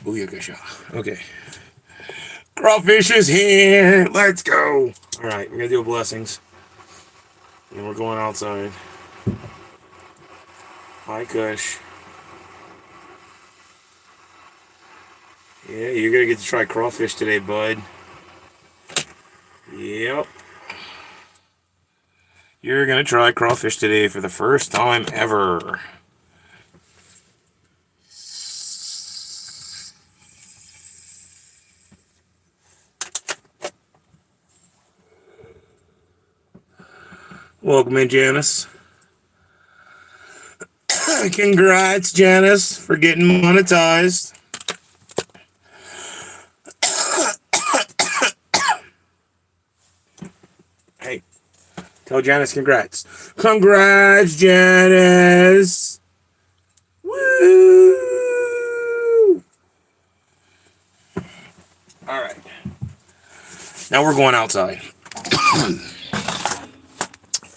Booyakasha. Okay. Crawfish is here. Let's go. All right, we're gonna do blessings, and we're going outside. Hi, Kush. Yeah, you're gonna get to try crawfish today, bud. Yep. You're gonna try crawfish today for the first time ever. Welcome in, Janice. Congrats, Janice, for getting monetized. Hey, tell Janice congrats. Congrats, Janice. Woo! All right. Now we're going outside.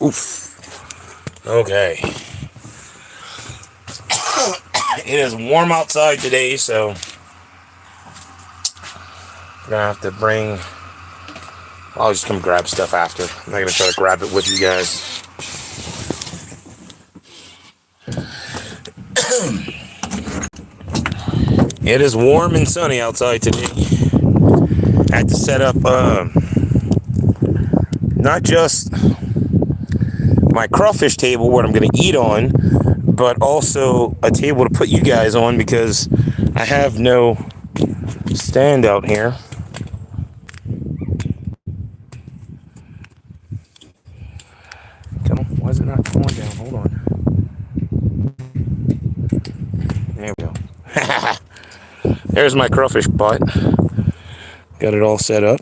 Oof. Okay. It is warm outside today, so I'm gonna have to bring. I'll just come grab stuff after. I'm not gonna try to grab it with you guys. It is warm and sunny outside today. I had to set up not just my crawfish table where I'm going to eat on, but also a table to put you guys on because I have no stand out here. Come on, why is it not going down? Hold on. There we go. There's my crawfish pot. Got it all set up.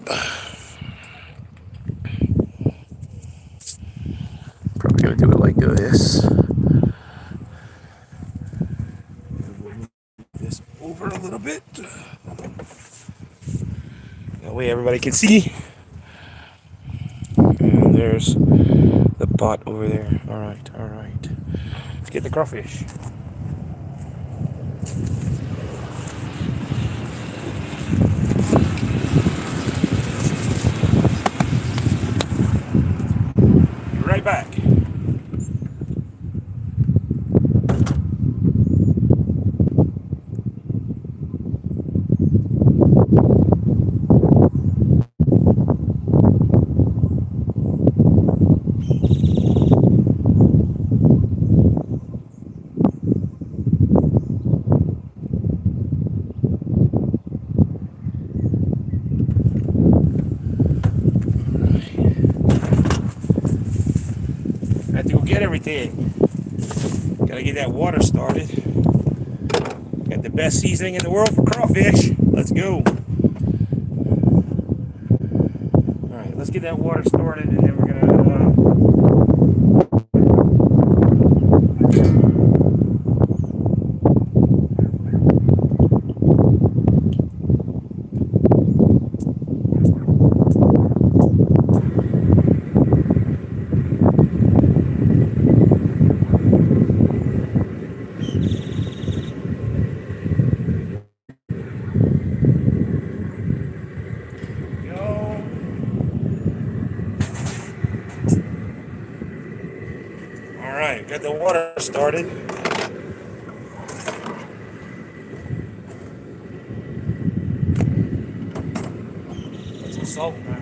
Probably gonna do it like this. Move this over a little bit. That way everybody can see. And there's the pot over there. All right, all right. Let's get the crawfish. Be right back. Have to go get everything. Gotta get that water started. Got the best seasoning in the world for crawfish. Let's go. Alright, let's get that water started and then we're gonna Alright, got the water started. Put some salt in it.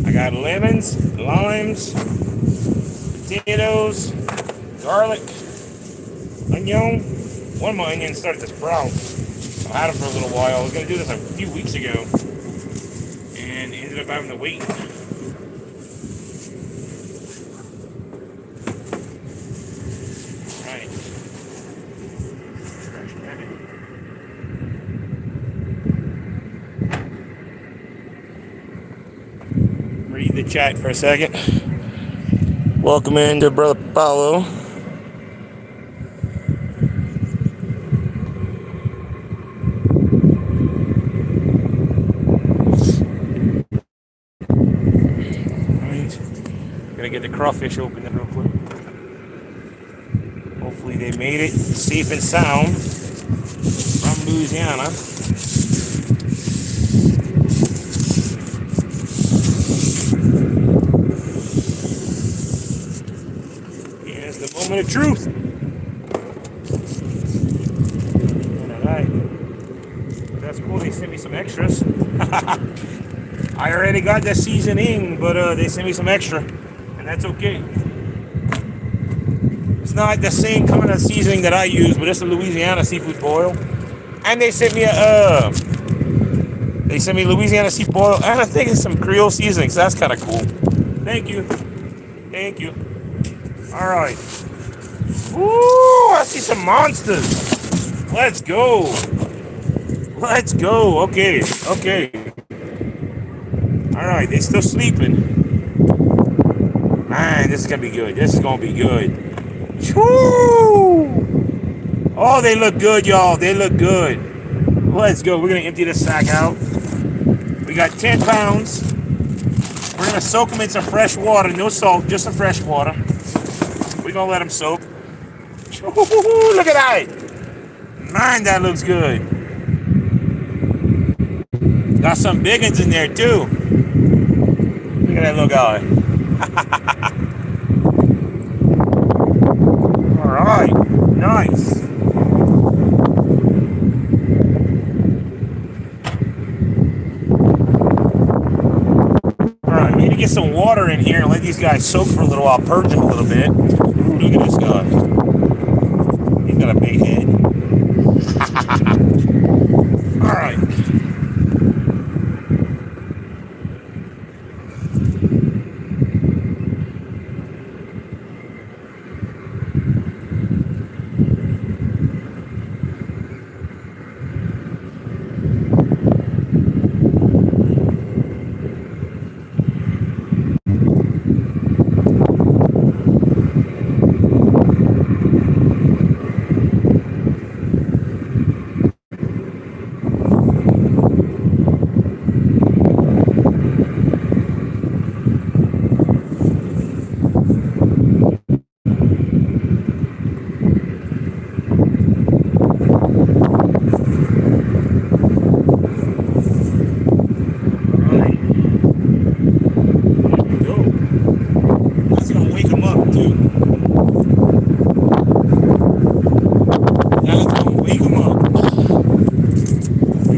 I got lemons, limes, potatoes, garlic, onion. One of my onions started to sprout. I had them for a little while. I was going to do this a few weeks ago and ended up having to wait. the chat for a second. Welcome in to Brother Paulo. Gonna get the crawfish open real quick. Hopefully they made it safe and sound from Louisiana. Here's the moment of truth. Alright. That's cool, they sent me some extras. I already got the seasoning, but they sent me some extra. That's okay. It's not the same kind of seasoning that I use, but it's a Louisiana seafood boil. And they sent me Louisiana seafood boil, and I think it's some Creole seasoning, so that's kind of cool. Thank you. Thank you. All right. Woo! I see some monsters. Let's go. Let's go. Okay. Okay. All right. They still sleeping. Man, this is going to be good. This is going to be good. Woo! Oh, they look good, y'all. They look good. Let's go. We're going to empty this sack out. We got 10 pounds. We're going to soak them in some fresh water. No salt, just some fresh water. We're going to let them soak. Woo! Look at that. Man, that looks good. Got some big ones in there, too. Look at that little guy. All right, nice. All right, we need to get some water in here and let these guys soak for a little while, purge them a little bit. Look at this guy. He's got a big head. All right.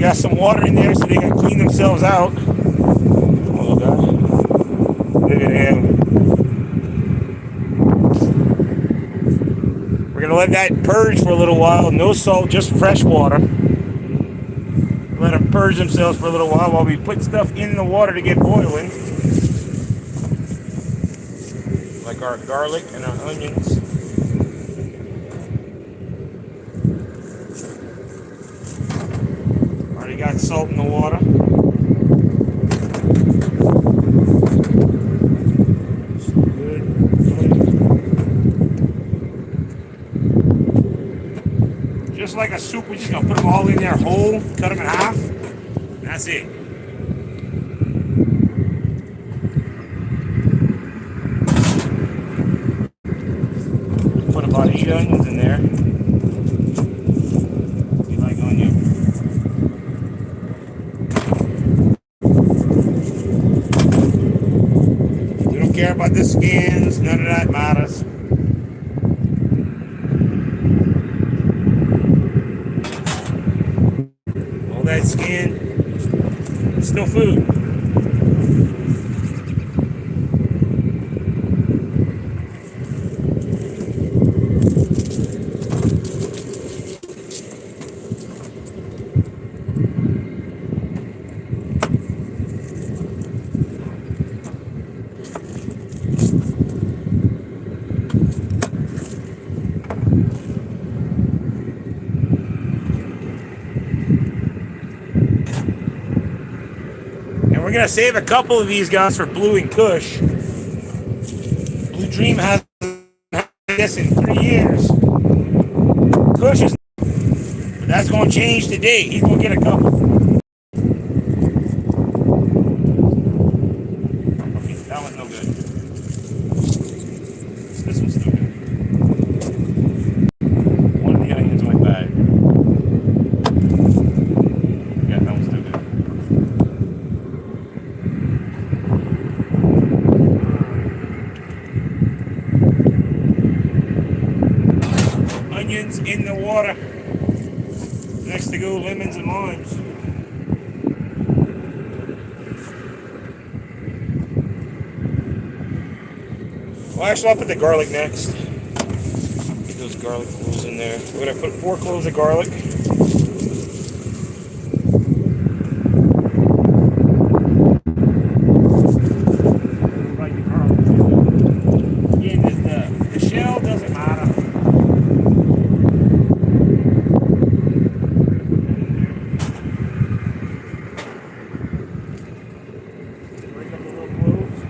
Got some water in there so they can clean themselves out. Oh, God. Look at him. We're going to let that purge for a little while. No salt, just fresh water. Let them purge themselves for a little while we put stuff in the water to get boiling. Like our garlic and our onions. Got salt in the water. Good. Just like a soup, we're just gonna put them all in there whole, cut them in half. That's it. Put about 8 onions in there. You like onion? Care about the skins, none of that matters. All that skin, it's no food. we're gonna save a couple of these guys for Blue and Kush. Blue Dream hasn't had this in 3 years. Kush is, but that's gonna change today. He's gonna get a couple. Okay, that one's no good. This one's still good. One of the onions went bad. Yeah, that one's still good. Onions in the water. Next to go, lemons and limes. Well, actually, I'll put the garlic next. Get those garlic cloves in there. We're going to put 4 cloves of garlic. Again, the shell doesn't matter. Break up the little cloves.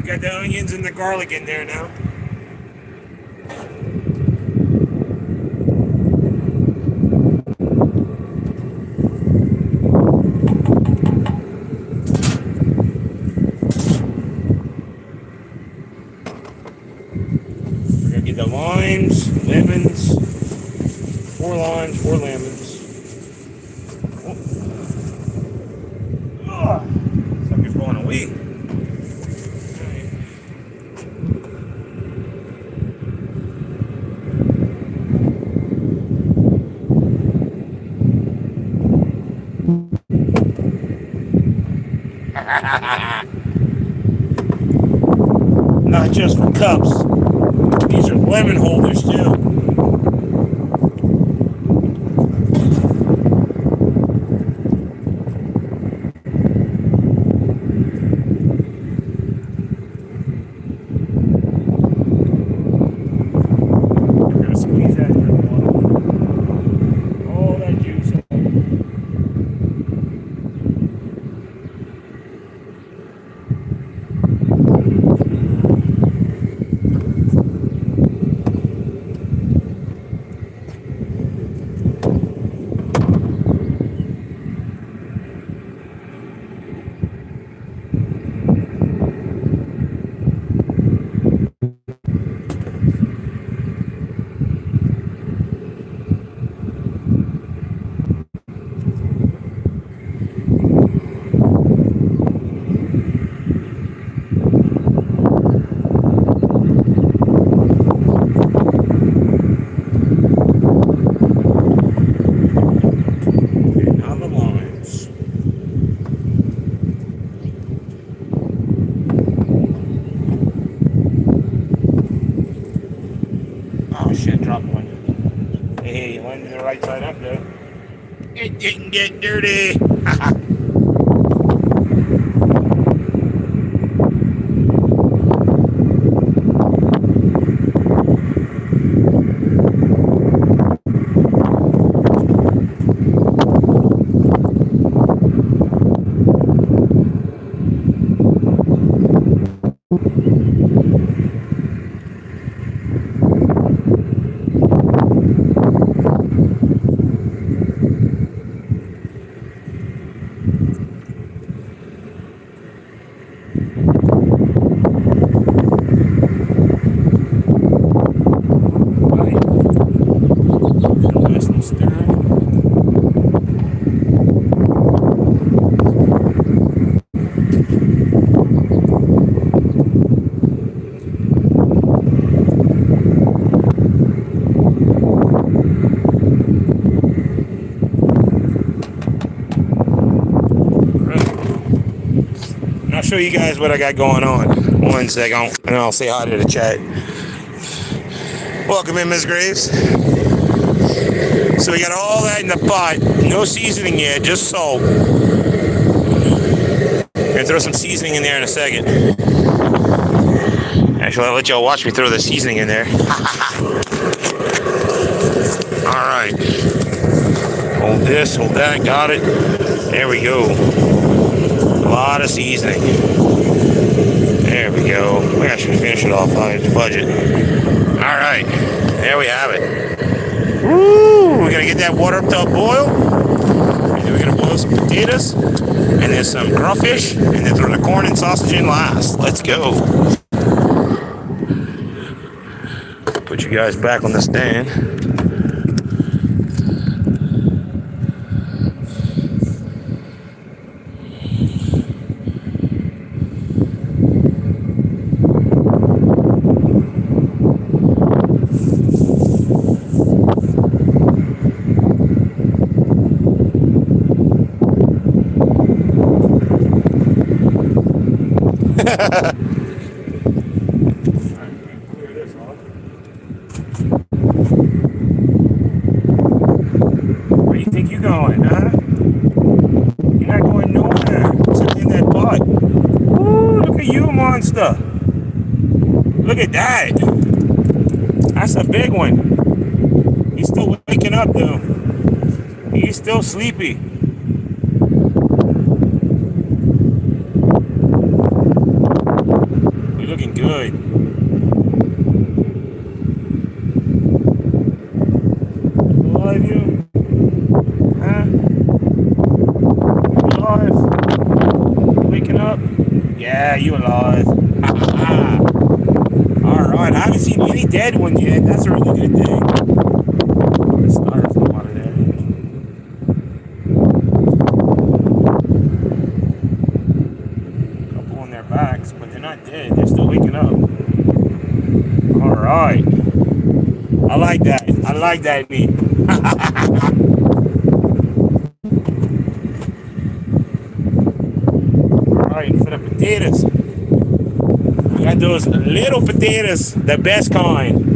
Got the onions and the garlic in there now. We're gonna get the limes, lemons, 4 limes, 4 lemons. Oh, sucker's going away. Not just for cups. These are lemon holders too. We're gonna squeeze that here. All that juice. Oh shit, dropped one. Hey, you landed the right side up though. It didn't get dirty. show you guys what I got going on. 1 second, and I'll say hi to the chat. Welcome in, Ms. Graves. So we got all that in the pot. No seasoning yet, just salt. Gonna throw some seasoning in there in a second. Actually, I'll let y'all watch me throw the seasoning in there. All right. Hold this, hold that, got it. There we go. A lot of seasoning. There we go. We actually finish it off. I fudge it. All right. There we have it. Woo! We're gonna get that water up to a boil. And then we're gonna boil some potatoes. And then some crawfish. And then throw the corn and sausage in last. Let's go. Put you guys back on the stand. Where do you think you're going, huh? You're not going nowhere. Sit in that pot. Ooh, look at you, monster. Look at that. That's a big one. He's still waking up, though. He's still sleepy. You're looking good. Alive, you? Huh? You alive? Waking up? Yeah, you alive. Alright, I haven't seen any dead ones yet. That's a really good thing. Let's start from out of there. Couple on their backs, but they're not dead. They're still waking up. Alright. I like that. I like that meat. Alright, for the potatoes. We got those little potatoes, the best kind.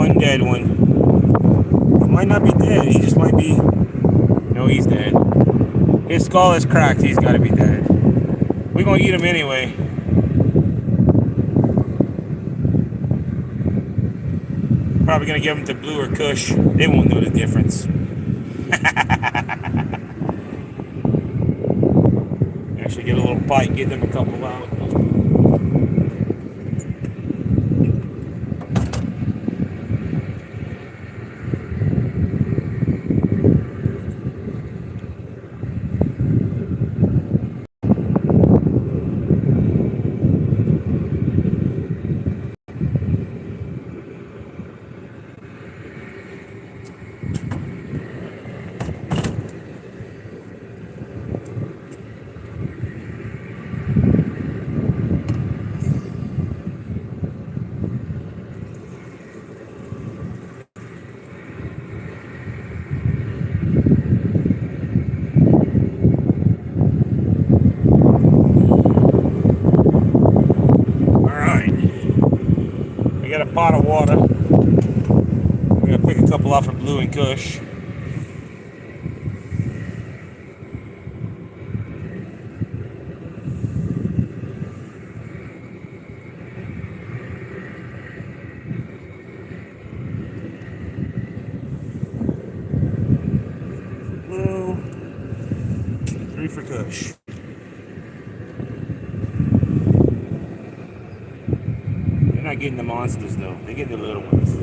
one dead one. He might not be dead. He just might be... No, he's dead. His skull is cracked. He's got to be dead. We're going to eat him anyway. Probably going to give him to Blue or Kush. They won't know the difference. Actually get a little bite, get them a couple out. Pot of water. We're gonna pick a couple off of Blue and Kush. Blue, 3 for Kush. Not getting the monsters though, they get the little ones.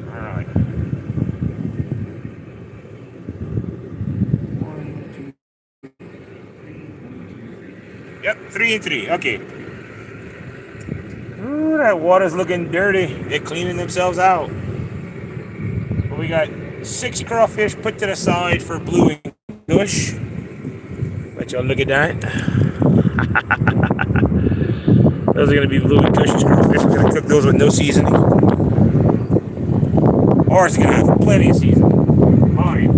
Alright. 1, 2, 3. Yep, 3 and 3. Okay. Ooh, that water's looking dirty. They're cleaning themselves out. But we got 6 crawfish put to the side for Blue and Kush. Let y'all look at that. Those are going to be Blue and Kush's crawfish. We're going to cook those with no seasoning. Ours is going to have plenty of seasoning. Fine.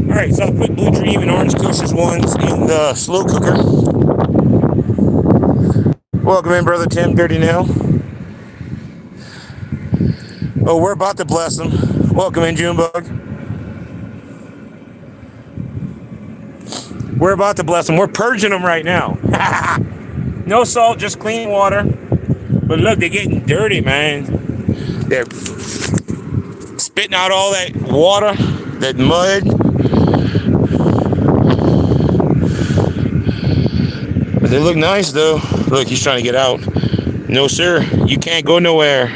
Alright, so I'll put Blue Dream and Orange Kush's ones in the slow cooker. Welcome in, Brother Tim, Dirty Nail. Oh, we're about to bless them. Welcome in, Junebug. We're about to bless them. We're purging them right now. No salt, just clean water. But look, they're getting dirty, man. They're spitting out all that water, that mud. But they look nice, though. Look, he's trying to get out. No, sir. You can't go nowhere.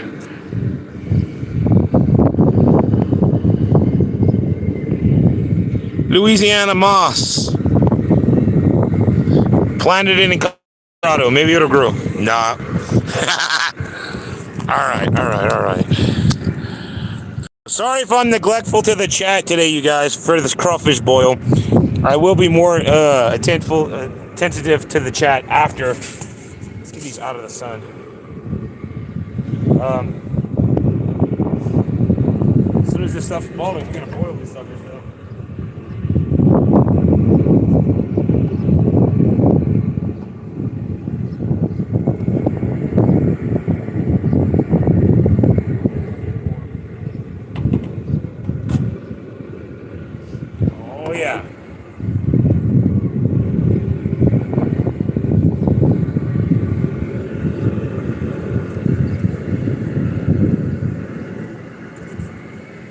Louisiana moss. Planted it in Colorado. Maybe it'll grow. Nah. Alright. Sorry if I'm neglectful to the chat today, you guys, for this crawfish boil. I will be more attentive to the chat after. Let's get these out of the sun. As soon as this stuff's boiling, we're gonna boil these suckers though. Oh yeah.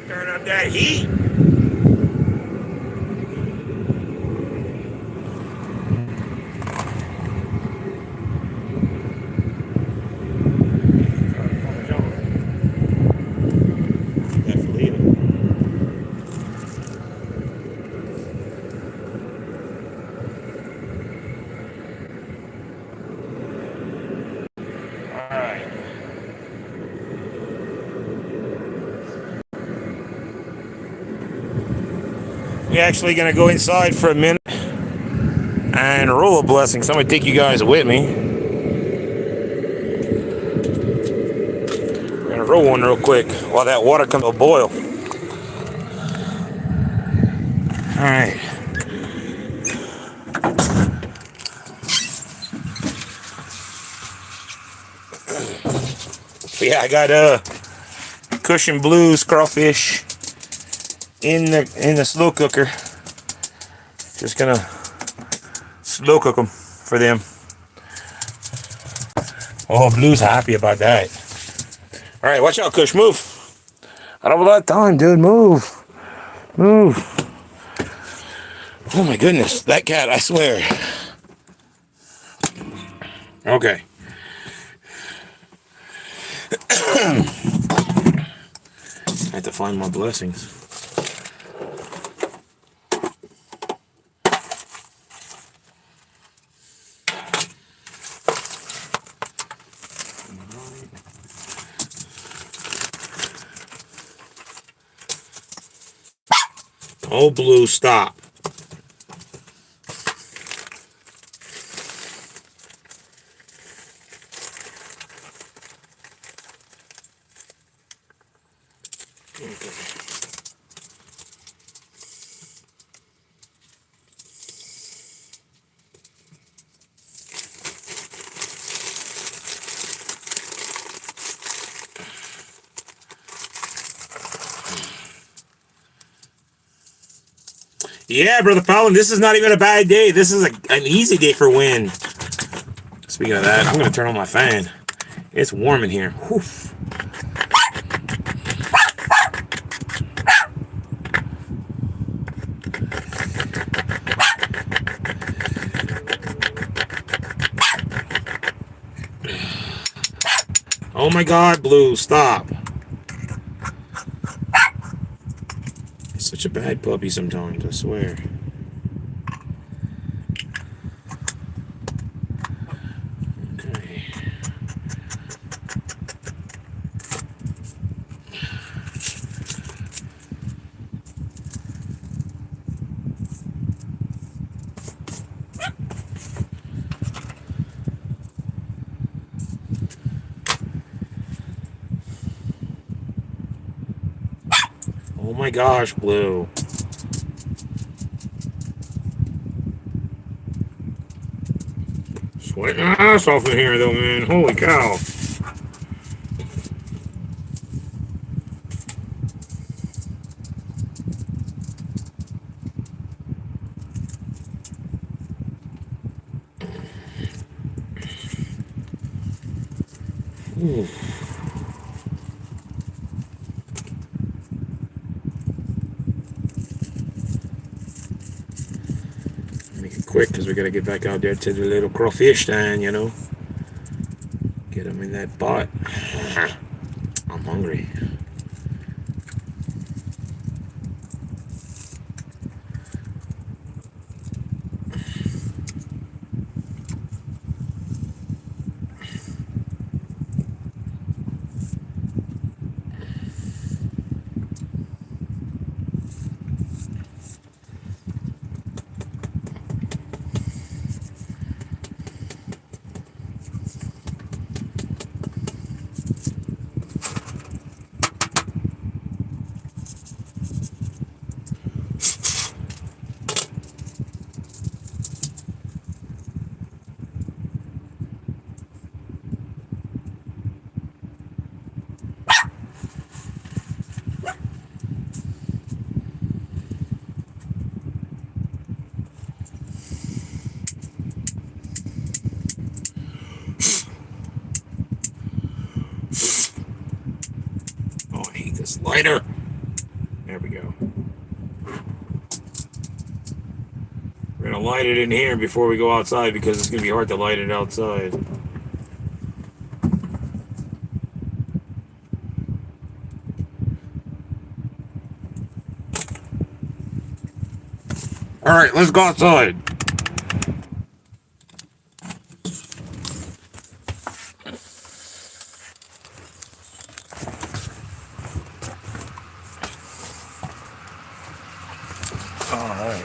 Turn up that heat. We're actually gonna go inside for a minute and roll a blessing. So I'm gonna take you guys with me. We're gonna roll one real quick while that water comes to a boil. All right. Yeah, I got Cushion Blues crawfish in the slow cooker. Just gonna slow cook them for them. Oh, Blue's happy about that. All right, watch out, Kush. Move. I don't have a lot of time, dude. Move. Oh my goodness, that cat! I swear. Okay. I have to find my blessings. Oh, Blue, stop. Yeah, Brother Paulin, this is not even a bad day. This is an easy day for wind. Speaking of that, I'm going to turn on my fan. It's warm in here. Whew. Oh my God, Blue, stop. Such a bad puppy sometimes, I swear. Okay. Oh my gosh, Blue. Sweating my ass off in here though, man. Holy cow. Ooh. Quick, because we got to get back out there to the little crawfish stand, you know. Get them in that pot. I'm hungry. Lighter. There we go. We're going to light it in here before we go outside because it's going to be hard to light it outside. All right, let's go outside. All right.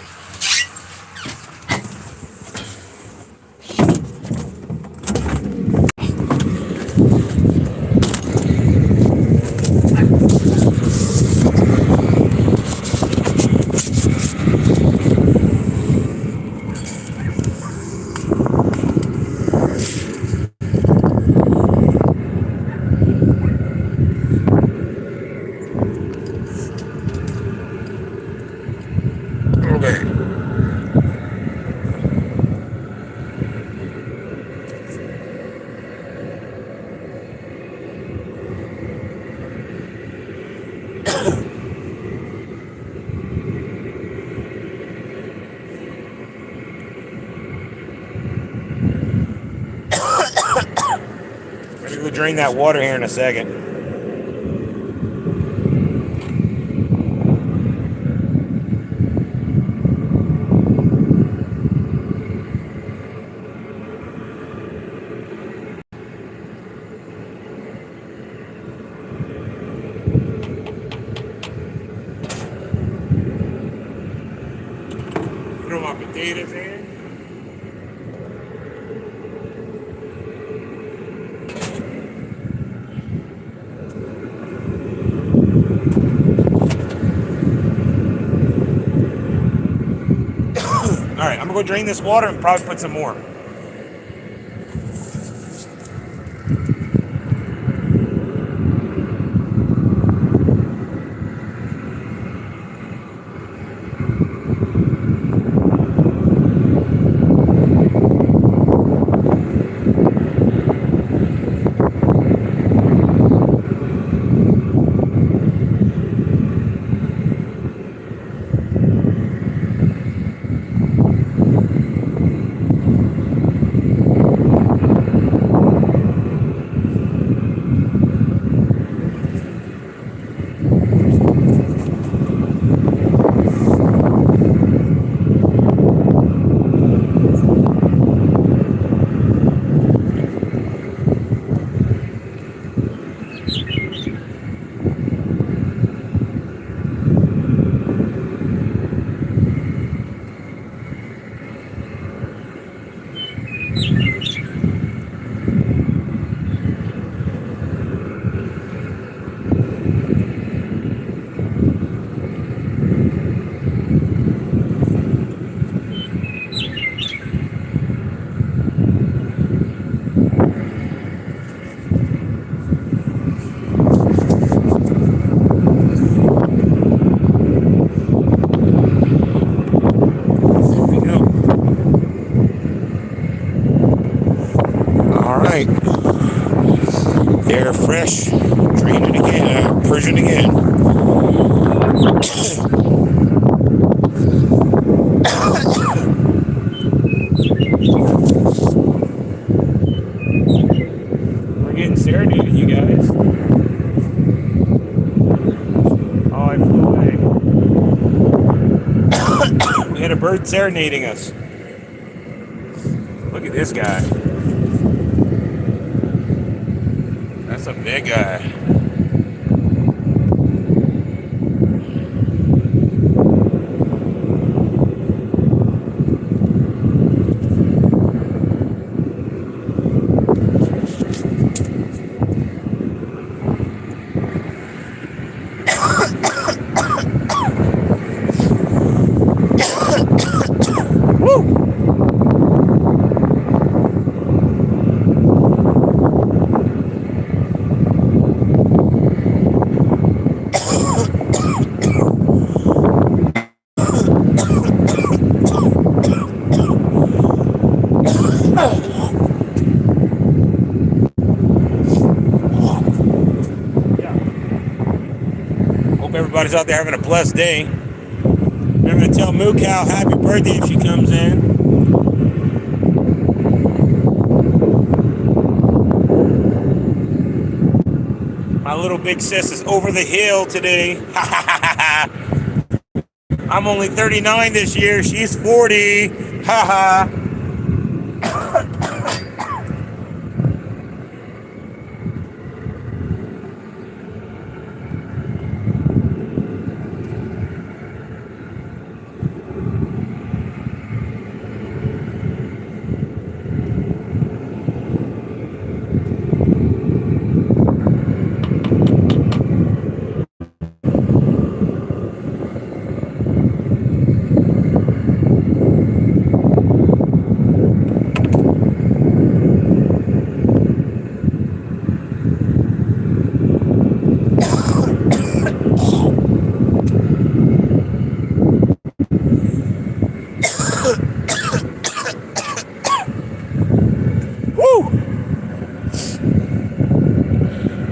Okay. We're gonna go drain that water here in a second. Throw my potatoes in. All right, I'm gonna go drain this water and probably put some more. Alright, they're fresh, draining again, Purging again. We're getting serenaded, you guys. Oh, I flew away. We had a bird serenading us. Look at this guy. That's a big guy. Woo! everybody's out there having a blessed day. Remember to tell Moo Cow happy birthday if she comes in. My little big sis is over the hill today. I'm only 39 this year. She's 40. Ha ha.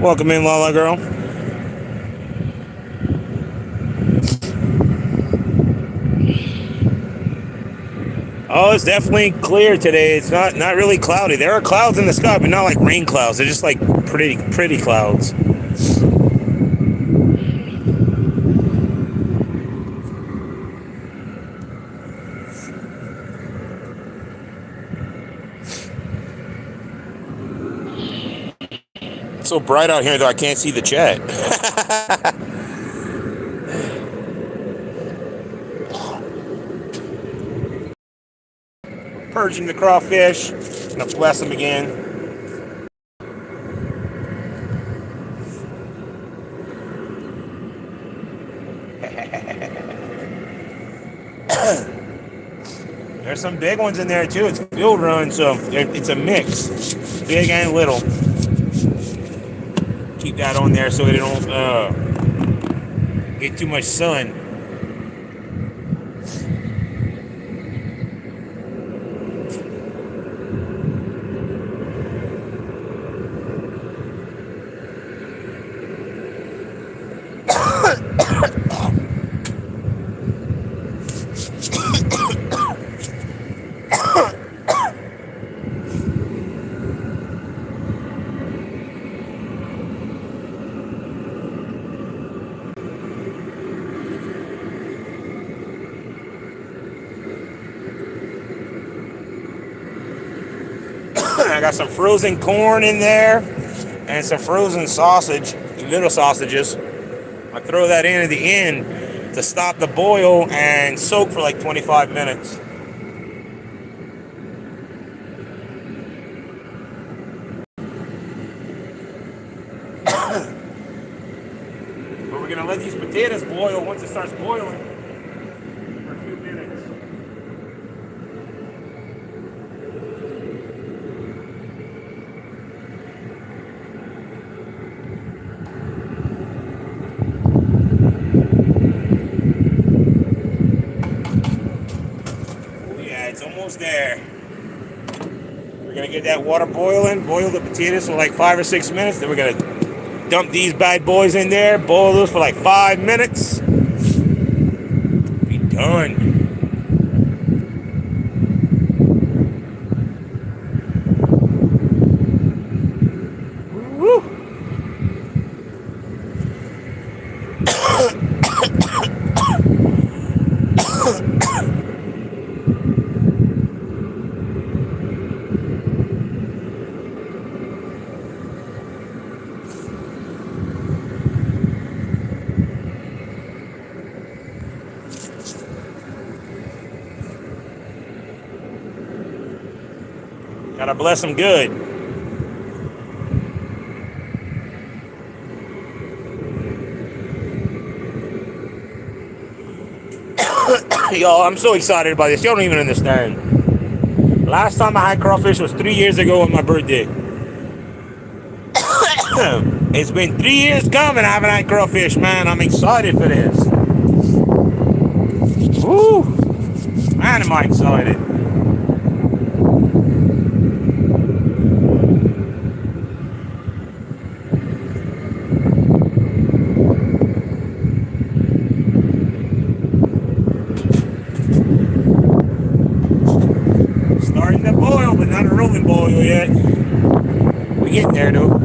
Welcome in, Lala girl. Oh, it's definitely clear today. It's not really cloudy. There are clouds in the sky, but not like rain clouds. They're just like pretty clouds. It's so bright out here, though, I can't see the chat. Purging the crawfish. Gonna bless them again. There's some big ones in there too. It's field run, so it's a mix, big and little. Keep that on there so they don't get too much sun. I got some frozen corn in there and some frozen sausage, little sausages. I throw that in at the end to stop the boil and soak for like 25 minutes. But we're gonna let these potatoes boil once it starts boiling for a few minutes. Almost there. We're gonna get that water boiling, boil the potatoes for like 5 or 6 minutes, then we're gonna dump these bad boys in there, boil those for like 5 minutes. Be done. Woo. Gotta bless them good. Y'all, I'm so excited about this. Y'all don't even understand. Last time I had crawfish was 3 years ago on my birthday. It's been 3 years coming. I haven't had crawfish, man. I'm excited for this. Woo! Man, am I excited. oil yet. We're getting there though.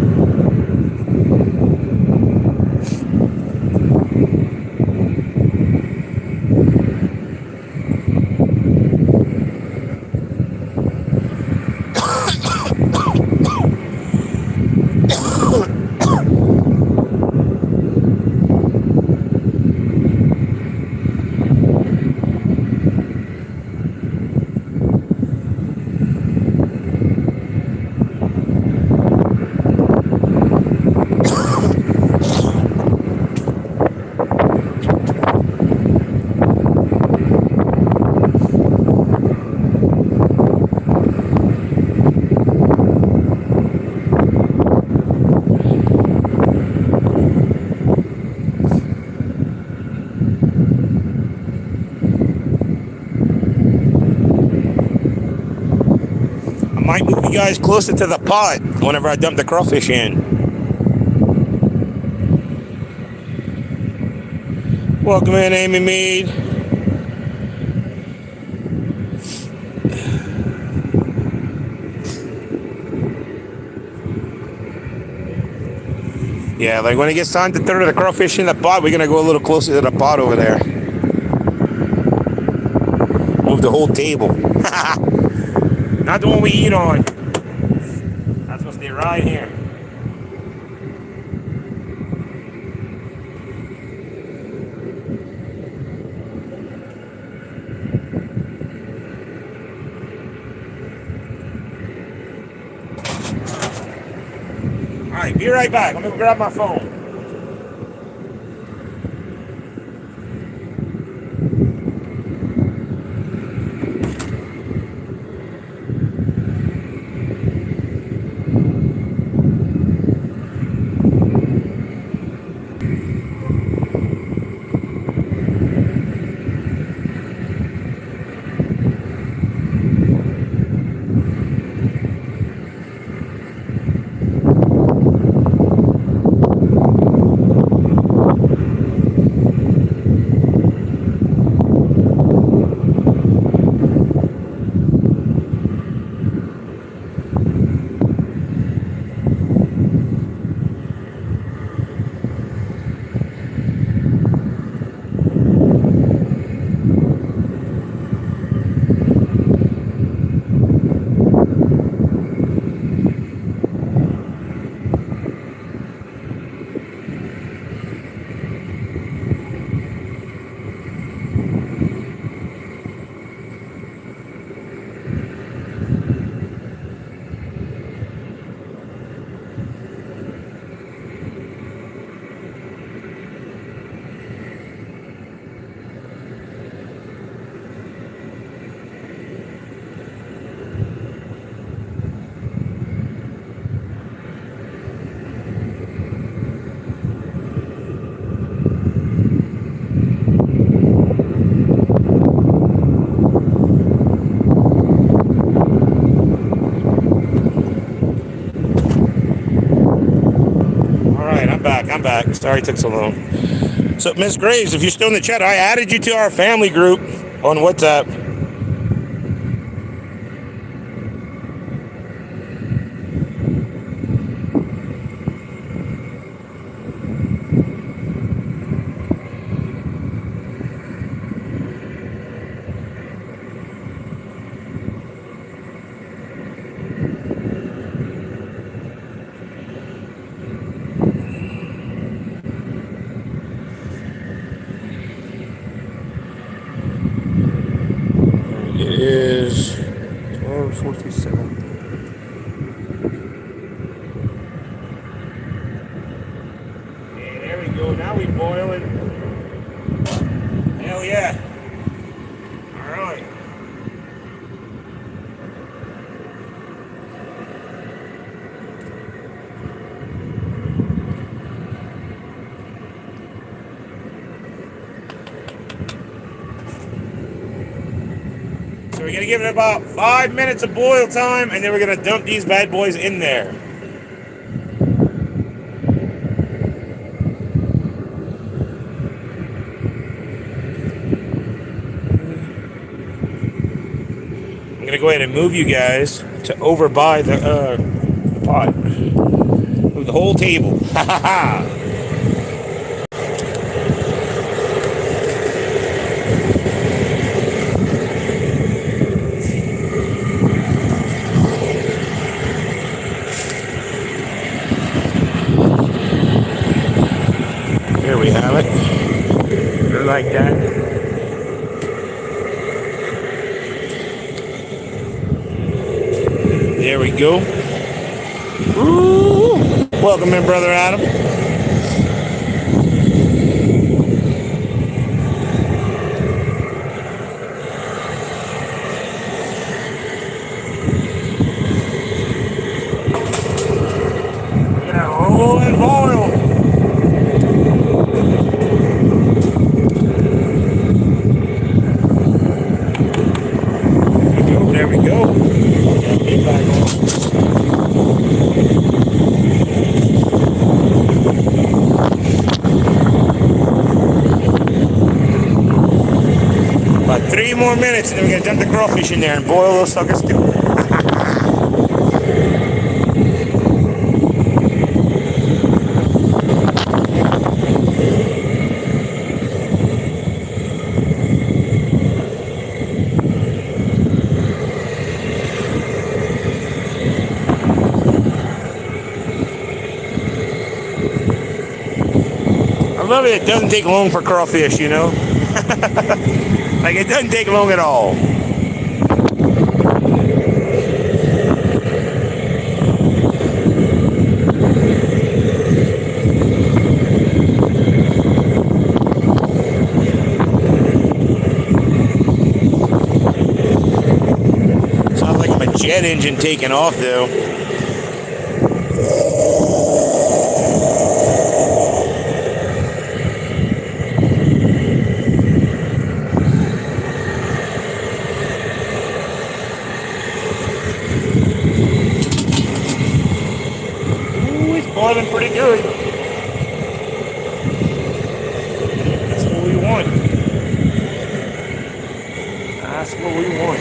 Might move you guys closer to the pot whenever I dump the crawfish in. Welcome in, Amy Mead. Yeah, like when it gets time to throw the crawfish in the pot, we're gonna go a little closer to the pot over there. Move the whole table. Not the one we eat on. That's gonna stay right here. Alright, be right back. I'm gonna grab my phone. I'm back. Sorry it took so long. So, Miss Graves, if you're still in the chat, I added you to our family group on WhatsApp. It is 12:47. Okay, there we go. Now we boiling. Hell yeah. All right. So we're going to give it about 5 minutes of boil time, and then we're going to dump these bad boys in there. I'm going to go ahead and move you guys. to overbuy the pot. The whole table. Ha ha ha. There we have it. Like that. There we go. Ooh. Welcome in, Brother Adam. Yeah, rolling oil. There we go. Get back on. About 3 more minutes, and then we're gonna dump the crawfish in there and boil those suckers too. I love it. It doesn't take long for crawfish, you know. Like, it doesn't take long at all. Sounds like I'm a jet engine taking off, though. Boiling pretty good. That's what we want. That's what we want.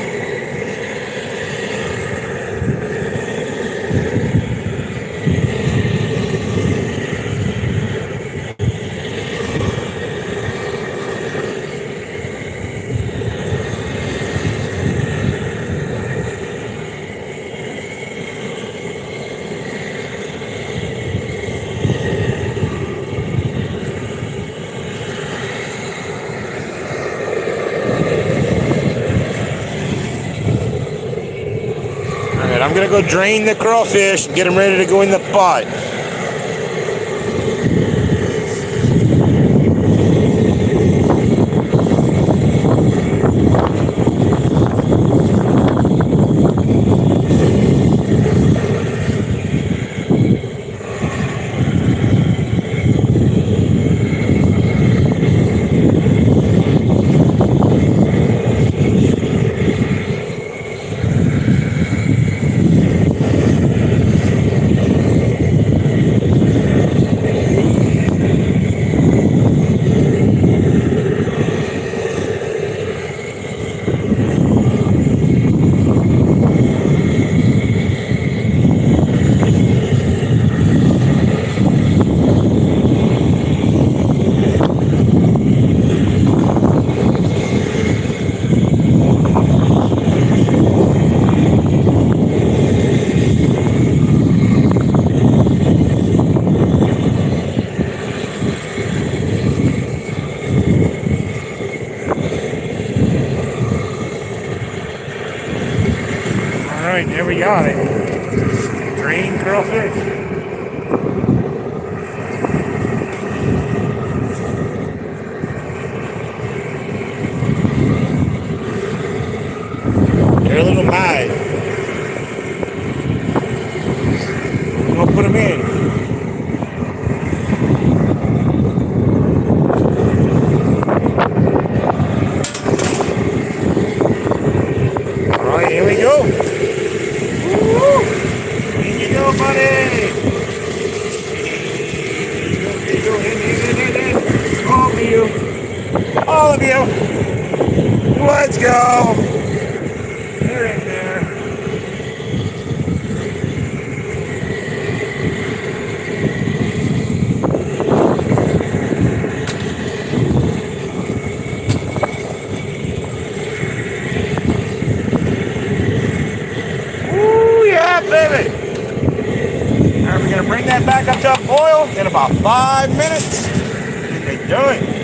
I'm gonna go drain the crawfish and get them ready to go in the pot. Alright, there we got it. Drained crawfish. They're a little high. We're gonna put them in. Alright, here we go. Woo! Here you go, buddy. Here you go. In. All of you. All of you. Let's go. They're in there. go in about 5 minutes. They do it.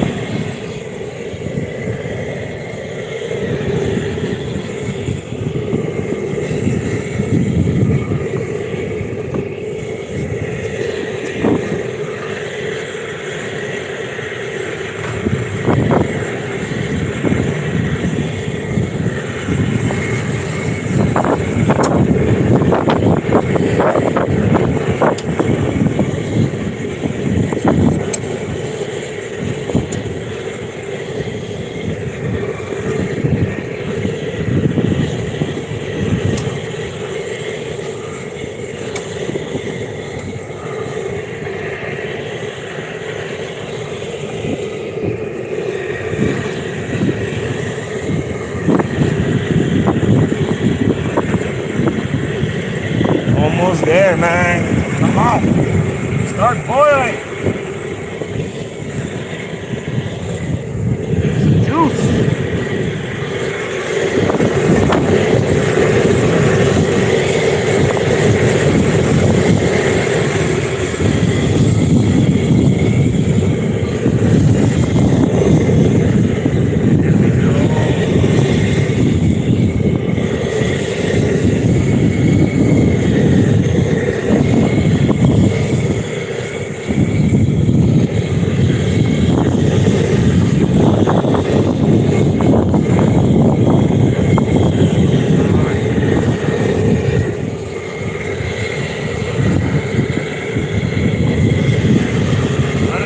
Almost there, man. Come on. Start boiling. Juice.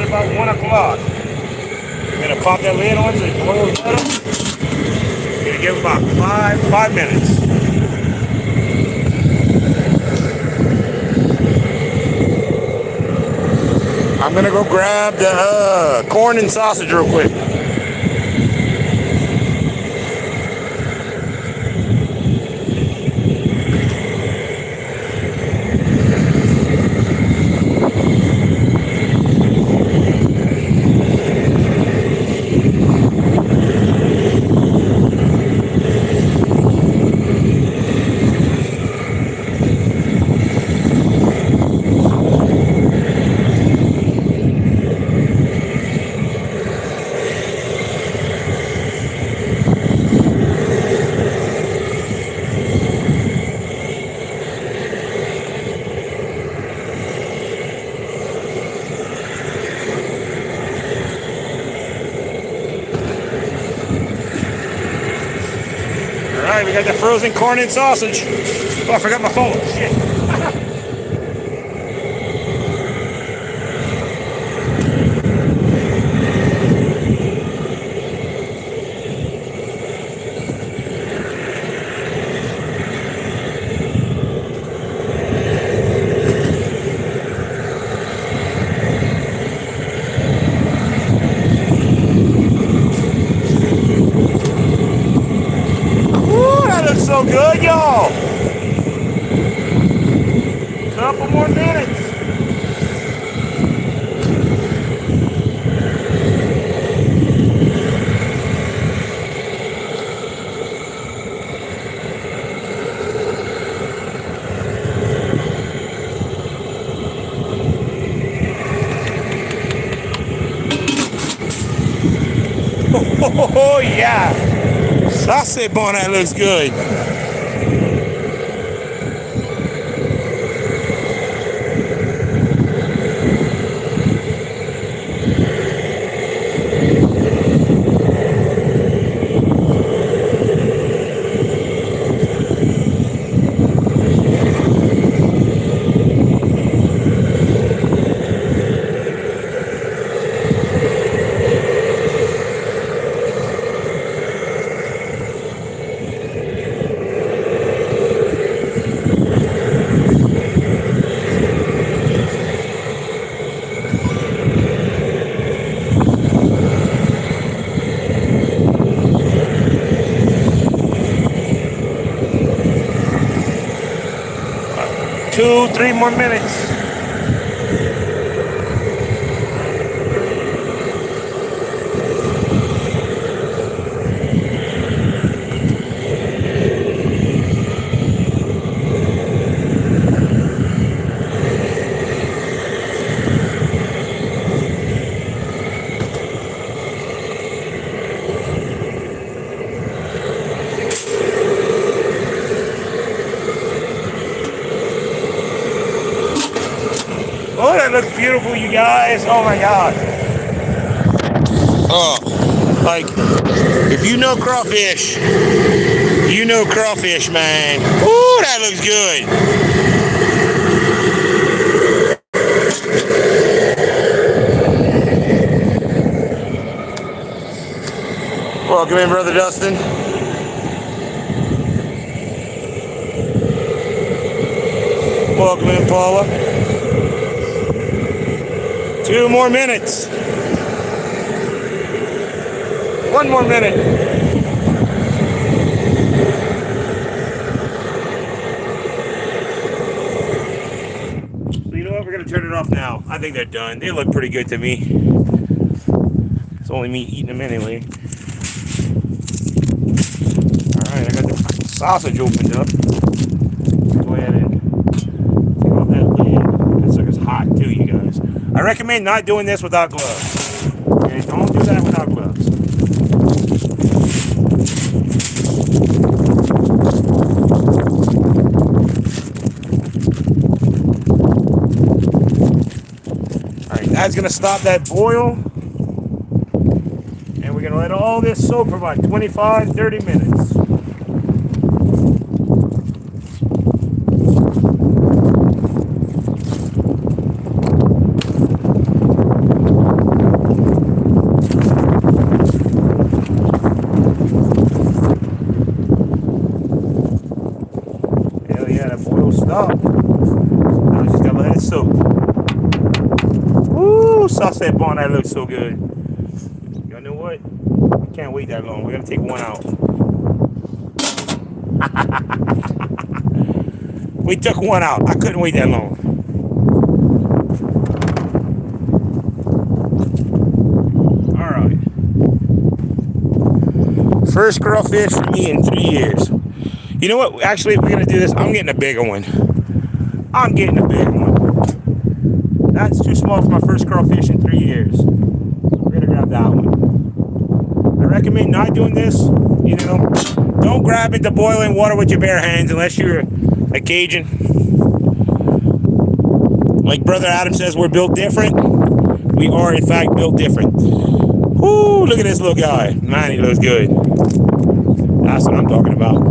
About 1 o'clock. I'm gonna pop that lid on so it boils better. I'm gonna give it about five minutes. I'm gonna go grab the corn and sausage real quick. Alright, we got the frozen corn and sausage. Oh, I forgot my phone. Shit. So good, y'all. Couple more minutes. Oh yeah. Sausage bone, that looks good. Two, 3 more minutes. beautiful, you guys. Oh my God. Oh, like, if you know crawfish, you know crawfish, man. Ooh, that looks good. Welcome in, Brother Dustin. Welcome in, Paula. 2 more minutes. 1 more minute. So you know what? We're going to turn it off now. I think they're done. They look pretty good to me. It's only me eating them anyway. Alright, I got the sausage opened up. Go ahead and take off that lid. That sucker's hot too, you guys. I recommend not doing this without gloves. Okay, don't do that without gloves. Alright, that's gonna stop that boil. And we're gonna let all this soak for about 25-30 minutes. Stop. Now I just gotta let it soak. Woo, sausage bun, that looks so good. Y'all know what? We can't wait that long. We're gonna take one out. We took one out. I couldn't wait that long. Alright. First crawfish for me in 3 years. You know what? Actually, we're going to do this. I'm getting a bigger one. I'm getting a big one. That's too small for my first crawfish in 3 years. We're going to grab that one. I recommend not doing this. You know, don't grab into boiling water with your bare hands unless you're a Cajun. Like Brother Adam says, we're built different. We are, in fact, built different. Woo, look at this little guy. Man, he looks good. That's what I'm talking about.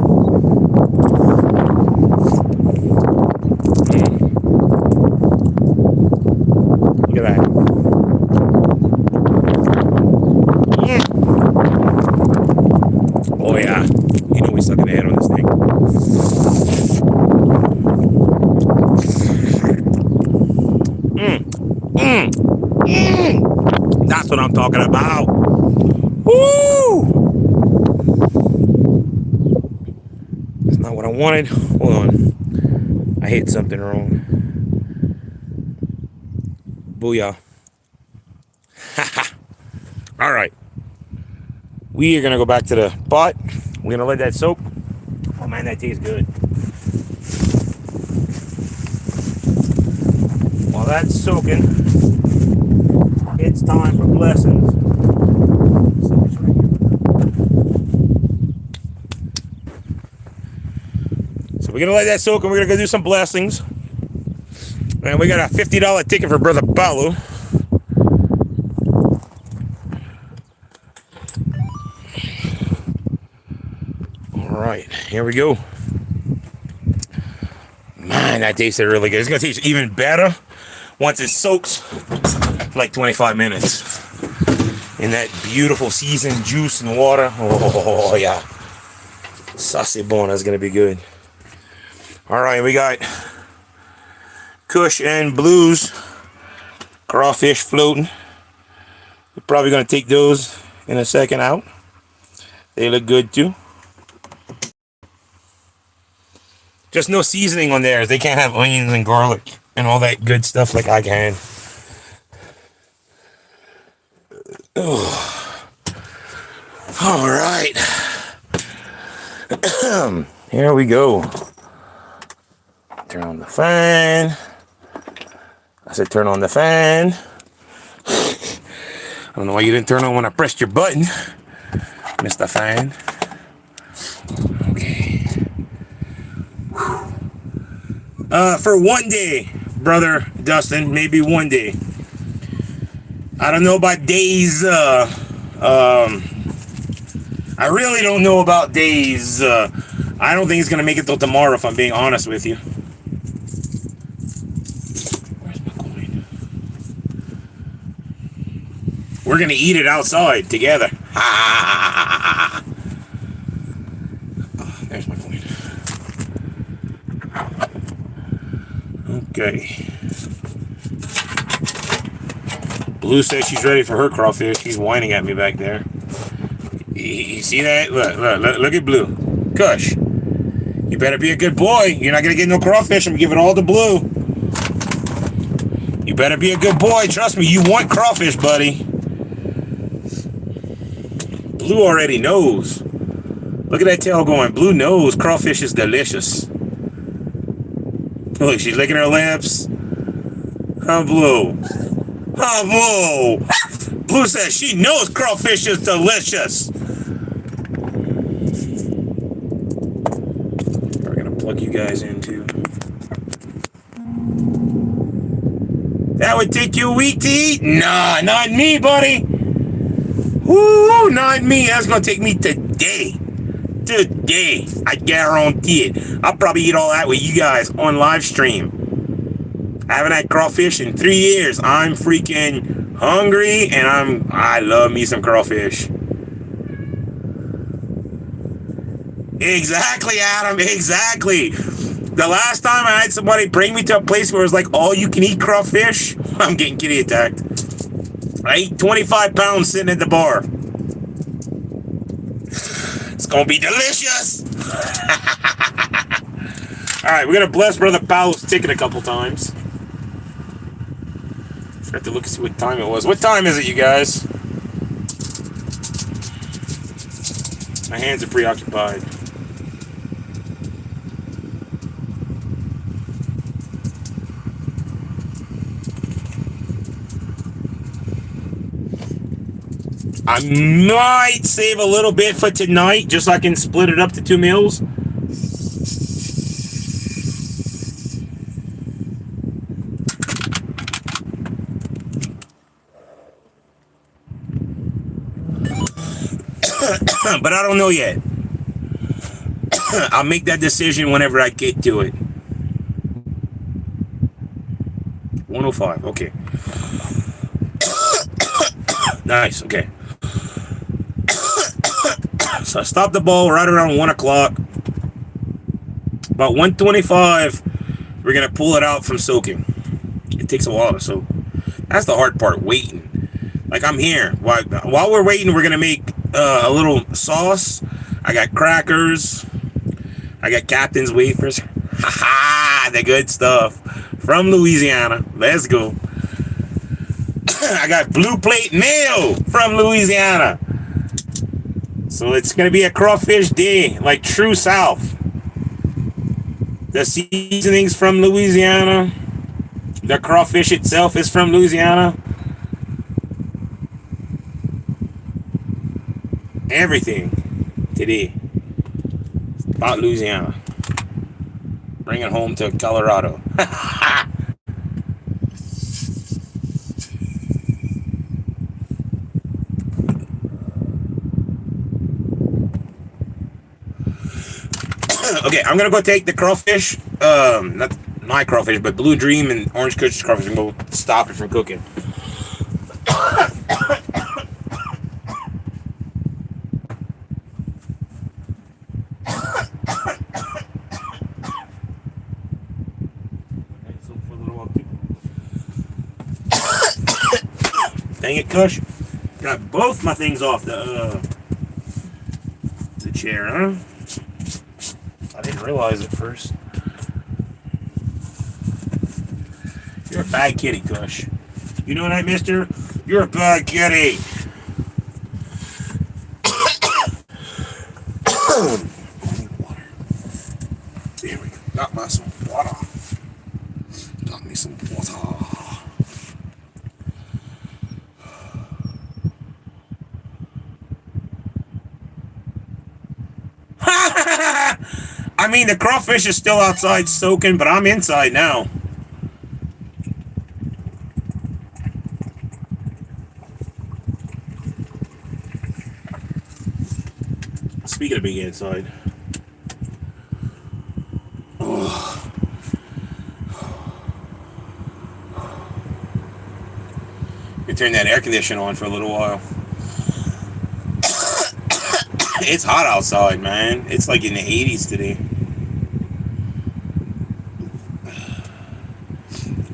Look at that. Oh yeah. You know we suck in the head on this thing. That's what I'm talking about. Woo! That's not what I wanted. Hold on. I hit something wrong. Booyah. All right. We are going to go back to the pot. We're going to let that soak. Oh, man, that tastes good. While that's soaking, it's time for blessings. So we're going to let that soak and we're going to go do some blessings. And we got a $50 ticket for Brother Paulo. All right, here we go. Man, that tasted really good. It's going to taste even better once it soaks for like 25 minutes in that beautiful seasoned juice and water. Oh, yeah. Sausage bone is going to be good. All right, we got Kush and Blues crawfish floating. We're probably going to take those in a second out. They look good too. Just no seasoning on theirs. They can't have onions and garlic and all that good stuff like I can. Oh. All right. Here we go. Turn on the fan. I said turn on the fan. I don't know why you didn't turn on when I pressed your button, Mr. Fan. Okay. For one day, brother Dustin. Maybe one day. I don't know about days. I really don't know about days. I don't think he's gonna make it till tomorrow, if I'm being honest with you. Where's my coin? We're gonna eat it outside together. Oh, there's my coin. Okay. Blue says she's ready for her crawfish. She's whining at me back there. You see that? Look at Blue. Kush, you better be a good boy. You're not going to get no crawfish. I'm giving all to Blue. You better be a good boy. Trust me, you want crawfish, buddy. Blue already knows. Look at that tail going. Blue knows crawfish is delicious. Look, she's licking her lips. Huh, Blue? Huh, Blue? Blue says she knows crawfish is delicious. We're gonna plug you guys in too. That would take you a week to eat? Nah, not me, buddy. Woo, not me. That's gonna take me today. Today, I guarantee it. I'll probably eat all that with you guys on live stream. I haven't had crawfish in 3 years. I'm freaking hungry, and I love me some crawfish. Exactly, Adam. Exactly. The last time I had somebody bring me to a place where it was like all you can eat crawfish, I'm getting kitty attacked. I ate 25 pounds sitting at the bar. It's gonna be delicious. All right, we're gonna bless Brother Paolo's ticket a couple times. I have to look and see what time it was. What time is it, you guys? My hands are preoccupied. I might save a little bit for tonight, just so I can split it up to 2 meals. But I don't know yet. I'll make that decision whenever I get to it. 105, okay. Nice, okay. So I stopped the ball right around 1 o'clock. About 1:25, we're going to pull it out from soaking. It takes a while to soak. That's the hard part, waiting. Like, I'm here. While we're waiting, we're going to make a little sauce. I got crackers. I got Captain's wafers. Ha-ha! The good stuff. From Louisiana. Let's go. I got Blue Plate mayo from Louisiana. So it's going to be a crawfish day, like true South. The seasonings from Louisiana. The crawfish itself is from Louisiana. Everything today about Louisiana. Bring it home to Colorado. Okay, I'm gonna go take the crawfish. Not my crawfish, but Blue Dream and Orange Kush crawfish, and go stop it from cooking. Dang it, Kush. Got both my things off the chair, huh? I didn't realize it first. You're a bad kitty, Kush. You know that, mister? You're a bad kitty. I need water. There we go. Got me some water. Got me some water. I mean, the crawfish is still outside soaking, but I'm inside now. Speaking of being inside. Oh. You turn that air conditioner on for a little while. It's hot outside, man. It's like in the 80s today.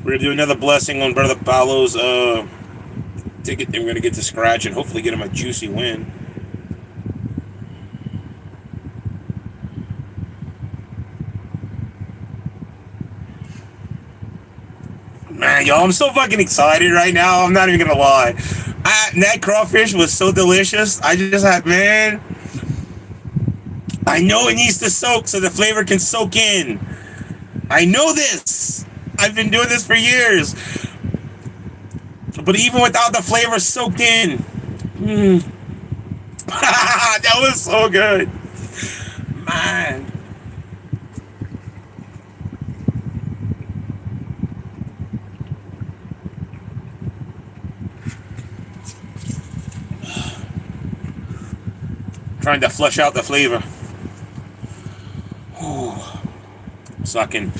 We're gonna do another blessing on Brother Paolo's ticket. Then we're gonna get to scratch and hopefully get him a juicy win. Man, y'all, I'm so fucking excited right now. I'm not even gonna lie. That crawfish was so delicious. I just had, man. I know it needs to soak so the flavor can soak in. I know this. I've been doing this for years. But even without the flavor soaked in, that was so good. Man. Trying to flush out the flavor. So I can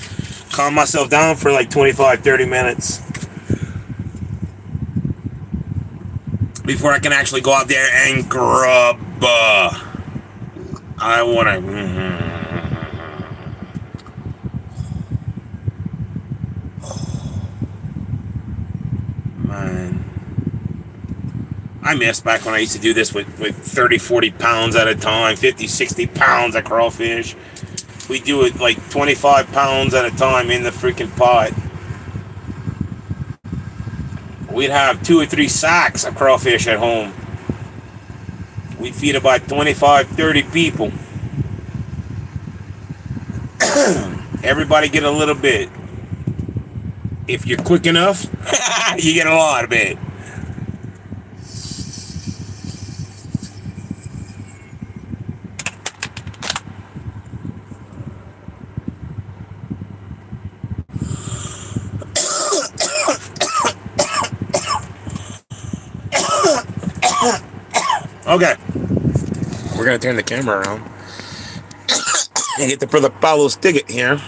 calm myself down for like 25-30 minutes before I can actually go out there and grub. I want to. Man. I miss back when I used to do this with 30, 40 pounds at a time, 50, 60 pounds of crawfish. We do it like 25 pounds at a time in the freaking pot. We'd have 2 or 3 sacks of crawfish at home. We'd feed about 25, 30 people. Everybody get a little bit. If you're quick enough, you get a lot of it. Okay, we're gonna turn the camera around and get the Brother Paolo's ticket here.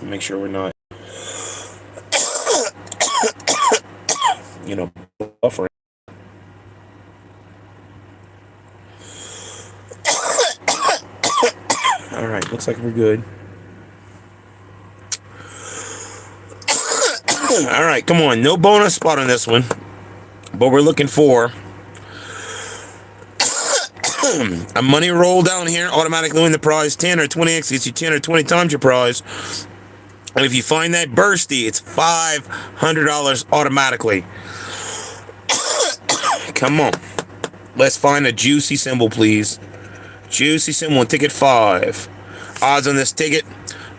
Make sure we're not, buffering. All right, looks like we're good. All right, come on. No bonus spot on this one. But we're looking for a money roll down here. Automatically win the prize. 10 or 20x gets you 10 or 20 times your prize. And if you find that bursty, it's $500 automatically. Come on. Let's find a juicy symbol, please. Juicy symbol on ticket 5. Odds on this ticket,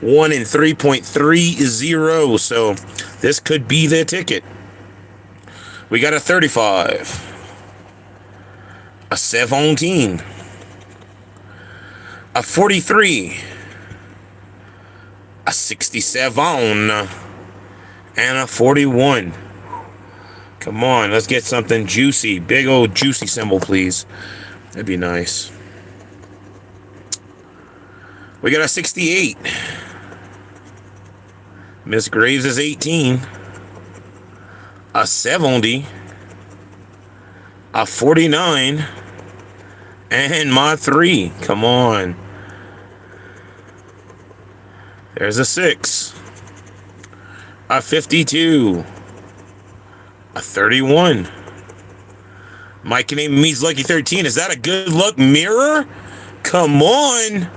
1 in 3.30. So this could be the ticket. We got a 35. A 17. A 43. A 67. And a 41. Come on, let's get something juicy. Big old juicy symbol, please. That'd be nice. We got a 68. Miss Graves is 18. A 70. A 49. And my 3. Come on. There's a 6. A 52. A 31. Mike name means lucky 13. Is that a good luck mirror? Come on.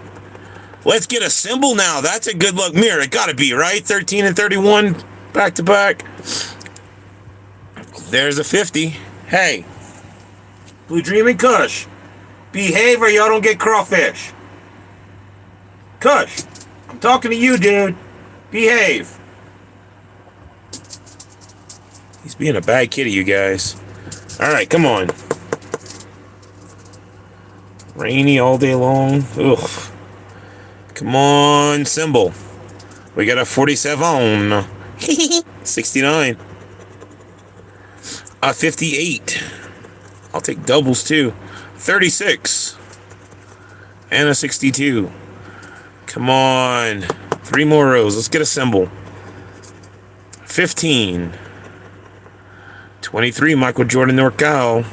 Let's get a symbol now. That's a good luck mirror. It gotta be, right? 13 and 31 back to back. There's a 50. Hey. Blue Dream and Kush. Behave or y'all don't get crawfish. Kush. I'm talking to you, dude. Behave. He's being a bad kitty, you guys. Alright, come on. Rainy all day long. Ugh. Come on, symbol. We got a 47. 69. 58. I'll take doubles too. 36. And a 62. Come on. 3 more rows. Let's get a symbol. 15. 23, Michael Jordan Norcal.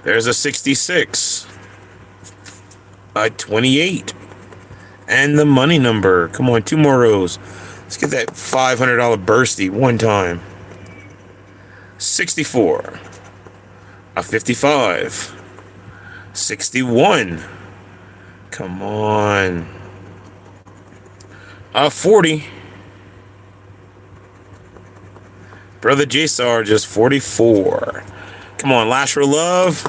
There's a 66. A 28. And the money number. Come on, 2 more rows. Let's get that $500 bursty one time. 64. A 55. 61. Come on. A 40. Brother J-Sar just 44. Come on, last row love.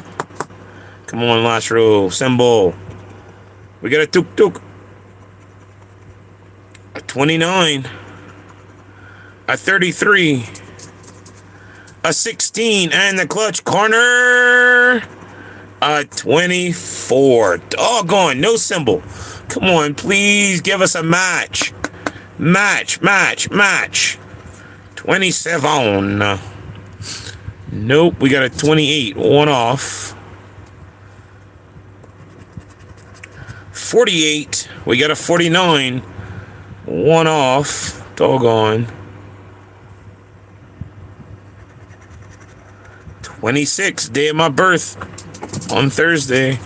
Come on, last row symbol. We got a tuk-tuk. A 29. A 33. A 16. And the clutch corner. A 24. Doggone, no symbol. Come on, please give us a match. Match. 27. Nope, we got a 28. One off. 48. We got a 49. One off. Doggone. 26. Day of my birth. On Thursday.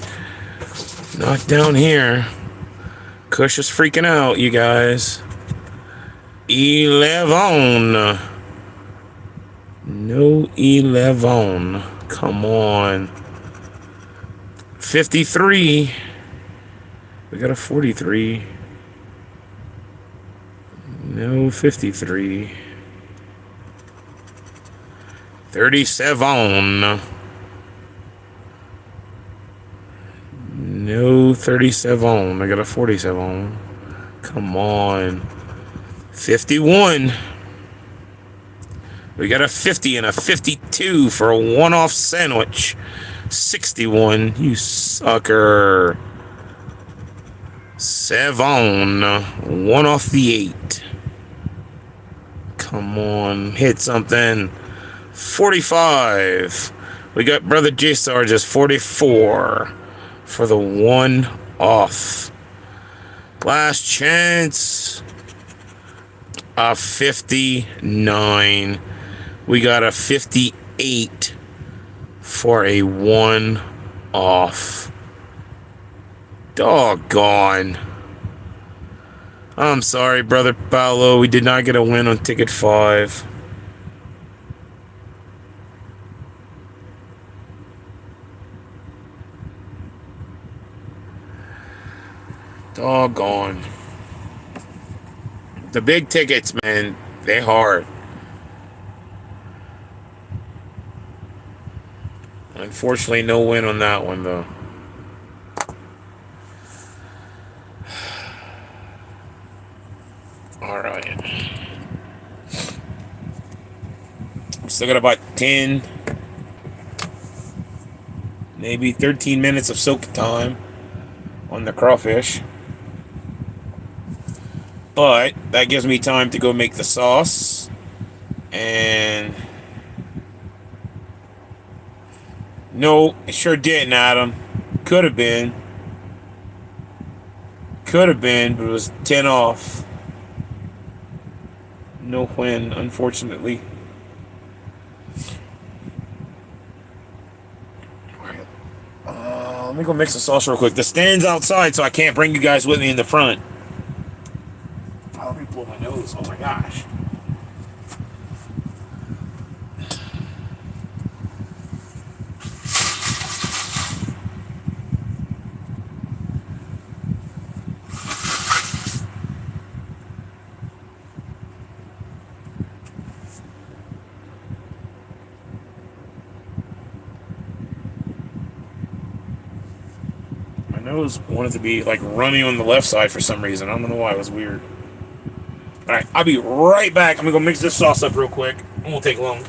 Not down here. Kush is freaking out, you guys. 11. No 11. Come on. 53. We got a 43. No 53. 37. No 37. I got a 47. Come on. 51. We got a 50 and a 52 for a one-off sandwich. 61. You sucker. 7. One off the 8. Come on. Hit something. 45. We got Brother J-Star just 44 for the one off. Last chance. A 59. We got a 58 for a one off. Doggone. I'm sorry, Brother Paolo. We did not get a win on ticket 5. Doggone. The big tickets, man, they hard. Unfortunately, no win on that one, though. All right. Still got about 10, maybe 13 minutes of soak time on the crawfish. But that gives me time to go make the sauce. And no, it sure didn't, Adam. Could have been. Could have been, but it was 10 off. No win, unfortunately. Alright. Let me go mix the sauce real quick. The stand's outside, so I can't bring you guys with me in the front. Oh, let me blow my nose. Oh my gosh. My nose wanted to be like running on the left side for some reason. I don't know why. It was weird. Alright, I'll be right back. I'm gonna go mix this sauce up real quick. It won't take long.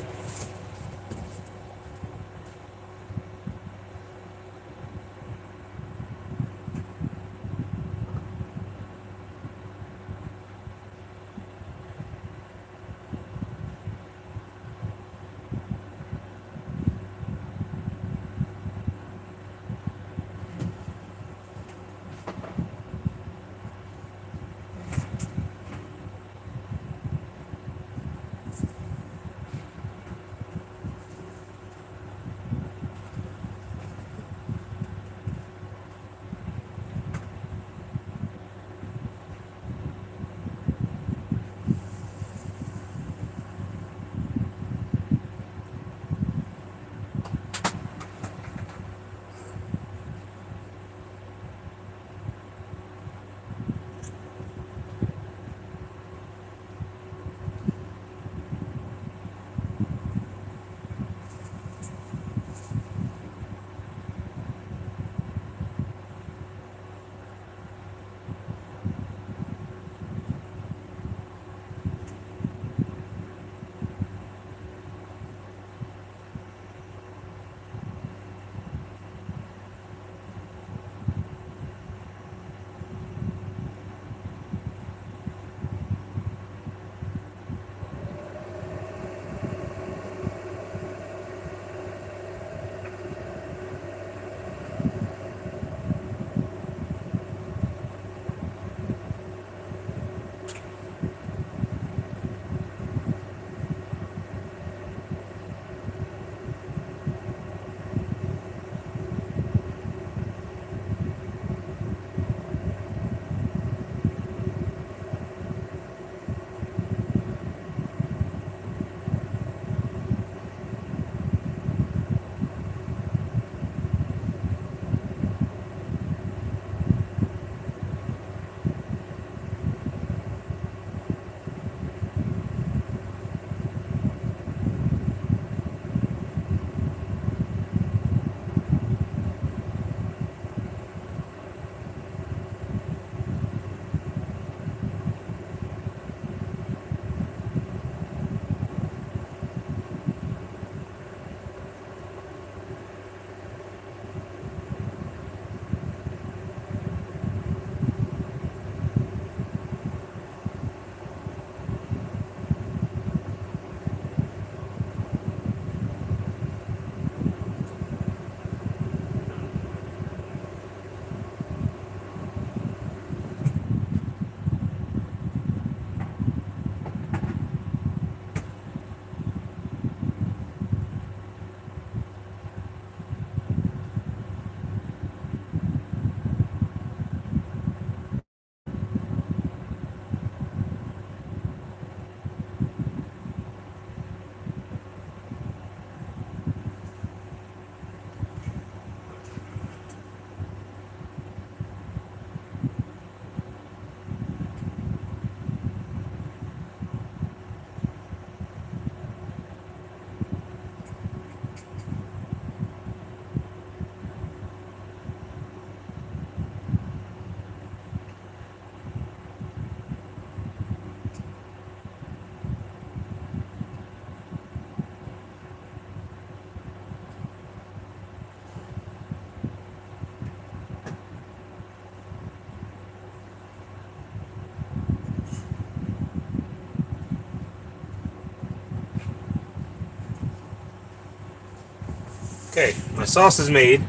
Okay, my sauce is made,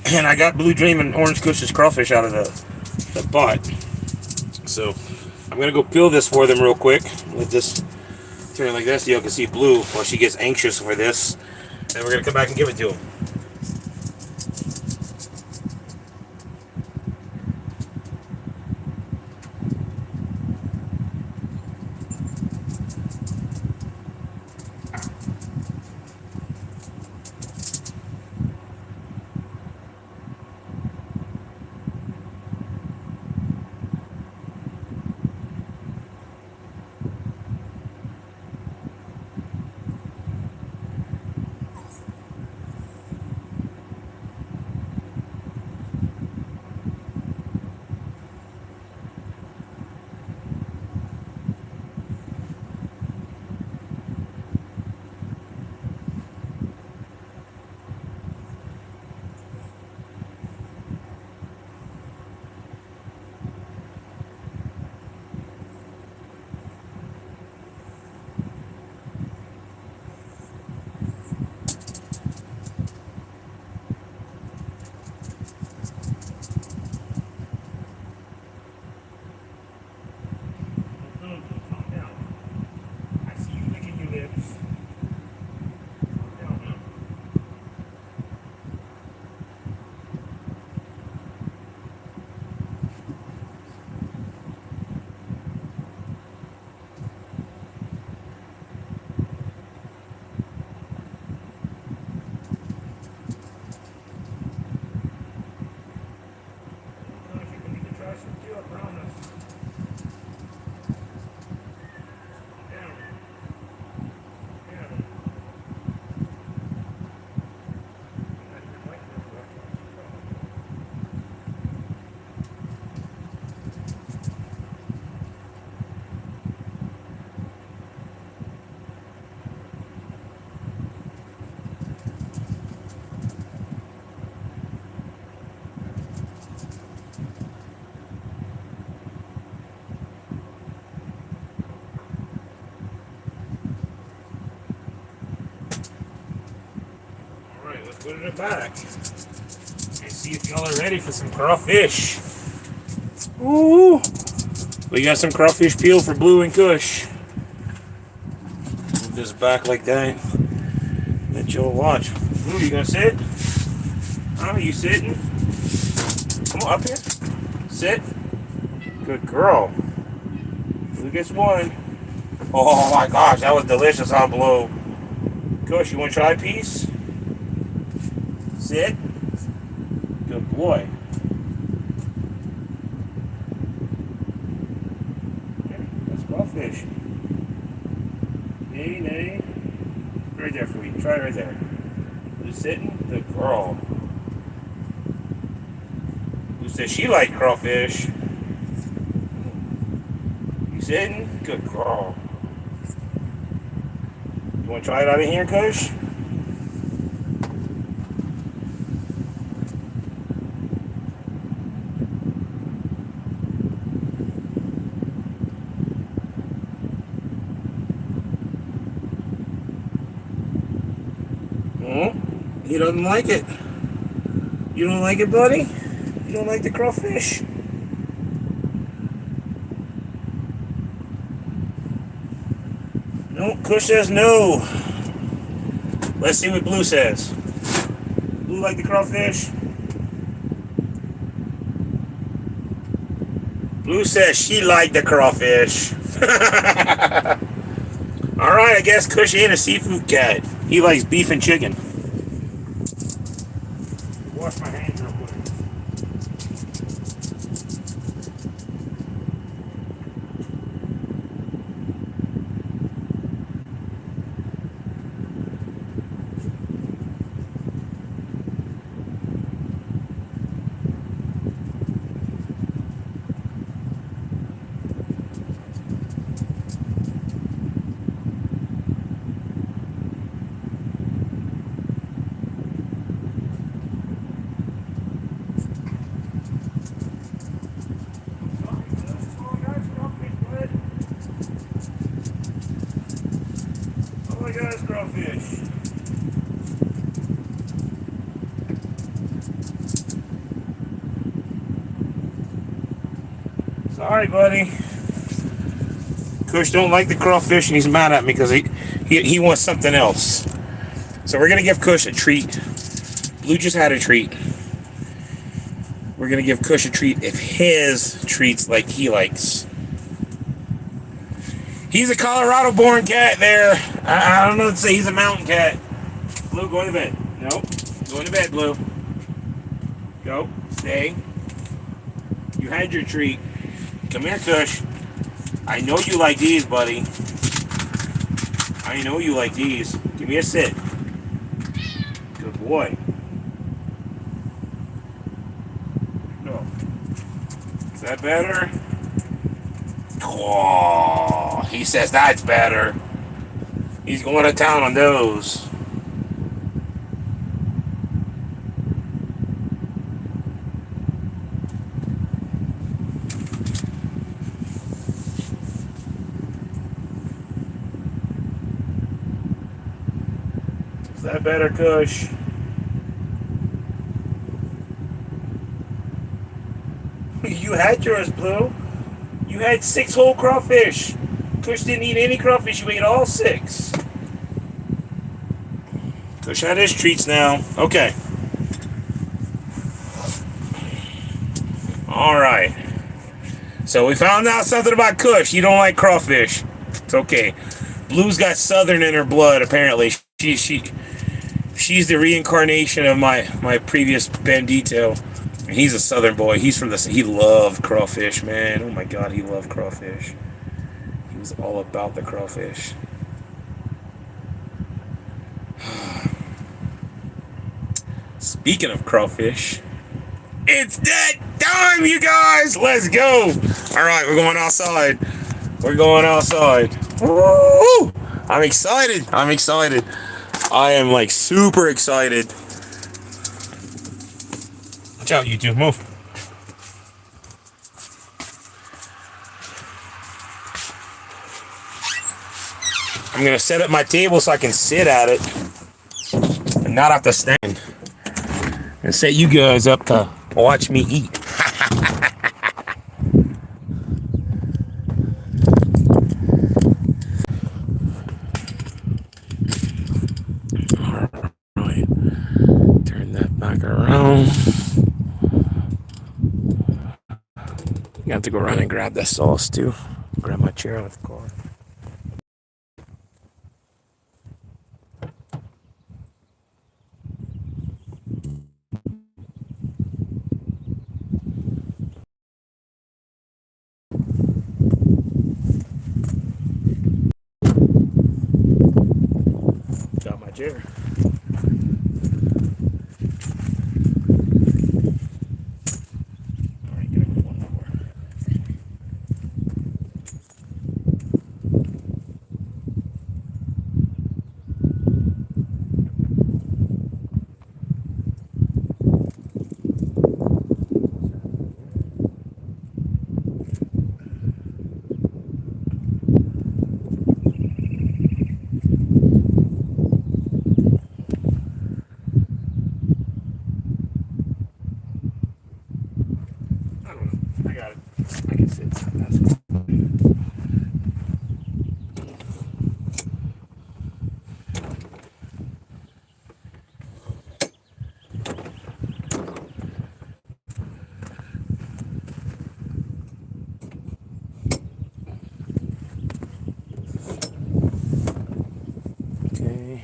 and I got Blue Dream and Orange Kush's crawfish out of the pot. So I'm gonna go peel this for them real quick. Let this turn it like this so y'all can see Blue while she gets anxious for this. And we're gonna come back and give it to him. Let's put it back and see if y'all are ready for some crawfish. Ooh, we got some crawfish peel for Blue and Kush. Move this back like that. Let y'all watch. Blue, you gonna sit? Are you sitting? Come on, up here. Sit. Good girl. Blue gets one. Oh my gosh, that was delicious, huh, Blue? Kush, you want to try a piece? Sit. Good boy. Okay, that's crawfish. Nay, nay. Right there for you. Try it right there. You sitting? Good girl. Who said she liked crawfish? You sitting? Good girl. You want to try it out of here, Kush? He doesn't like it. You don't like it, buddy? You don't like the crawfish? No, Kush says no. Let's see what Blue says. Blue like the crawfish? Blue says she liked the crawfish. Alright, I guess Kush ain't a seafood cat. He likes beef and chicken. Wash my hands real quick. Oh my gosh, crawfish. Sorry, buddy. Kush don't like the crawfish, and he's mad at me because he wants something else. So we're gonna give Kush a treat. Blue just had a treat. We're gonna give Kush a treat if his treats like he likes. He's a Colorado-born cat there. I don't know what to say. He's a mountain cat. Blue, go to bed. Nope. Go to bed, Blue. Go. Stay. You had your treat. Come here, Kush. I know you like these, buddy. I know you like these. Give me a sit. Good boy. No. Is that better? Oh, he says that's better. He's going to town on those. Is that better, Kush? You had yours, Blue. You had 6 whole crawfish. Kush didn't eat any crawfish. You ate all 6. Kush had his treats now. Okay. Alright. So we found out something about Kush. You don't like crawfish. It's okay. Blue's got Southern in her blood, apparently. She's the reincarnation of my previous bandito. And he's a Southern boy. He's from he loved crawfish, man. Oh my God, he loved crawfish. He was all about the crawfish. Speaking of crawfish, it's that time, you guys. Let's go. All right, we're going outside. We're going outside. Woo! I'm excited. I'm excited. I am like super excited. Watch out, you two. Move. I'm going to set up my table so I can sit at it and not have to stand. And set you guys up to watch me eat. Alright. Turn that back around. You have to go around and grab that sauce too. Grab my chair out of the car. Got my chair. Alright, give me one more. I can sit. That's cool. Okay.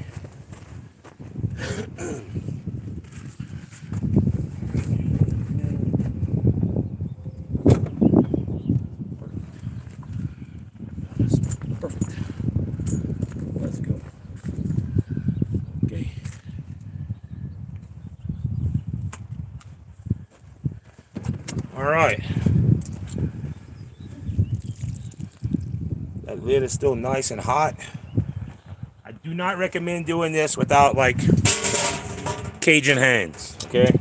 Perfect. Let's go. Okay. All right. That lid is still nice and hot. I do not recommend doing this without like Cajun hands. Okay.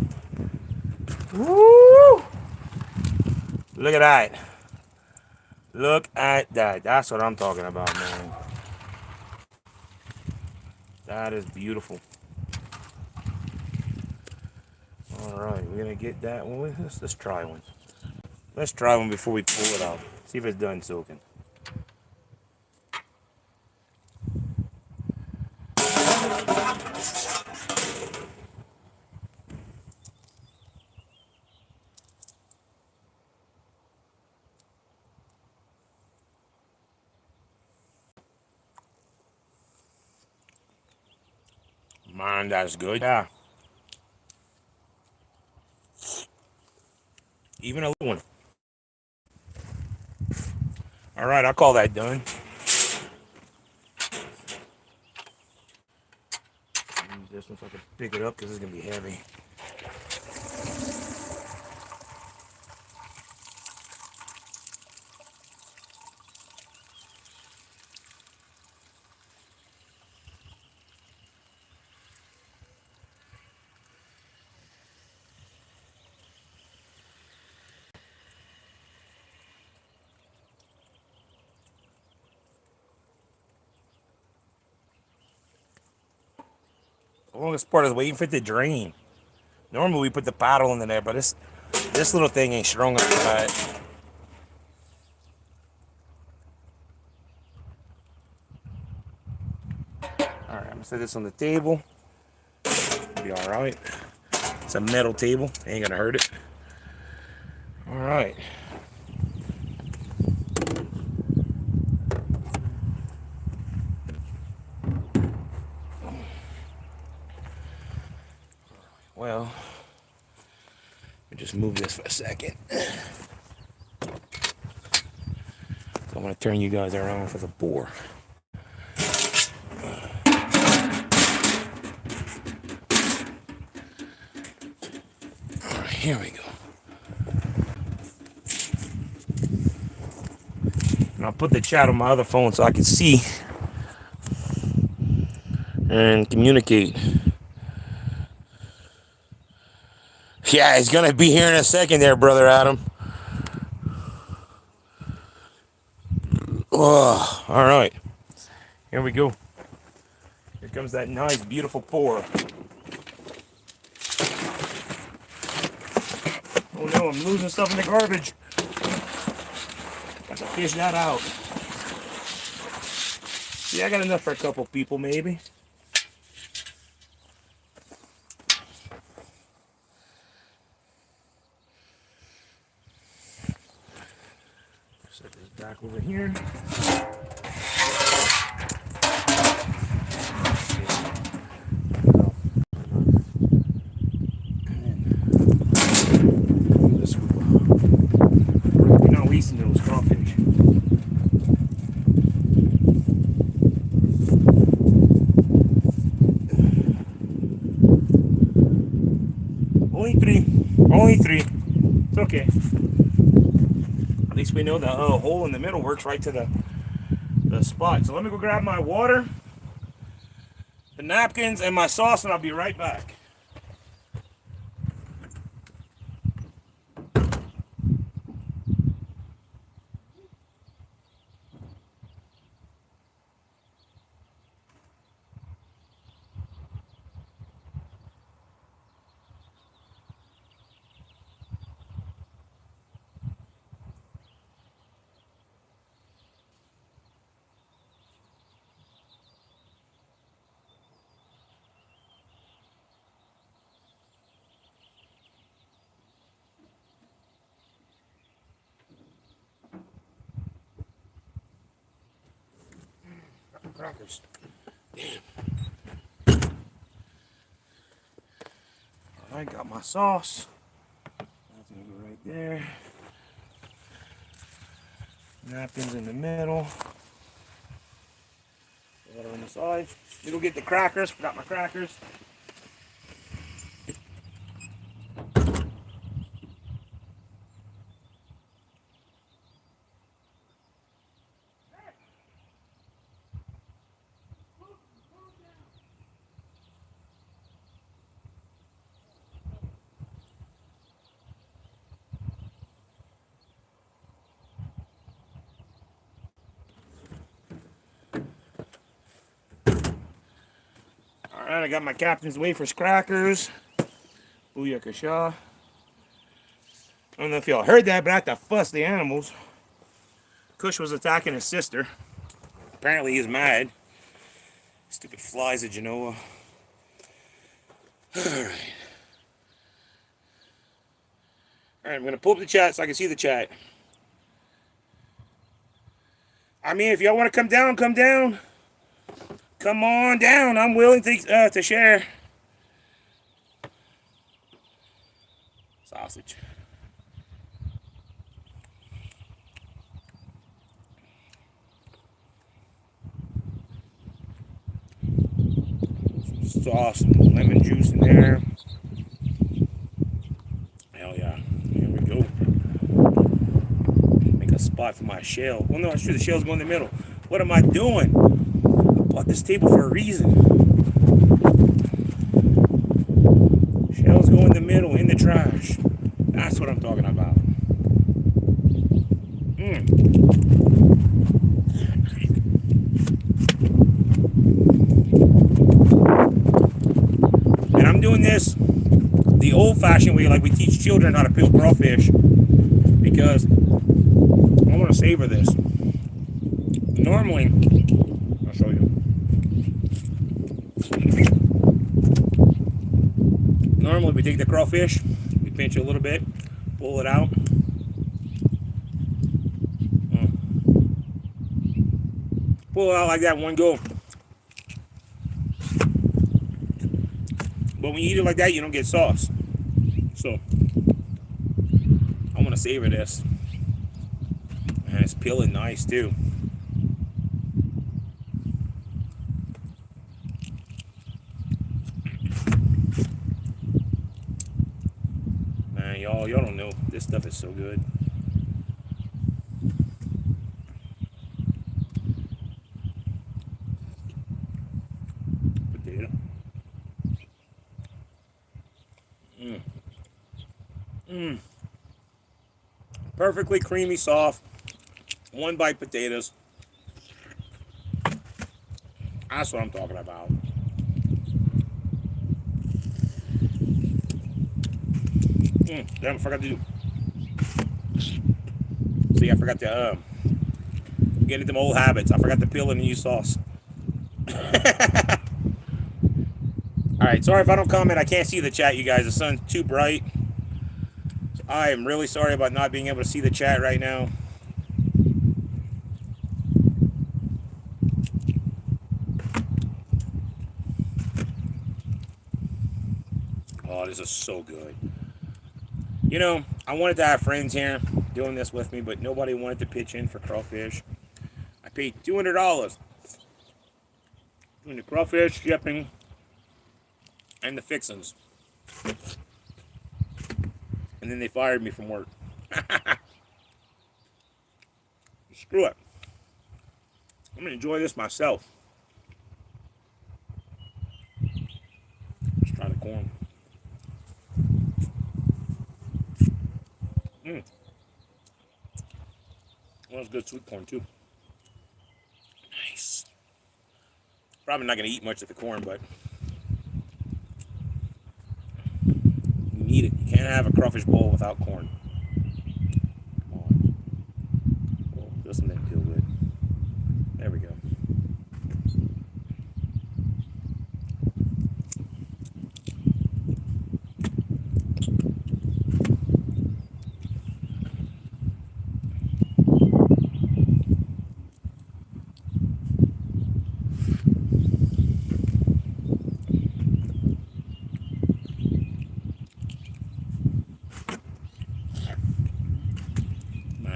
Woo! Look at that. Look at that. That's what I'm talking about, man. That is beautiful. All right, we're gonna get that one. Let's try one. Let's try one before we pull it out. See if it's done soaking. Man, that's good. Yeah. Even a little one. All right, I'll call that done. Use this one so I can pick it up because it's going to be heavy. The longest part is waiting for it to drain. Normally we put the paddle in there, but this little thing ain't strong enough for that. Alright, I'm gonna set this on the table. It'll be alright. It's a metal table, ain't gonna hurt it. Alright. Well, let me just move this for a second. I'm gonna turn you guys around for the boar. Alright, here we go. And I'll put the chat on my other phone so I can see and communicate. Yeah, he's gonna be here in a second there, brother Adam. Oh, all right. Here we go. Here comes that nice, beautiful pour. Oh no, I'm losing stuff in the garbage. Got to fish that out. Yeah, I got enough for a couple people, maybe. Set this back over here. You know, we used to know those crawfish. Only three. It's okay. At least we know the hole in the middle works right to the spot. So let me go grab my water, the napkins, and my sauce, and I'll be right back. Crackers. Damn. Alright, got my sauce. That's gonna go right there. Napkins in the middle. Water on the side. We go get the crackers. Forgot my crackers. Alright, I got my Captain's Wafers crackers. Booyakasha. I don't know if y'all heard that, but I had to fuss the animals. Kush was attacking his sister. Apparently he's mad. Stupid flies at Genoa. Alright. Alright, I'm going to pull up the chat so I can see the chat. I mean, if y'all want to come down, come down. Come on down. I'm willing to share. Sausage. Some sauce, lemon juice in there. Hell yeah. Here we go. Make a spot for my shell. Well, no, I'm sure the shell's going in the middle. What am I doing? I bought this table for a reason. Shells go in the middle, in the trash. That's what I'm talking about. And I'm doing this the old-fashioned way, like we teach children how to peel crawfish, because I want to savor this. Normally, I'll show you. Normally we take the crawfish, we pinch it a little bit, pull it out. Pull it out like that, one go. But when you eat it like that, you don't get sauce. So, I want to savor this. And it's peeling nice too. Man, y'all don't know. This stuff is so good. Potato. Perfectly creamy, soft. One bite potatoes. That's what I'm talking about. Damn, I forgot to do. See, I forgot to get into my old habits. I forgot to peel and use sauce. Alright, sorry if I don't comment. I can't see the chat, you guys. The sun's too bright. So I am really sorry about not being able to see the chat right now. Oh, this is so good. You know, I wanted to have friends here doing this with me, but nobody wanted to pitch in for crawfish. I paid $200 doing the crawfish, shipping, and the fixins. And then they fired me from work. Screw it. I'm going to enjoy this myself. Let's try the corn. Well, that's good sweet corn too. Nice. Probably not going to eat much of the corn, but you need it. You can't have a crawfish bowl without corn. Come on. Oh, doesn't that feel good? There we go.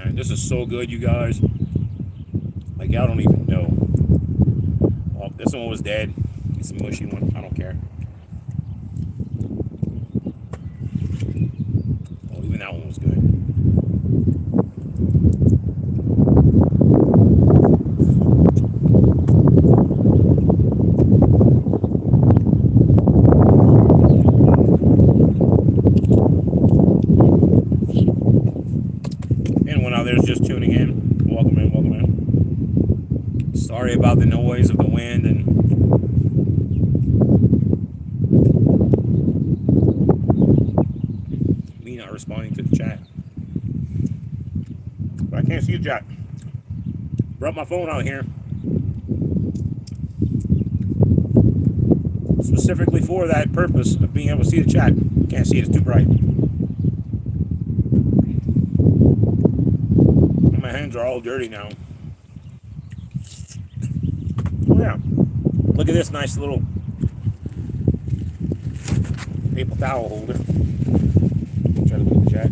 This is so good, you guys. Like, y'all don't even know. Oh, this one was dead. It's a mushy one. I don't care. Oh, even that one was good. There's just tuning in. Welcome in, welcome in. Sorry about the noise of the wind and me not responding to the chat. can't see the chat. Brought my phone out here specifically for that purpose of being able to see the chat. Can't see it, it's too bright. My hands are all dirty now. Oh yeah. Look at this nice little paper towel holder. Try to look at the chat.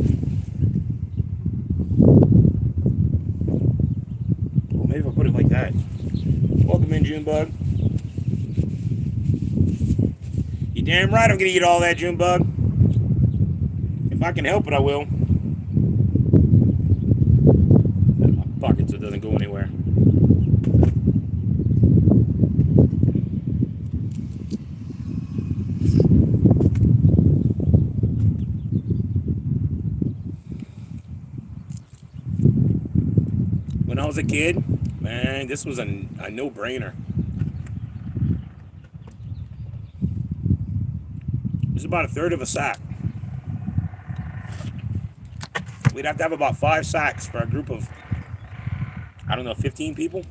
Well, maybe if I put it like that. Welcome in, Junebug. You damn right I'm gonna eat all that, Junebug. If I can help it, I will. Put it in my pocket so it doesn't go anywhere. When I was a kid, man, this was a no-brainer. It was about a third of a sack. We'd have to have about 5 sacks for a group of, I don't know, 15 people.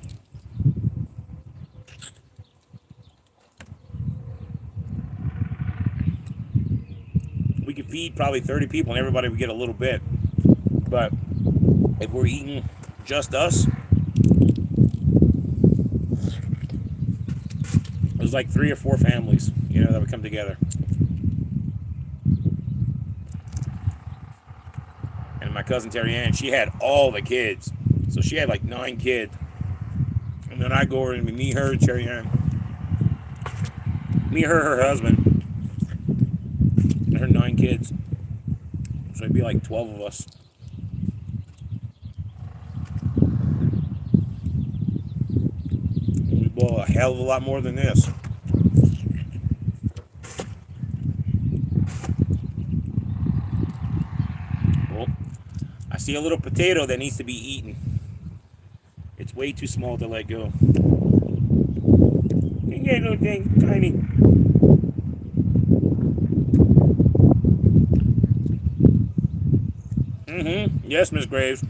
We could feed probably 30 people and everybody would get a little bit. But if we're eating just us, it was like 3 or 4 families, you know, that would come together. And my cousin Terry Ann, she had all the kids. So she had like 9 kids. And then I'd go over and me, her, Terry Ann. Me, her husband. And her 9 kids. So it'd be like 12 of us. We boil a hell of a lot more than this. Well, I see a little potato that needs to be eaten. It's way too small to let go. Yeah, little thing, tiny. Yes, Miss Graves.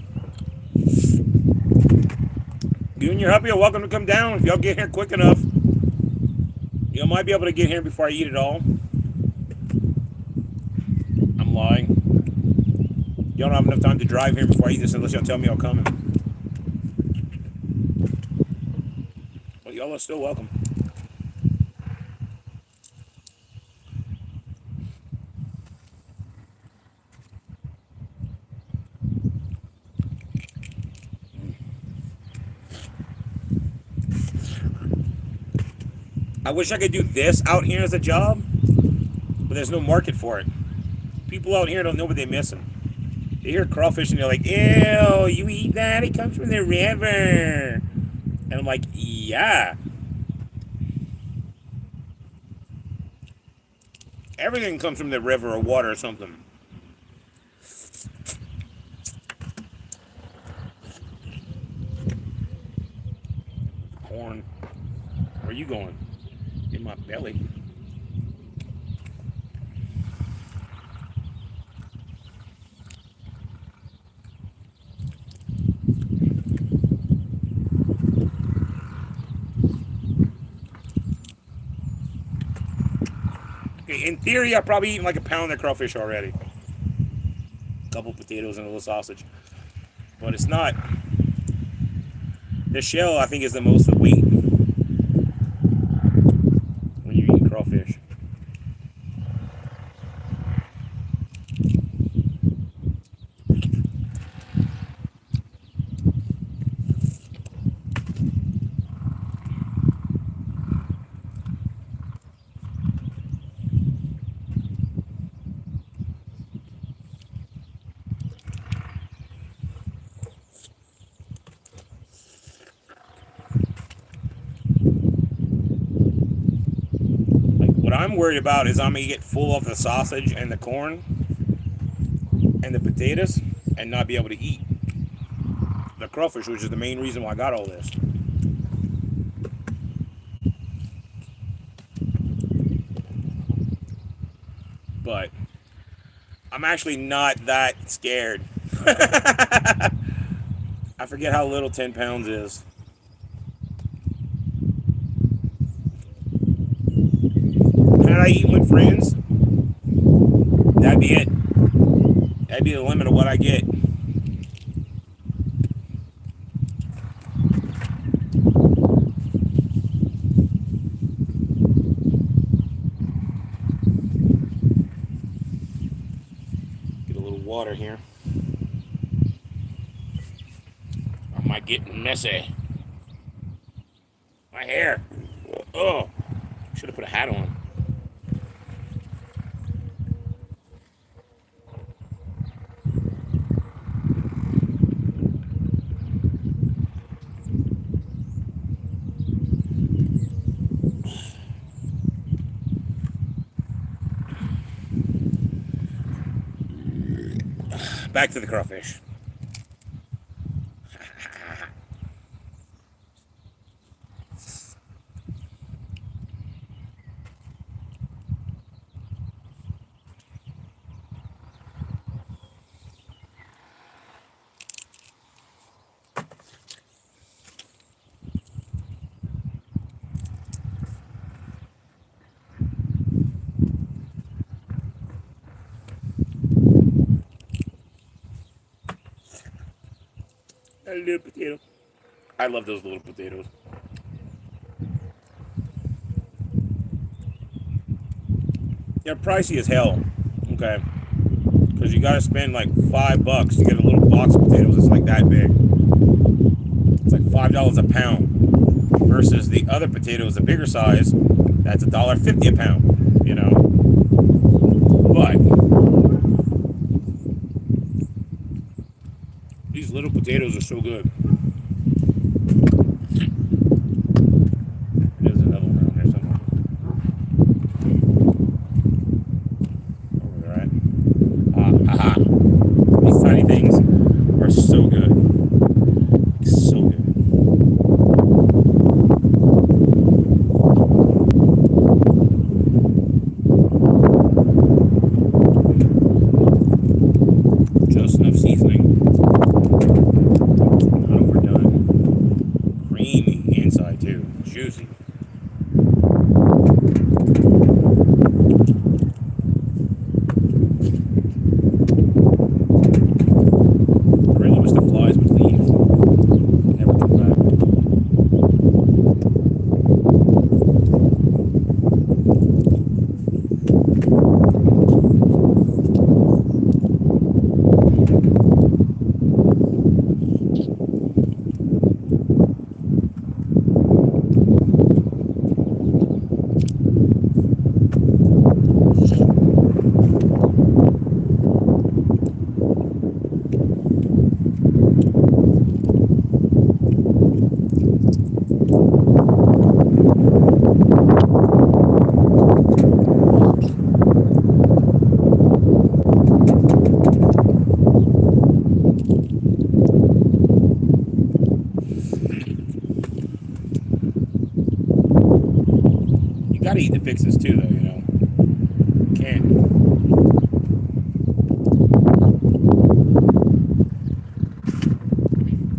You and your hubby are welcome to come down if y'all get here quick enough. You might be able to get here before I eat it all. I'm lying. Y'all don't have enough time to drive here before I eat this unless y'all tell me y'all coming. But y'all are still welcome. I wish I could do this out here as a job, but there's no market for it. People out here don't know what they're missing. They hear crawfish and they're like, ew, you eat that? It comes from the river. And I'm like, yeah. Everything comes from the river or water or something. Corn. Where are you going? In my belly. Okay, in theory, I've probably eaten like a pound of crawfish already. A couple potatoes and a little sausage. But it's not. The shell, I think, is the most of the weight when you're eating crawfish. What I'm worried about is I'm going to get full of the sausage and the corn and the potatoes and not be able to eat the crawfish, which is the main reason why I got all this. But I'm actually not that scared. I forget how little 10 pounds is. Had I eaten with friends, that'd be it. That'd be the limit of what I get. Get a little water here. I might get messy. My hair. Oh, should have put a hat on. Back to the crawfish. A little potato. I love those little potatoes. They're pricey as hell. Okay. Because you gotta spend like $5 to get a little box of potatoes that's like that big. It's like $5 a pound. Versus the other potatoes, the bigger size, that's $1.50 a pound. You know? But these little potatoes are so good. There's another one around there somewhere. Over there, right? Haha. These tiny things are so good. So good. Just enough seasoning. Too juicy. I really wish the flies would leave. Never come back. Gotta eat the fixes too, though, you know.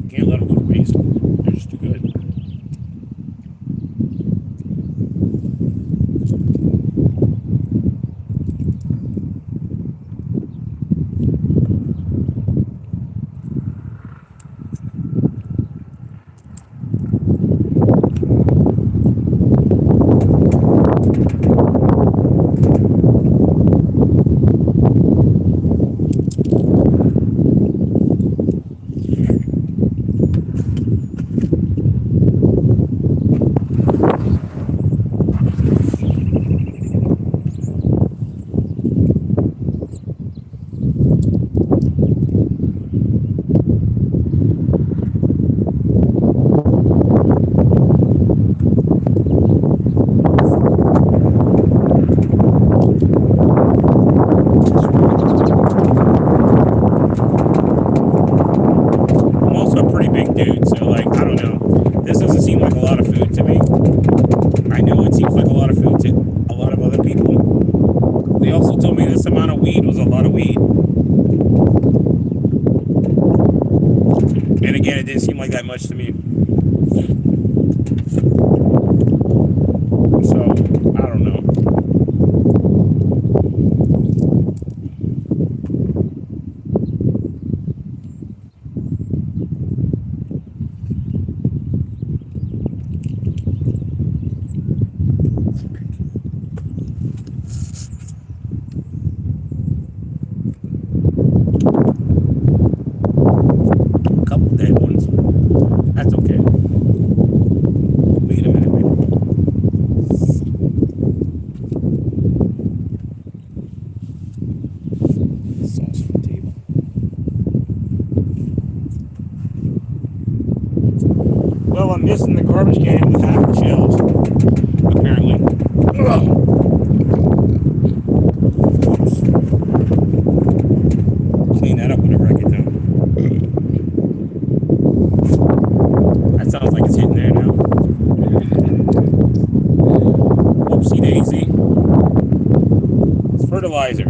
Can't let them go to waste. They're just too good. much to me. So, I don't know. A couple dead ones. That's okay. Wait a minute. Sauce for the table. Well, I'm missing the garbage can with half the shelves, apparently. Ugh. Oops. Clean that up whenever I get done. That sounds like it's hitting there now. Whoopsie daisy. It's fertilizer.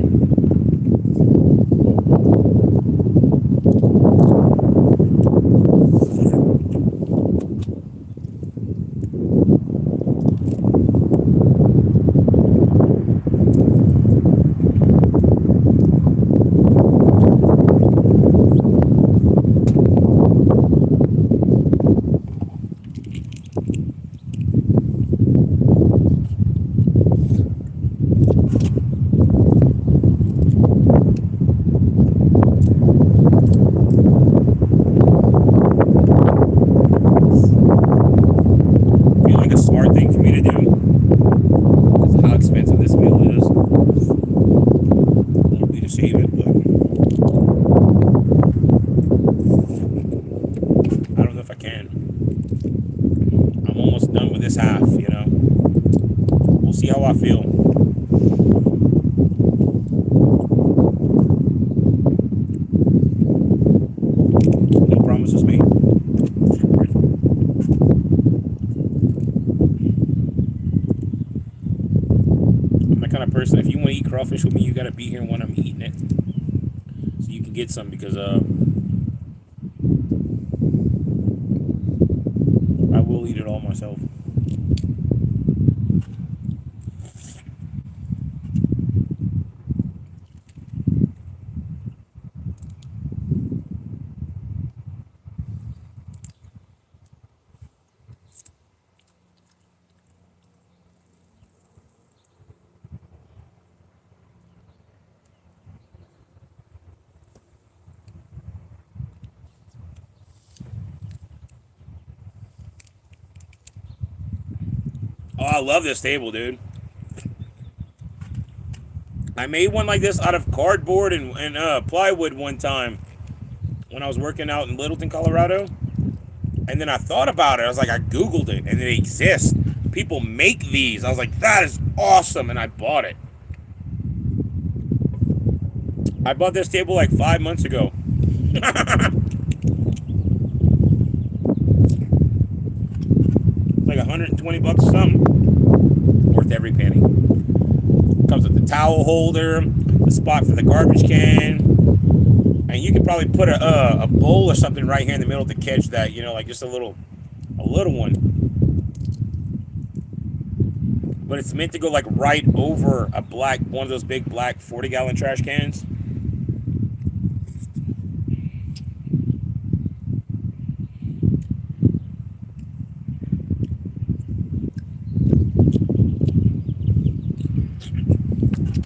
See how I feel. No promises made. I'm the kind of person, if you want to eat crawfish with me, you got to be here when I'm eating it. So you can get some, because I will eat it all myself. Oh, I love this table, dude. I made one like this out of cardboard and plywood one time when I was working out in Littleton, Colorado. And then I thought about it. I was like, I Googled it, and it exists. People make these. I was like, that is awesome, and I bought it. I bought this table like 5 months ago. Like 120 bucks or something. Worth every penny. Comes with the towel holder, the spot for the garbage can, and you could probably put a bowl or something right here in the middle to catch that, you know, like just a little one. But it's meant to go like right over one of those big black 40-gallon trash cans.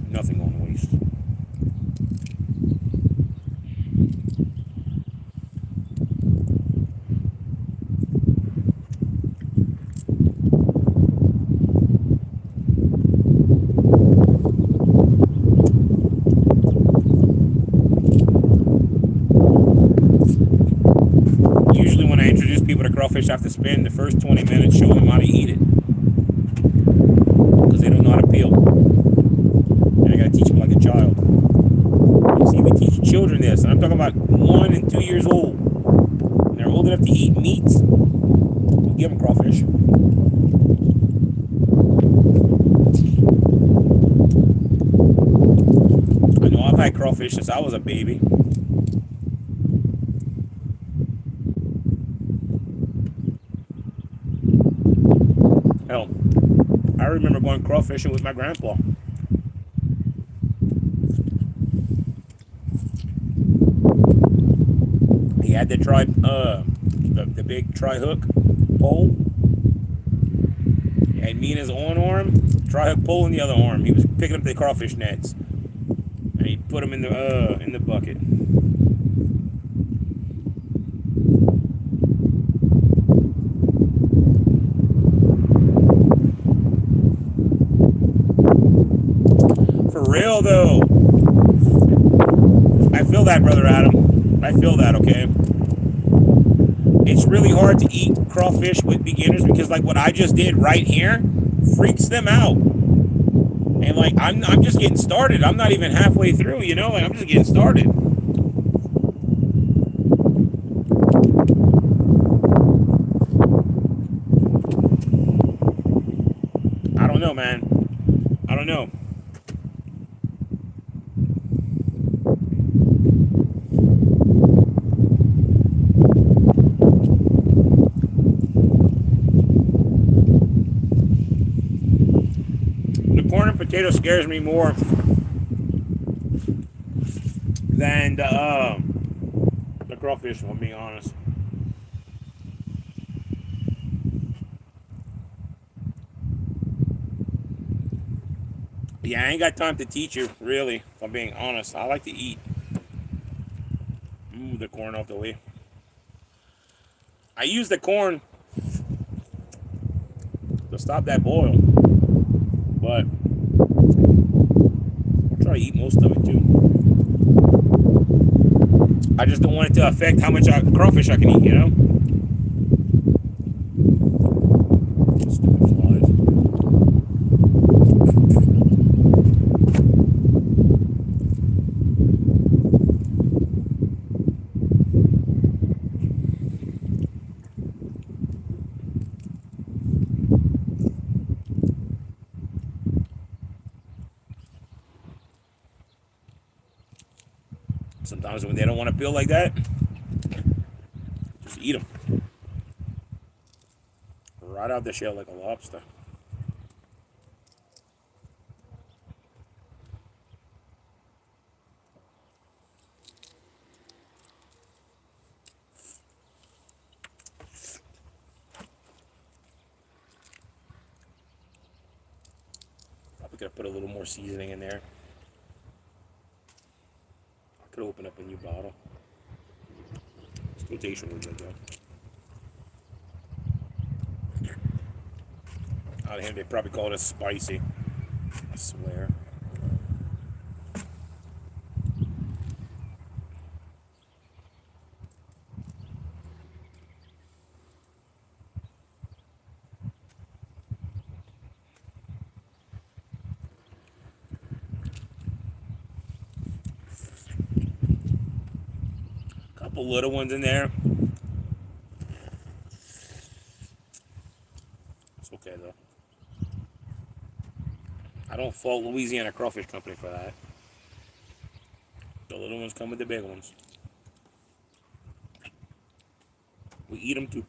Nothing going to waste. Usually when I introduce people to crawfish, I have to spend the first 20 minutes showing them how to eat it, because they don't know how to peel. And I gotta teach them like a child. See, we teach children this, and I'm talking about 1 and 2 years old. When they're old enough to eat meats, we'll give them crawfish. I know I've had crawfish since I was a baby. remember going crawfishing with my grandpa. He had the the big tri-hook pole. He had me in his one arm, tri-hook pole in the other arm. He was picking up the crawfish nets, and he put them in the bucket. For real though, I feel that, brother Adam. I feel that. Okay. It's really hard to eat crawfish with beginners because, like, what I just did right here freaks them out. And, like, I'm just getting started. I'm not even halfway through, you know? Like, I'm just getting started. I don't know, man. I don't know. Corn and potato scares me more than the crawfish, if I'm being honest. Yeah, I ain't got time to teach you, really, if I'm being honest. I like to eat. Move the corn off the way. I use the corn to stop that boil, but I'll try to eat most of it too. I just don't want it to affect how much crawfish I can eat, you know? Stupid flies. Sometimes when they don't want to peel like that, just eat them. Right out the shell like a lobster. Probably could have put a little more seasoning in there. Could open up a new bottle. Still tastes really good though. Out of here, they probably call it spicy. I swear. Couple little ones in there. It's okay though. I don't fault Louisiana Crawfish Company for that. The little ones come with the big ones. We eat them too.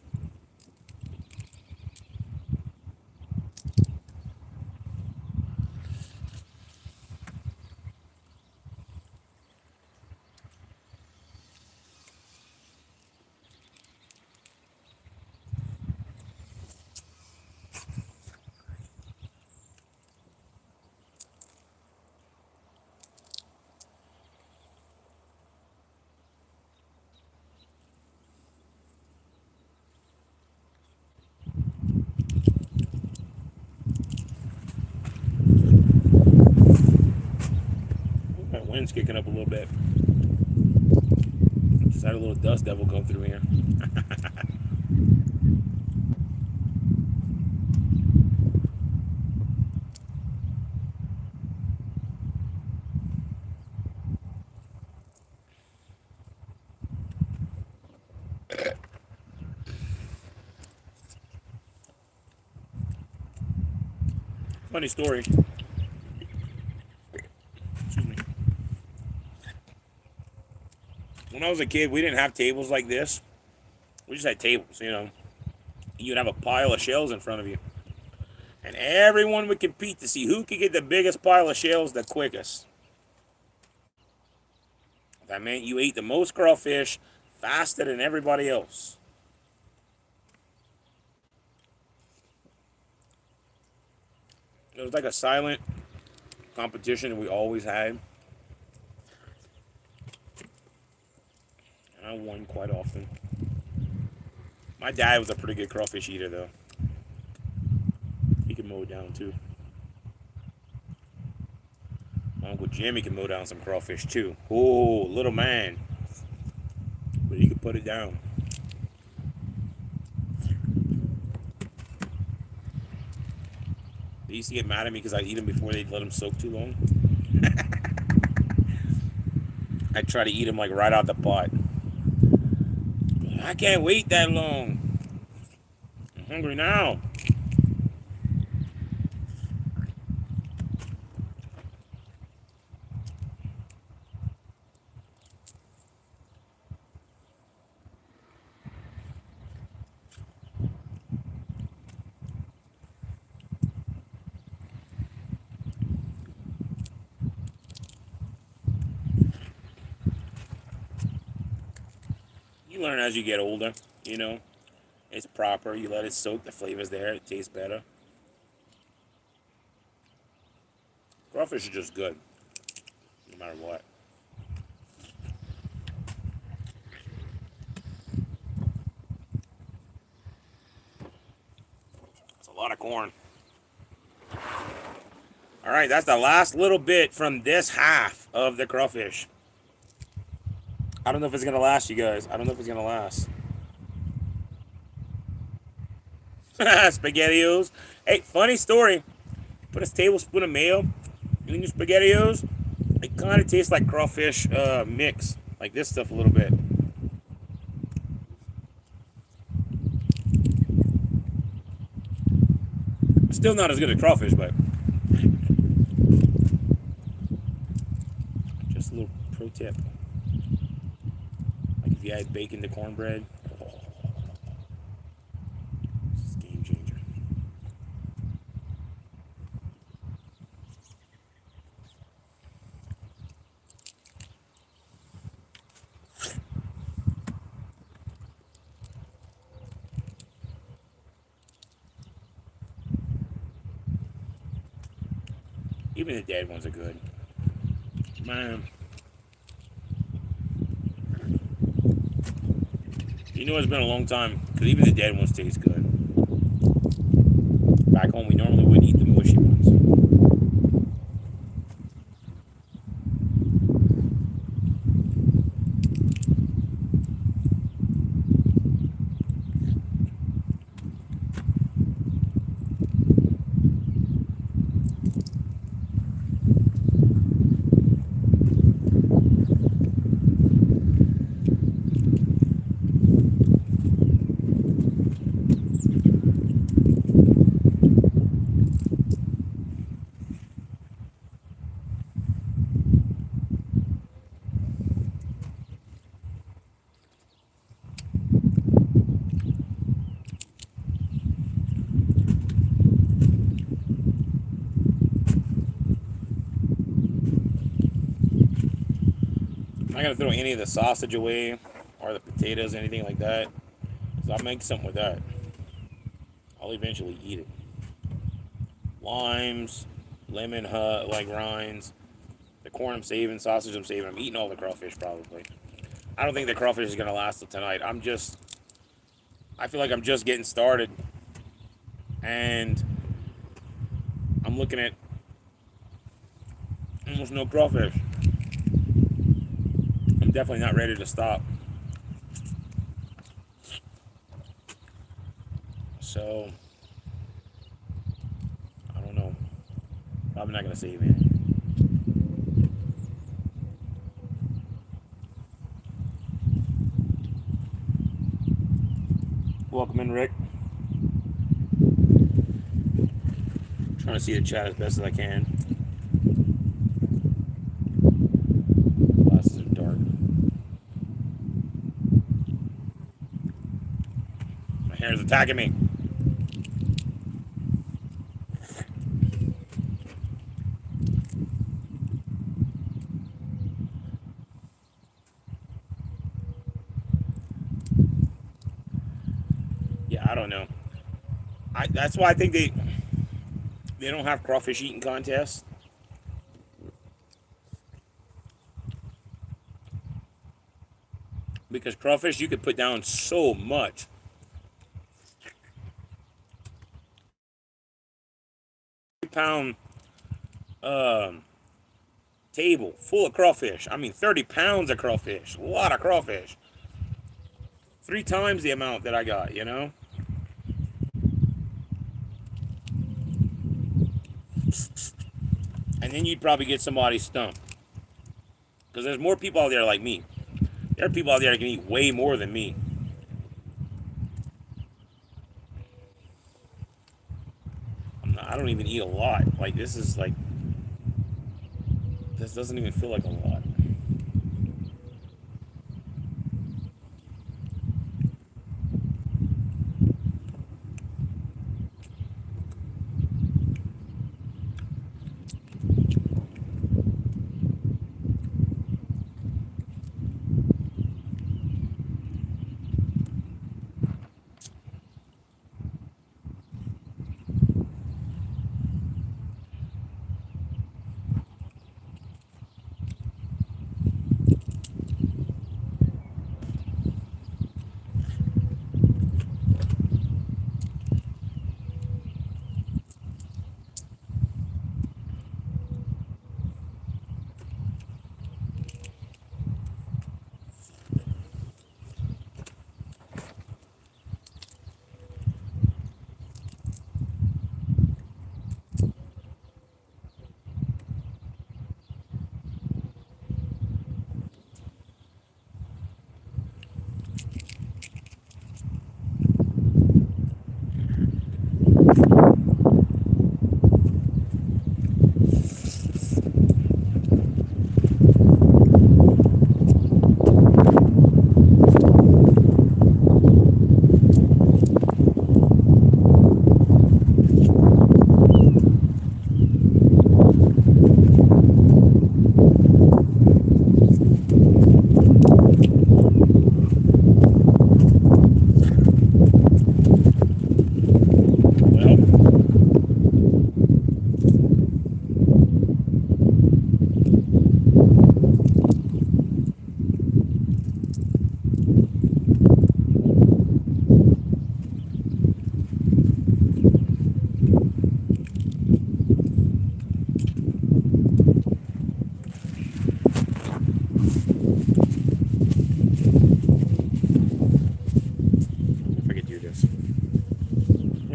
Wind's kicking up a little bit. Just had a little dust devil come through here. Funny story. When I was a kid, we didn't have tables like this. We just had tables, you know. You'd have a pile of shells in front of you. And everyone would compete to see who could get the biggest pile of shells the quickest. That meant you ate the most crawfish faster than everybody else. It was like a silent competition we always had. And I won quite often. My dad was a pretty good crawfish eater, though. He could mow down, too. My Uncle Jimmy can mow down some crawfish, too. Oh, little man. But he could put it down. They used to get mad at me because I'd eat them before they'd let them soak too long. I'd try to eat them like right out the pot. I can't wait that long. I'm hungry now. You learn as you get older, you know. It's proper. You let it soak. The flavor's there. It tastes better. Crawfish is just good, no matter what. It's a lot of corn. All right, that's the last little bit from this half of the crawfish. I don't know if it's gonna last, you guys. I don't know if it's gonna last. SpaghettiOs. Hey, funny story. Put a tablespoon of mayo in your SpaghettiOs. It kind of tastes like crawfish mix, like this stuff a little bit. Still not as good as crawfish, but just a little pro tip. Like if you add bacon to cornbread, it's a game changer. Even the dead ones are good. Man. You know it's been a long time, because even the dead ones taste good. Back home we normally wouldn't eat the mushy ones. I'm not gonna throw any of the sausage away or the potatoes, anything like that. So I'll make something with that. I'll eventually eat it. Limes, lemon like rinds, the corn I'm saving, sausage I'm saving. I'm eating all the crawfish probably. I don't think the crawfish is gonna last till tonight. I feel like I'm just getting started, and I'm looking at almost no crawfish. I'm definitely not ready to stop. So, I don't know. Probably not going to save any. Welcome in, Rick. Trying to see the chat as best as I can. Glasses are dark. My hair is attacking me. I don't know. That's why I think they don't have crawfish eating contests. Because crawfish, you could put down so much. Pound table full of crawfish. I mean, 30 pounds of crawfish. A lot of crawfish. 3 times the amount that I got, you know? And then you'd probably get somebody stumped. Because there's more people out there like me. There are people out there that can eat way more than me. I don't even eat a lot. Like, this is like... This doesn't even feel like a lot.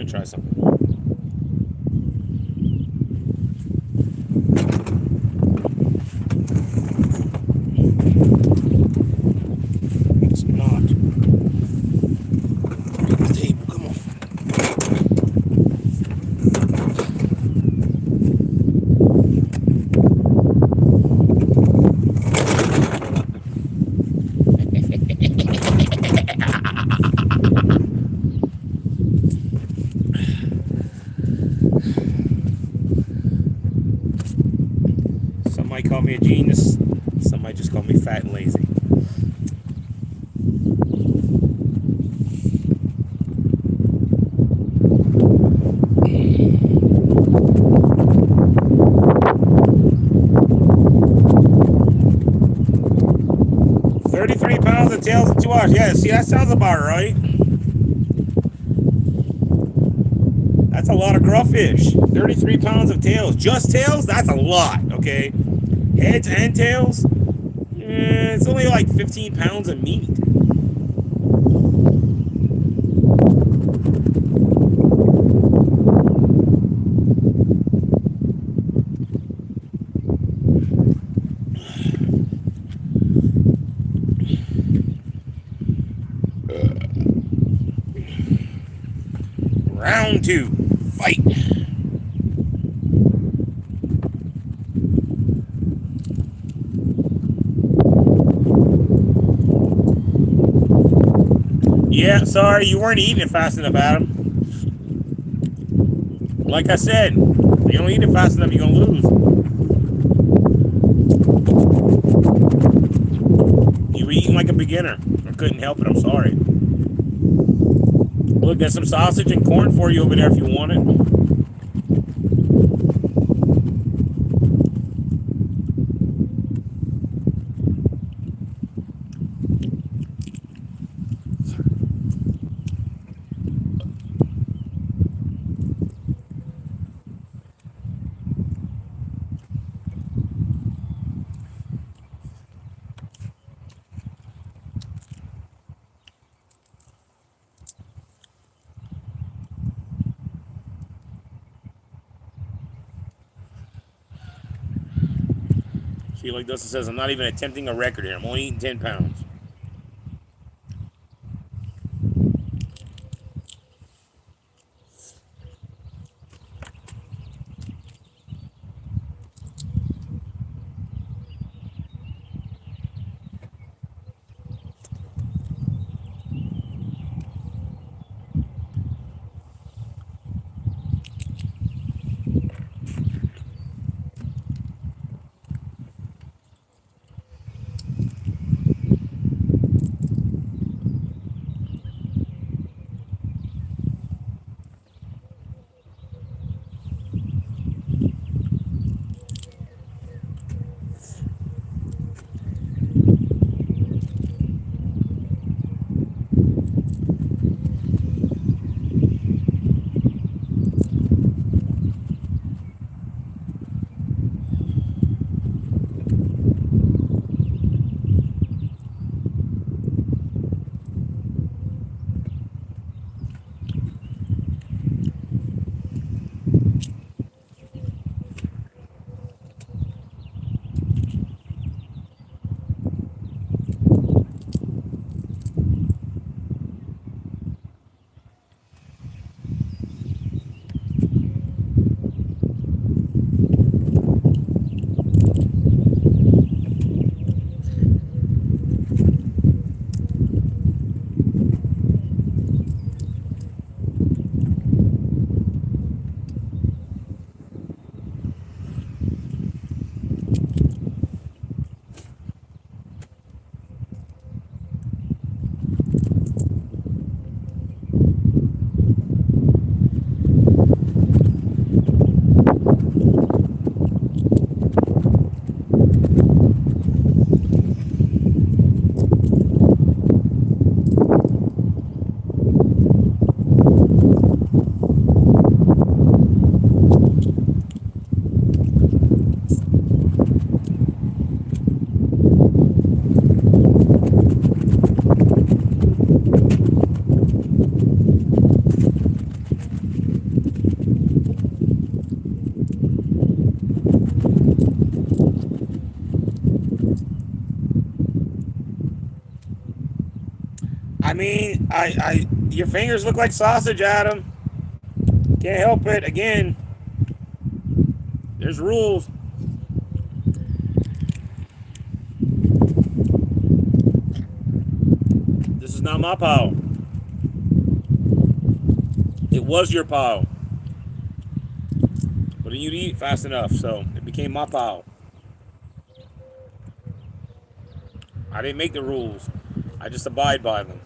Try something. It's not. The table, come on. Some might call me a genius. Some might just call me fat and lazy. £33 of tails in 2 hours. Yeah, see, that sounds about right. That's a lot of crawfish. 33 pounds of tails. Just tails? That's a lot, okay? Heads and tails? It's only like 15 pounds of meat. Round 2. Fight. Yeah, sorry, you weren't eating it fast enough, Adam. Like I said, if you don't eat it fast enough, you're going to lose. You were eating like a beginner. I couldn't help it, I'm sorry. Look, there's some sausage and corn for you over there if you want it. See, like Dustin says, I'm not even attempting a record here. I'm only eating 10 pounds. I mean, your fingers look like sausage, Adam. Can't help it. Again, there's rules. This is not my pile. It was your pile. But you'd eat fast enough, so it became my pile. I didn't make the rules. I just abide by them.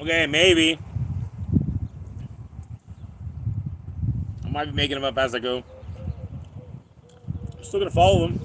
Okay, maybe. I might be making them up as I go. I'm still gonna follow them.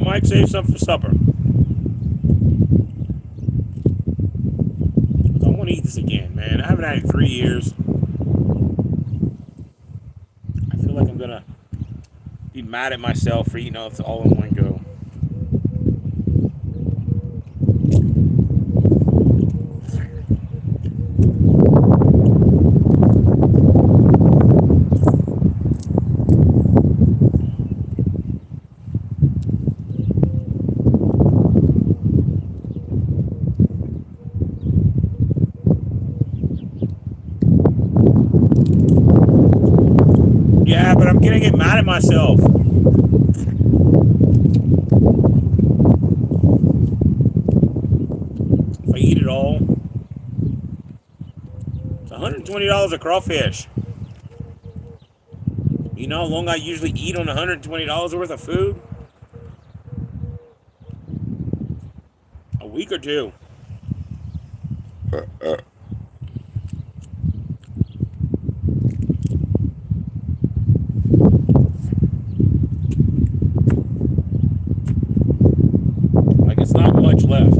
Might save some for supper. I don't want to eat this again, man. I haven't had it in 3 years. I feel like I'm gonna be mad at myself for eating it all in one go. Yeah, but I'm gonna get mad at myself. If I eat it all. It's $120 a crawfish. You know how long I usually eat on $120 worth of food? A week or two. Like it's not much left.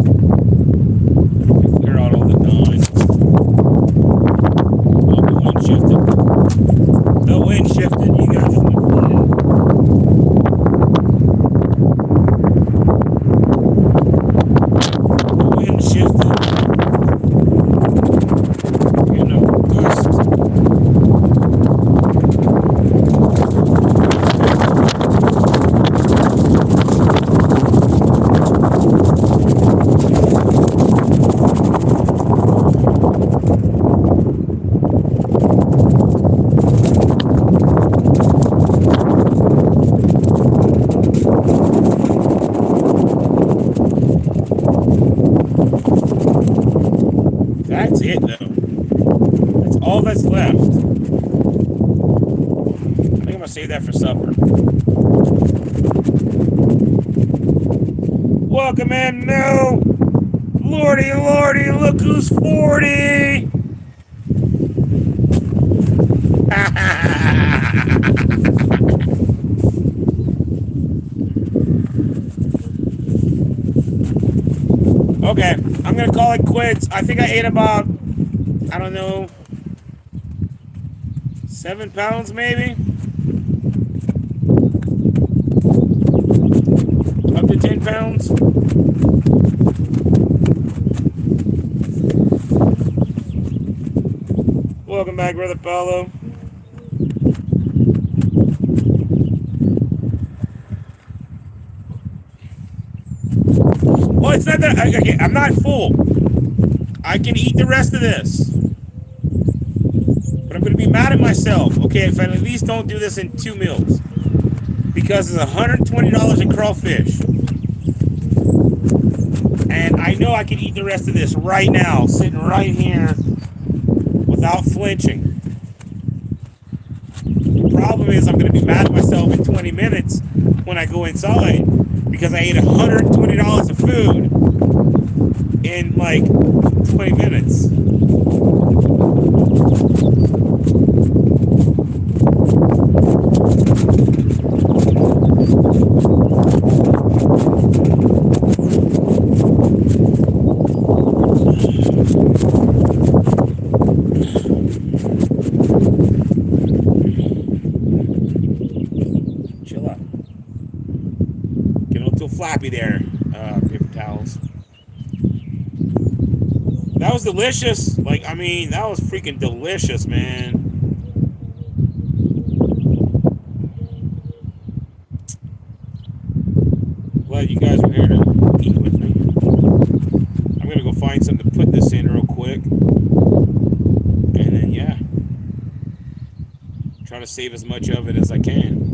Clear out all the dimes. Oh, the wind shifted. The wind shifted. You guys just went flying. The wind shifted. Getting a boost. That's it, though. That's all that's left. I think I'm gonna save that for supper. Welcome in, no! Lordy, lordy, look who's 40! Okay, I'm gonna call it quits. I think I ate about, I don't know, 7 pounds maybe? Up to 10 pounds? Welcome back, Brother Paulo. Well, it's not that, okay, I'm not full. I can eat the rest of this. But I'm going to be mad at myself, okay, if I at least don't do this in 2 meals. Because it's $120 in crawfish. And I know I can eat the rest of this right now, sitting right here, without flinching. The problem is I'm going to be mad at myself in 20 minutes when I go inside. Because I ate $120 of food in like 20 minutes. be there. Paper towels. That was delicious. Like, I mean, that was freaking delicious, man. Glad you guys were here to eat with me. I'm gonna go find something to put this in real quick. And then, yeah. Try to save as much of it as I can.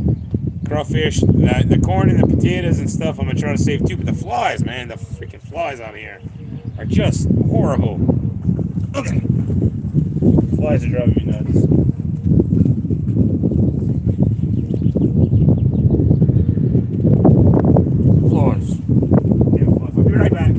Crawfish, the corn and the potatoes and stuff, I'm gonna try to save too. But the flies, man, the freaking flies out here are just horrible. Okay. Flies are driving me nuts. Flies. Yeah, flies. I'll be right back.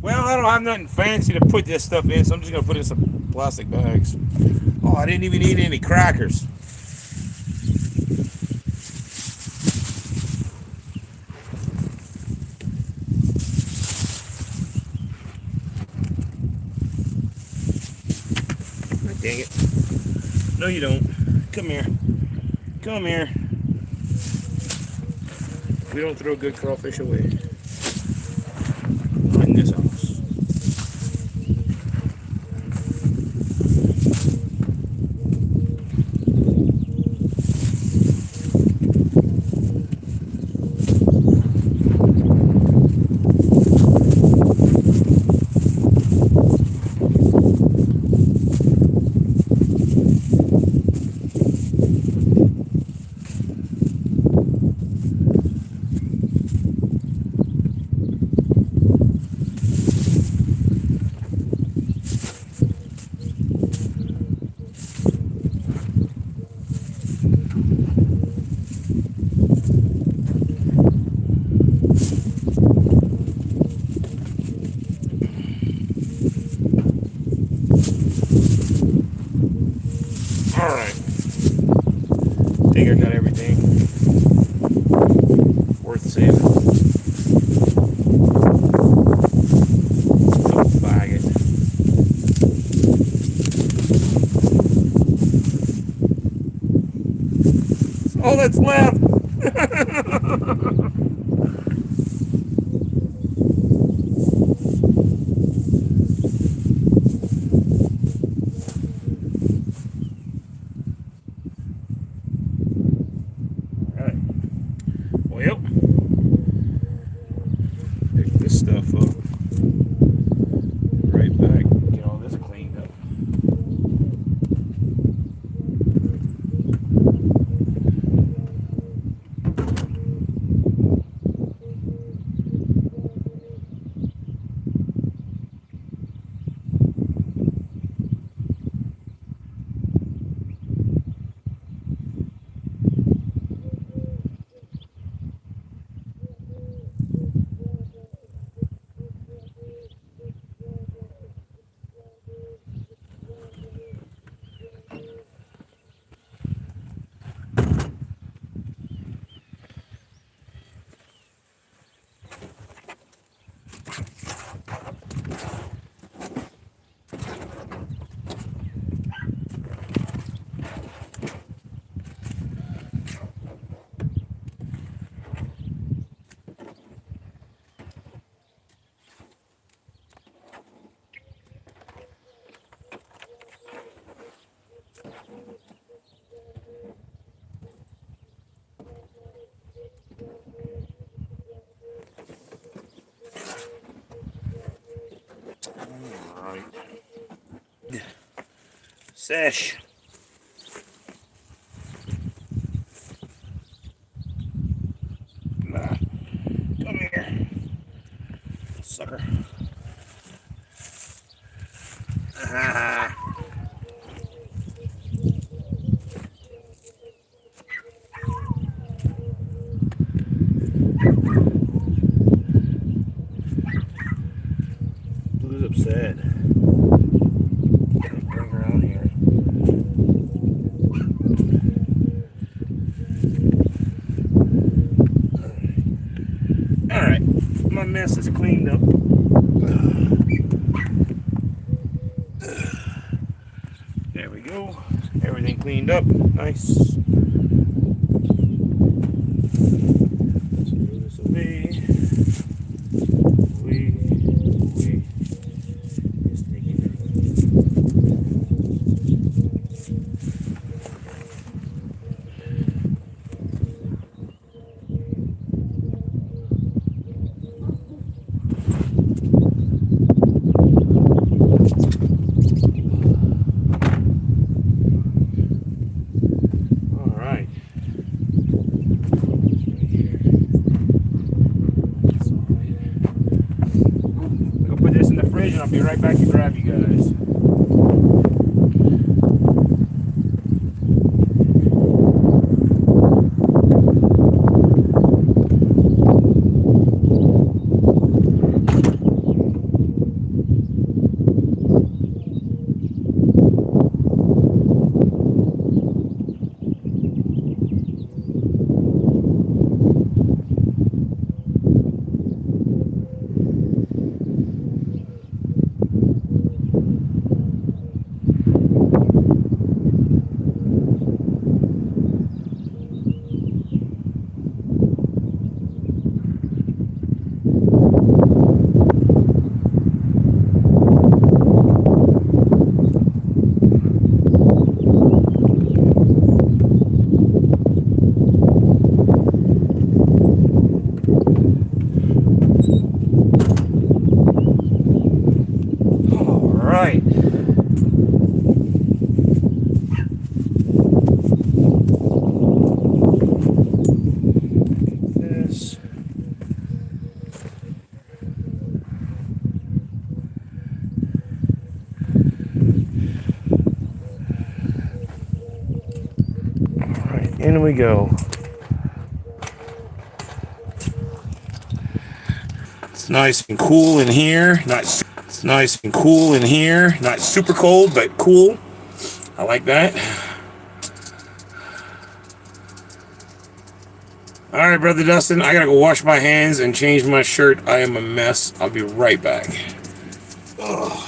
Well, I don't have nothing fancy to put this stuff in, so I'm just going to put it in some plastic bags. Oh, I didn't even need any crackers. Oh, dang it. No, you don't. Come here. Come here. We don't throw good crawfish away. Not in this house. Alright. I think I got everything worth saving. Don't bag it. All that's left! Well, pick this stuff up. Right back. Get all this cleaned up. Alright. Sesh. Come here. Sucker. Ah. mess is cleaned up. There we go. Everything cleaned up. Nice. Throw this away. Away. This thing here. I'll be right back to grab you guys. In we go. It's nice and cool in here. It's nice and cool in here. Not super cold, but cool. I like that. All right, Brother Dustin, I gotta go wash my hands and change my shirt. I am a mess. I'll be right back. Ugh.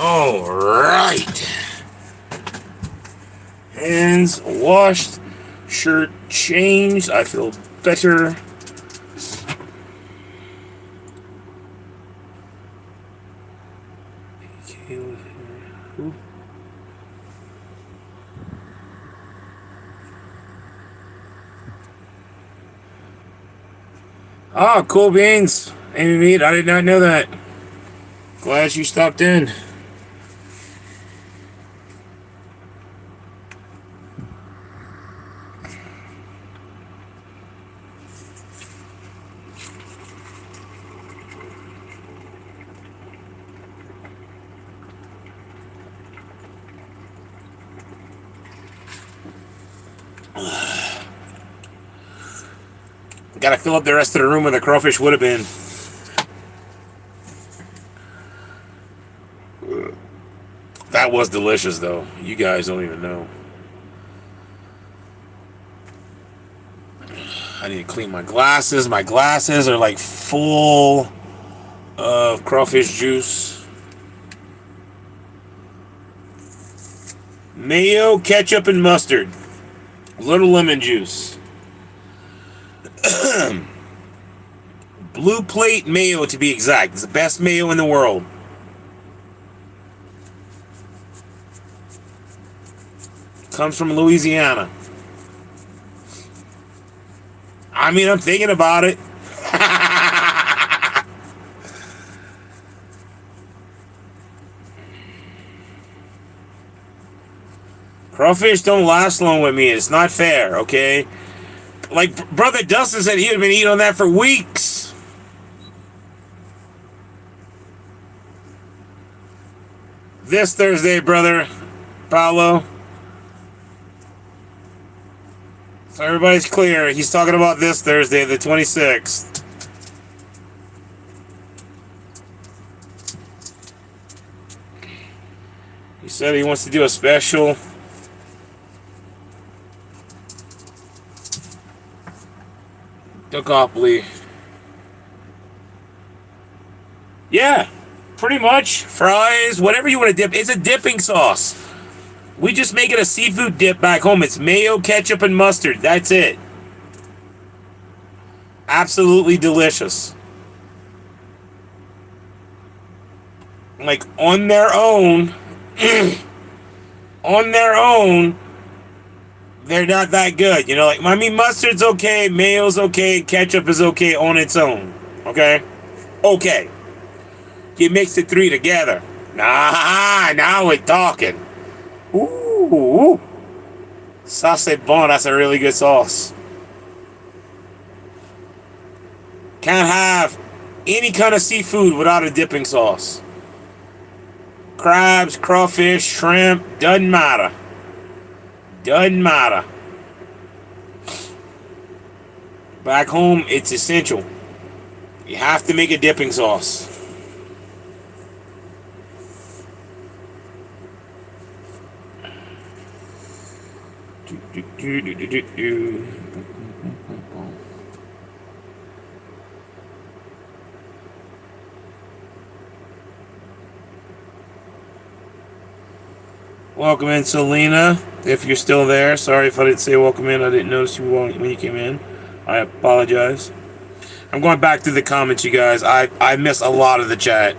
All right. Hands washed, shirt changed. I feel better. Oh, cool beans. Amy Mead, I did not know that. Glad you stopped in. Gotta fill up the rest of the room where the crawfish would have been. That was delicious, though. You guys don't even know. I need to clean my glasses. My glasses are like full of crawfish juice. Mayo, ketchup, and mustard. A little lemon juice. Blue Plate mayo, to be exact. It's the best mayo in the world. Comes from Louisiana. I mean, I'm thinking about it. Crawfish don't last long with me. It's not fair, okay? Like Brother Dustin said, he had been eating on that for weeks. This Thursday, brother Paolo. So everybody's clear. He's talking about this Thursday, the 26th. He said he wants to do a special. Dugopoly. Yeah, pretty much. Fries, whatever you want to dip. It's a dipping sauce. We just make it a seafood dip back home. It's mayo, ketchup, and mustard. That's it. Absolutely delicious. Like, on their own, they're not that good. You know, like, I mean, mustard's okay, mayo's okay, ketchup is okay on its own. Okay? Okay. You mix the three together. Nah, now we're talking. Ooh. Sauce bon, that's a really good sauce. Can't have any kind of seafood without a dipping sauce. Crabs, crawfish, shrimp, doesn't matter. Doesn't matter. Back home, it's essential. You have to make a dipping sauce. Welcome in, Selena. If you're still there, sorry if I didn't say welcome in. I didn't notice you when you came in. I apologize. I'm going back through the comments, you guys. I missed a lot of the chat.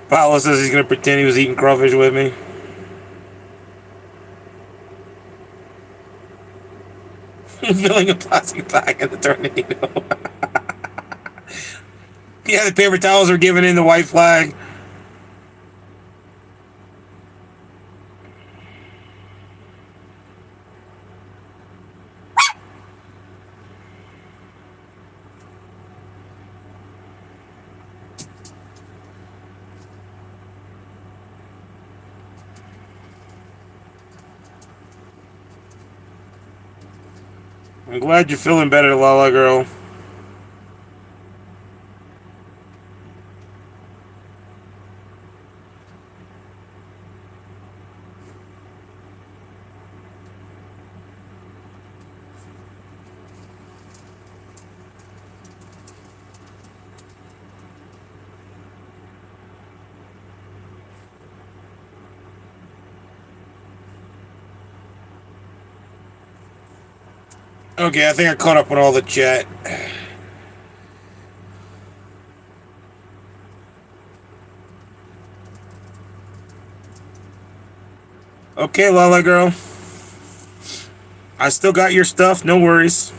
Paolo says he's going to pretend he was eating crawfish with me. Filling a plastic bag in the tornado. Yeah, the paper towels are giving in the white flag. I'm glad you're feeling better, Lala girl. Okay, I think I caught up with all the chat. Okay, Lala girl. I still got your stuff. No worries.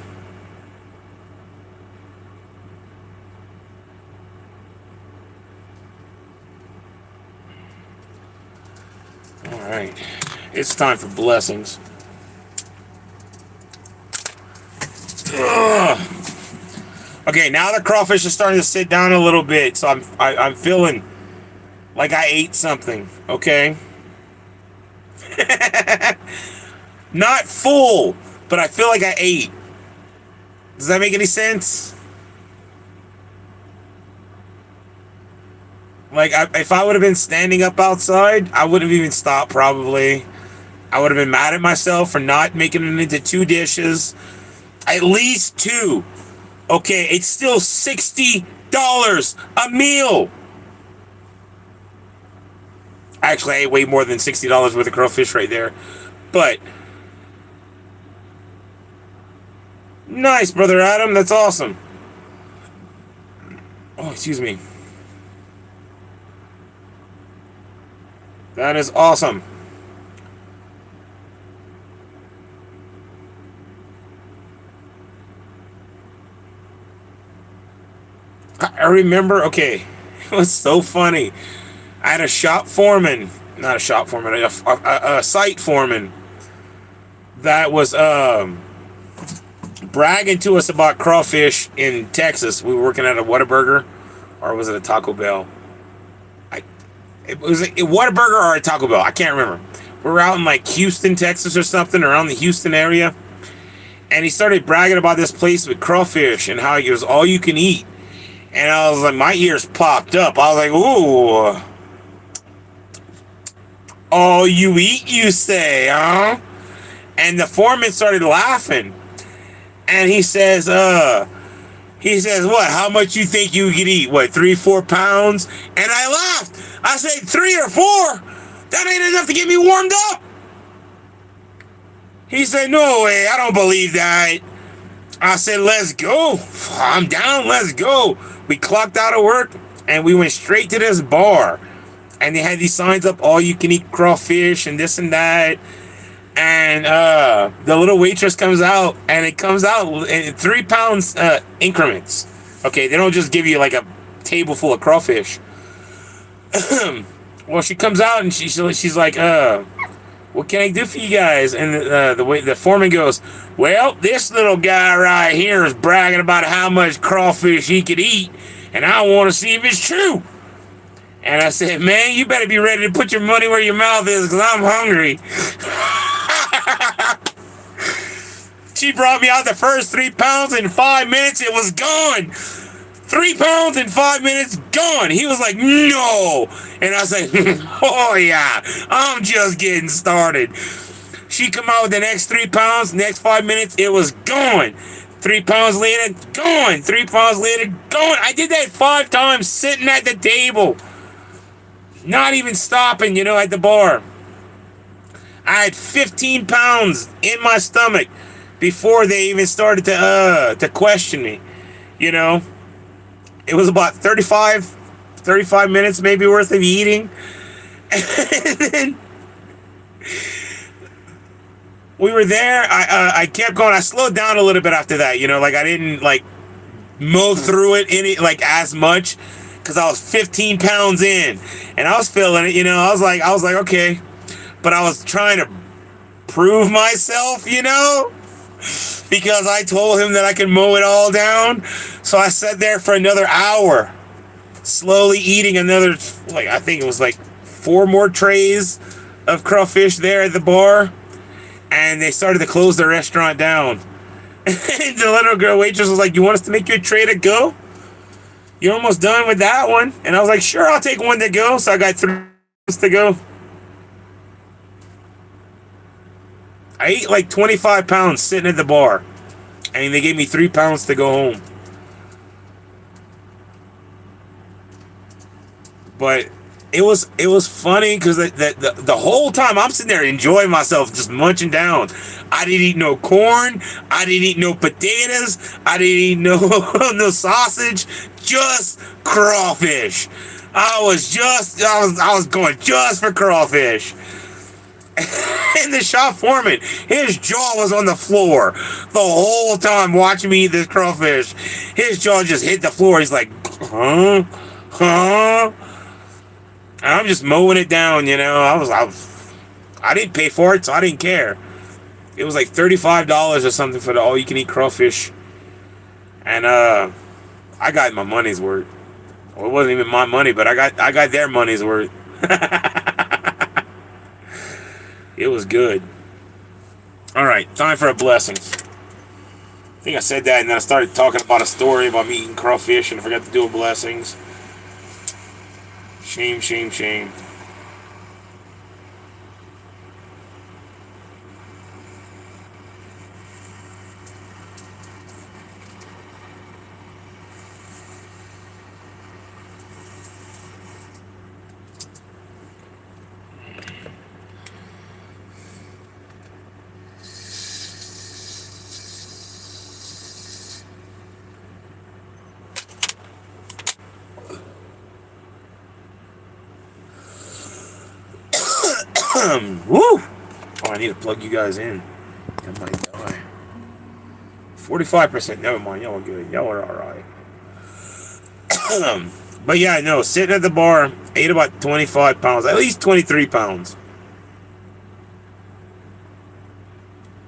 All right. It's time for blessings. Ugh. Okay, now the crawfish is starting to sit down a little bit, so I'm feeling like I ate something. Okay. Not full, but I feel like I ate. Does that make any sense? Like, if I would have been standing up outside, I would have even stopped probably. I would have been mad at myself for not making it into 2 dishes. At least 2. Okay, it's still $60 a meal. Actually, I ate way more than $60 worth of crawfish right there. But nice, Brother Adam. That's awesome. Oh, excuse me. That is awesome. I remember, okay, it was so funny. I had a shop foreman, not a shop foreman, a site foreman that was bragging to us about crawfish in Texas. We were working at a Whataburger, or was it a Taco Bell? It was a Whataburger or a Taco Bell. I can't remember. We were out in like Houston, Texas or something, around the Houston area. And he started bragging about this place with crawfish and how it was all you can eat. And I was like, my ears popped up. I was like, ooh. All you eat, you say, huh? And the foreman started laughing. And he says, what? How much you think you could eat? What, 3-4 pounds? And I laughed. I said, 3 or 4? That ain't enough to get me warmed up. He said, no way, I don't believe that. I said, let's go. I'm down, let's go. We clocked out of work and we went straight to this bar. And they had these signs up, all you can eat crawfish and this and that. And the little waitress comes out, and it comes out in 3 pounds increments. Okay, they don't just give you like a table full of crawfish. Well, she comes out and she's like, what can I do for you guys? And the foreman goes, well, this little guy right here is bragging about how much crawfish he could eat, and I want to see if it's true. And I said, man, you better be ready to put your money where your mouth is, because I'm hungry. She brought me out the first 3 pounds. In 5 minutes, it was gone. 3 pounds in 5 minutes, gone. He was like, no. And I was like, oh yeah, I'm just getting started. She come out with the next 3 pounds, next 5 minutes, it was gone. 3 pounds later, gone. 3 pounds later, gone. I did that 5 times sitting at the table. Not even stopping, at the bar. I had 15 pounds in my stomach before they even started to question me. It was about 35 minutes maybe worth of eating. And then we were there. I kept going. I slowed down a little bit after that. I didn't mow through it as much, because I was 15 pounds in and I was feeling it. I was like, okay. But I was trying to prove myself, because I told him that I could mow it all down. So I sat there for another hour, slowly eating another, I think it was 4 more trays of crawfish there at the bar. And they started to close the restaurant down. And the little girl waitress was like, you want us to make you a tray to go? You're almost done with that one. And I was like, sure, I'll take 1 to go. So I got 3 to go. I ate 25 pounds sitting at the bar, and they gave me 3 pounds to go home. But it was funny because the whole time I'm sitting there enjoying myself, just munching down. I didn't eat no corn. I didn't eat no potatoes. I didn't eat no no sausage. Just crawfish. I was going just for crawfish. And the shop foreman, his jaw was on the floor the whole time watching me eat this crawfish. His jaw just hit the floor. He's like, huh? Huh? And I'm just mowing it down, you know. I didn't pay for it, so I didn't care. It was like $35 or something for the all-you-can-eat crawfish. And I got my money's worth. Well, it wasn't even my money, but I got their money's worth. It was good. All right, time for a blessing. I think I said that, and then I started talking about a story about me eating crawfish, and I forgot to do a blessings. Shame, shame, shame. Woo! Oh, I need to plug you guys in. I might die. 45%. Never mind. Y'all are good. Y'all are alright. But yeah, no. Sitting at the bar, ate about 25 pounds. At least 23 pounds.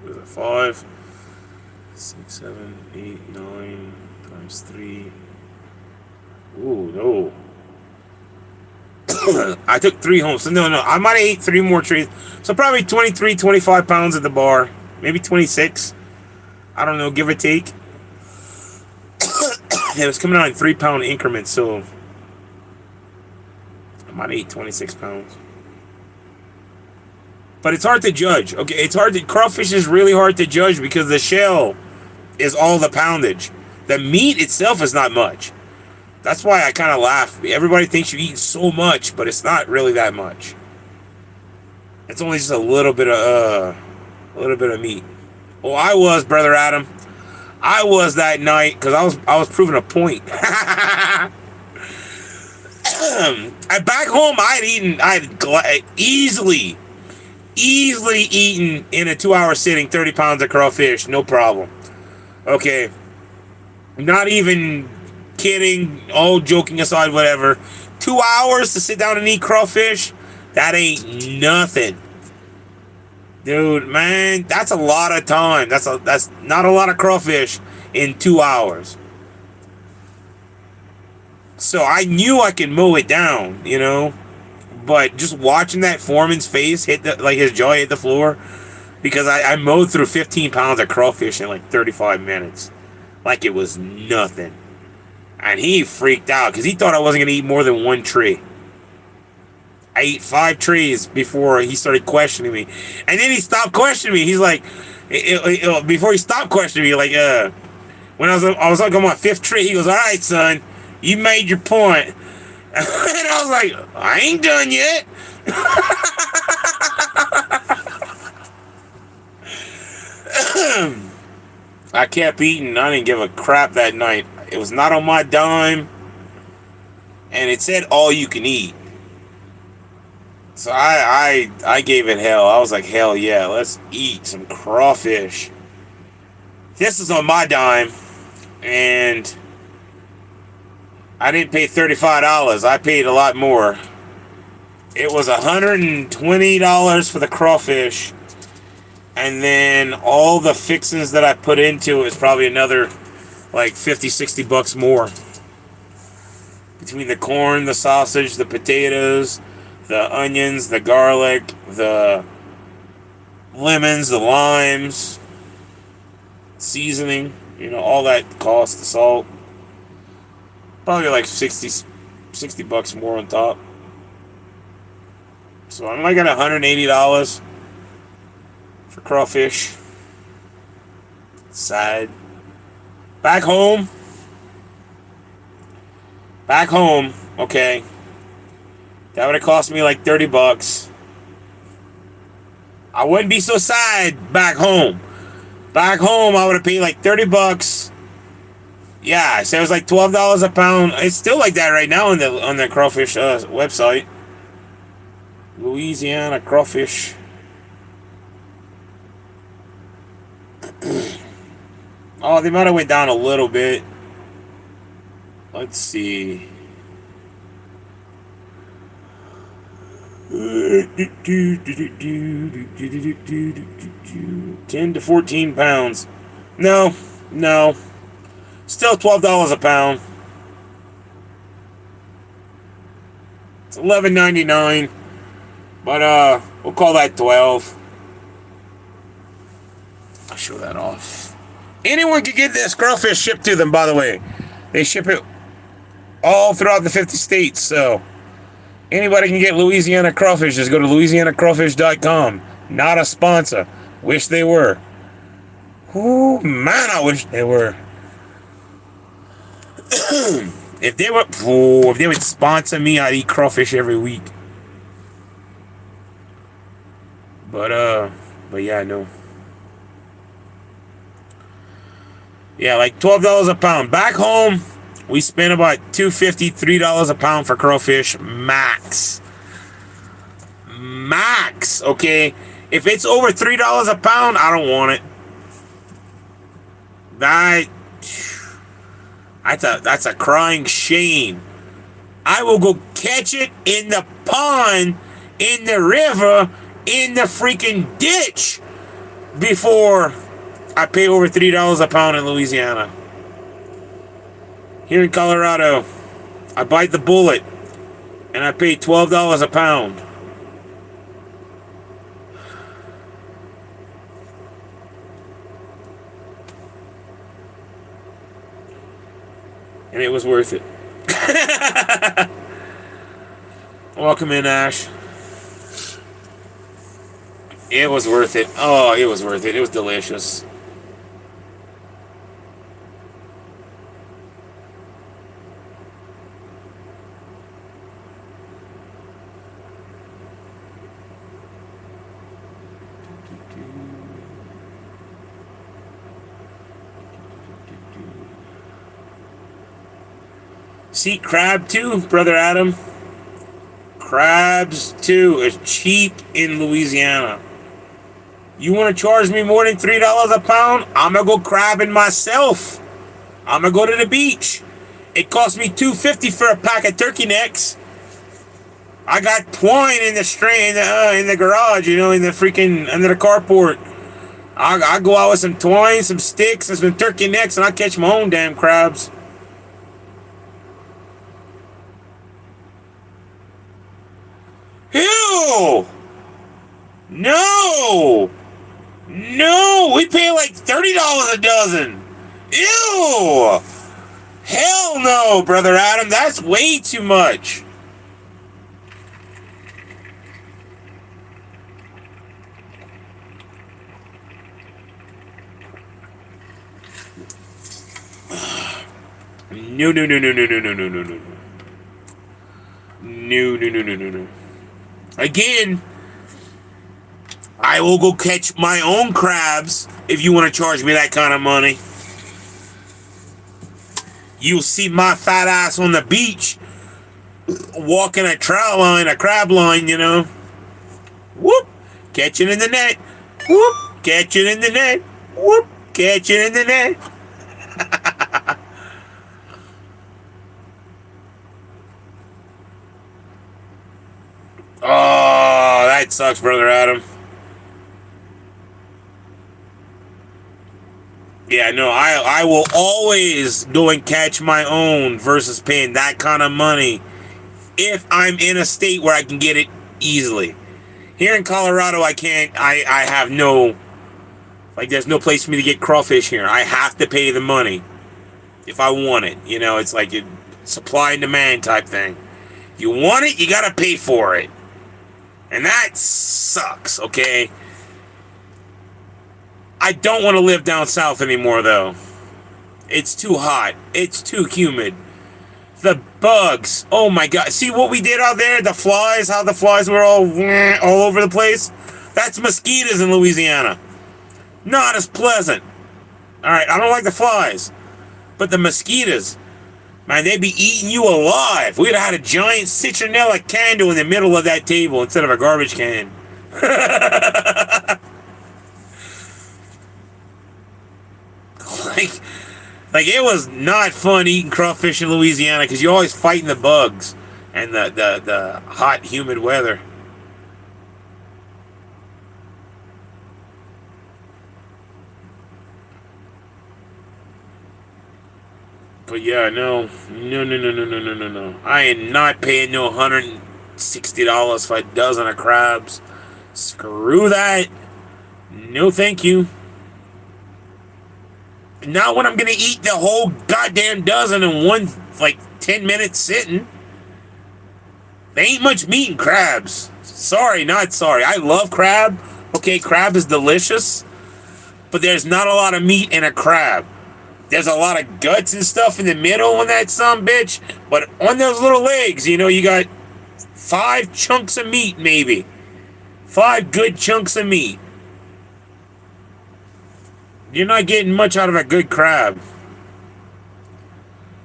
What is it? 5, 6, 7, 8, 9 times 3. Ooh, no. I took 3 home. So no, I might have ate 3 more trees. So probably 23, 25 pounds at the bar. Maybe 26. I don't know, give or take. It was coming out in 3-pound increments, so I might have ate 26 pounds. But it's hard to judge. Okay, it's hard to... Crawfish is really hard to judge because the shell is all the poundage. The meat itself is not much. That's why I kind of laugh. Everybody thinks you're eating so much, but it's not really that much. It's only just a little bit of meat. Well, I was, Brother Adam. I was that night because I was proving a point. Back home, I had easily eaten in a 2-hour sitting 30 pounds of crawfish, no problem. Okay, not even kidding, all joking aside, whatever. 2 hours to sit down and eat crawfish, that ain't nothing. Dude, man, that's a lot of time. That's not a lot of crawfish in 2 hours. So I knew I could mow it down, you know. But just watching that foreman's face hit his jaw hit the floor, because I mowed through 15 pounds of crawfish in like 35 minutes. Like it was nothing. And he freaked out because he thought I wasn't going to eat more than 1 tray. I ate 5 trays before he started questioning me. And then he stopped questioning me. He's like, before he stopped questioning me, like, when I was like on my 5th tray, he goes, all right, son, you made your point. And I was like, I ain't done yet. I kept eating. I didn't give a crap that night. It was not on my dime. And it said all you can eat. So I gave it hell. I was like, hell yeah, let's eat some crawfish. This is on my dime. And I didn't pay $35. I paid a lot more. It was $120 for the crawfish. And then all the fixings that I put into it is probably another like 50, 60 bucks more. Between the corn, the sausage, the potatoes, the onions, the garlic, the lemons, the limes, seasoning, you know, all that cost, the salt. Probably like 60 bucks more on top. So I'm like at $180 for crawfish. Sad. Back home, okay. That would have cost me like 30 bucks. I wouldn't be so sad back home. Back home, I would have paid like 30 bucks. Yeah, so it was like $12 a pound. It's still like that right now on the crawfish website. Louisiana crawfish. Oh, they might have went down a little bit. Let's see. 10 to 14 pounds. No. Still $12 a pound. It's $11.99. But we'll call that 12. I'll show that off. Anyone can get this crawfish shipped to them, by the way. They ship it all throughout the 50 states, so anybody can get Louisiana crawfish. Just go to louisianacrawfish.com. Not a sponsor. Wish they were. Ooh, man, I wish they were. If they would sponsor me, I'd eat crawfish every week. But yeah, no. Yeah, like $12 a pound. Back home, we spend about $2.50, $3 a pound for crawfish max. Max, okay? If it's over $3 a pound, I don't want it. That's a crying shame. I will go catch it in the pond, in the river, in the freaking ditch before I pay over $3 a pound in Louisiana. Here in Colorado, I bite the bullet and I pay $12 a pound. And it was worth it. Welcome in, Ash. It was worth it. Oh, it was worth it. It was delicious. See, crab too, Brother Adam. Crabs too is cheap in Louisiana. You want to charge me more than $3 a pound? I'm going to go crabbing myself. I'm going to go to the beach. It cost me $2.50 for a pack of turkey necks. I got twine in the string in the garage, you know, in the freaking under the carport. I go out with some twine, some sticks, and some turkey necks, and I catch my own damn crabs. Ew! No! No! We pay like $30 a dozen. Ew! Hell no, Brother Adam. That's way too much. No. No. Again, I will go catch my own crabs if you want to charge me that kind of money. You'll see my fat ass on the beach walking a trout line, a crab line, you know. Whoop! Catch it in the net. Whoop! Catch it in the net. Whoop! Catch it in the net. Oh, that sucks, Brother Adam. Yeah, no, I will always go and catch my own versus paying that kind of money if I'm in a state where I can get it easily. Here in Colorado, I can't, I have no, like, there's no place for me to get crawfish here. I have to pay the money if I want it. You know, it's like a supply and demand type thing. You want it, you gotta pay for it. And that sucks, okay? I don't want to live down south anymore, though. It's too hot. It's too humid. The bugs. Oh, my God. See what we did out there? The flies, how the flies were all over the place? That's mosquitoes in Louisiana. Not as pleasant. All right, I don't like the flies. But the mosquitoes, man, they'd be eating you alive. We'd have had a giant citronella candle in the middle of that table instead of a garbage can. Like, it was not fun eating crawfish in Louisiana because you're always fighting the bugs and the hot, humid weather. But yeah, no. I am not paying no $160 for a dozen of crabs. Screw that. No, thank you. Not when I'm gonna eat the whole goddamn dozen in one, like, 10-minute sitting. There ain't much meat in crabs. Sorry, not sorry. I love crab. Okay, crab is delicious. But there's not a lot of meat in a crab. There's a lot of guts and stuff in the middle on that sumbitch. But on those little legs, you know, you got 5 chunks of meat, maybe. 5 good chunks of meat. You're not getting much out of a good crab.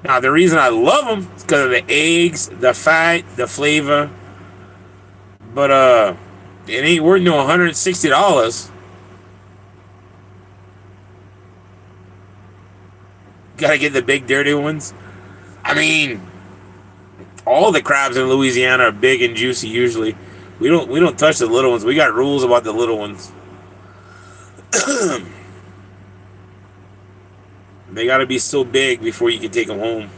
Now, the reason I love them is because of the eggs, the fat, the flavor. But, it ain't worth no $160. Gotta get the big, dirty ones. I mean, all the crabs in Louisiana are big and juicy usually. We don't touch the little ones. We got rules about the little ones. They gotta be so big before you can take them home.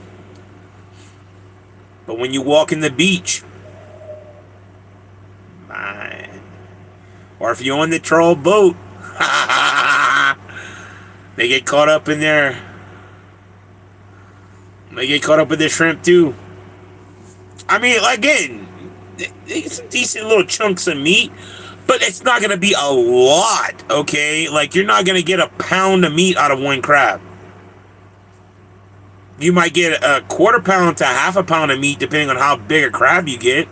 But when you walk in the beach, man, or if you're on the troll boat, they get caught up in there. They get caught up with the shrimp too. I mean, again, it's some decent little chunks of meat, but it's not gonna be a lot, okay? Like, you're not gonna get a pound of meat out of one crab. You might get a quarter pound to half a pound of meat depending on how big a crab you get.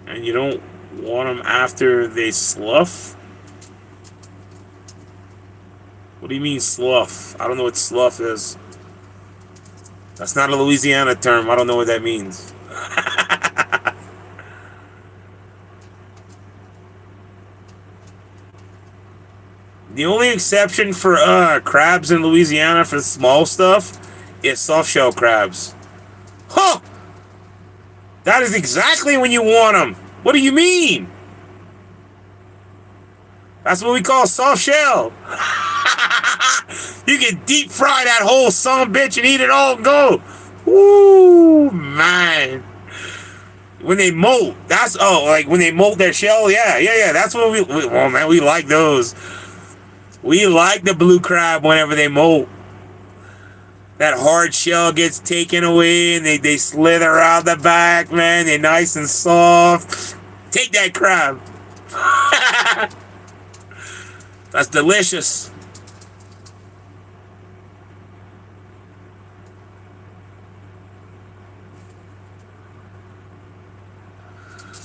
And you don't want them after they slough? What do you mean slough? I don't know what slough is. That's not a Louisiana term. I don't know what that means. The only exception for crabs in Louisiana for small stuff is soft shell crabs. Huh! That is exactly when you want them. What do you mean? That's what we call soft shell. You can deep fry that whole sumbitch and eat it all and go. Ooh, man. When they molt, that's, like when they molt their shell, yeah. That's what oh man, we like those. We like the blue crab whenever they molt. That hard shell gets taken away and they slither out the back, man. They're nice and soft. Take that crab. That's delicious.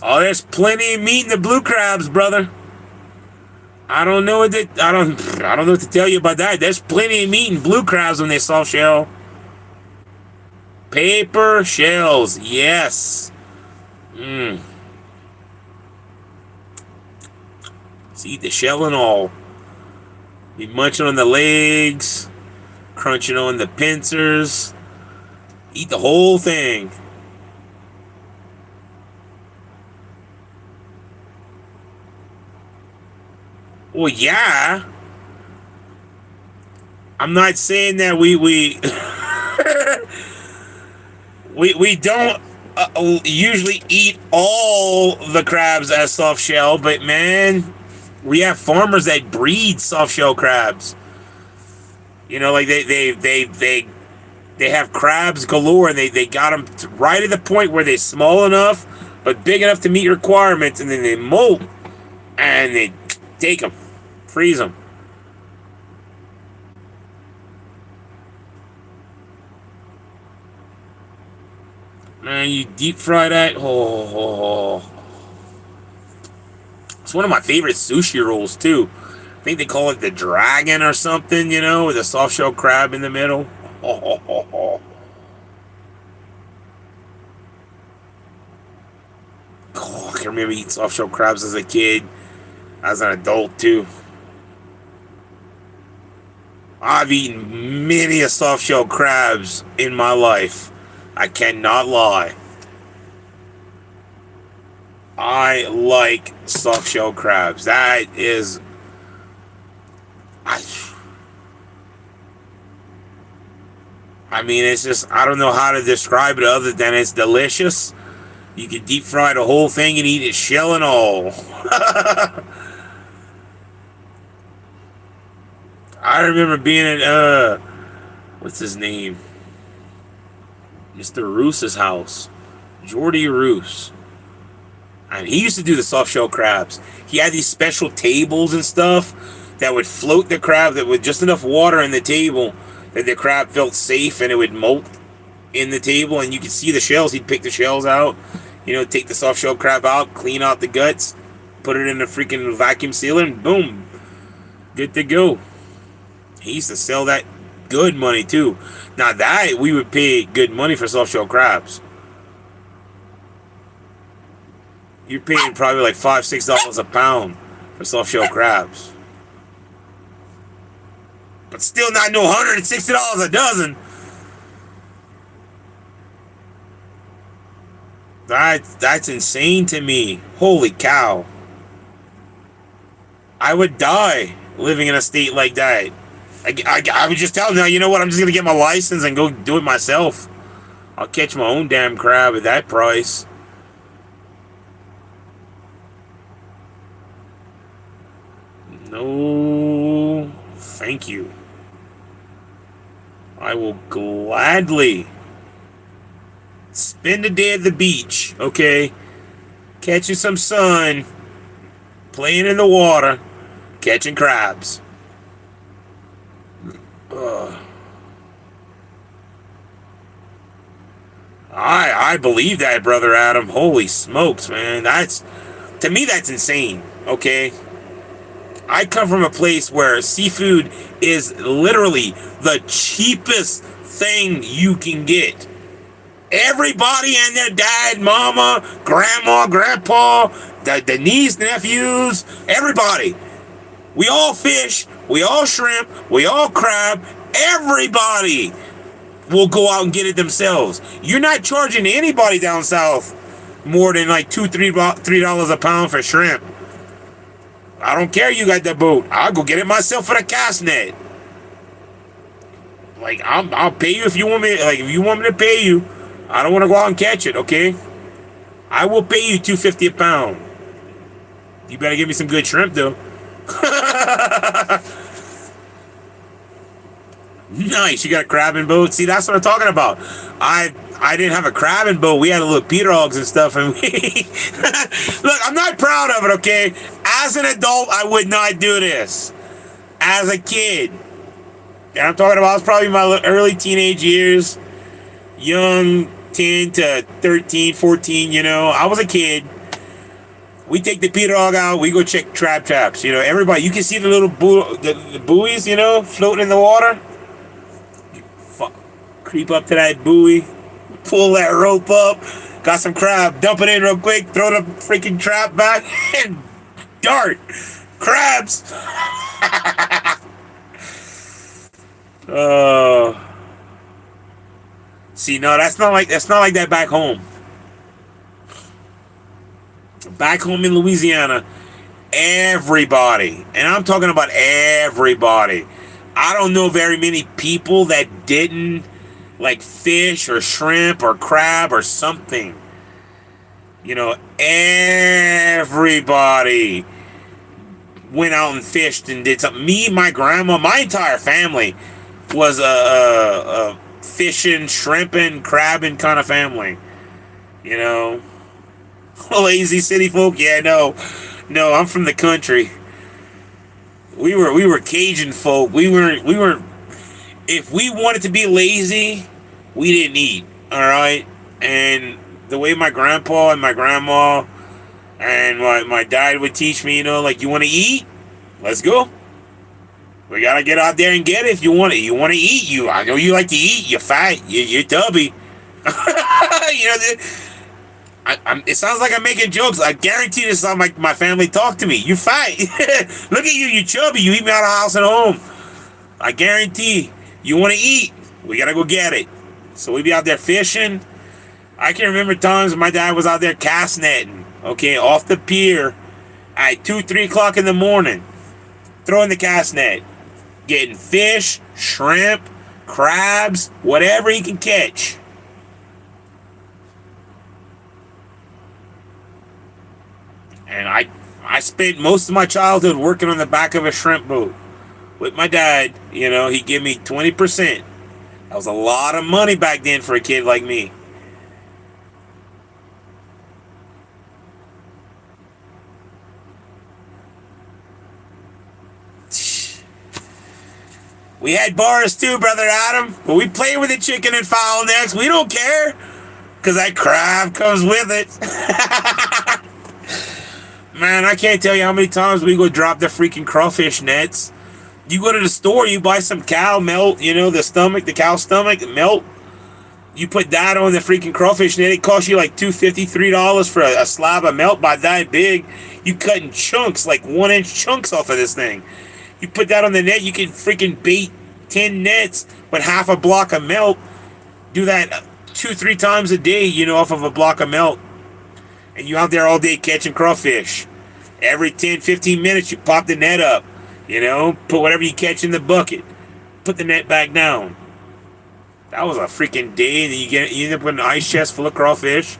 Oh, there's plenty of meat in the blue crabs, brother. I don't know what I don't know what to tell you about that. There's plenty of meat in blue crabs when they soft shell. Paper shells, yes. See, the shell and all. Be munching on the legs, crunching on the pincers. Eat the whole thing. Well, yeah. I'm not saying that we we don't usually eat all the crabs as soft shell, but man, we have farmers that breed soft shell crabs. You know, like they have crabs galore, and they got them right at the point where they're small enough but big enough to meet requirements, and then they molt and they take them, freeze them. Man, you deep fry that. It's one of my favorite sushi rolls too. I think they call it the dragon or something, you know, with a soft shell crab in the middle. can remember eating soft-shell crabs as a kid, as an adult too. I've eaten many a soft-shell crabs in my life. I cannot lie. I like soft-shell crabs. That is... I mean, it's just... I don't know how to describe it other than it's delicious. You can deep fry the whole thing and eat it shell and all. I remember being at, what's his name? Mr. Roos's house. Jordy Roos. And he used to do the soft shell crabs. He had these special tables and stuff that would float the crab, that with just enough water in the table that the crab felt safe and it would molt in the table and you could see the shells. He'd pick the shells out, you know, take the soft shell crab out, clean out the guts, put it in a freaking vacuum sealer, and boom, good to go. He used to sell that good money too. Now that we would pay good money for soft shell crabs. You're paying probably like $5-6 a pound for soft shell crabs. But still not no $160 a dozen. That's insane to me. Holy cow. I would die living in a state like that. I would just tell them, now, you know what, I'm just going to get my license and go do it myself. I'll catch my own damn crab at that price. No, thank you. I will gladly spend a day at the beach, okay? Catching some sun, playing in the water, catching crabs. I believe that, Brother Adam. Holy smokes, man. To me, that's insane, okay? I come from a place where seafood is literally the cheapest thing you can get. Everybody and their dad, mama, grandma, grandpa, the niece, nephews, everybody. We all fish, we all shrimp, we all crab. Everybody will go out and get it themselves. You're not charging anybody down south more than like $3 a pound for shrimp. I don't care you got the boat. I'll go get it myself for the cast net. Like, I'll pay you if you want me. Like, if you want me to pay you, I don't want to go out and catch it, okay? I will pay you $2.50 a pound. You better give me some good shrimp, though. Nice, you got a crabbing boat. See, that's what I'm talking about. I didn't have a crabbing boat. We had a little Peter hogs and stuff, and we look. I'm not proud of it, okay? As an adult, I would not do this. As a kid, and I'm talking about, I was probably my early teenage years, young 10 to 13, 14. You know, I was a kid. We take the Peter hog out. We go check crab traps. You know, everybody. You can see the little the buoys. You know, floating in the water. Creep up to that buoy, pull that rope up, got some crab, dump it in real quick, throw the freaking trap back, and dart. Crabs. See, no, that's not like that back home. Back home in Louisiana, everybody, and I'm talking about everybody. I don't know very many people that didn't like fish or shrimp or crab or something. You know, everybody went out and fished and did something. Me, my grandma, my entire family was a fishing, shrimping, crabbing kind of family. You know, lazy city folk. Yeah, no, I'm from the country. We were Cajun folk. We weren't. If we wanted to be lazy, we didn't eat. All right, and the way my grandpa and my grandma and my dad would teach me, you know, like, you want to eat? Let's go. We gotta get out there and get it if you want it. You want to eat? I know you like to eat. You're fat. You're tubby. You know, It sounds like I'm making jokes. I guarantee this is how my family talk to me. You fight. Look at you. You chubby. You eat me out of house and home. I guarantee. You want to eat? We got to go get it. So we be out there fishing. I can remember times when my dad was out there cast netting. Okay, off the pier at 2, 3 o'clock in the morning. Throwing the cast net. Getting fish, shrimp, crabs, whatever he can catch. And I spent most of my childhood working on the back of a shrimp boat with my dad. You know, he gave me 20%. That was a lot of money back then for a kid like me. We had bars too, Brother Adam. But we play with the chicken and fowl necks. We don't care. Because that crab comes with it. Man, I can't tell you how many times we go drop the freaking crawfish nets. You go to the store, you buy some cow melt, you know, the cow stomach melt. You put that on the freaking crawfish net. It costs you like $2.50, $3 for a slab of melt by that big. You cut in chunks, like 1-inch chunks off of this thing. You put that on the net, you can freaking bait 10 nets with half a block of melt. Do that 2-3 times a day, you know, off of a block of melt. And you out there all day catching crawfish. Every 10-15 minutes, you pop the net up. You know, put whatever you catch in the bucket. Put the net back down. That was a freaking day. And then you end up with an ice chest full of crawfish.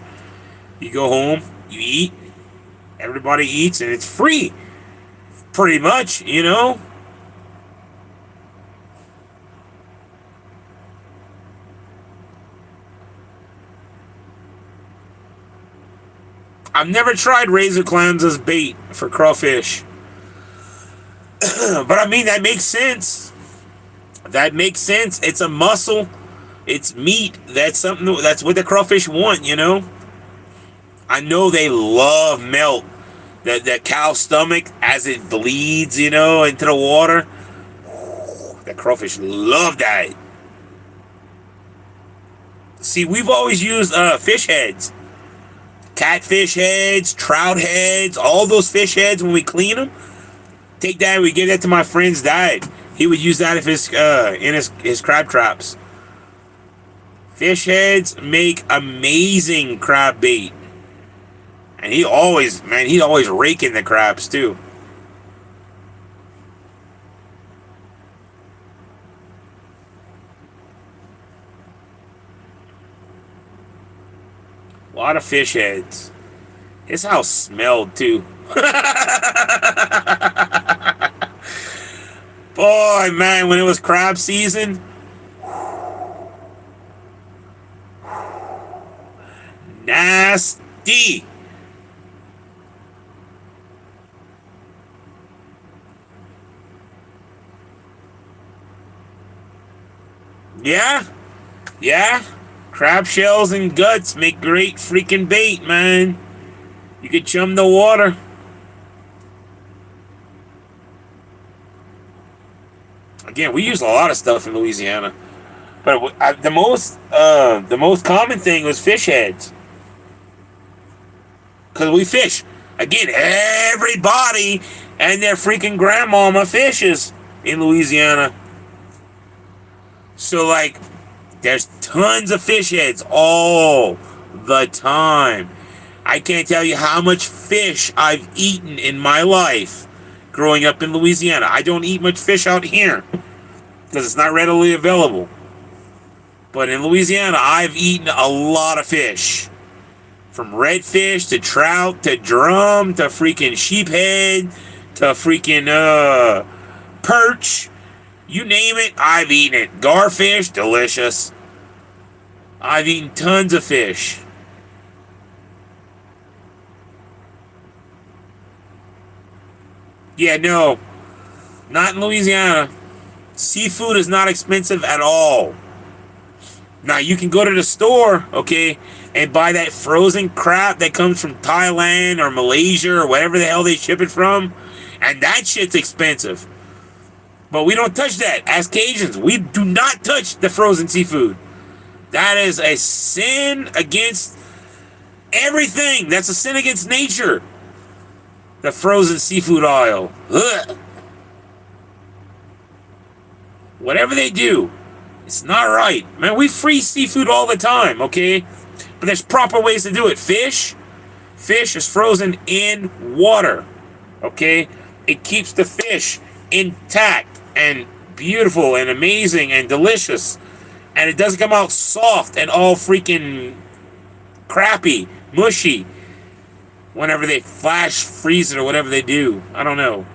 You go home, you eat. Everybody eats, and it's free. Pretty much, you know. I've never tried razor clams as bait for crawfish. But I mean, that makes sense. That makes sense. It's a muscle. It's meat. That's what the crawfish want, you know. I know they love melt. That cow stomach as it bleeds, you know, into the water. The crawfish love that. See, we've always used fish heads. Catfish heads, trout heads, all those fish heads when we clean them. Take that, we give that to my friend's dad. He would use that if in his crab traps. Fish heads make amazing crab bait. And he'd always rake in the crabs too. A lot of fish heads. His house smelled too. Boy, man, when it was crab season, nasty. Yeah, yeah. Crab shells and guts make great freaking bait, man. You could chum the water. Again, we use a lot of stuff in Louisiana, but the most common thing was fish heads, because we fish. Again, everybody and their freaking grandmama fishes in Louisiana. So like, there's tons of fish heads all the time. I can't tell you how much fish I've eaten in my life growing up in Louisiana. I don't eat much fish out here because it's not readily available. But in Louisiana, I've eaten a lot of fish. From redfish to trout to drum to freaking sheephead to freaking perch. You name it, I've eaten it. Garfish, delicious. I've eaten tons of fish. Yeah, no. Not in Louisiana. Seafood is not expensive at all. Now, you can go to the store, okay, and buy that frozen crap that comes from Thailand or Malaysia or whatever the hell they ship it from, and that shit's expensive. But we don't touch that. As Cajuns, we do not touch the frozen seafood. That is a sin against Everything. That's a sin against nature. The frozen seafood aisle. Ugh. Whatever they do, it's not right. Man, we freeze seafood all the time, okay? But there's proper ways to do it. Fish is frozen in water, okay? It keeps the fish intact and beautiful and amazing and delicious. And it doesn't come out soft and all freaking crappy, mushy whenever they flash freeze it or whatever they do. I don't know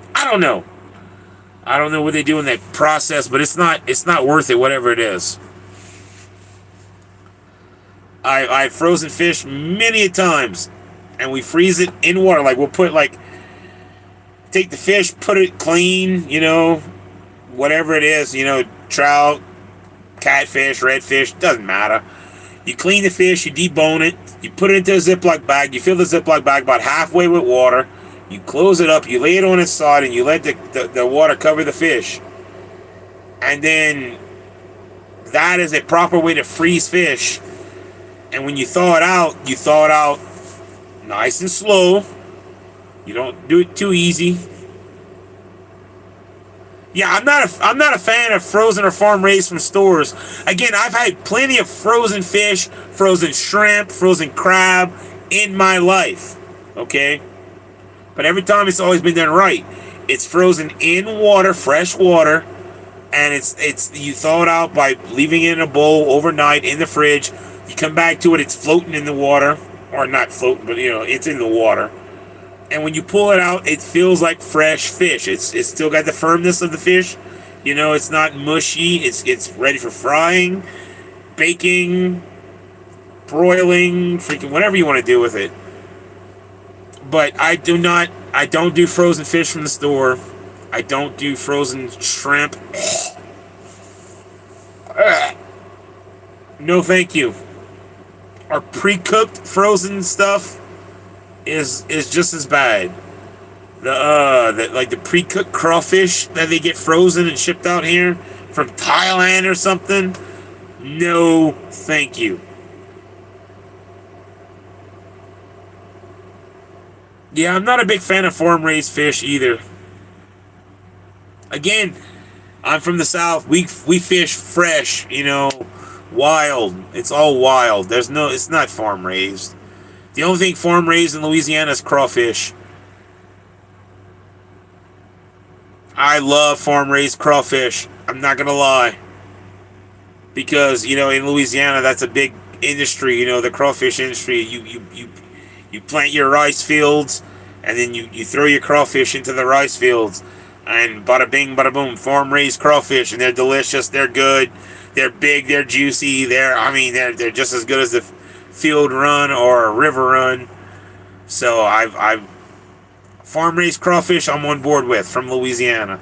what they do in that process, but it's not worth it, whatever it is. I've frozen fish many times, and we freeze it in water. Like, we'll take the fish, put it clean, whatever it is, trout, catfish, redfish, doesn't matter. You clean the fish, you debone it, you put it into a Ziploc bag, you fill the Ziploc bag about halfway with water, you close it up, you lay it on its side, and you let the water cover the fish. And then that is a proper way to freeze fish. And when you thaw it out nice and slow. You don't do it too easy. Yeah, I'm not a fan of frozen or farm raised from stores. Again, I've had plenty of frozen fish, frozen shrimp, frozen crab in my life. Okay? But every time it's always been done right. It's frozen in water, fresh water, and it's you thaw it out by leaving it in a bowl overnight in the fridge. You come back to it, it's floating in the water, or not floating, but it's in the water. And when you pull it out, it feels like fresh fish. It's still got the firmness of the fish. It's not mushy. It's ready for frying, baking, broiling, freaking whatever you want to do with it. But I don't do frozen fish from the store. I don't do frozen shrimp. No thank you. Our pre-cooked frozen stuff is just as bad. The pre-cooked crawfish that they get frozen and shipped out here from Thailand or something. No thank you. Yeah, I'm not a big fan of farm-raised fish either. Again, I'm from the South. We fish fresh, wild. It's all wild. It's not farm-raised. The only thing farm-raised in Louisiana is crawfish. I love farm-raised crawfish. I'm not gonna lie. Because, in Louisiana, that's a big industry, the crawfish industry. You plant your rice fields, and then you throw your crawfish into the rice fields. And bada bing, bada boom, farm-raised crawfish, and they're delicious, they're good, they're big, they're juicy, they're just as good as the field run or a river run. So I've farm-raised crawfish I'm on board with from Louisiana.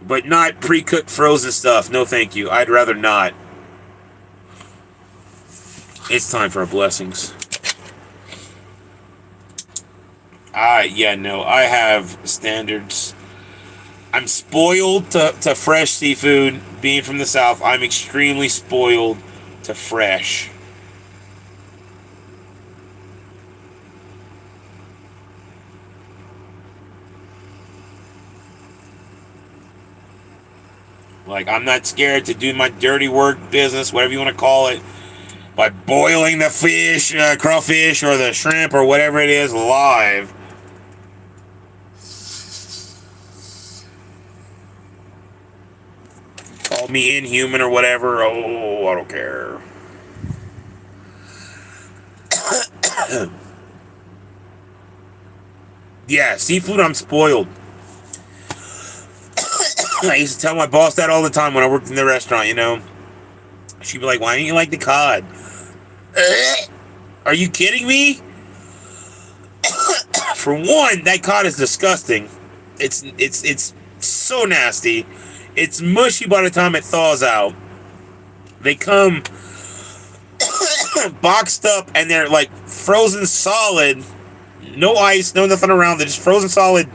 But not pre-cooked frozen stuff. No thank you. I'd rather not. It's time for our blessings. I have standards. I'm spoiled to fresh seafood. Being from the South, I'm extremely spoiled to fresh. Like, I'm not scared to do my dirty work business, whatever you want to call it, by boiling the fish, crawfish, or the shrimp, or whatever it is, live. Call me inhuman or whatever. Oh, I don't care. Yeah, seafood, I'm spoiled. I used to tell my boss that all the time when I worked in the restaurant, She'd be like, why don't you like the cod? Are you kidding me? For one, that cod is disgusting. It's so nasty. It's mushy by the time it thaws out. They come boxed up and they're like frozen solid. No ice, no nothing around. They're just frozen solid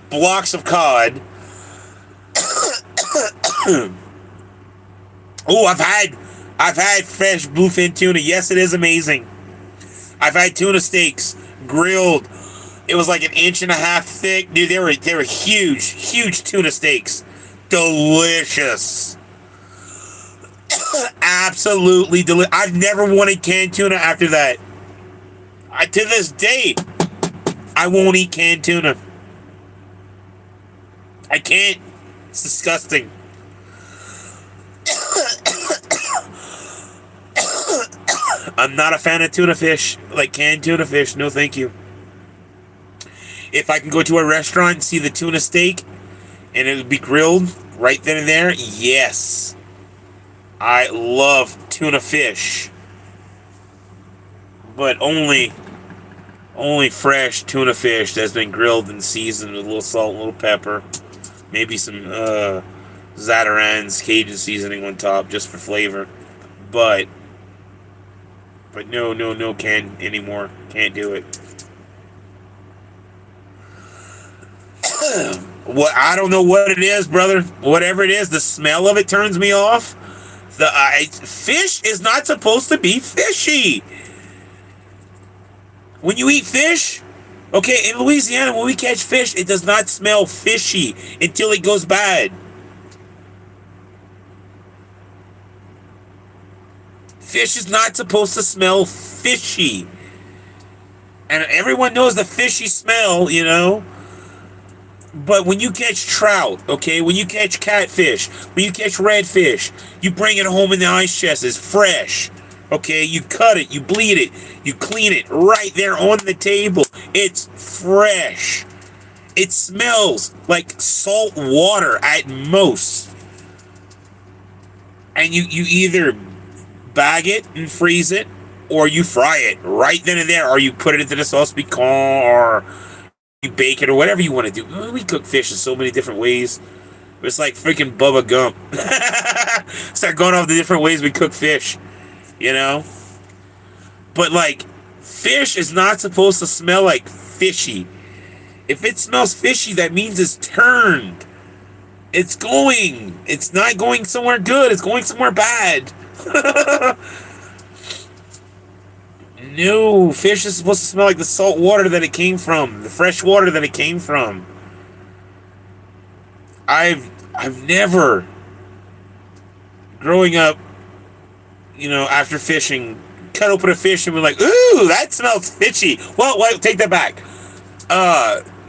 blocks of cod. Oh, I've had fresh bluefin tuna. Yes, it is amazing. I've had tuna steaks grilled. It was like an inch and a half thick. Dude, they were huge tuna steaks. Delicious. Absolutely delicious. I've never wanted canned tuna after that. To this day, I won't eat canned tuna. I can't. It's disgusting. I'm not a fan of tuna fish, like canned tuna fish. No, thank you. If I can go to a restaurant and see the tuna steak and it would be grilled right then and there, yes. I love tuna fish. But only fresh tuna fish that's been grilled and seasoned with a little salt and a little pepper. Maybe some Zatarain's Cajun seasoning on top just for flavor. But no can anymore. Can't do it. What, I don't know what it is, brother. Whatever it is, the smell of it turns me off. Fish is not supposed to be fishy. When you eat fish, okay, in Louisiana, when we catch fish, it does not smell fishy until it goes bad. Fish is not supposed to smell fishy. And everyone knows the fishy smell, you know. But when you catch trout, okay, when you catch catfish, when you catch redfish, you bring it home in the ice chest, it's fresh. Okay, you cut it, you bleed it, you clean it right there on the table. It's fresh. It smells like salt water at most. And you either bag it and freeze it, or you fry it right then and there, or you put it into the sauce piquant, or you bake it, or whatever you want to do. We cook fish in so many different ways. It's like freaking Bubba Gump. Start going off the different ways we cook fish, you know? But like, fish is not supposed to smell like fishy. If it smells fishy, that means it's turned. It's not going somewhere good, it's going somewhere bad. No, fish is supposed to smell like the salt water that it came from, the fresh water that it came from. I've never, growing up, you know, after fishing, cut open a fish and be like, ooh, that smells fishy. Well, take that back.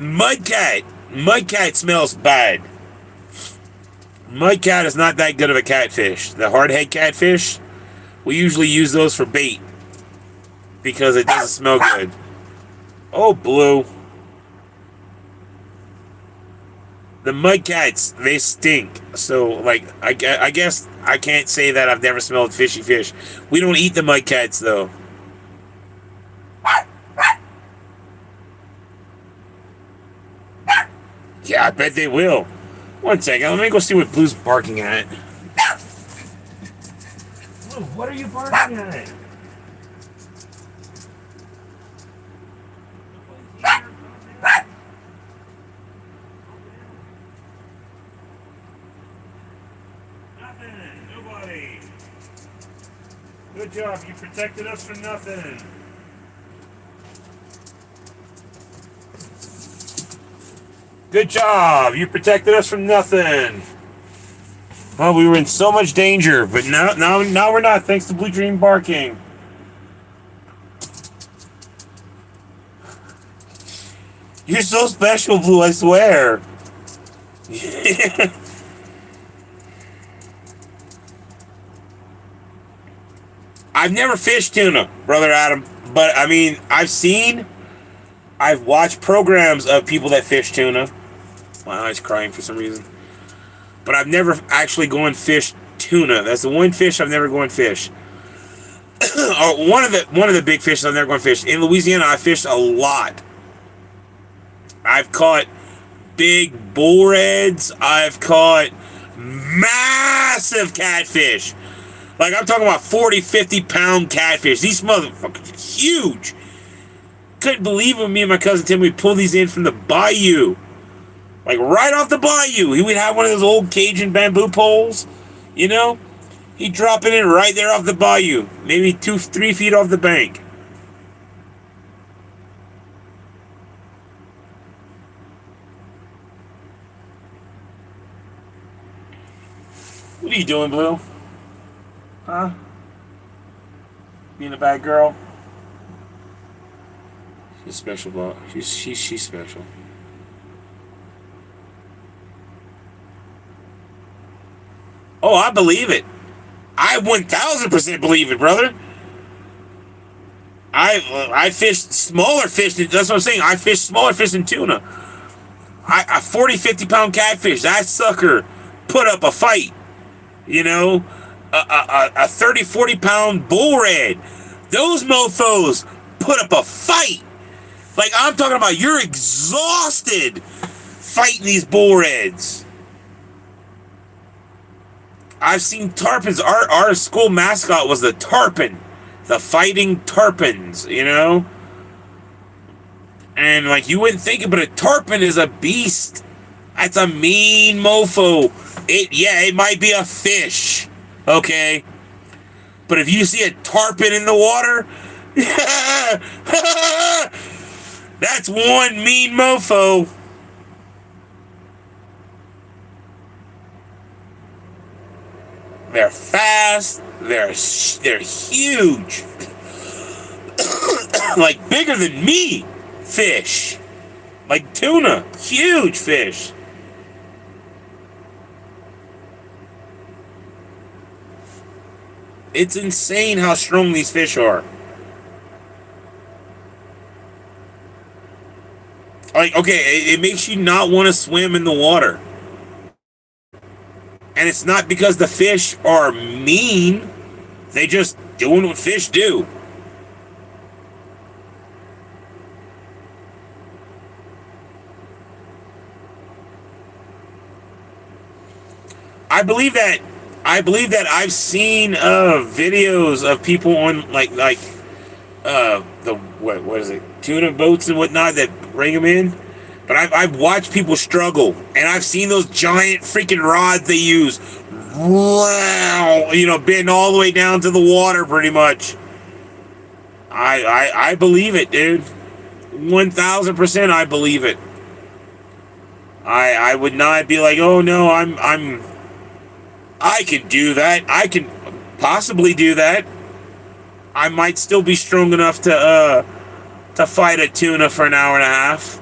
Mudcat smells bad. Mudcat is not that good of a catfish. The hardhead catfish, we usually use those for bait because it doesn't smell good. Oh, Blue. The mudcats, they stink. So, like, I guess I can't say that I've never smelled fishy fish. We don't eat the mudcats, though. Yeah, I bet they will. One second, let me go see what Blue's barking at. Blue, what are you barking at? Nothing, nobody. Good job, you protected us from nothing. Good job, you protected us from nothing. Well, we were in so much danger, but now we're not, thanks to Blue Dream barking. You're so special, Blue, I swear. I've never fished tuna, Brother Adam, but I mean, I've watched programs of people that fish tuna. My eye's crying for some reason. But I've never actually gone fish tuna. That's the one fish I've never gone fish. Or one of the big fish I've never gone fish. In Louisiana, I fished a lot. I've caught big bull reds. I've caught massive catfish. Like, I'm talking about 40, 50-pound catfish. These motherfuckers are huge. Couldn't believe when me and my cousin Tim, we pulled these in from the bayou. Like, right off the bayou. He would have one of those old Cajun bamboo poles, you know? He dropping it right there off the bayou, maybe 2-3 feet off the bank. What are you doing, Blue? Huh? Being a bad girl? She's special, bro. She's special. Oh, I believe it. I 1000% believe it, brother. I fish smaller fish. That's what I'm saying. I fish smaller fish than tuna. A 40-50 pound catfish. That sucker put up a fight. You know, a 30-40 pound bull red. Those mofos put up a fight. Like, I'm talking about, you're exhausted fighting these bull reds. I've seen tarpons. Our school mascot was the tarpon. The fighting tarpons, you know? And, like, you wouldn't think it, but a tarpon is a beast. That's a mean mofo. It might be a fish, okay? But if you see a tarpon in the water, that's one mean mofo. They're fast. They're huge. Like bigger than me fish. Like tuna. Huge fish. It's insane how strong these fish are. Like, okay, it makes you not want to swim in the water. And it's not because the fish are mean. They just doing what fish do. I believe that I've seen videos of people on like the what is it, tuna boats and whatnot that bring them in. But I've watched people struggle, and I've seen those giant freaking rods they use. Wow, you know, bend all the way down to the water, pretty much. I believe it, dude. 1000%, I believe it. I would not be like, oh no, I can do that. I can possibly do that. I might still be strong enough to fight a tuna for an hour and a half.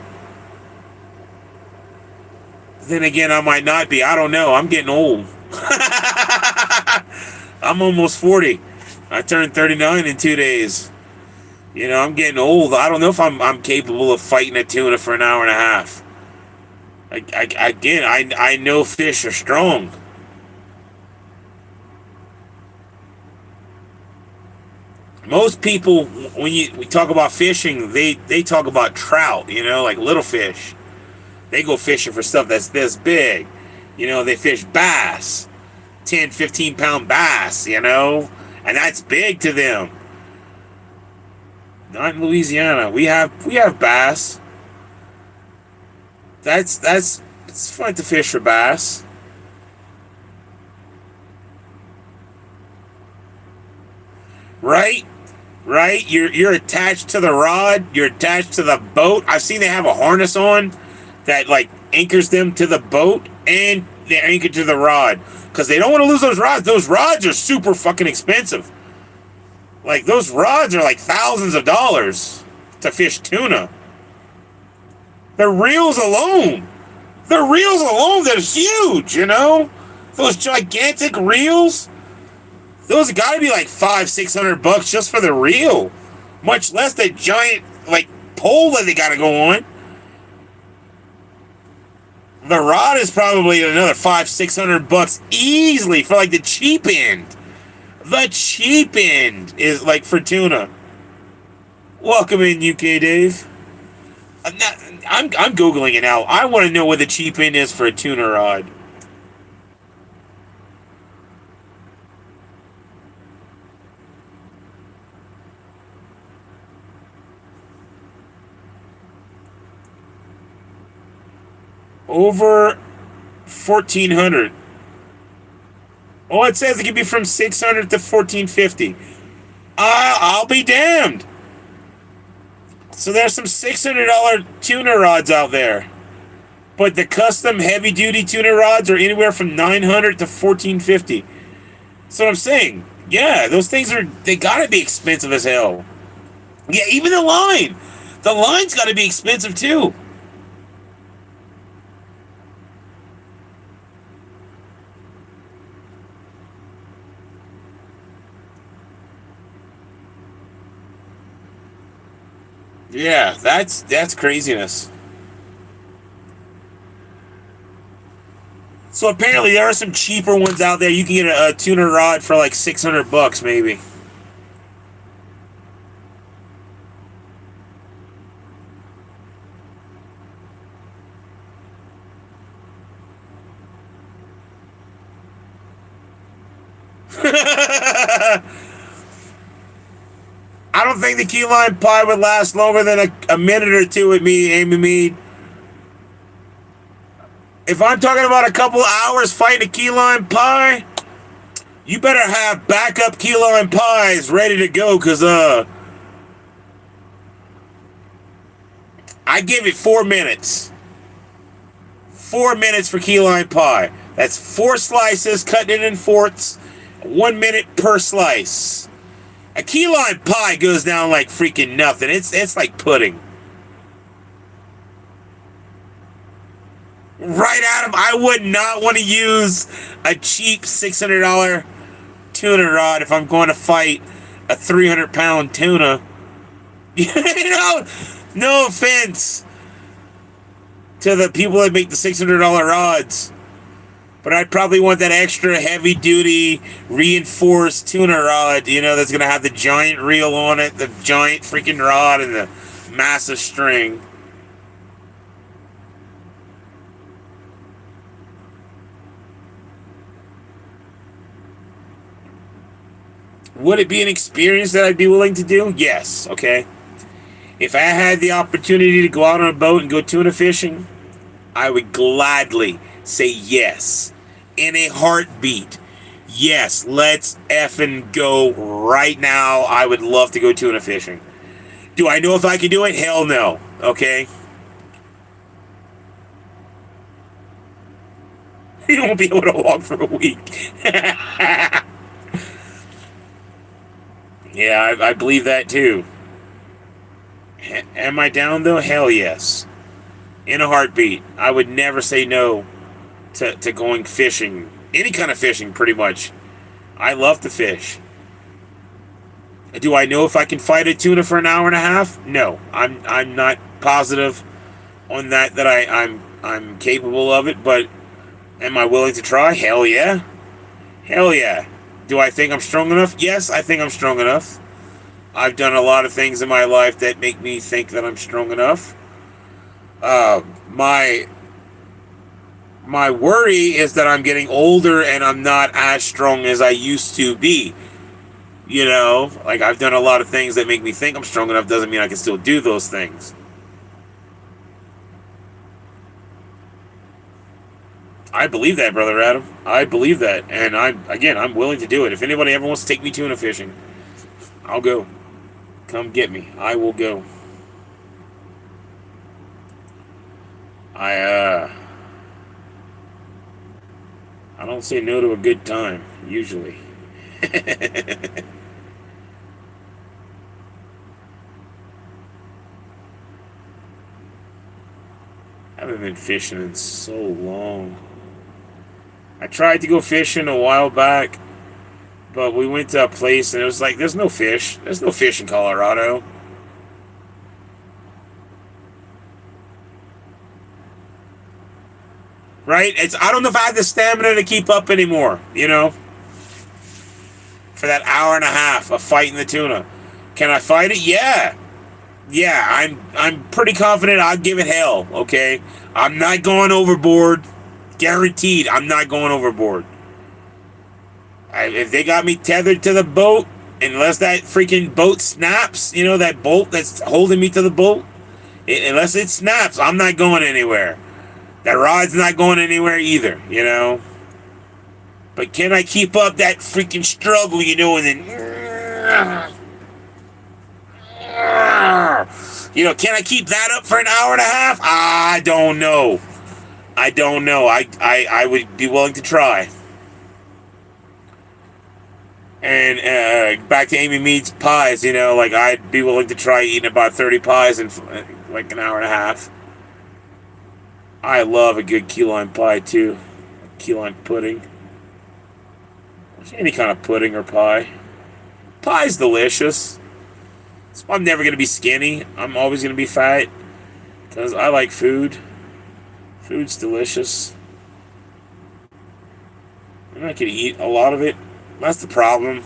Then again, I might not be. I don't know. I'm getting old. I'm almost 40. I turned 39 in 2 days. You know, I'm getting old. I don't know if I'm capable of fighting a tuna for an hour and a half. I know fish are strong. Most people, when we talk about fishing, they talk about trout, you know, like little fish. They go fishing for stuff that's this big. You know, they fish bass, 10-15 pound bass, you know, and that's big to them. Not in Louisiana. We have bass. It's fun to fish for bass. Right? Right? You're attached to the rod, you're attached to the boat. I've seen they have a harness on that like anchors them to the boat, and they're anchored to the rod because they don't want to lose those rods. Those rods are super fucking expensive. Like, those rods are like thousands of dollars to fish tuna. The reels alone, they're huge, you know? Those gigantic reels, those have got to be like $500-600 just for the reel, much less the giant like pole that they got to go on. The rod is probably another $500-600 easily for like the cheap end. The cheap end is like for tuna. Welcome in, UK Dave. I'm googling it now. I want to know what the cheap end is for a tuna rod. Over 1,400. Oh, it says it can be from 600 to 1450. I'll be damned. So there's some $600 tuner rods out there. But the custom heavy duty tuner rods are anywhere from 900 to 1450. That's what I'm saying. Yeah, those things they gotta be expensive as hell. Yeah, even the line. The line's gotta be expensive too. Yeah, that's craziness. So apparently there are some cheaper ones out there. You can get a tuner rod for like $600 maybe. I don't think the key lime pie would last longer than a minute or two with me, Amy Mead. If I'm talking about a couple hours fighting a key lime pie, you better have backup key lime pies ready to go, because I give it 4 minutes. 4 minutes for key lime pie. That's 4 slices, cutting it in fourths, 1 minute per slice. A key lime pie goes down like freaking nothing. It's like pudding. Right, Adam. I would not want to use a cheap $600 tuna rod if I'm going to fight a 300-pound tuna. You know, no offense to the people that make the $600 rods, but I'd probably want that extra heavy-duty reinforced tuna rod, you know, that's going to have the giant reel on it, the giant freaking rod, and the massive string. Would it be an experience that I'd be willing to do? Yes, okay. If I had the opportunity to go out on a boat and go tuna fishing, I would gladly say yes. In a heartbeat. Yes, let's effing go right now. I would love to go tuna fishing. Do I know if I can do it? Hell no, okay? You won't be able to walk for a week. Yeah, I believe that too. Am I down though? Hell yes. In a heartbeat. I would never say no to going fishing. Any kind of fishing, pretty much. I love to fish. Do I know if I can fight a tuna for an hour and a half? No. I'm not positive on that I'm capable of it, but am I willing to try? Hell yeah. Hell yeah. Do I think I'm strong enough? Yes, I think I'm strong enough. I've done a lot of things in my life that make me think that I'm strong enough. My worry is that I'm getting older and I'm not as strong as I used to be. You know, like I've done a lot of things that make me think I'm strong enough, doesn't mean I can still do those things. I believe that, Brother Adam. I believe that. And I'm willing to do it. If anybody ever wants to take me tuna fishing, I'll go. Come get me. I will go. I don't say no to a good time, usually. I haven't been fishing in so long. I tried to go fishing a while back, but we went to a place and it was like, there's no fish. There's no fish in Colorado. Right? I don't know if I have the stamina to keep up anymore, you know? For that hour and a half of fighting the tuna. Can I fight it? Yeah. Yeah, I'm pretty confident I'll give it hell, okay? I'm not going overboard. Guaranteed, I'm not going overboard. If they got me tethered to the boat, unless that freaking boat snaps, you know, that bolt that's holding me to the boat, unless it snaps, I'm not going anywhere. That rod's not going anywhere either, you know? But can I keep up that freaking struggle, and then, can I keep that up for an hour and a half? I don't know. I would be willing to try. And back to Amy Mead's pies, I'd be willing to try eating about 30 pies in like an hour and a half. I love a good key lime pie too. Key lime pudding. Any kind of pudding or pie. Pie's delicious. So I'm never going to be skinny. I'm always going to be fat. Because I like food. Food's delicious. And I can eat a lot of it. That's the problem.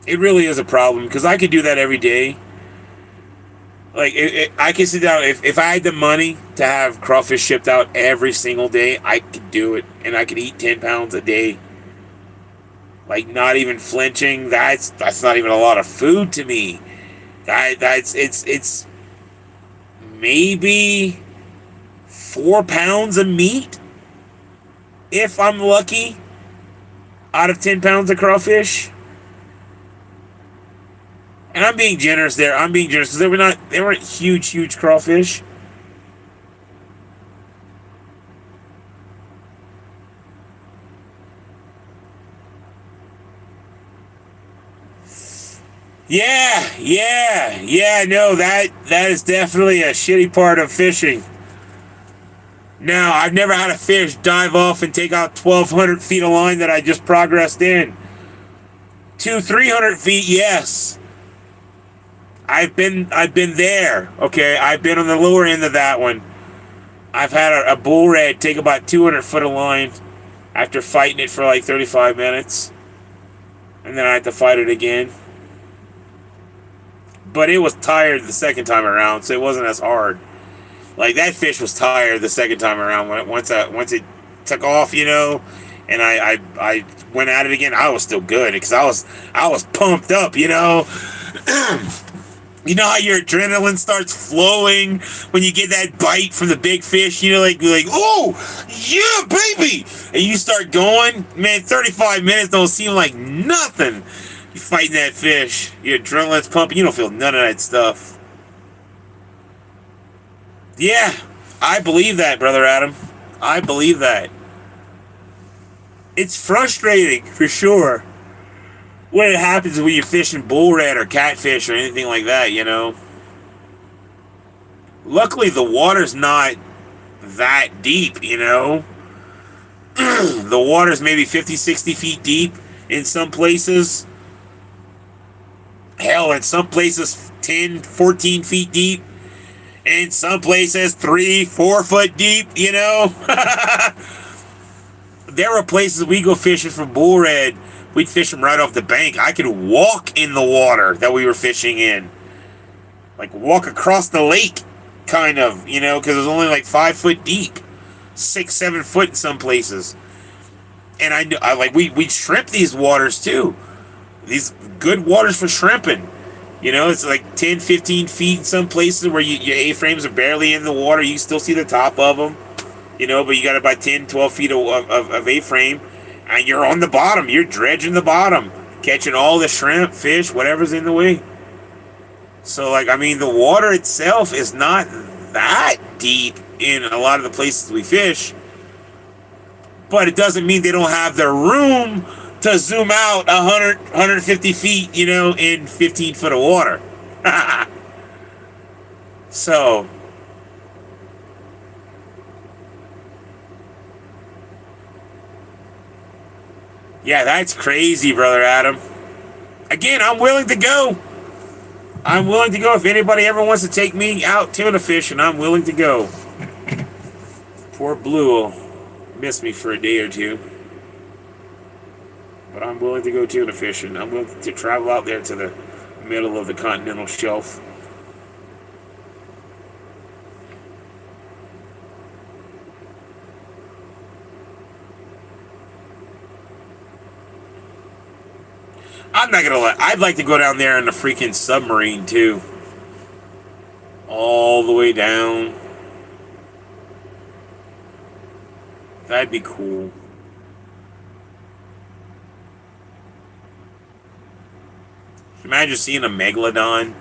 It really is a problem. Because I could do that every day. I could sit down. If I had the money to have crawfish shipped out every single day, I could do it. And I could eat 10 pounds a day. Not even flinching. That's not even a lot of food to me. It's maybe 4 pounds of meat, if I'm lucky, out of 10 pounds of crawfish. And I'm being generous there. I'm being generous because they weren't huge crawfish. Yeah, no, that is definitely a shitty part of fishing. Now, I've never had a fish dive off and take out 1,200 feet of line that I just progressed in. 300 feet, yes. I've been there, okay? I've been on the lower end of that one. I've had a bull red take about 200 foot of line after fighting it for like 35 minutes. And then I had to fight it again. But it was tired the second time around, so it wasn't as hard. That fish was tired the second time around. Once it took off, and I went at it again, I was still good because I was pumped up, You know how your adrenaline starts flowing when you get that bite from the big fish? Like, oh, yeah, baby! And you start going, man, 35 minutes don't seem like nothing. You're fighting that fish, your adrenaline's pumping, you don't feel none of that stuff. Yeah, I believe that, Brother Adam. I believe that. It's frustrating, for sure, when it happens when you're fishing bull red or catfish or anything like that, Luckily, the water's not that deep, The water's maybe 50, 60 feet deep in some places. Hell, in some places 10, 14 feet deep. In some places 3, 4 foot deep, There were places we go fishing for bull red. We'd fish them right off the bank. I could walk in the water that we were fishing in. Walk across the lake, kind of, because it was only 5 foot deep. 6, 7 foot in some places. And we shrimp these waters too. These good waters for shrimping. It's 10, 15 feet in some places where your A-frames are barely in the water. You can still see the top of them. But you got about 10, 12 feet of A-frame. And you're on the bottom. You're dredging the bottom. Catching all the shrimp, fish, whatever's in the way. So, the water itself is not that deep in a lot of the places we fish. But it doesn't mean they don't have the room to zoom out 100, 150 feet, in 15 foot of water. So, yeah, that's crazy, Brother Adam. Again, I'm willing to go. I'm willing to go if anybody ever wants to take me out tuna fishing. I'm willing to go. Poor Blue will miss me for a day or two. But I'm willing to go tuna fishing. I'm willing to travel out there to the middle of the continental shelf. I'm not gonna lie. I'd like to go down there in the freaking submarine too. All the way down. That'd be cool. Imagine seeing a megalodon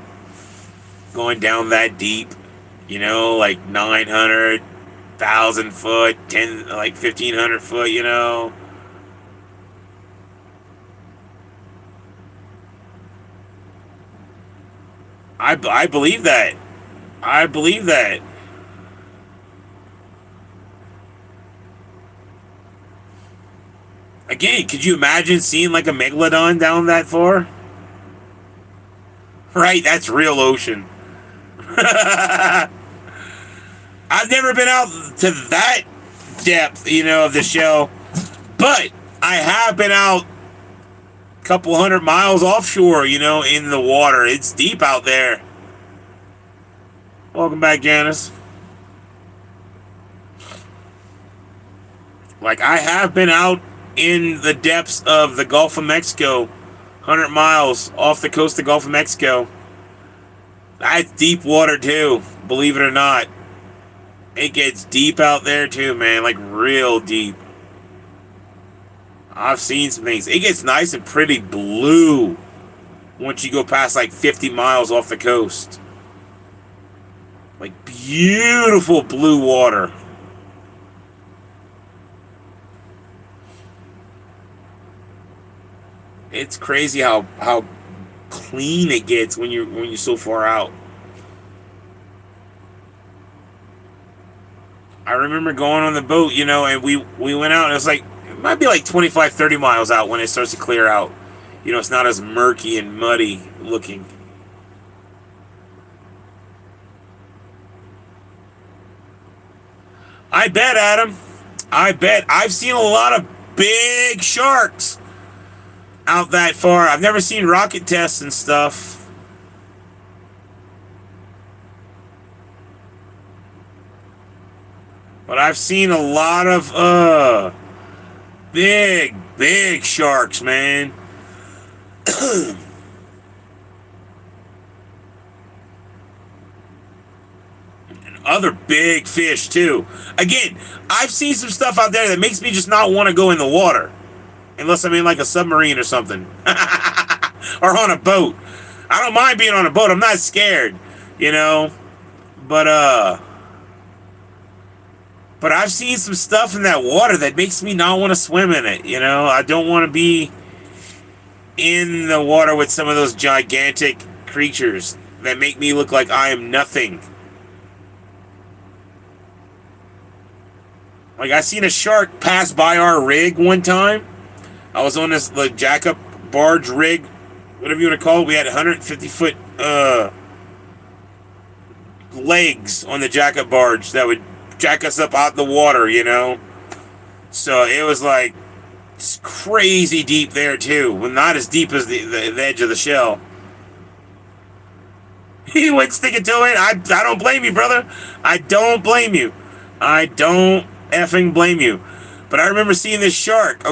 going down that deep. You know, like 900,000 foot, 1500 foot. You know. I believe that. I believe that. Again, could you imagine seeing like a megalodon down that far? Right, that's real ocean. I've never been out to that depth, of the shell, but I have been out a couple 100 miles offshore, in the water. It's deep out there. Welcome back, Janice. Like, I have been out in the depths of the Gulf of Mexico, 100 miles off the coast of the Gulf of Mexico. That's deep water, too, believe it or not. It gets deep out there, too, man, like real deep. I've seen some things. It gets nice and pretty blue once you go past like 50 miles off the coast. Like beautiful blue water. It's crazy how clean it gets when you're so far out. I remember going on the boat, and we went out and it was like it might be like 25, 30 miles out when it starts to clear out. It's not as murky and muddy looking. I bet, Adam. I bet. I've seen a lot of big sharks out that far. I've never seen rocket tests and stuff. But I've seen a lot of big sharks, man. And other big fish too. Again, I've seen some stuff out there that makes me just not want to go in the water. Unless I'm in like a submarine or something. Or on a boat. I don't mind being on a boat. I'm not scared, But But I've seen some stuff in that water that makes me not want to swim in it, I don't want to be in the water with some of those gigantic creatures that make me look like I am nothing. Like, I seen a shark pass by our rig one time. I was on this like jack-up barge rig, whatever you want to call it. We had 150-foot legs on the jack-up barge that would jack us up out the water, So it was like it's crazy deep there too. Well, not as deep as the edge of the shell. He went sticking to it. I don't blame you, brother. I don't blame you. I don't effing blame you. But I remember seeing this shark,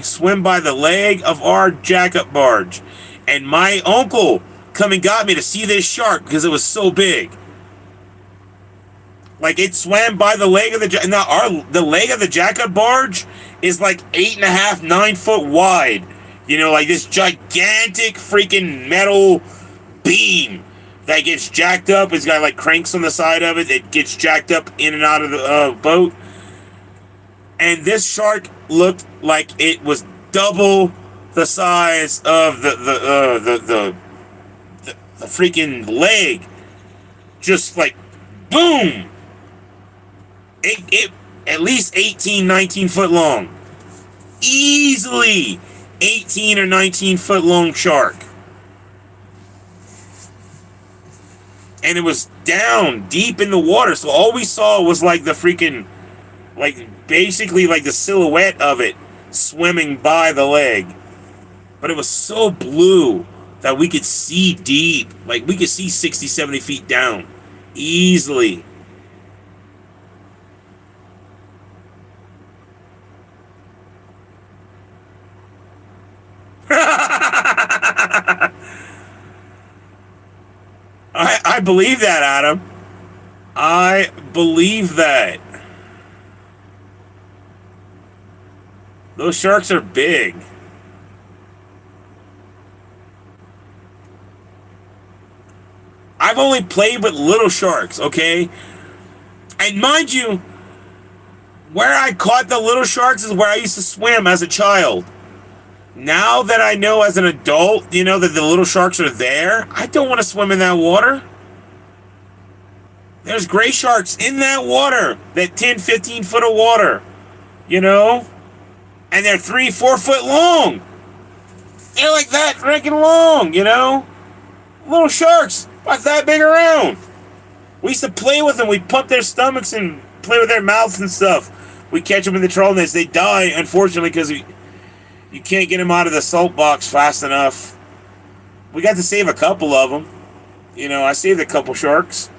swim by the leg of our jack-up barge. And my uncle come and got me to see this shark because it was so big. Like, it swam by the leg of the leg of the jack-up barge is like 8.5, 9 foot wide. Like this gigantic freaking metal beam that gets jacked up. It's got like cranks on the side of it. It gets jacked up in and out of the boat. And this shark looked like it was double the size of the freaking leg. Just like, boom! It at least 18, 19 foot long. Easily 18 or 19 foot long shark. And it was down deep in the water. So all we saw was like the freaking, like basically like the silhouette of it swimming by the leg. But it was so blue that we could see deep. Like we could see 60, 70 feet down. Easily. I believe that, Adam. I believe that. Those sharks are big. I've only played with little sharks, okay? And mind you, where I caught the little sharks is where I used to swim as a child. Now that I know as an adult, that the little sharks are there, I don't want to swim in that water. There's gray sharks in that water, that 10, 15 foot of water, and they're 3, 4 foot long. They're like that freaking long, little sharks, about that big around. We used to play with them. We'd pump their stomachs and play with their mouths and stuff. We catch them in the trawl nets. They die, unfortunately, because you can't get them out of the salt box fast enough. We got to save a couple of them. I saved a couple sharks.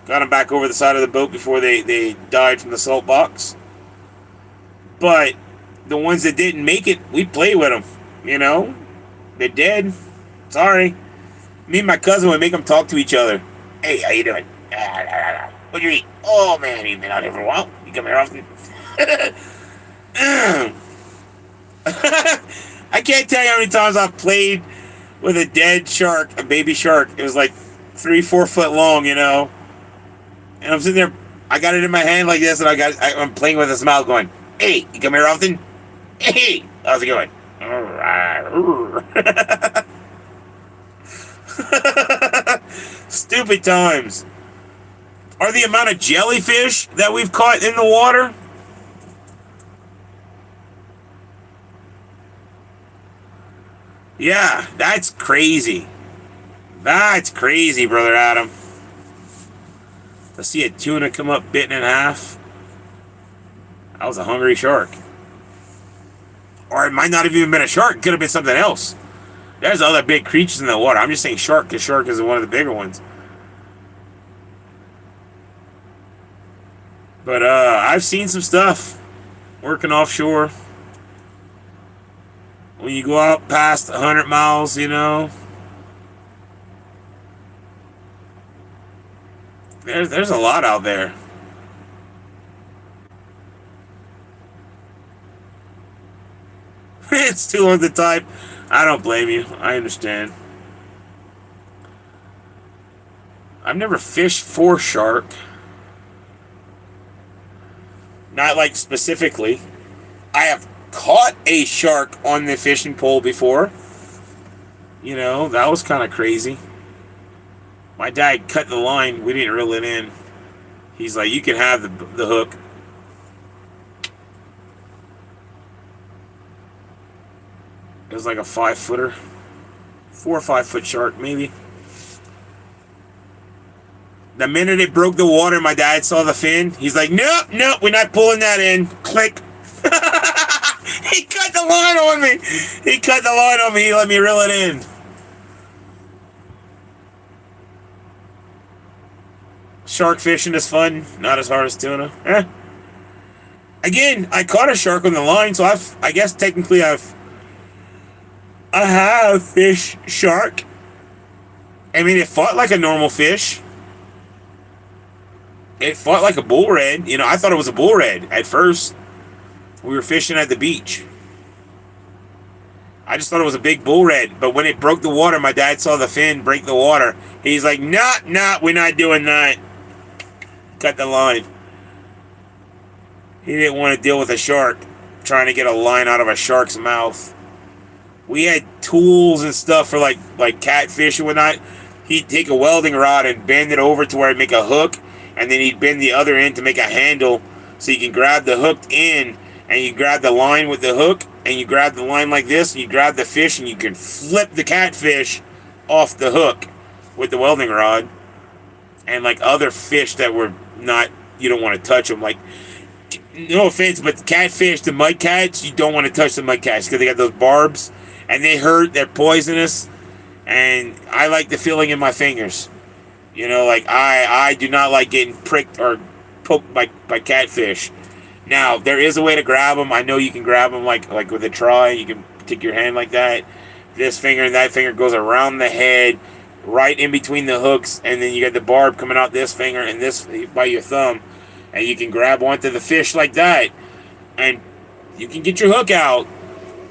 Got them back over the side of the boat before they died from the salt box. But the ones that didn't make it, we play with them. They're dead. Sorry. Me and my cousin would make them talk to each other. Hey, how you doing? What'd you eat? Oh, man, you've been out here for a while. You come here often? I can't tell you how many times I've played with a dead shark, a baby shark. It was like 3, 4 foot long, And I'm sitting there, I got it in my hand like this, and I'm playing with his mouth going, hey, you come here often? Hey, how's it going? Stupid times. Or the amount of jellyfish that we've caught in the water. Yeah, that's crazy. That's crazy, Brother Adam. To see a tuna come up bitten in half. That was a hungry shark. Or it might not have even been a shark. It could have been something else. There's other big creatures in the water. I'm just saying shark because shark is one of the bigger ones. But I've seen some stuff working offshore. When you go out past 100 miles, there's a lot out there. It's too long to type. I don't blame you. I understand. I've never fished for shark. Not like specifically. I have caught a shark on the fishing pole before. That was kind of crazy. My dad cut the line. We didn't reel it in. He's like, you can have the hook. It was like a 5-footer. 4 or 5 foot shark, maybe. The minute it broke the water, my dad saw the fin. He's like, nope, we're not pulling that in. Click. He cut the line on me. He let me reel it in. Shark fishing is fun. Not as hard as tuna. Again, I caught a shark on the line, so I guess technically I have fished shark. I mean, it fought like a normal fish. It fought like a bull red. I thought it was a bull red at first. We were fishing at the beach. I just thought it was a big bull red. But when it broke the water, my dad saw the fin break the water. He's like, nah, we're not doing that. Cut the line. He didn't want to deal with a shark. Trying to get a line out of a shark's mouth. We had tools and stuff for like catfish and whatnot. He'd take a welding rod and bend it over to where it'd make a hook. And then he'd bend the other end to make a handle so you can grab the hooked end and you grab the line with the hook and you grab the line like this and you grab the fish and you can flip the catfish off the hook with the welding rod. And like other fish that were not, you don't want to touch them. Like, no offense, but the catfish, the mud cats, you don't want to touch the mud cats because they got those barbs and they hurt, they're poisonous. And I like the feeling in my fingers. I do not like getting pricked or poked by catfish. Now, there is a way to grab them. I know you can grab them like with a try. You can take your hand like that. This finger and that finger goes around the head, right in between the hooks, and then you got the barb coming out this finger and this by your thumb. And you can grab onto the fish like that and You can get your hook out,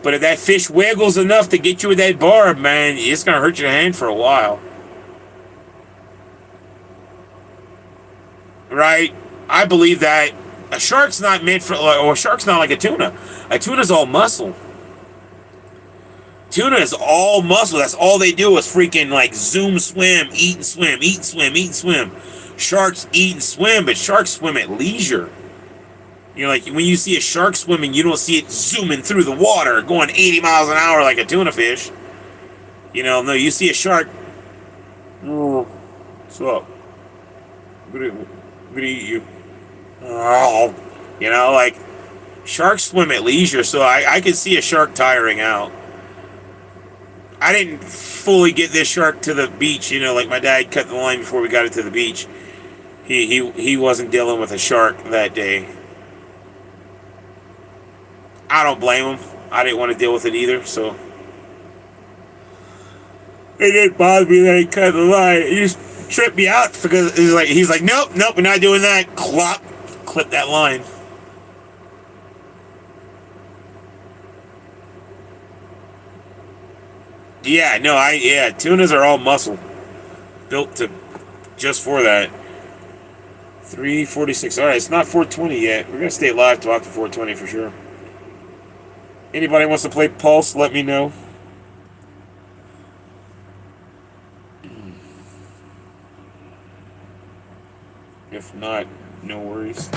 but if that fish wiggles enough to get you with that barb, man, it's going to hurt your hand for a while. Right? I believe that a shark's not meant for, or a shark's not like a tuna. A tuna's all muscle. Tuna is all muscle. That's all they do is freaking like zoom, swim, eat and swim, eat and swim, eat and swim. Sharks eat and swim, but sharks swim at leisure. You know, like when you see a shark swimming, you don't see it zooming through the water, going 80 miles an hour like a tuna fish. You know, no, you see a shark. What's up? I'm gonna eat you. Oh, you know, like sharks swim at leisure, so I could see a shark tiring out. I didn't fully get this shark to the beach, you know, like my dad cut the line before we got it to the beach. He wasn't dealing with a shark that day. I don't blame him. I didn't want to deal with it either, so it didn't bother me that he cut the line. He just tripped me out because he's like, nope, we're not doing that. Clop, clip that line. Yeah, no, tunas are all muscle, built to just for that. 3:46. All right, it's not 4:20 yet. We're gonna stay live till after 4:20 for sure. Anybody wants to play Pulse? Let me know. If not, no worries.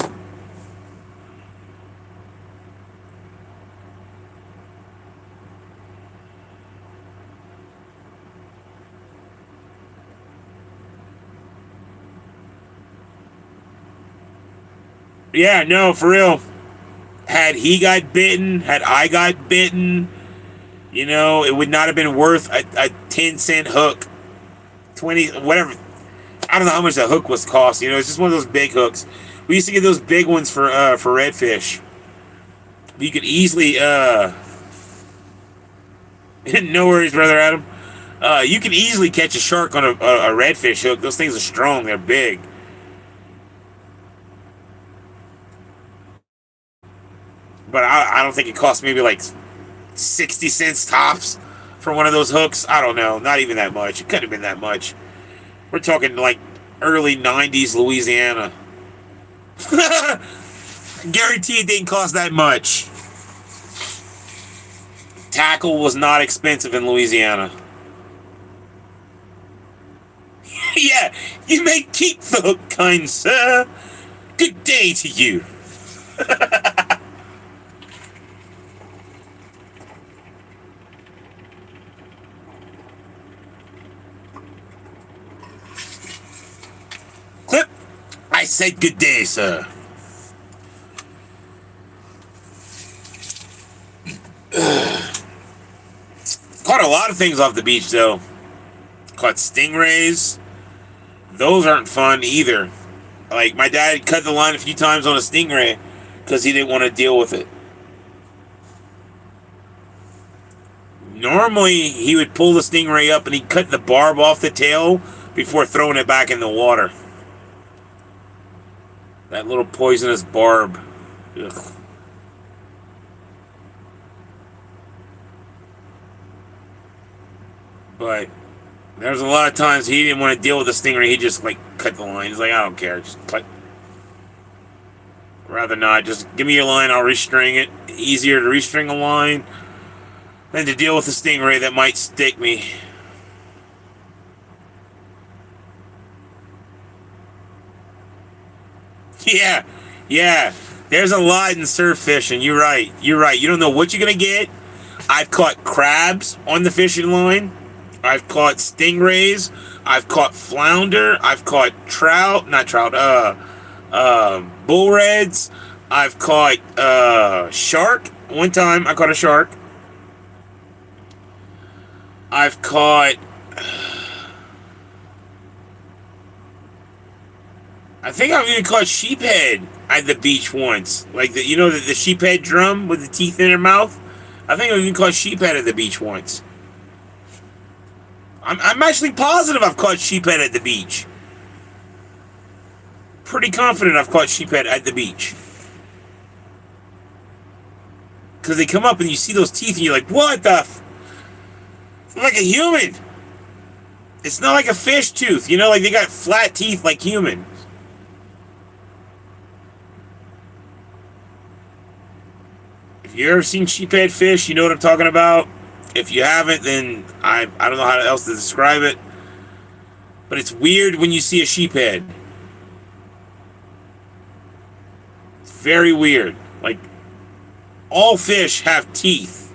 Yeah, no, for real. Had he got bitten, had I got bitten, you know, it would not have been worth a 10-cent hook. 20, whatever. I don't know how much that hook was cost. You know, it's just one of those big hooks. We used to get those big ones for redfish. You could easily, no worries, brother Adam. You can easily catch a shark on a redfish hook. Those things are strong. They're big. But I don't think it cost maybe like 60 cents tops for one of those hooks. I don't know. Not even that much. It couldn't have been that much. We're talking like early 90s Louisiana. Guarantee it didn't cost that much. Tackle was not expensive in Louisiana. Yeah, you may keep the hook, kind sir. Good day to you. Clip. I said good day, sir. Caught a lot of things off the beach, though. Caught stingrays. Those aren't fun either. Like, my dad cut the line a few times on a stingray because he didn't want to deal with it. Normally, he would pull the stingray up and he'd cut the barb off the tail before throwing it back in the water. That little poisonous barb. Ugh. But there's a lot of times he didn't want to deal with the stingray. He just like cut the line. He's like, I don't care. Just cut. Rather not. Just give me your line. I'll restring it. Easier to restring a line than to deal with a stingray that might stick me. Yeah. There's a lot in surf fishing. You're right. You don't know what you're going to get. I've caught crabs on the fishing line. I've caught stingrays. I've caught flounder. I've caught bull reds. I've caught shark. One time I caught a shark. I've caught... I think I've even caught sheephead at the beach once. Like, the sheephead drum with the teeth in their mouth? I think I've even caught sheephead at the beach once. I'm actually positive I've caught sheephead at the beach. Pretty confident I've caught sheephead at the beach. because they come up and you see those teeth and you're like, what the it's like a human. It's not like a fish tooth, you know, like they got flat teeth like humans. If you ever seen sheephead fish, you know what I'm talking about. If you haven't, then I don't know how else to describe it. But it's weird when you see a sheephead. It's very weird. Like, all fish have teeth.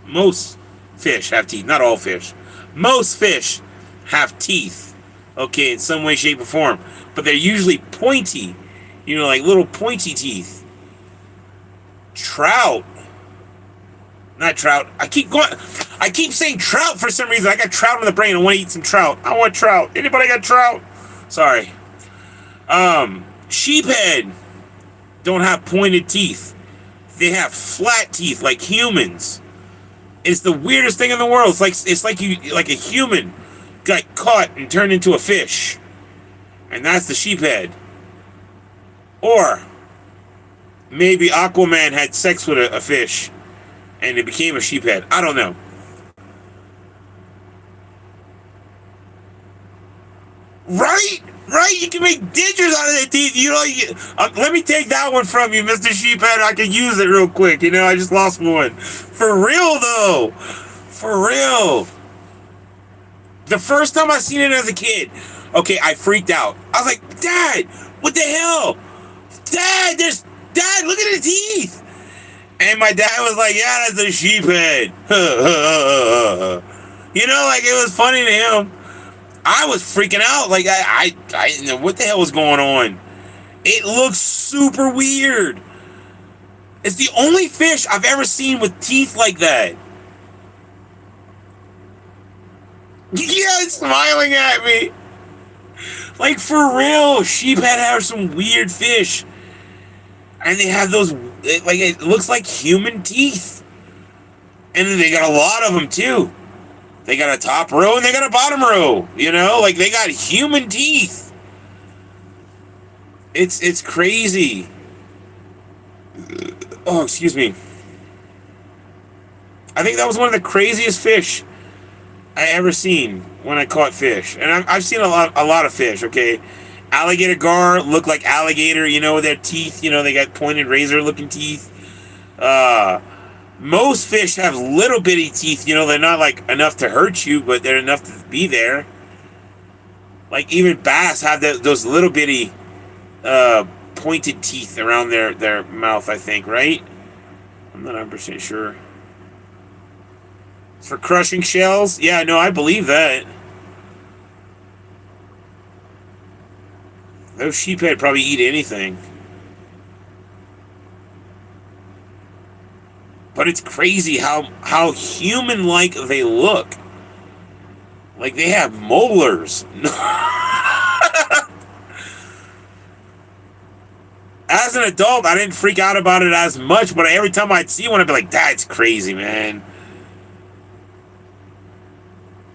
Most fish have teeth. Not all fish. Most fish have teeth. Okay, in some way, shape, or form. But they're usually pointy. You know, like little pointy teeth. Trout. Not trout. I keep saying trout for some reason. I got trout in the brain. I want to eat some trout. I want trout. Anybody got trout? Sorry. Sheephead don't have pointed teeth. They have flat teeth like humans. It's the weirdest thing in the world. It's like a human got caught and turned into a fish. And that's the sheephead. Or maybe Aquaman had sex with a fish and it became a sheephead. I don't know. Right? Right? You can make dentures out of their teeth. You know, let me take that one from you, Mr. Sheephead. I can use it real quick. You know, I just lost one. For real, though. For real. The first time I seen it as a kid, okay, I freaked out. I was like, Dad, what the hell? Dad, look at the teeth. And my dad was like, yeah, that's a sheephead. You know, like, it was funny to him. I was freaking out. Like, I didn't know what the hell was going on. It looks super weird. It's the only fish I've ever seen with teeth like that. Yeah, it's smiling at me. Like, for real, sheephead have some weird fish. And they have those, like, it looks like human teeth. And then they got a lot of them, too. They got a top row and they got a bottom row. You know, like, they got human teeth. It's crazy. Oh, excuse me. I think that was one of the craziest fish I ever seen when I caught fish. And I've seen a lot of fish, okay? Alligator gar look like alligator, you know, with their teeth. You know, they got pointed razor-looking teeth. Most fish have little bitty teeth. You know, they're not, like, enough to hurt you, but they're enough to be there. Like, even bass have those little bitty pointed teeth around their mouth, I think, right? I'm not 100% sure. For crushing shells? Yeah, no, I believe that. Those sheephead probably eat anything. But it's crazy how human-like they look. Like, they have molars. As an adult, I didn't freak out about it as much, but every time I'd see one, I'd be like, that's crazy, man.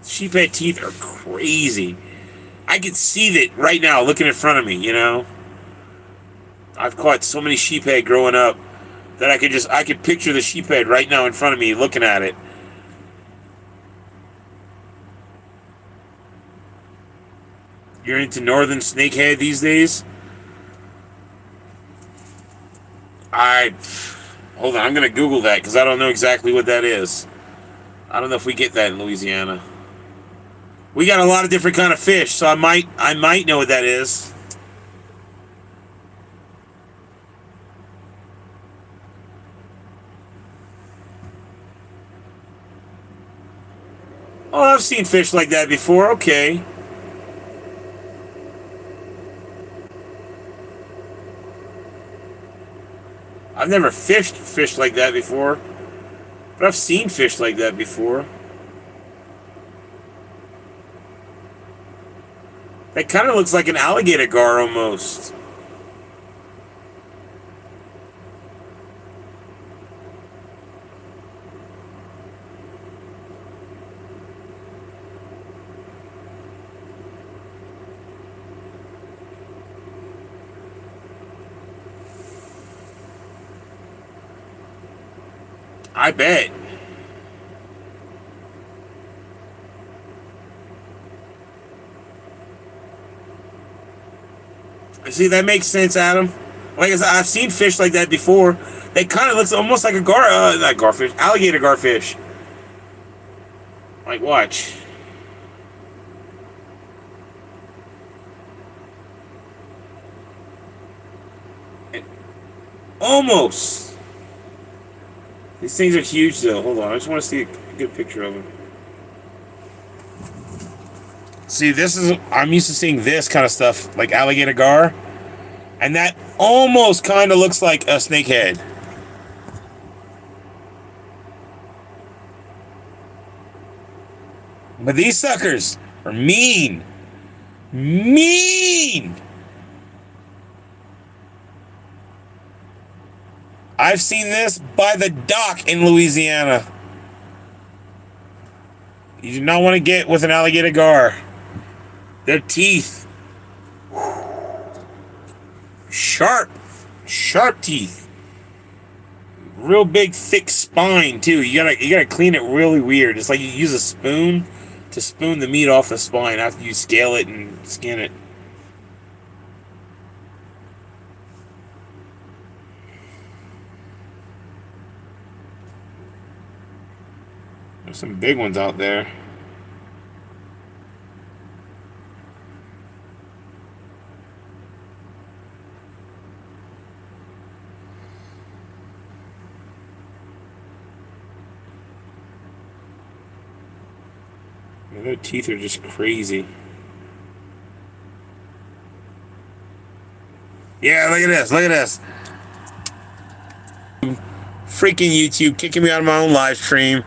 Sheephead teeth are crazy. I can see that right now, looking in front of me, you know? I've caught so many sheephead growing up that I could picture the sheephead right now in front of me, looking at it. You're into northern snakehead these days? Hold on, I'm going to Google that, because I don't know exactly what that is. I don't know if we get that in Louisiana. We got a lot of different kind of fish, so I might know what that is. Oh, I've seen fish like that before. Okay. I've never fished fish like that before, but I've seen fish like that before. That kind of looks like an alligator gar almost. I bet. See, that makes sense, Adam. Like I said, I've seen fish like that before. They kind of looks almost like a not garfish, alligator garfish. Like, watch. Almost. These things are huge, though. Hold on, I just want to see a good picture of them. See, this is, I'm used to seeing this kind of stuff, like alligator gar. And that almost kind of looks like a snakehead. But these suckers are mean. Mean! I've seen this by the dock in Louisiana. You do not want to get with an alligator gar. Their teeth. Sharp. Sharp teeth. Real big, thick spine, too. You gotta clean it really weird. It's like you use a spoon to spoon the meat off the spine after you scale it and skin it. There's some big ones out there. Their teeth are just crazy. Yeah, look at this. Look at this. Freaking YouTube kicking me out of my own live stream.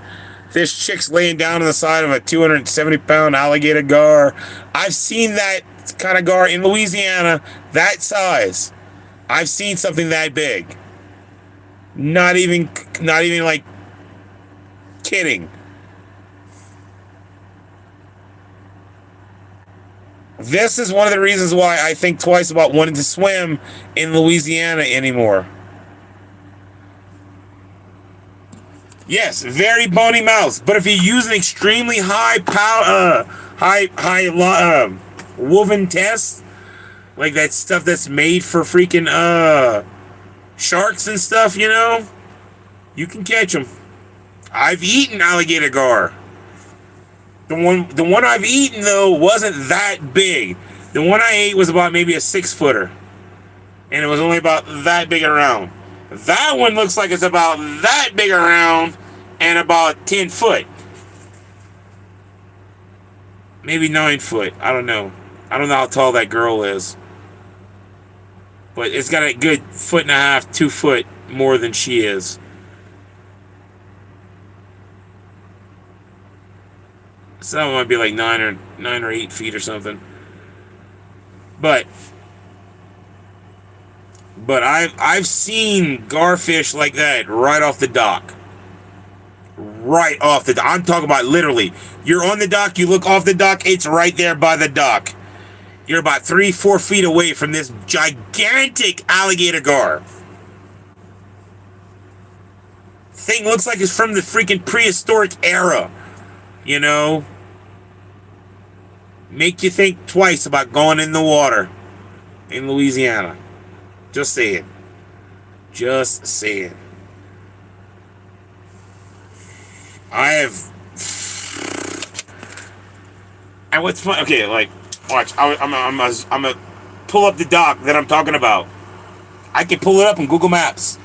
This chick's laying down on the side of a 270-pound alligator gar. I've seen that kind of gar in Louisiana, that size. I've seen something that big. Not even like kidding. This is one of the reasons why I think twice about wanting to swim in Louisiana anymore. Yes, very bony mouths. But if you use an extremely high woven test, like that stuff that's made for freaking sharks and stuff, you know, you can catch them. I've eaten alligator gar. The one I've eaten though wasn't that big. The one I ate was about maybe a 6-footer, and it was only about that big around. That one looks like it's about that big around and about 10 foot. Maybe 9 foot. I don't know. I don't know how tall that girl is. But it's got a good 1.5 2 foot more than she is. So that one might be like 9 or 8 feet or something. But I've seen garfish like that right off the dock. Right off the dock. I'm talking about literally. You're on the dock, you look off the dock, it's right there by the dock. You're about 3-4 feet away from this gigantic alligator gar. Thing looks like it's from the freaking prehistoric era. You know? Make you think twice about going in the water in Louisiana. Just saying. Just saying. I have. And what's fun? Okay, like, watch. I'm gonna pull up the dock that I'm talking about. I can pull it up on Google Maps.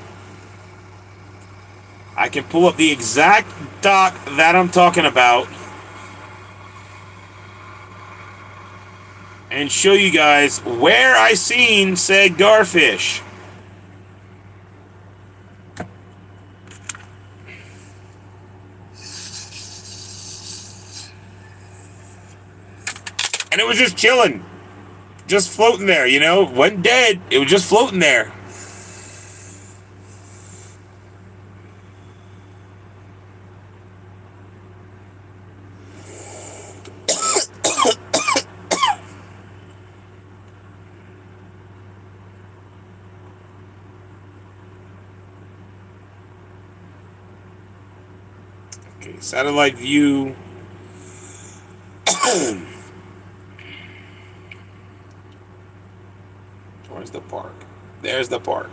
I can pull up the exact dock that I'm talking about and show you guys where I seen said garfish. And it was just chilling. Just floating there, you know? Wasn't dead. It was just floating there. Okay, satellite view. Where's the park? There's the park.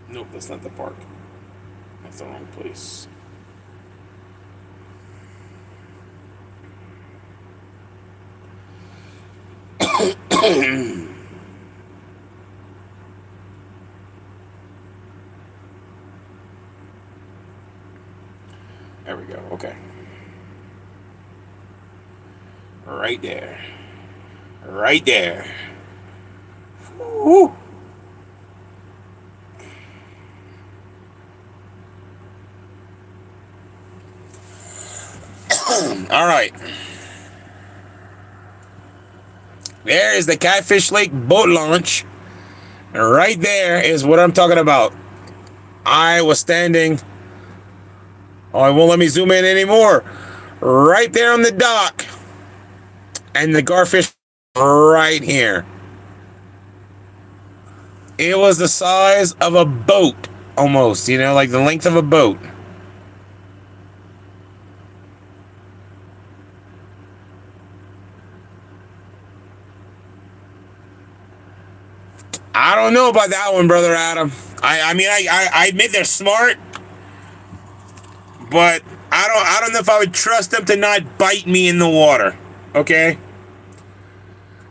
Nope, that's not the park. That's the wrong place. There we go. Okay. Right there. Right there. Woo. All right. There is the Catfish Lake boat launch. And right there is what I'm talking about. I was standing. Oh, it won't let me zoom in anymore. Right there on the dock. And the garfish right here. It was the size of a boat, almost, you know, like the length of a boat. I don't know about that one, Brother Adam. I mean, I admit they're smart, but I don't know if I would trust them to not bite me in the water. Okay?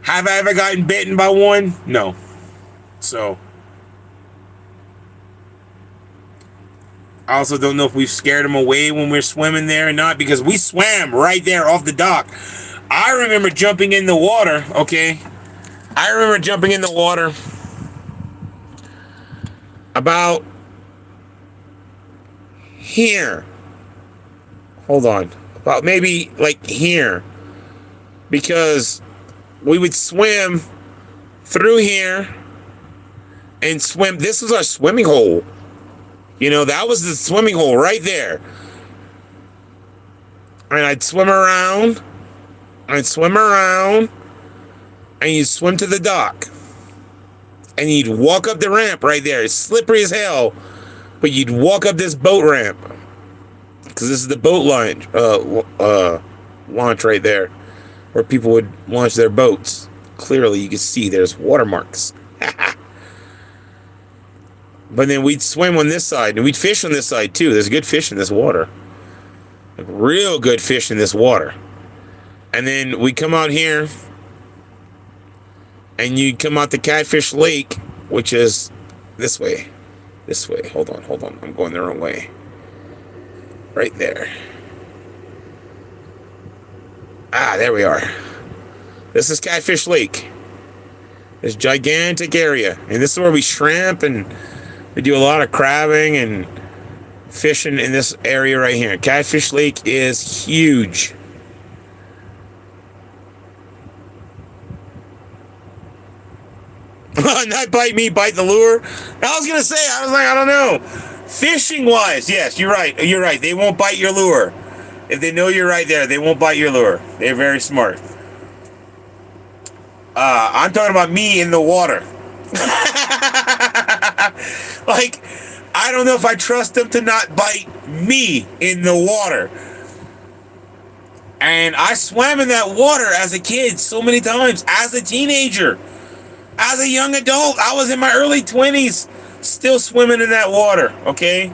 Have I ever gotten bitten by one? No. So I also don't know if we've scared them away when we're swimming there or not, because we swam right there off the dock. I remember jumping in the water, okay? I remember jumping in the water about here. Hold on. About maybe like here. Because we would swim through here and swim. This was our swimming hole. You know, that was the swimming hole right there. And I'd swim around. And you'd swim to the dock. And you'd walk up the ramp right there. It's slippery as hell. But you'd walk up this boat ramp. Because this is the boat launch right there. Where people would launch their boats. Clearly, you can see there's watermarks. But then we'd swim on this side. And we'd fish on this side, too. There's good fish in this water. Like, real good fish in this water. And then we'd come out here. And you'd come out the Catfish Lake, which is this way. This way. Hold on. I'm going the wrong way. Right there. Ah, there we are. This is Catfish Lake. This gigantic area. And this is where we shrimp and we do a lot of crabbing and fishing in this area right here. Catfish Lake is huge. Not bite me, bite the lure. I was gonna say, I don't know. Fishing wise, yes, you're right. They won't bite your lure. If they know you're right there, they won't bite your lure. They're very smart. I'm talking about me in the water. Like, I don't know if I trust them to not bite me in the water. And I swam in that water as a kid so many times, as a teenager. As a young adult, I was in my early 20s, still swimming in that water, okay?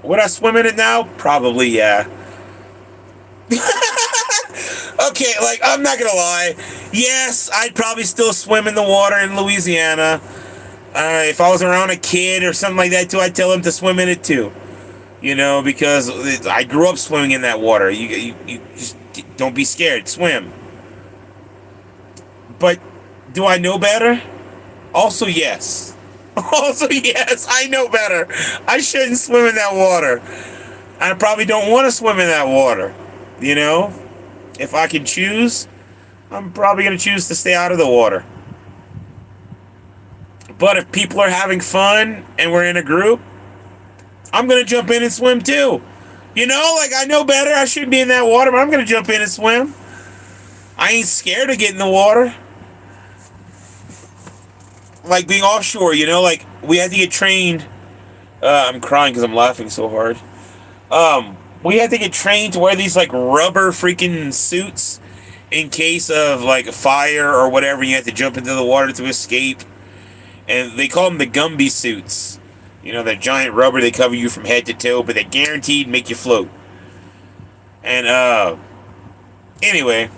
Would I swim in it now? Probably, yeah. Okay, like, I'm not gonna lie. Yes, I'd probably still swim in the water in Louisiana. If I was around a kid or something like that, too, I'd tell him to swim in it, too. You know, because I grew up swimming in that water. You just don't be scared. Swim. But do I know better? Also, yes. Also, yes, I know better. I shouldn't swim in that water. I probably don't want to swim in that water. You know? If I can choose, I'm probably going to choose to stay out of the water. But if people are having fun and we're in a group, I'm going to jump in and swim too. You know, like, I know better. I shouldn't be in that water, but I'm going to jump in and swim. I ain't scared to get in the water. Like being offshore, you know, like we had to get trained. I'm crying because I'm laughing so hard. We had to get trained to wear these like rubber freaking suits in case of like a fire or whatever. You had to jump into the water to escape, and they call them the Gumby suits. You know, that giant rubber, they cover you from head to toe, but they guaranteed make you float. And anyway,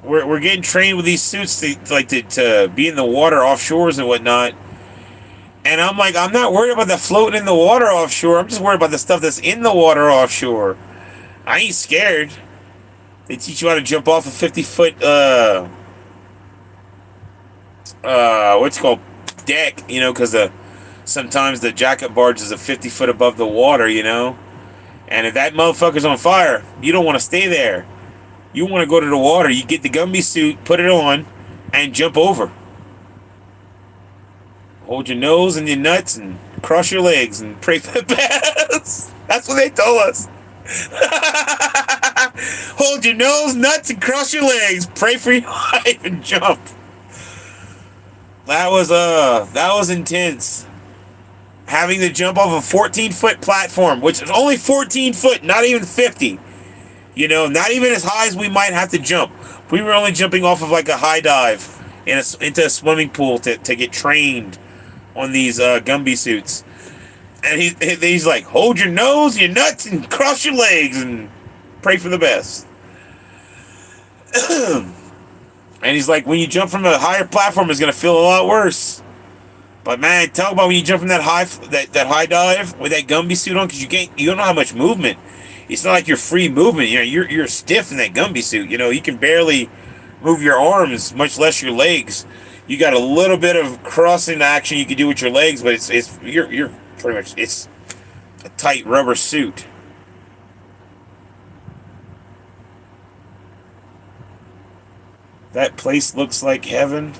we're getting trained with these suits to be in the water offshores and whatnot. And I'm like, I'm not worried about the floating in the water offshore. I'm just worried about the stuff that's in the water offshore. I ain't scared. They teach you how to jump off a 50-foot what's it called, deck, you know, because sometimes the jacket barge is a 50 foot above the water, you know. And if that motherfucker's on fire, you don't want to stay there. You want to go to the water. You get the Gumby suit, put it on, and jump over. Hold your nose and your nuts and cross your legs and pray for the best. That's what they told us. Hold your nose, nuts, and cross your legs. Pray for your life and jump. That was intense. Having to jump off a 14-foot platform, which is only 14 foot, not even 50. You know, not even as high as we might have to jump. We were only jumping off of like a high dive into a swimming pool to get trained on these Gumby suits. And he's like, hold your nose, your nuts, and cross your legs and pray for the best. And he's like, when you jump from a higher platform, it's gonna feel a lot worse. But man, talk about when you jump from that high dive with that Gumby suit on, because you don't know how much movement. It's not like you're free movement. You know, you're stiff in that Gumby suit. You know, you can barely move your arms, much less your legs. You got a little bit of crossing action you can do with your legs, but you're pretty much, it's a tight rubber suit. That place looks like heaven.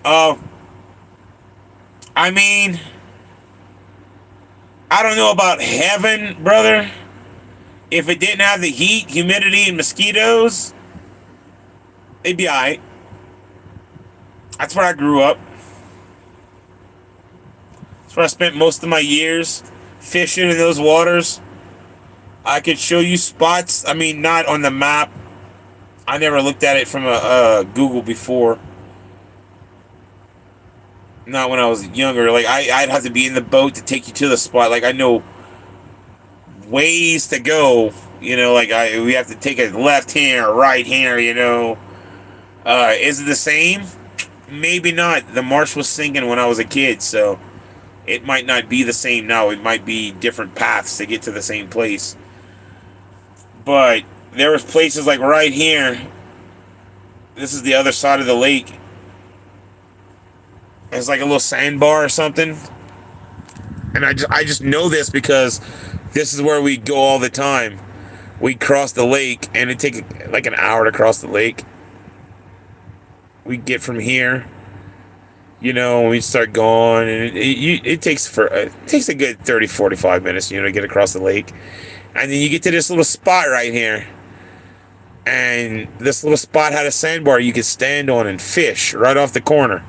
I mean, I don't know about heaven, brother. If it didn't have the heat, humidity, and mosquitoes, it'd be alright. That's where I grew up. That's where I spent most of my years fishing in those waters. I could show you spots. I mean, not on the map. I never looked at it from a Google before. Not when I was younger. Like I'd have to be in the boat to take you to the spot. Like I know ways to go. You know, like we have to take a left hand or right hand. You know, is it the same? Maybe not. The marsh was sinking when I was a kid, so it might not be the same now. It might be different paths to get to the same place. But there was places like right here. This is the other side of the lake. It's like a little sandbar or something. And I just know this because this is where we go all the time. We cross the lake, and it takes like an hour to cross the lake. We get from here, you know, we start going, and it takes a good 30, 45 minutes, you know, to get across the lake. And then you get to this little spot right here. And this little spot had a sandbar you could stand on and fish right off the corner.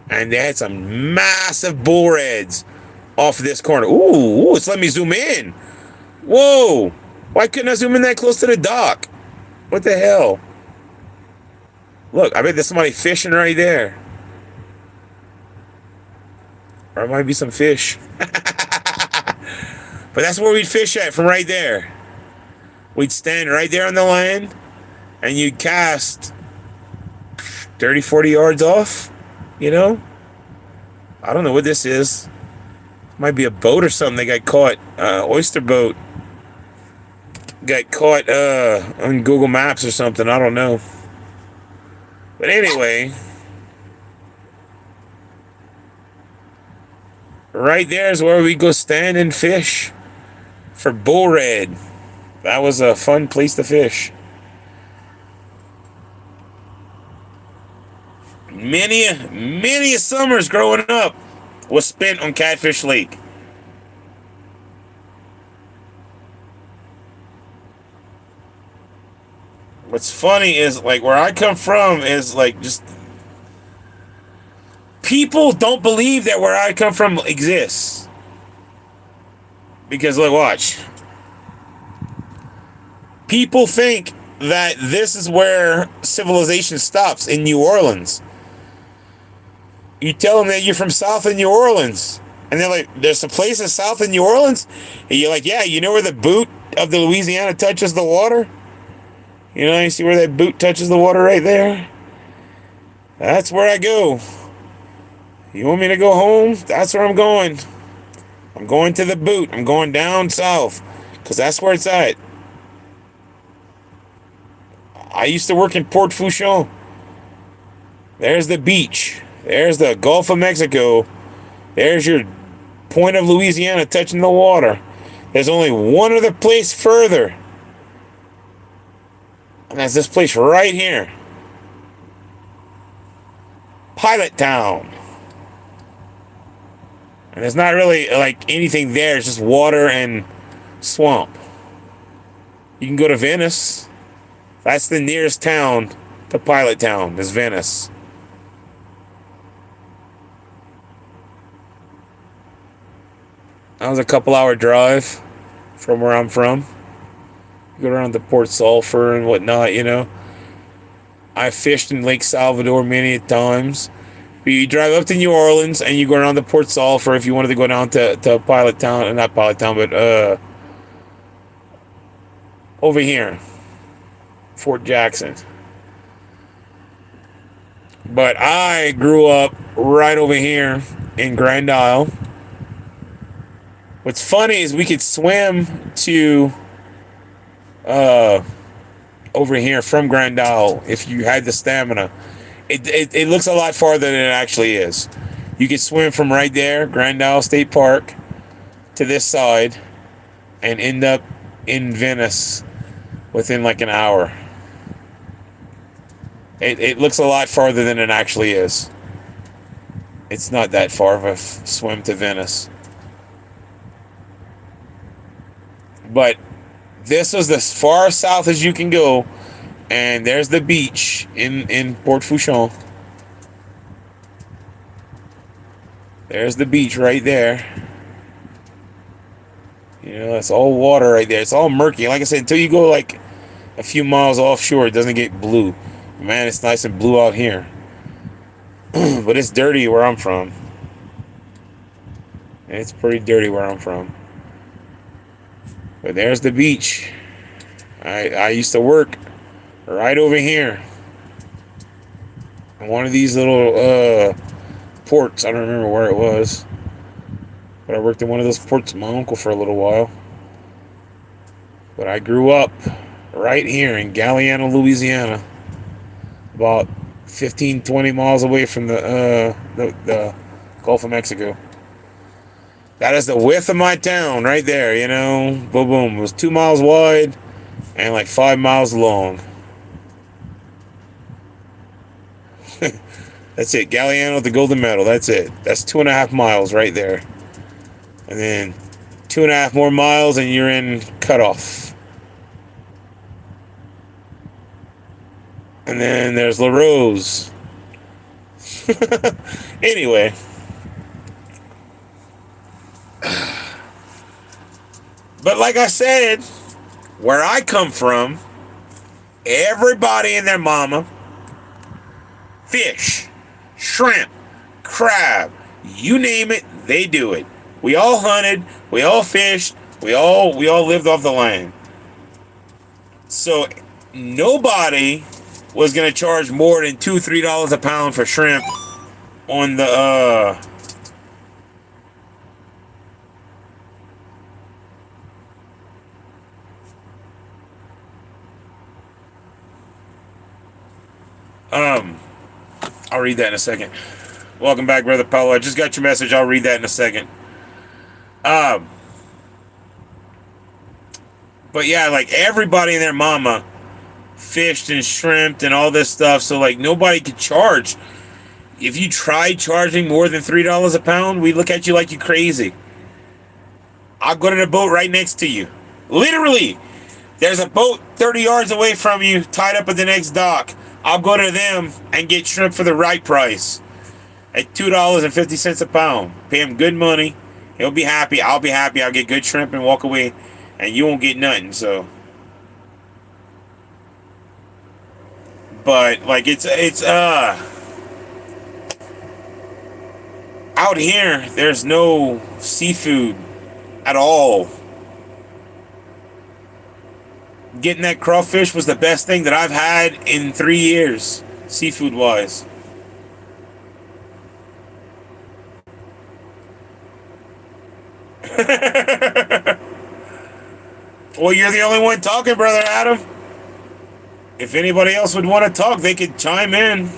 And they had some massive bull reds off this corner. Ooh, it's letting me zoom in. Whoa. Why couldn't I zoom in that close to the dock? What the hell? Look, I bet there's somebody fishing right there. Or it might be some fish. But that's where we'd fish at, from right there. We'd stand right there on the land, and you'd cast 30, 40 yards off. You know? I don't know what this is. Might be a boat or something. They got caught. Oyster boat. Got caught on Google Maps or something. I don't know. But anyway. Right there is where we go stand and fish for bull red. That was a fun place to fish. Many summers growing up was spent on Catfish Lake. what's funny is, like, where I come from is, like, just people don't believe that where I come from exists. Because, look, watch. People think that this is where civilization stops, in New Orleans. You tell them that you're from south of New Orleans, and they're like, there's some places south of New Orleans? And you're like, yeah, you know where the boot of the Louisiana touches the water? You know, you see where that boot touches the water right there? That's where I go. You want me to go home? That's where I'm going. I'm going to the boot. I'm going down south, because that's where it's at. I used to work in Port Fourchon. There's the beach. There's the Gulf of Mexico. There's your point of Louisiana touching the water. There's only one other place further. And that's this place right here. Pilot Town. And there's not really like anything there. It's just water and swamp. You can go to Venice. That's the nearest town to Pilot Town, is Venice. That was a couple-hour drive from where I'm from. Go around to Port Sulphur and whatnot, you know. I fished in Lake Salvador many times. But you drive up to New Orleans and you go around to Port Sulphur if you wanted to go down to Pilot Town. Not Pilot Town, but over here. Fort Jackson. But I grew up right over here in Grand Isle. What's funny is we could swim to over here from Grand Isle if you had the stamina. It looks a lot farther than it actually is. You could swim from right there, Grand Isle State Park, to this side and end up in Venice within like an hour. It looks a lot farther than it actually is. It's not that far of a swim to Venice. But this was as far south as you can go. And there's the beach in Port Fourchon. There's the beach right there. You know, it's all water right there. It's all murky. Like I said, until you go like a few miles offshore, it doesn't get blue. Man, it's nice and blue out here. But it's dirty where I'm from. It's pretty dirty where I'm from. But there's the beach. I used to work right over here. One of these little ports. I don't remember where it was. But I worked in one of those ports with my uncle for a little while. But I grew up right here in Galliano, Louisiana. About 15, 20 miles away from the Gulf of Mexico. That is the width of my town right there, you know. Boom, boom. It was 2 miles wide and like 5 miles long. That's it. Galliano with the golden medal. That's it. That's 2.5 miles right there. And then 2.5 more miles and you're in Cutoff. And then there's La Rose. Anyway. But like I said, where I come from, everybody and their mama fish, shrimp, crab, you name it, they do it. We all hunted, we all fished, we all lived off the land. So nobody was gonna charge more than $2-3 a pound for shrimp on the I'll read that in a second. Welcome back, Brother Paulo. I just got your message. I'll read that in a second. But yeah, like everybody and their mama fished and shrimped and all this stuff. So like nobody could charge. If you tried charging more than $3 a pound, we look at you like you're crazy. I'll go to the boat right next to you. Literally. There's a boat 30 yards away from you, tied up at the next dock. I'll go to them and get shrimp for the right price at $2.50 a pound. Pay him good money. He'll be happy. I'll be happy. I'll get good shrimp and walk away, and you won't get nothing. So, but like it's out here. There's no seafood at all. Getting that crawfish was the best thing that I've had in 3 years, seafood wise. Well, you're the only one talking, Brother Adam. If anybody else would want to talk, they could chime in.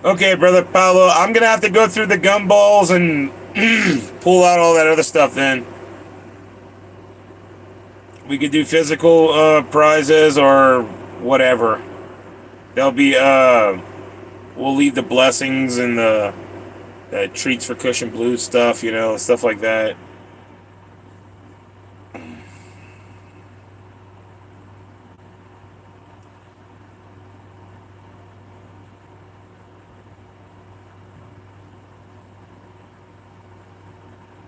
Okay, Brother Paulo, I'm going to have to go through the gumballs and pull out all that other stuff then. We could do physical prizes or whatever. There'll be, we'll leave the blessings and the treats for Cushion Blues stuff, you know, stuff like that.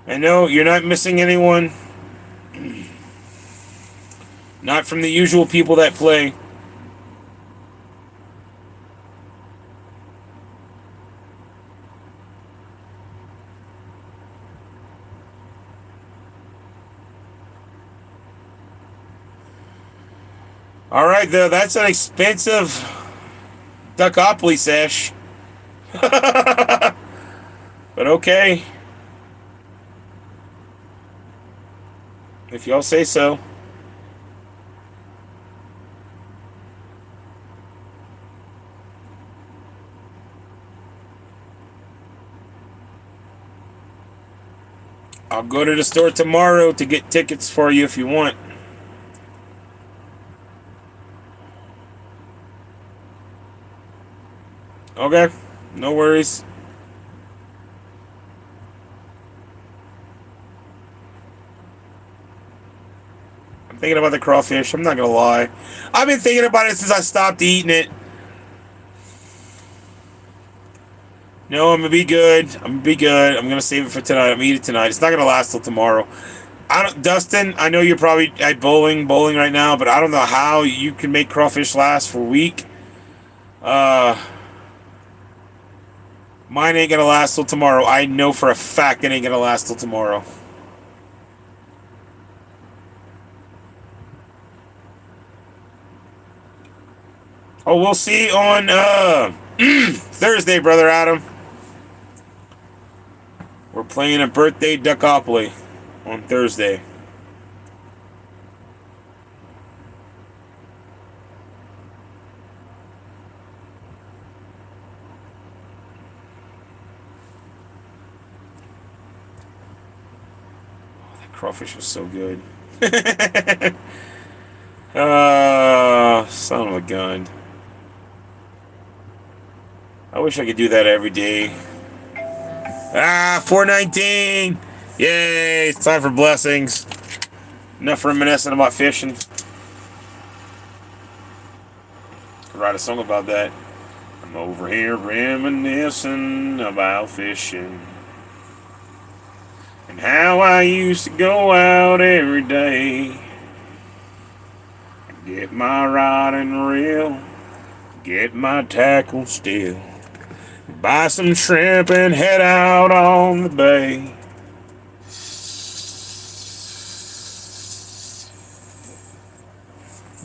I know you're not missing anyone. Not from the usual people that play. Alright, though, that's an expensive Duckopoly sesh. But okay. If y'all say so. I'll go to the store tomorrow to get tickets for you if you want. Okay, no worries. I'm thinking about the crawfish, I'm not gonna lie. I've been thinking about it since I stopped eating it. No, I'm gonna be good. I'm gonna save it for tonight. I'm gonna eat it tonight. It's not gonna last till tomorrow. Dustin, I know you're probably at bowling right now, but I don't know how you can make crawfish last for a week. Mine ain't gonna last till tomorrow. I know for a fact it ain't gonna last till tomorrow. Oh, we'll see on Thursday, Brother Adam. We're playing a birthday Duckopoly on Thursday. Oh, that crawfish was so good. Son of a gun. I wish I could do that every day. 419! Yay! It's time for blessings. Enough reminiscing about fishing. Could write a song about that. I'm over here reminiscing about fishing. And how I used to go out every day. Get my rod and reel. Get my tackle still. Buy some shrimp and head out on the bay.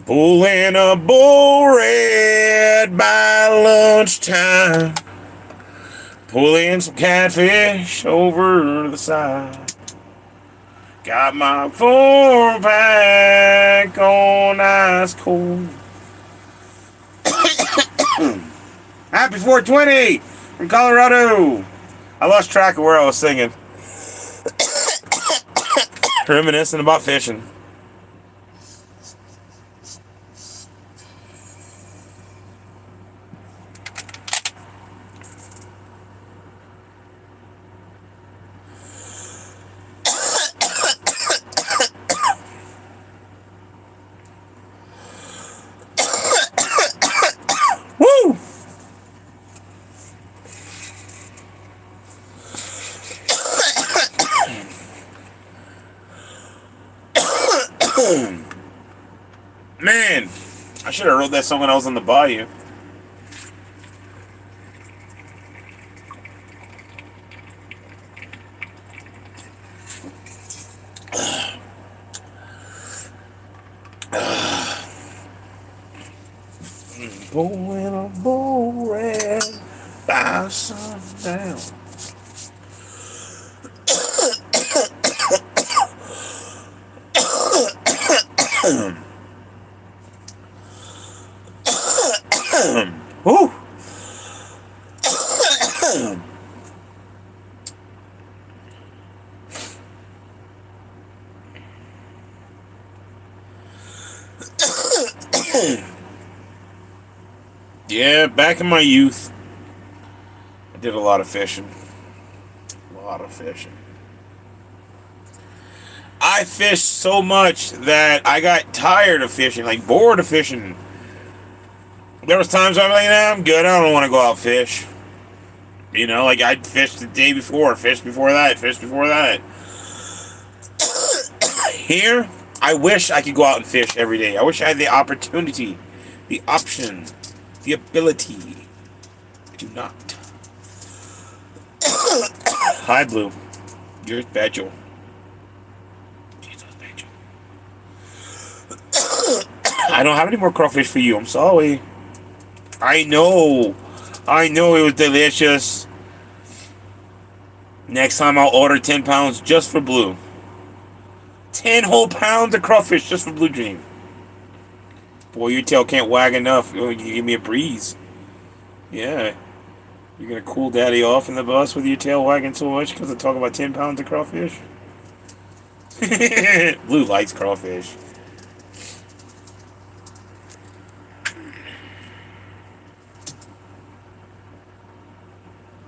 Pull in a bull red by lunchtime. Pull in some catfish over the side. Got my 4-pack on ice cold. Happy 420 from Colorado. I lost track of where I was singing. Reminiscing about fishing. Woo! Man, I should have wrote that song when I was on the bayou. Pulling a bull red by sundown. Woo! Yeah, back in my youth, I did a lot of fishing. I fished so much that I got tired of fishing, like bored of fishing. There was times I'm like, nah, I'm good. I don't want to go out fish. You know, like I'd fish the day before, fish before that, fish before that. Here, I wish I could go out and fish every day. I wish I had the opportunity, the option, the ability. I do not. Hi, Blue. You're bad, Joe. I don't have any more crawfish for you. I'm sorry. I know it was delicious. Next time I'll order 10 pounds just for Blue. 10 whole pounds of crawfish just for Blue Dream. Boy, your tail can't wag enough. You give me a breeze. Yeah. You're going to cool daddy off in the bus with your tail wagging so much because I talk about 10 pounds of crawfish? Blue likes crawfish.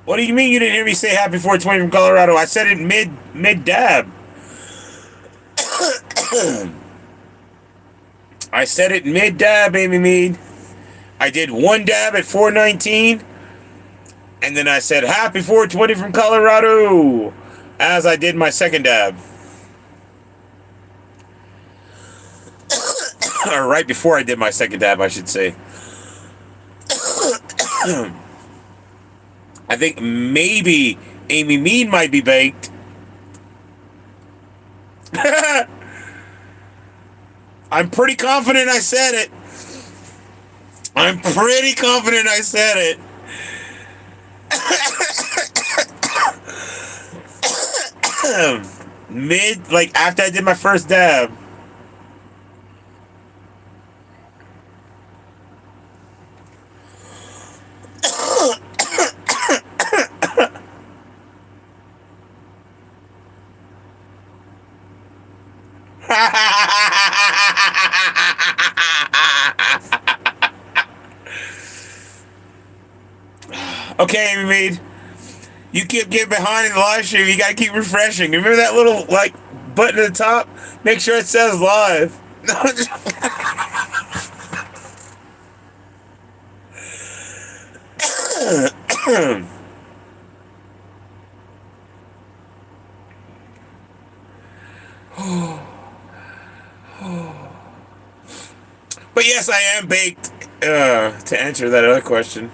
What do you mean you didn't hear me say happy 420 from Colorado? I said it mid-dab. I said it mid-dab, Amy Mead. I did one dab at 419. And then I said happy 420 from Colorado. As I did my second dab. Or right before I did my second dab, I should say. I think maybe Amy Mead might be baked. I'm pretty confident I said it. Like after I did my first dab. Okay, Amy Mead. You keep getting behind in the live stream. You gotta keep refreshing. Remember that little like button at the top? Make sure it says live. But yes, I am baked. To answer that other question.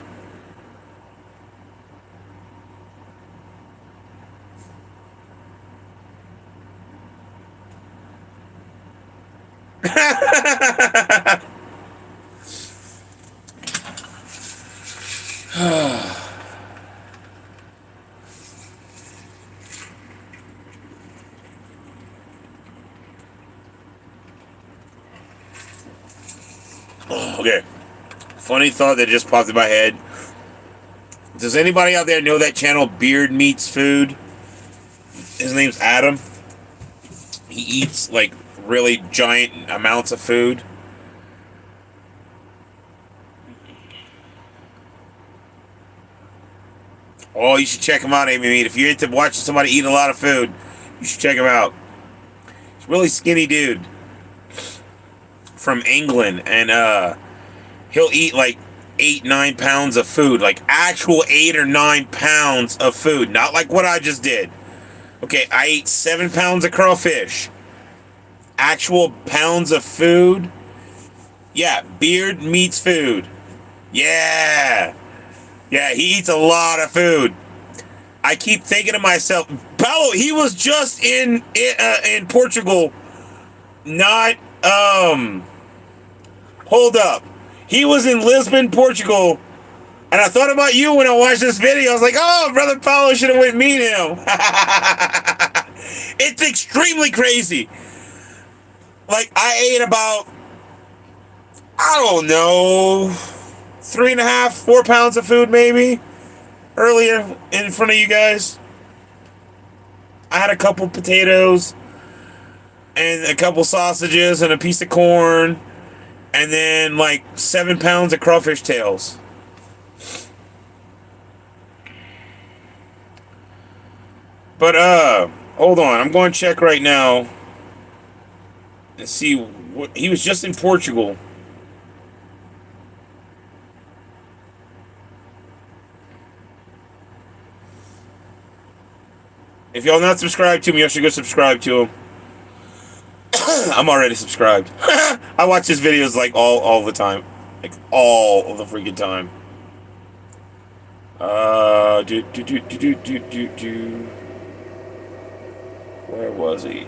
Okay. Funny thought that just popped in my head. Does anybody out there know that channel Beard Meats Food? His name's Adam. He eats like really giant amounts of food. Oh, you should check him out, Amy Meat. If you're into watching somebody eat a lot of food, you should check him out. He's a really skinny dude from England, and he'll eat like 8-9 pounds of food, like actual 8 or 9 pounds of food, not like what I just did. Okay, I ate 7 pounds of crawfish. Actual pounds of food. Yeah, Beard Meats Food. Yeah. Yeah, he eats a lot of food. I keep thinking to myself, Paulo, he was just in Portugal. Not, hold up. He was in Lisbon, Portugal. And I thought about you when I watched this video. I was like, oh, Brother Paulo should have went meet him. It's extremely crazy. Like, I ate about, I don't know, 3.5, 4 pounds of food maybe earlier in front of you guys. I had a couple potatoes and a couple sausages and a piece of corn and then like 7 pounds of crawfish tails. But hold on, I'm going to check right now and see what he was just in Portugal. If y'all not subscribed to me, y'all should go subscribe to him. I'm already subscribed. I watch his videos like all the time. Like all of the freaking time. Where was he?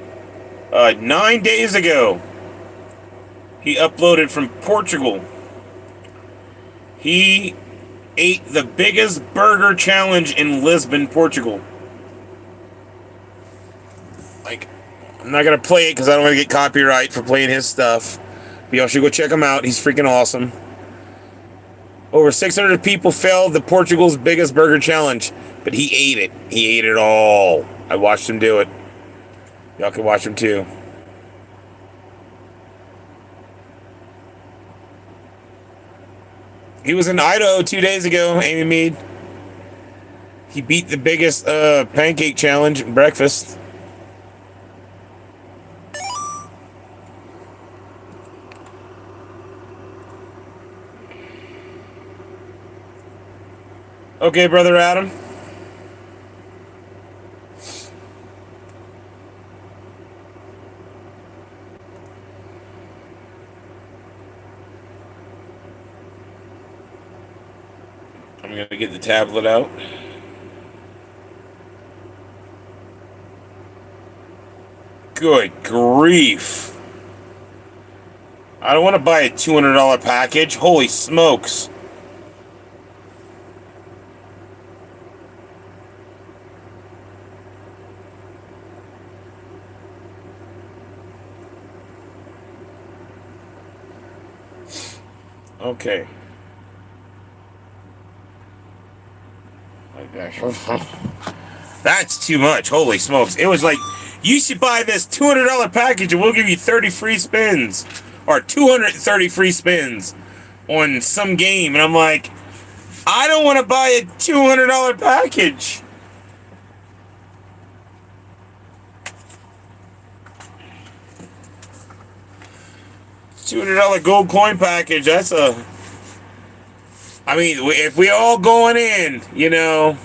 9 days ago. He uploaded from Portugal. He ate the biggest burger challenge in Lisbon, Portugal. Like, I'm not going to play it because I don't want to get copyright for playing his stuff. But y'all should go check him out. He's freaking awesome. Over 600 people failed the Portugal's biggest burger challenge. But he ate it. He ate it all. I watched him do it. Y'all can watch him too. He was in Idaho 2 days ago, Amy Mead. He beat the biggest pancake challenge breakfast. Okay, Brother Adam. I'm going to get the tablet out. Good grief. I don't want to buy a $200 package. Holy smokes. Okay. That's too much. Holy smokes. It was like, you should buy this $200 package and we'll give you 30 free spins. Or 230 free spins on some game. And I'm like, I don't want to buy a $200 package. $200 gold coin package. That's a... I mean, if we all going in, you know...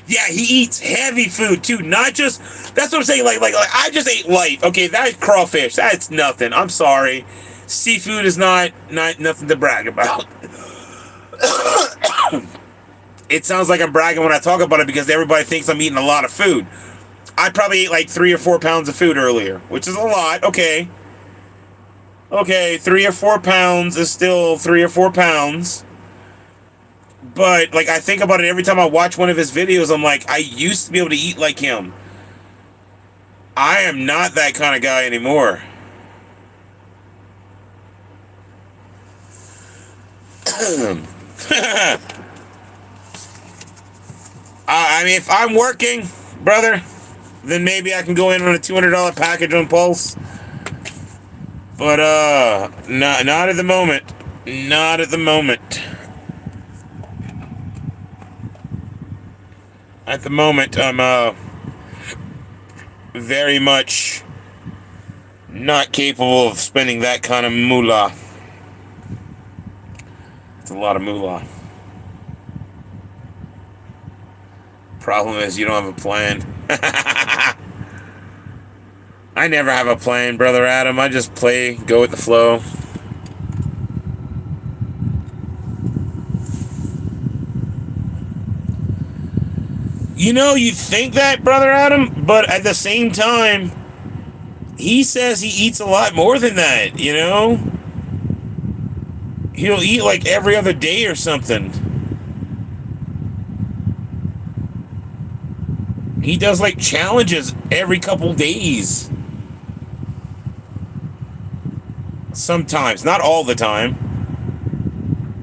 Yeah, he eats heavy food too, not just... That's what I'm saying, like I just ate light. Okay, that's crawfish. That's nothing. I'm sorry. Seafood is not nothing to brag about. It sounds like I'm bragging when I talk about it because everybody thinks I'm eating a lot of food. I probably ate like 3 or 4 pounds of food earlier, which is a lot. Okay. Okay, 3 or 4 pounds is still 3 or 4 pounds. But, like, I think about it every time I watch one of his videos. I'm like, I used to be able to eat like him. I am not that kind of guy anymore. I mean, if I'm working, brother, then maybe I can go in on a $200 package on Pulse. But not at the moment. Not at the moment. At the moment, I'm very much not capable of spending that kind of moolah. It's a lot of moolah. Problem is, you don't have a plan. I never have a plan, Brother Adam. I just play, go with the flow. You know, you think that, Brother Adam, but at the same time, he says he eats a lot more than that, you know? He'll eat like every other day or something. He does like challenges every couple days. Sometimes, not all the time.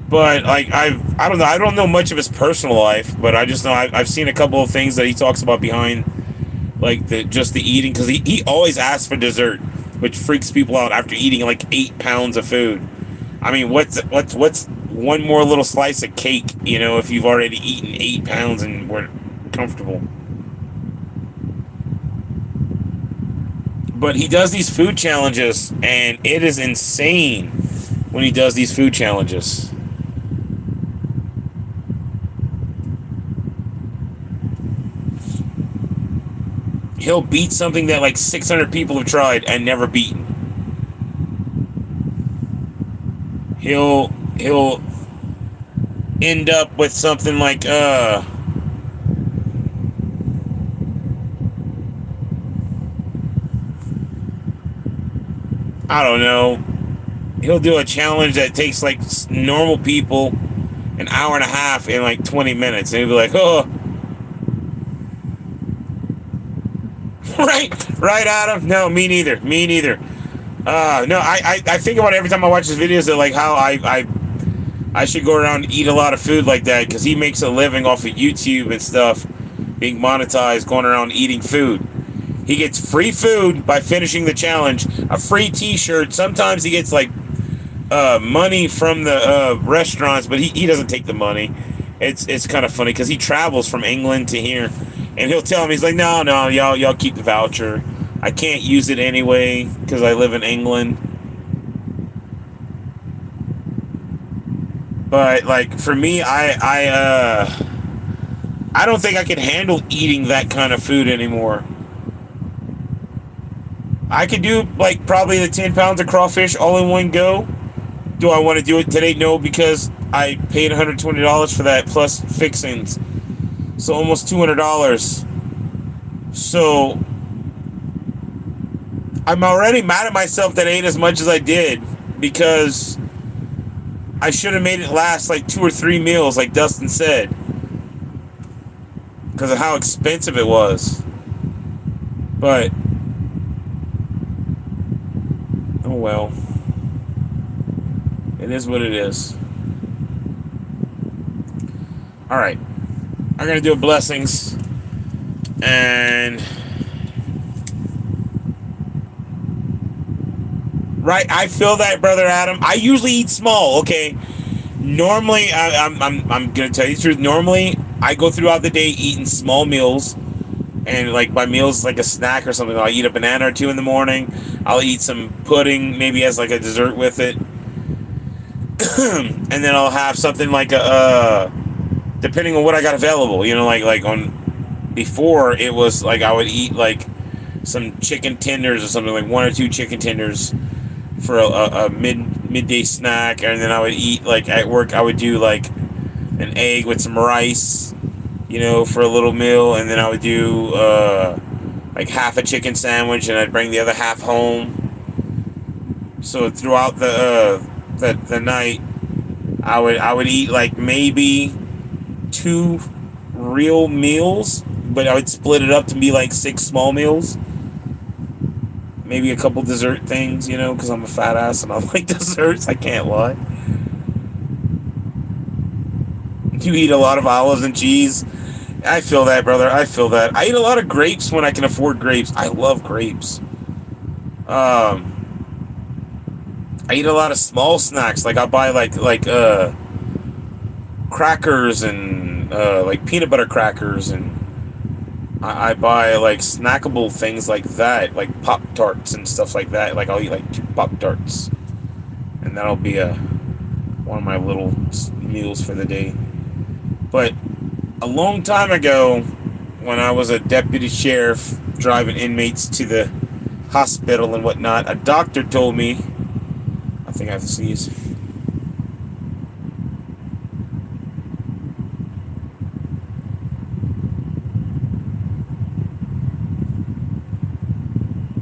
But like I don't know. I don't know much of his personal life, but I just know I've seen a couple of things that he talks about behind, like just the eating, because he always asks for dessert, which freaks people out after eating like 8 pounds of food. I mean, what's one more little slice of cake? You know, if you've already eaten 8 pounds and we're comfortable. But he does these food challenges, and it is insane when he does these food challenges. He'll beat something that like 600 people have tried and never beaten. He'll end up with something like I don't know. He'll do a challenge that takes like normal people an hour and a half in like 20 minutes. And he'll be like, oh. Right, Adam? No, me neither. No, I think about it every time I watch his videos that like how I should go around and eat a lot of food like that, because he makes a living off of YouTube and stuff, being monetized, going around eating food. He gets free food by finishing the challenge, a free t-shirt. Sometimes he gets like money from the restaurants, but he doesn't take the money. It's kind of funny because he travels from England to here, and he'll tell him, he's like, no, y'all keep the voucher. I can't use it anyway because I live in England. But like for me, I don't think I can handle eating that kind of food anymore. I could do like probably the 10 pounds of crawfish all in one go. Do I want to do it today? No, because I paid $120 for that plus fixings. So almost $200. So I'm already mad at myself that I ate as much as I did, because I should have made it last like 2 or 3 meals like Dustin said, because of how expensive it was. But oh well, it is what it is. All right, I'm gonna do a blessings, and right, I feel that, Brother Adam. I usually eat small. Okay, normally I'm gonna tell you the truth. Normally I go throughout the day eating small meals. And like by meals, like a snack or something. I'll eat a banana or 2 in the morning. I'll eat some pudding, maybe as like a dessert with it. And then I'll have something like a, depending on what I got available. You know, like on, before it was like I would eat like some chicken tenders or something, like 1 or 2 chicken tenders for a midday snack. And then I would eat, like at work, I would do like an egg with some rice, you know, for a little meal. And then I would do like half a chicken sandwich, and I'd bring the other half home. So throughout the night, I would eat like maybe 2 real meals, but I would split it up to be like 6 small meals. maybe a couple dessert things, you know, because I'm a fat ass and I like desserts. I can't lie. You eat a lot of olives and cheese. I feel that, brother. I feel that. I eat a lot of grapes when I can afford grapes. I love grapes. I eat a lot of small snacks. Like I buy like crackers and like peanut butter crackers, and I buy like snackable things like that, like Pop Tarts and stuff like that. Like I'll eat like 2 Pop Tarts, and that'll be one of my little meals for the day. But a long time ago, when I was a deputy sheriff driving inmates to the hospital and whatnot, a doctor told me, I think I have to sneeze.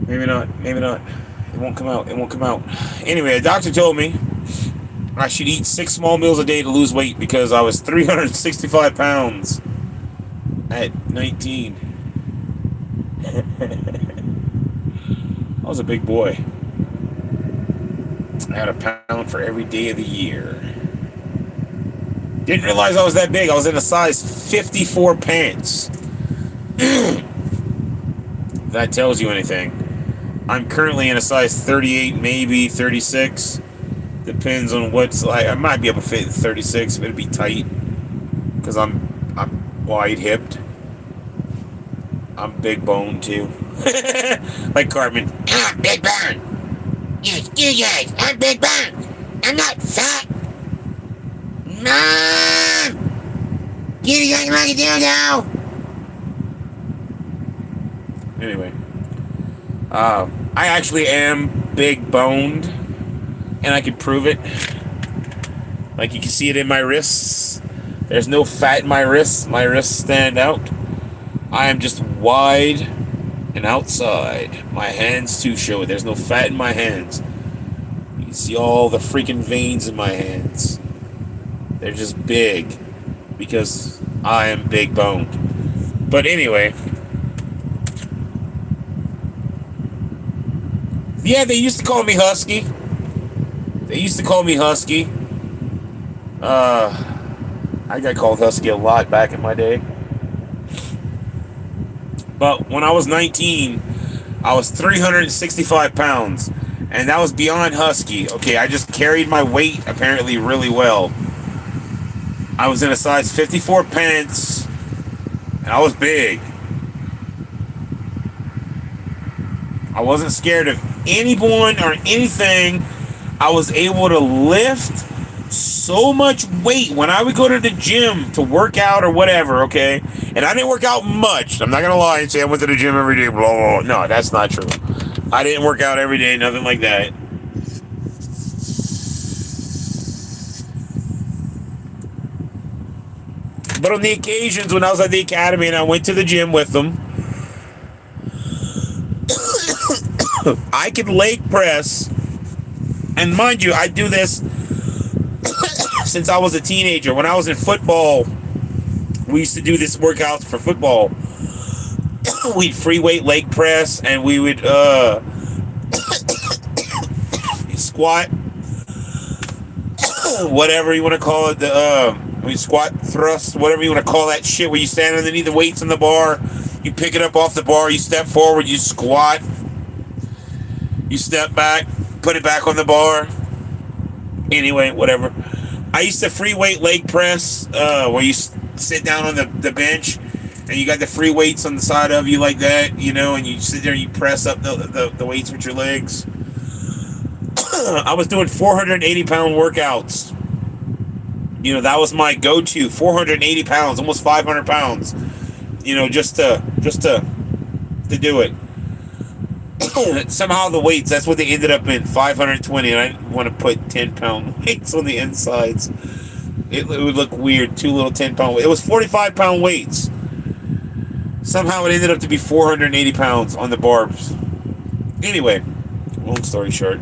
Maybe not. Maybe not. It won't come out. It won't come out. Anyway, a doctor told me I should eat 6 small meals a day to lose weight because I was 365 pounds at 19. I was a big boy. I had a pound for every day of the year. Didn't realize I was that big. I was in a size 54 pants. If that tells you anything. I'm currently in a size 38, maybe 36. Depends on what's like. I might be able to fit 36, but it'd be tight because I'm wide-hipped. I'm big boned too. Like Cartman. I'm big boned. Yes, you guys. I'm big boned. I'm not fat. Mom! You got like a dildo. Anyway. I actually am big boned, and I can prove it. Like you can see it in my wrists. There's no fat in my wrists. My wrists stand out. I am just wide and outside. My hands too show it. There's no fat in my hands. You can see all the freaking veins in my hands. They're just big because I am big boned. But anyway. Yeah, they used to call me Husky. They used to call me Husky. I got called Husky a lot back in my day. But when I was 19, I was 365 pounds. And that was beyond Husky. Okay, I just carried my weight apparently really well. I was in a size 54 pants. And I was big. I wasn't scared of anyone or anything. I was able to lift so much weight when I would go to the gym to work out or whatever, okay? And I didn't work out much. I'm not going to lie and say I went to the gym every day, blah, blah, blah. No, that's not true. I didn't work out every day, nothing like that. But on the occasions when I was at the academy and I went to the gym with them, I could leg press, and mind you, I do this since I was a teenager. When I was in football, we used to do this workouts for football. We'd free weight leg press, and we would squat, whatever you want to call it. We squat thrust, whatever you want to call that shit, where you stand underneath the weights on the bar, you pick it up off the bar, you step forward, you squat. You step back, put it back on the bar. Anyway, whatever. I used to free weight leg press, where you sit down on the bench, and you got the free weights on the side of you like that, you know, and you sit there and you press up the weights with your legs. I was doing 480-pound workouts. You know, that was my go-to. 480 pounds, almost 500 pounds. You know, just to do it. Somehow the weights, that's what they ended up in, 520, and I didn't want to put 10-pound weights on the insides. It would look weird, 2 little 10-pound weights. It was 45-pound weights. Somehow it ended up to be 480 pounds on the barbs. Anyway, long story short,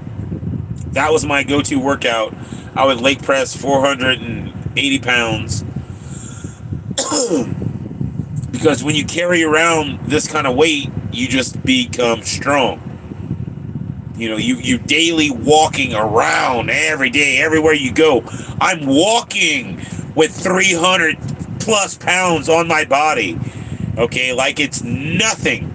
that was my go-to workout. I would leg press 480 pounds. Because when you carry around this kind of weight, you just become strong. You know, you daily walking around every day, everywhere you go. I'm walking with 300 plus pounds on my body. Okay, like it's nothing.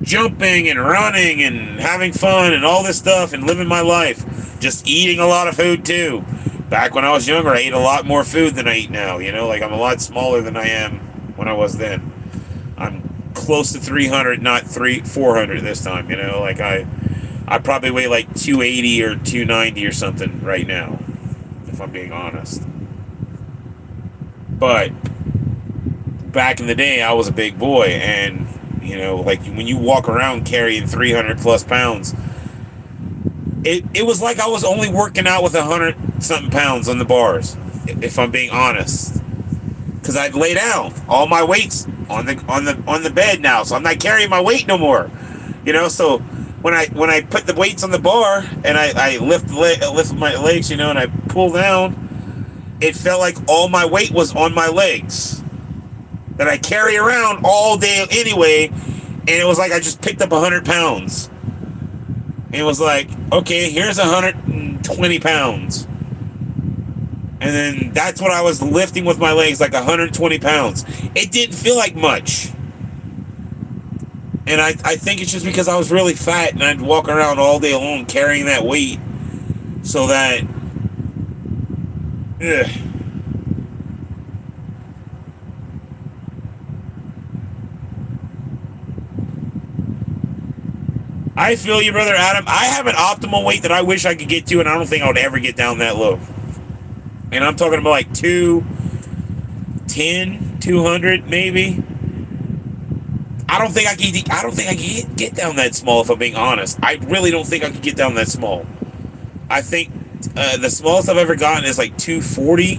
Jumping and running and having fun and all this stuff and living my life. Just eating a lot of food too. Back when I was younger, I ate a lot more food than I eat now. You know, like I'm a lot smaller than I am when I was then. I'm close to 300, not 400 this time. You know, like I probably weigh like 280 or 290 or something right now, if I'm being honest. But back in the day, I was a big boy, and you know, like when you walk around carrying 300 plus pounds, it was like I was only working out with 100 something pounds on the bars, if I'm being honest. Because I'd lay down all my weights on the bed now, so I'm not carrying my weight no more. You know, so when I put the weights on the bar and I lift my legs, you know, and I pull down, it felt like all my weight was on my legs that I carry around all day anyway, and it was like I just picked up 100 pounds. And it was like, okay, here's 120 pounds. And then that's what I was lifting with my legs, like 120 pounds. It didn't feel like much. And I think it's just because I was really fat and I'd walk around all day long carrying that weight. So that... Ugh. I feel you, Brother Adam. I have an optimal weight that I wish I could get to, and I don't think I would ever get down that low. And I'm talking about like 210, 200 maybe. I don't think I could get down that small, if I'm being honest. I really don't think I could get down that small. I think the smallest I've ever gotten is like 240,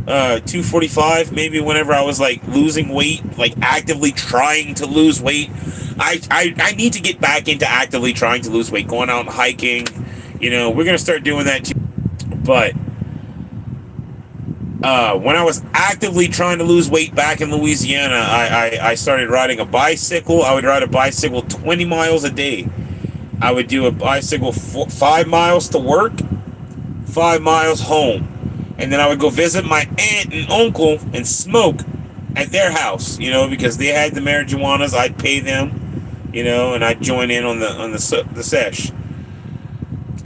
245, maybe, whenever I was like losing weight, like actively trying to lose weight. I need to get back into actively trying to lose weight, going out and hiking. You know, we're going to start doing that too. But when I was actively trying to lose weight back in Louisiana, I started riding a bicycle. I would ride a bicycle 20 miles a day. I would do a bicycle 5 miles to work, 5 miles home. And then I would go visit my aunt and uncle and smoke at their house, you know, because they had the marijuanas. I'd pay them, you know, and I'd join in on the sesh.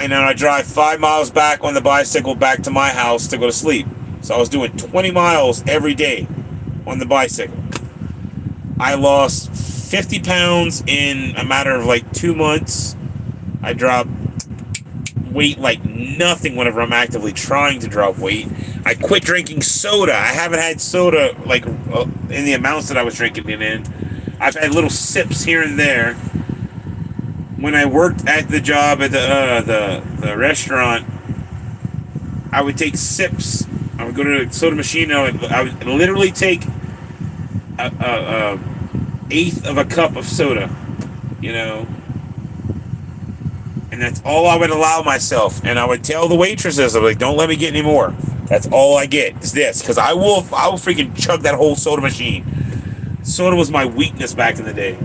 And then I'd drive 5 miles back on the bicycle back to my house to go to sleep. So I was doing 20 miles every day on the bicycle. I lost 50 pounds in a matter of like 2 months. I dropped weight like nothing whenever I'm actively trying to drop weight. I quit drinking soda. I haven't had soda like in the amounts that I was drinking it in. I've had little sips here and there. When I worked at the job at the restaurant, I would take sips. I would go to the soda machine. I would literally take a eighth of a cup of soda, you know. And that's all I would allow myself. And I would tell the waitresses, I'm like, don't let me get any more. That's all I get is this. Because I will freaking chug that whole soda machine. Soda was my weakness back in the day.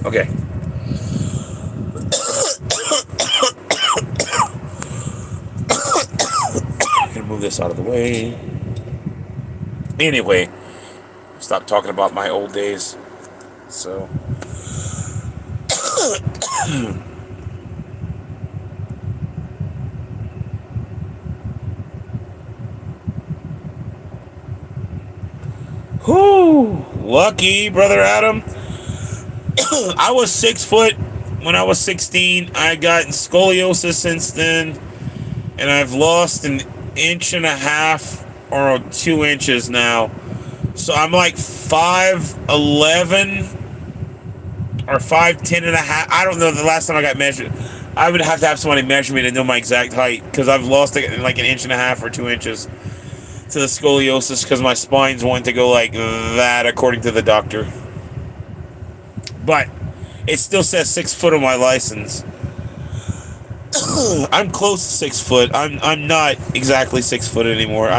Okay. I'm gonna move this out of the way. Anyway, stop talking about my old days. So, whoo, lucky, Brother Adam. I was 6 foot when I was 16. I got scoliosis since then, and I've lost an inch and a half or 2 inches now. So I'm like 5'11" or 5'10" and a half. I don't know the last time I got measured. I would have to have somebody measure me to know my exact height, because I've lost like an inch and a half or 2 inches to the scoliosis, because my spine's wanting to go like that, according to the doctor. But it still says 6 foot on my license. I'm close to 6 foot. I'm not exactly 6 foot anymore.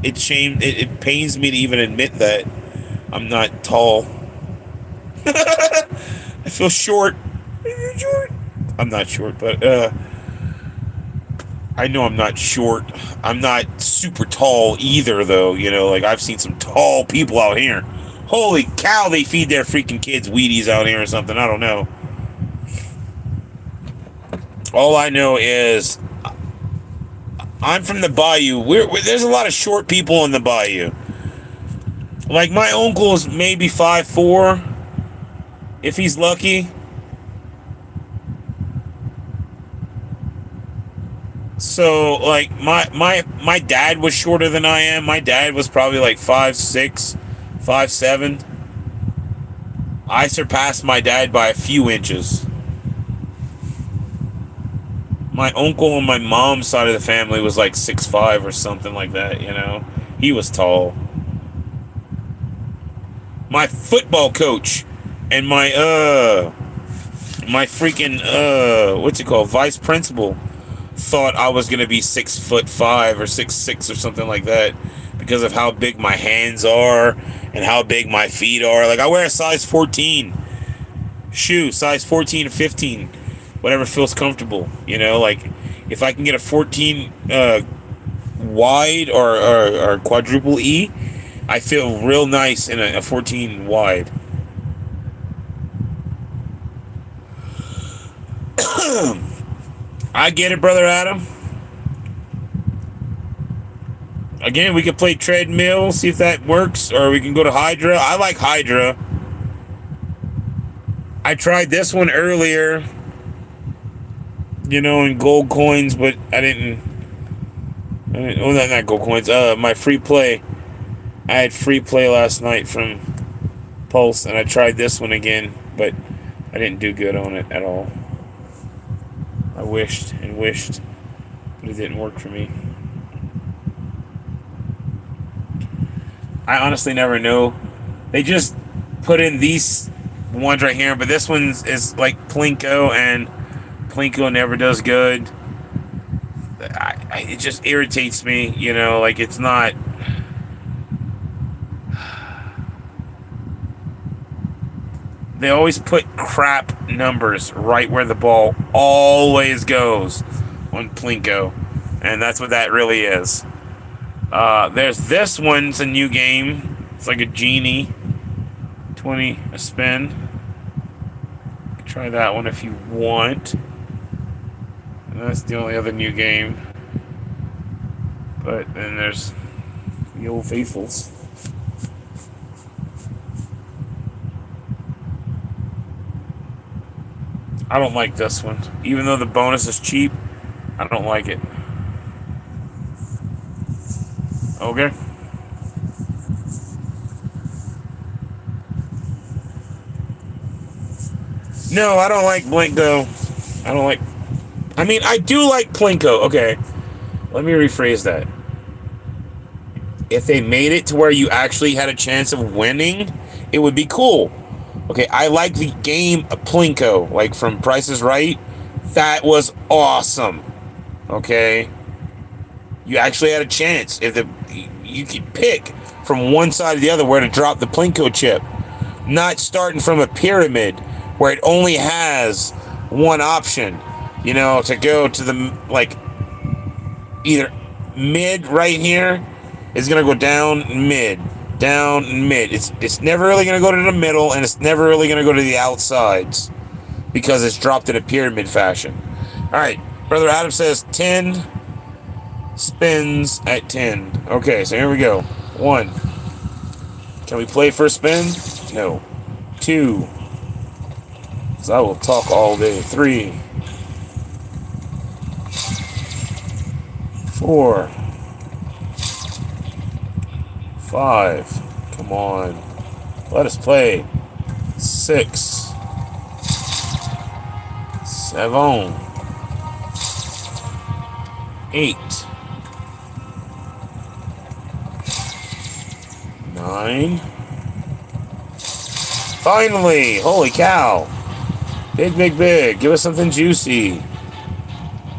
It pains me to even admit that I'm not tall. I feel short. I'm not short, but I know I'm not short. I'm not super tall either, though. You know, like I've seen some tall people out here. Holy cow, they feed their freaking kids Wheaties out here or something. I don't know. All I know is I'm from the bayou. There's a lot of short people in the bayou. Like my uncle is maybe 5'4", if he's lucky. So like my dad was shorter than I am. My dad was probably like 5'6", 5'7". I surpassed my dad by a few inches. My uncle on my mom's side of the family was like 6'5" or something like that, you know. He was tall. My football coach and my freaking what's it called, vice principal thought I was gonna be 6'5" or 6'6" or something like that because of how big my hands are and how big my feet are. Like I wear a size 14 shoe, size 14 or 15, whatever feels comfortable. You know, like if I can get a 14 wide or quadruple E, I feel real nice in a 14 wide. I get it, Brother Adam. Again, we could play treadmill, see if that works, or we can go to Hydra. I like Hydra. I tried this one earlier, you know, in gold coins, but I didn't oh, not gold coins, my free play. I had free play last night from Pulse, and I tried this one again, but I didn't do good on it at all. I wished and wished, but it didn't work for me. I honestly never know. They just put in these ones right here, but this one is like Plinko, and Plinko never does good. It just irritates me, you know, like it's not... They always put crap numbers right where the ball always goes on Plinko. And that's what that really is. There's this one's a new game. It's like a genie. 20 a spin. Try that one if you want. And that's the only other new game. But then there's the old faithfuls. I don't like this one. Even though the bonus is cheap, I don't like it. Okay. No, I don't like Plinko. I mean, I do like Plinko. Okay. Let me rephrase that. If they made it to where you actually had a chance of winning, it would be cool. Okay, I like the game of Plinko, like from Price is Right. That was awesome. Okay, you actually had a chance. You could pick from one side or the other where to drop the Plinko chip, not starting from a pyramid where it only has one option. You know, to go to the like either mid right here is gonna go down mid. Down mid. It's never really going to go to the middle, and it's never really going to go to the outsides because it's dropped in a pyramid fashion. All right, Brother Adam says 10 spins at 10. Okay, so here we go. 1. Can we play first spin? No. 2. So I will talk all day. 3. 4. 5. Come on. Let us play. 6. 7. 8. 9. Finally! Holy cow! Big, big, big. Give us something juicy.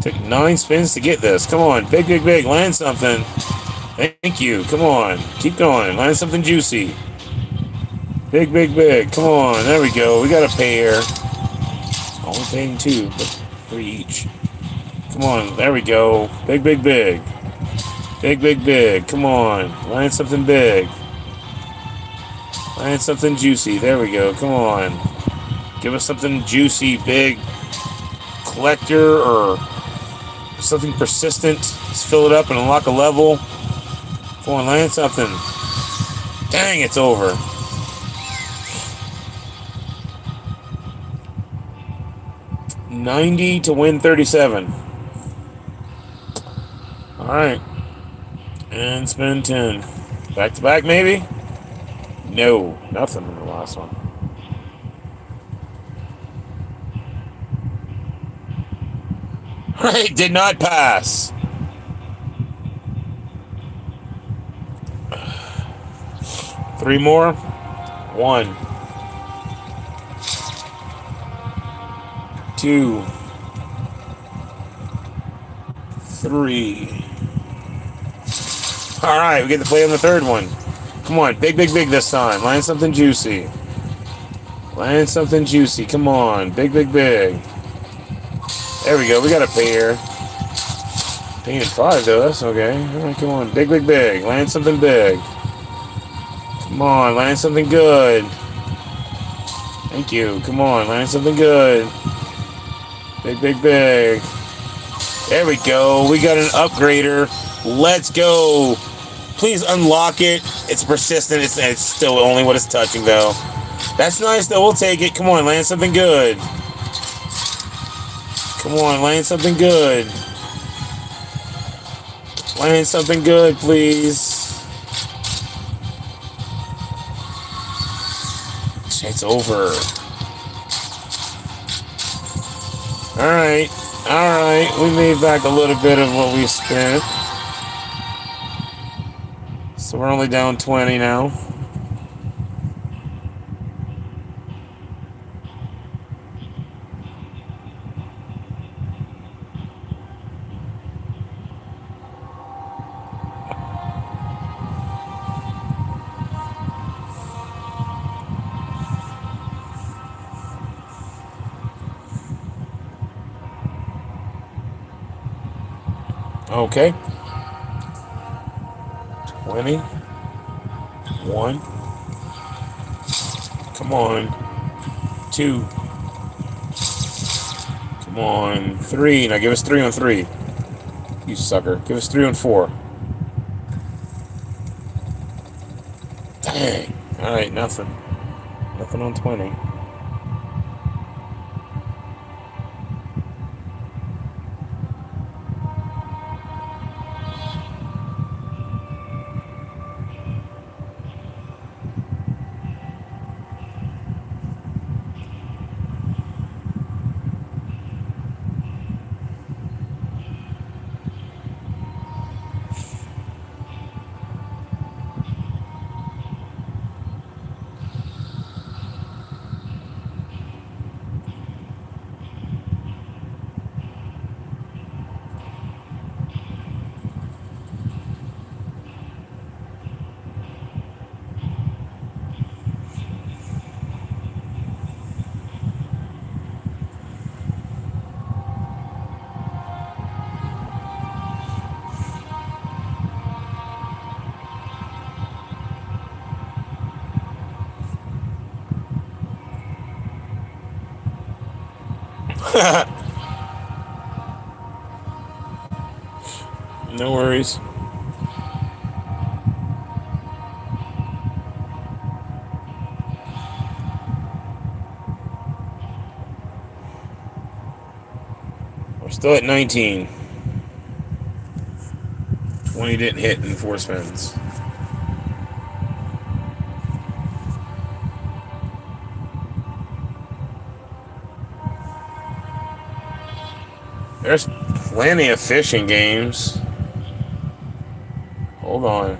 Took 9 spins to get this. Come on. Big, big, big. Land something. Thank you. Come on. Keep going. Land something juicy. Big, big, big. Come on. There we go. We got a pair. Only paying 2, but 3 each. Come on. There we go. Big, big, big. Big, big, big. Come on. Land something big. Land something juicy. There we go. Come on. Give us something juicy, big, collector, or something persistent. Let's fill it up and unlock a level. Come on, land something. Dang, it's over. $90 to win 37. Alright. And spend 10. Back to back, maybe? No, nothing in the last one. Right, did not pass. Three more. 1, 2, 3. All right, we get to play on the third one. Come on, big, big, big this time. Land something juicy. Land something juicy. Come on, big, big, big. There we go. We got a pair. Paying 5 though. That's okay. All right, come on, big, big, big. Land something big. Come on, land something good. Thank you. Come on, land something good. Big, big, big. There we go. We got an upgrader. Let's go. Please unlock it. It's persistent. It's still only what it's touching, though. That's nice, though. We'll take it. Come on, land something good. Come on, land something good. Land something good, please. It's over. Alright. Alright. We made back a little bit of what we spent. So we're only down 20 now. Okay. 21. Come on. 2. Come on. 3. Now give us 3 on 3. You sucker. Give us 3 on 4. Dang. Alright, nothing. Nothing on 20. No worries. We're still at 19. 20 didn't hit in 4 spins. There's plenty of fishing games. Hold on.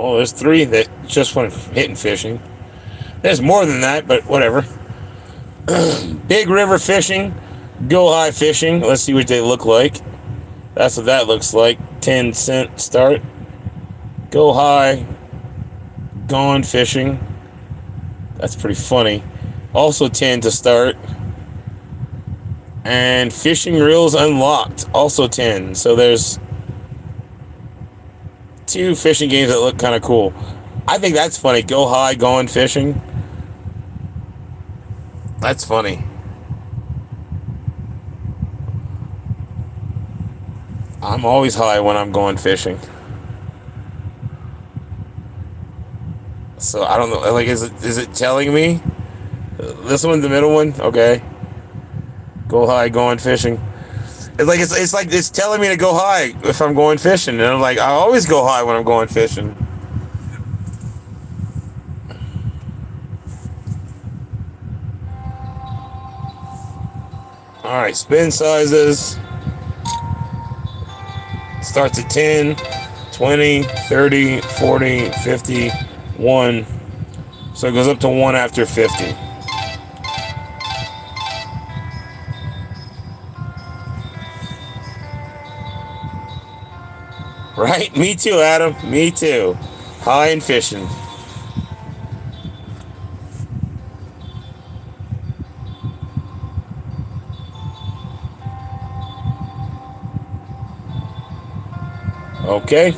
Oh, there's 3 that just went hitting fishing. There's more than that, but whatever. Big river fishing, go high fishing. Let's see what they look like. That's what that looks like. 10-cent start. Go high, gone fishing. That's pretty funny. Also 10 to start. And fishing reels unlocked, also 10. So there's 2 fishing games that look kind of cool. I think that's funny. Go high, gone fishing. That's funny. I'm always high when I'm going fishing. So I don't know. Like, is it telling me? This one, the middle one, okay. Go high, going fishing. It's like it's telling me to go high if I'm going fishing, and I'm like, I always go high when I'm going fishing. All right, spin sizes. Starts at 10, 20, 30, 40, 50, 1. So it goes up to 1 after 50. Right? Me too, Adam. Me too. High and fishing. Okay.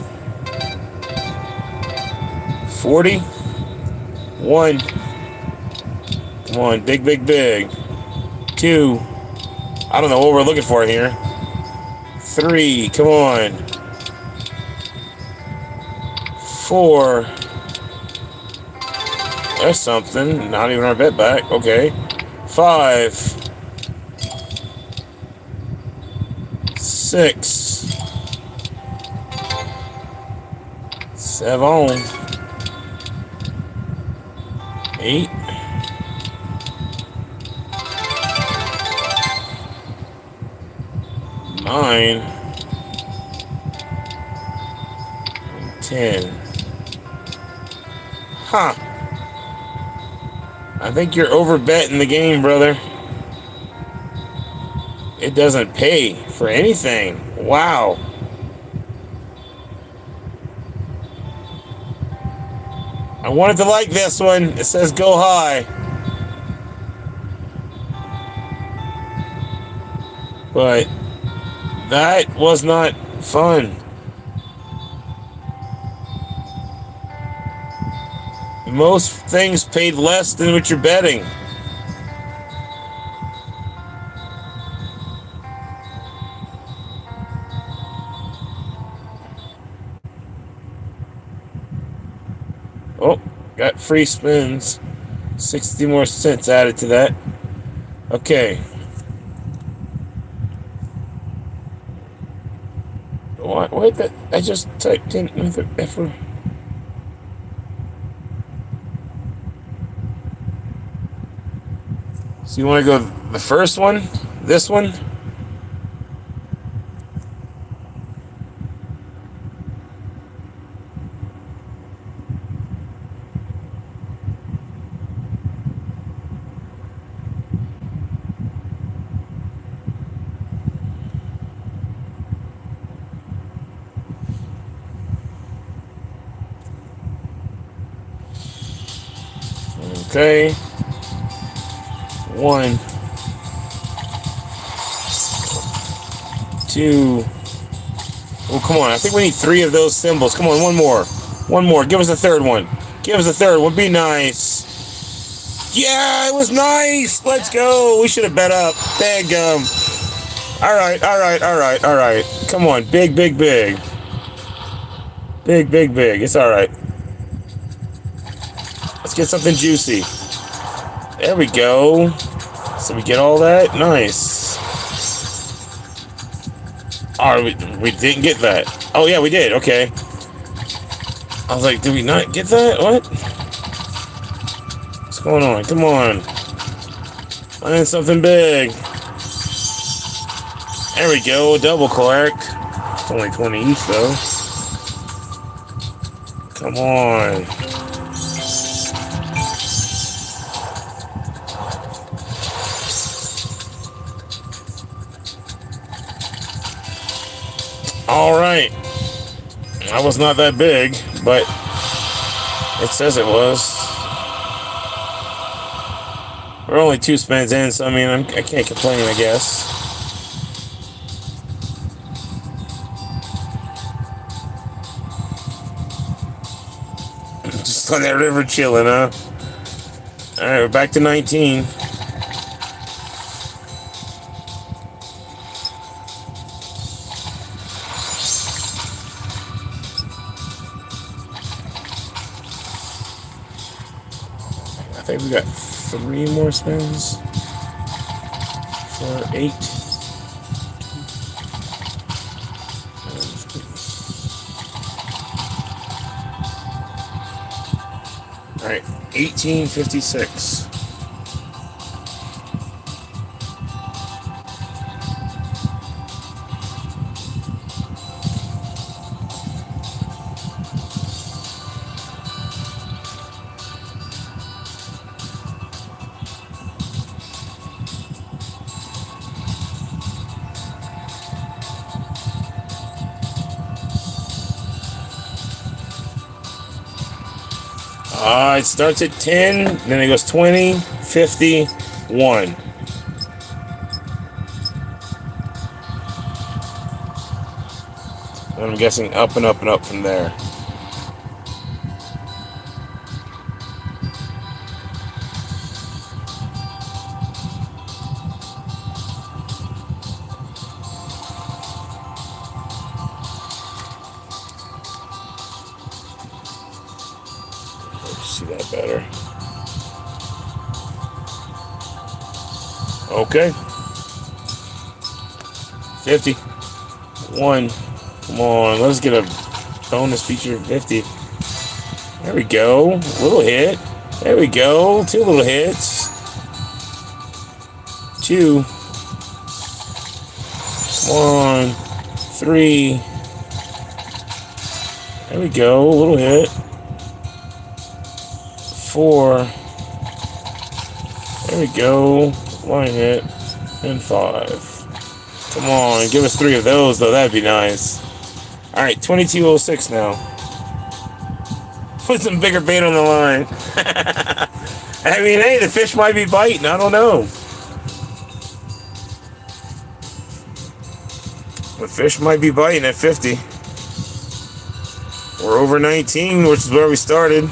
40. 1. Come on, big, big, big. 2. I don't know what we're looking for here. 3. Come on. 4. There's something. Not even our bet back. Okay. 5. 6. 7. 8. 9. 10. Huh. I think you're overbetting the game, brother. It doesn't pay for anything. Wow. I wanted to like this one. It says go high. But that was not fun. Most things paid less than what you're betting. Oh, got free spins. 60 more cents added to that. Okay. What? Wait, that I just typed in another effort. So you want to go the first one? This one? Okay. 1, 2. Oh, come on. I think we need 3 of those symbols. Come on, one more. One more. Give us a third one. Give us a third one. Be nice. Yeah, it was nice. Let's go. We should have bet up. Dadgum. All right, all right, all right, all right. Come on. Big, big, big. Big, big, big. It's all right. Let's get something juicy. There we go. So we get all that? Nice. Oh, we didn't get that. Oh, yeah, we did. Okay. I was like, did we not get that? What? What's going on? Come on. Find something big. There we go. Double collect. It's only 20 each, though. Come on. All right. That was not that big, but it says it was. We're only 2 spins in, so I mean, I can't complain, I guess. Just on that river chilling, huh? All right, we're back to 19. I think we got 3 more spins for 8. All right, 1856. It starts at 10, then it goes 20, 50, 1. And I'm guessing up and up and up from there. See that better. Okay. 50. 1. Come on, let's get a bonus feature 50. There we go. Little hit. There we go. 2 little hits. 2. Come on. 3. There we go. A little hit. 4. There we go. Line hit. And 5. Come on, give us 3 of those, though. That'd be nice. All right, 2206 now. Put some bigger bait on the line. I mean, hey, the fish might be biting. I don't know. The fish might be biting at 50. We're over 19, which is where we started.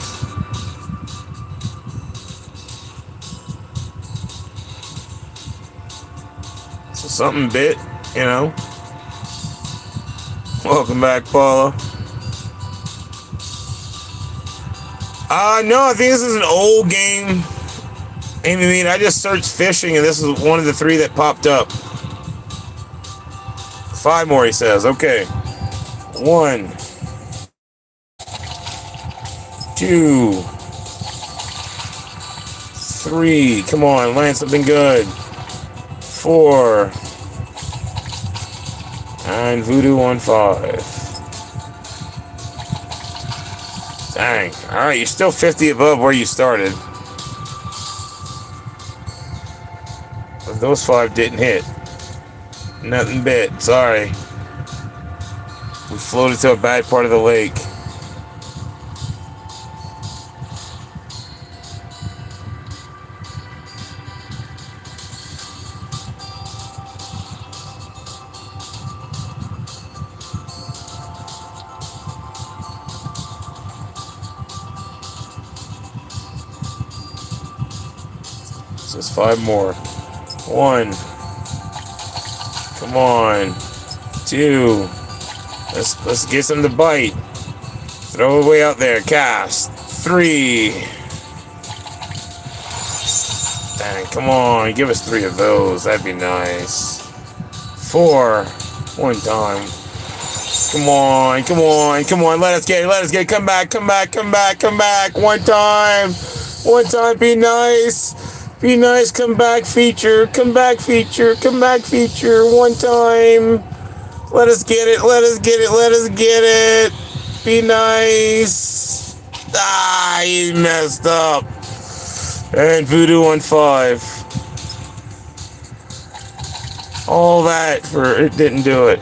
So something bit, you know. Welcome back, Paula. No, I think this is an old game. I mean, I just searched fishing, and this is one of the 3 that popped up. 5 more, he says. Okay. 1. 2. 3. Come on, land something good. 4. And Voodoo on 5. Dang. Alright, you're still 50 above where you started. But those 5 didn't hit. Nothing bit. Sorry. We floated to a bad part of the lake. Just 5 more. 1. Come on. 2. Let's get some to bite. Throw it way out there. Cast. 3. Dang, come on. Give us 3 of those. That'd be nice. 4. 1 time. Come on. Come on. Come on. Let us get it. Let us get it. Come back. Come back. Come back. Come back. 1 time. 1 time. Be nice. Be nice, come back feature, come back feature, come back feature, 1 time. Let us get it, let us get it, let us get it. Be nice. Ah, he messed up. And Voodoo on 5. All that for it didn't do it.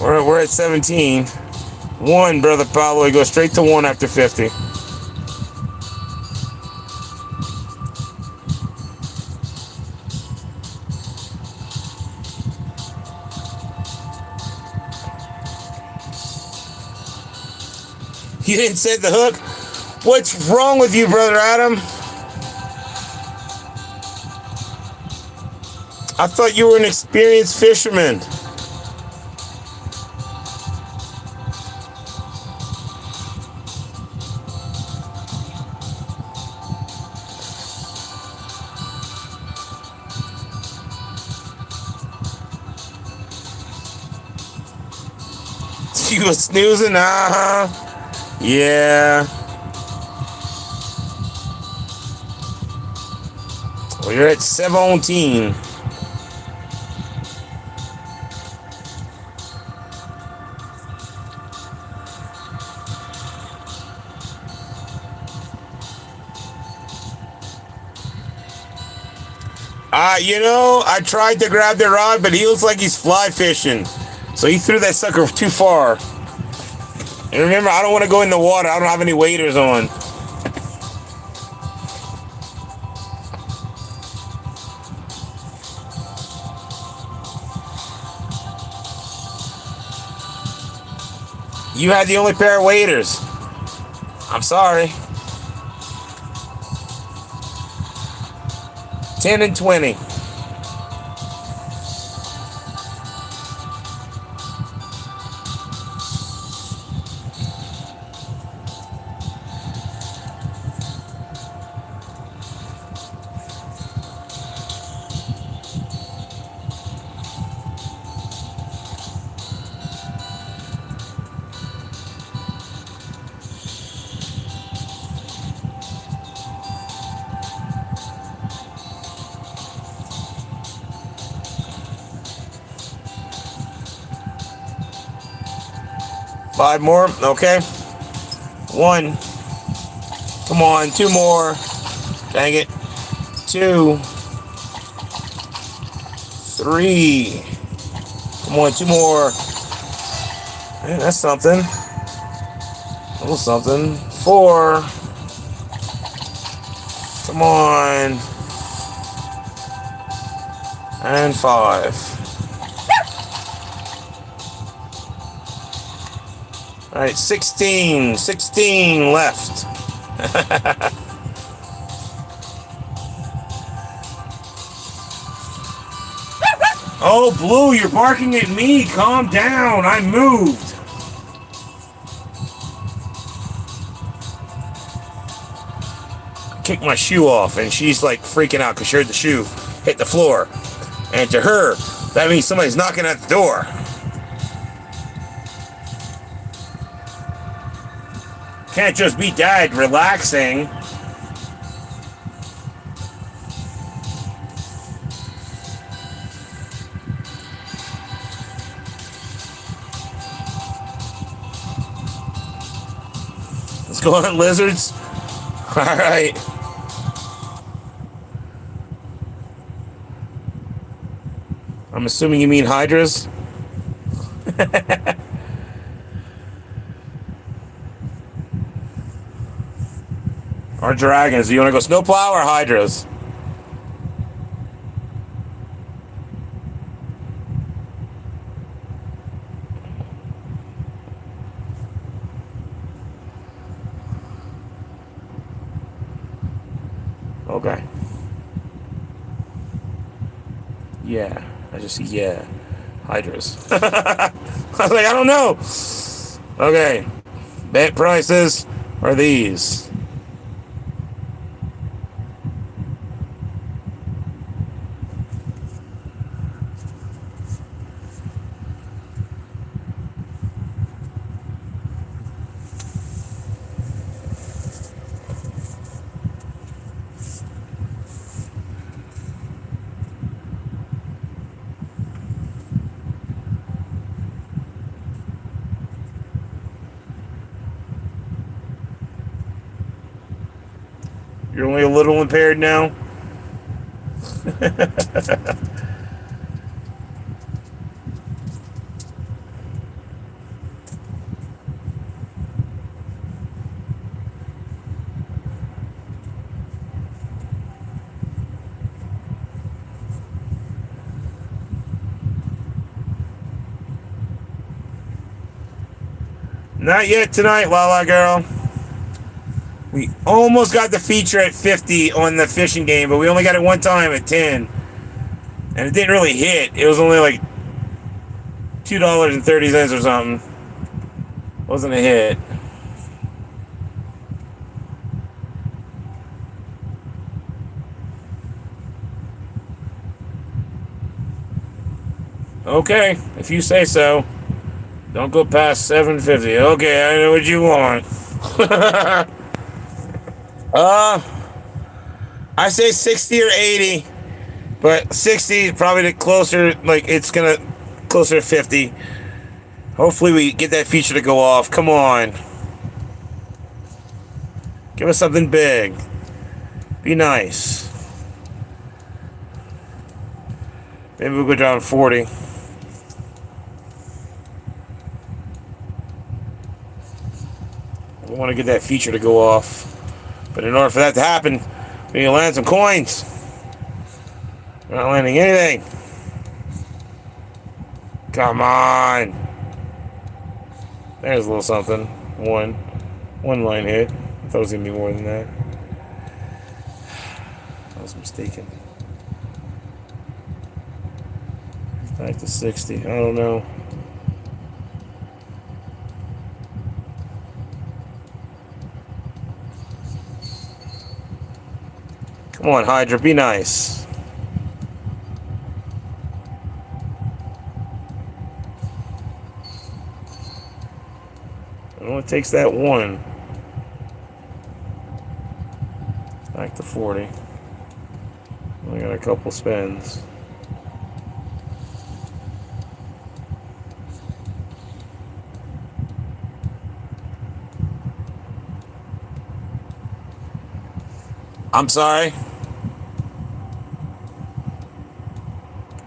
We're at 17. 1, brother Pablo. Go straight to 1 after 50. You didn't set the hook? What's wrong with you, brother Adam? I thought you were an experienced fisherman. You was snoozing? Yeah. Well, you're at 17. I tried to grab the rod, but he looks like he's fly fishing. So he threw that sucker too far. And remember, I don't want to go in the water. I don't have any waders on. You had the only pair of waders. I'm sorry. 10 and 20. Five more. Okay. 1. Come on. 2 more. Dang it. 2. 3. Come on. 2 more. Man, that's something. A little something. 4. Come on. And 5. All right, 16 left. Oh, Blue, you're barking at me. Calm down. I moved. Kicked my shoe off, and she's like freaking out because she heard the shoe hit the floor. And to her, that means somebody's knocking at the door. Can't just be Dad relaxing. Let's go on, lizards. All right. I'm assuming you mean hydras. Or dragons. Do you want to go snowplow or hydras? Okay. Yeah. I just see yeah. Hydras. I was like, I don't know. Okay. Bet prices are these. You're only a little impaired now? Not yet tonight, Lala girl. We almost got the feature at 50 on the fishing game, but we only got it one time at 10. And it didn't really hit. It was only like $2.30 or something. Wasn't a hit. Okay, if you say so. Don't go past 750. Okay, I know what you want. I say 60 or 80, but 60 is probably the closer. Like it's gonna closer to 50. Hopefully we get that feature to go off. Come on, give us something big. Be nice. Maybe we'll go down 40. We want to get that feature to go off. But in order for that to happen, we need to land some coins. We're not landing anything. Come on. There's a little something. One line hit. I thought it was going to be more than that. I was mistaken. Back to 60. I don't know. Come on, Hydra, be nice. It only takes that one. Back to 40. Only got a couple spins. I'm sorry.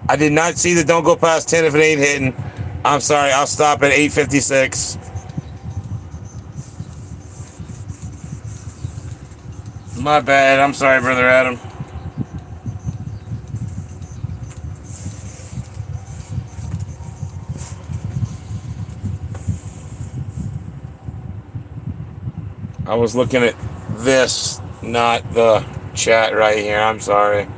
I did not see the don't go past 10 if it ain't hitting. I'm sorry, I'll stop at 856. My bad, I'm sorry, Brother Adam. I was looking at this, not the chat right here, I'm sorry.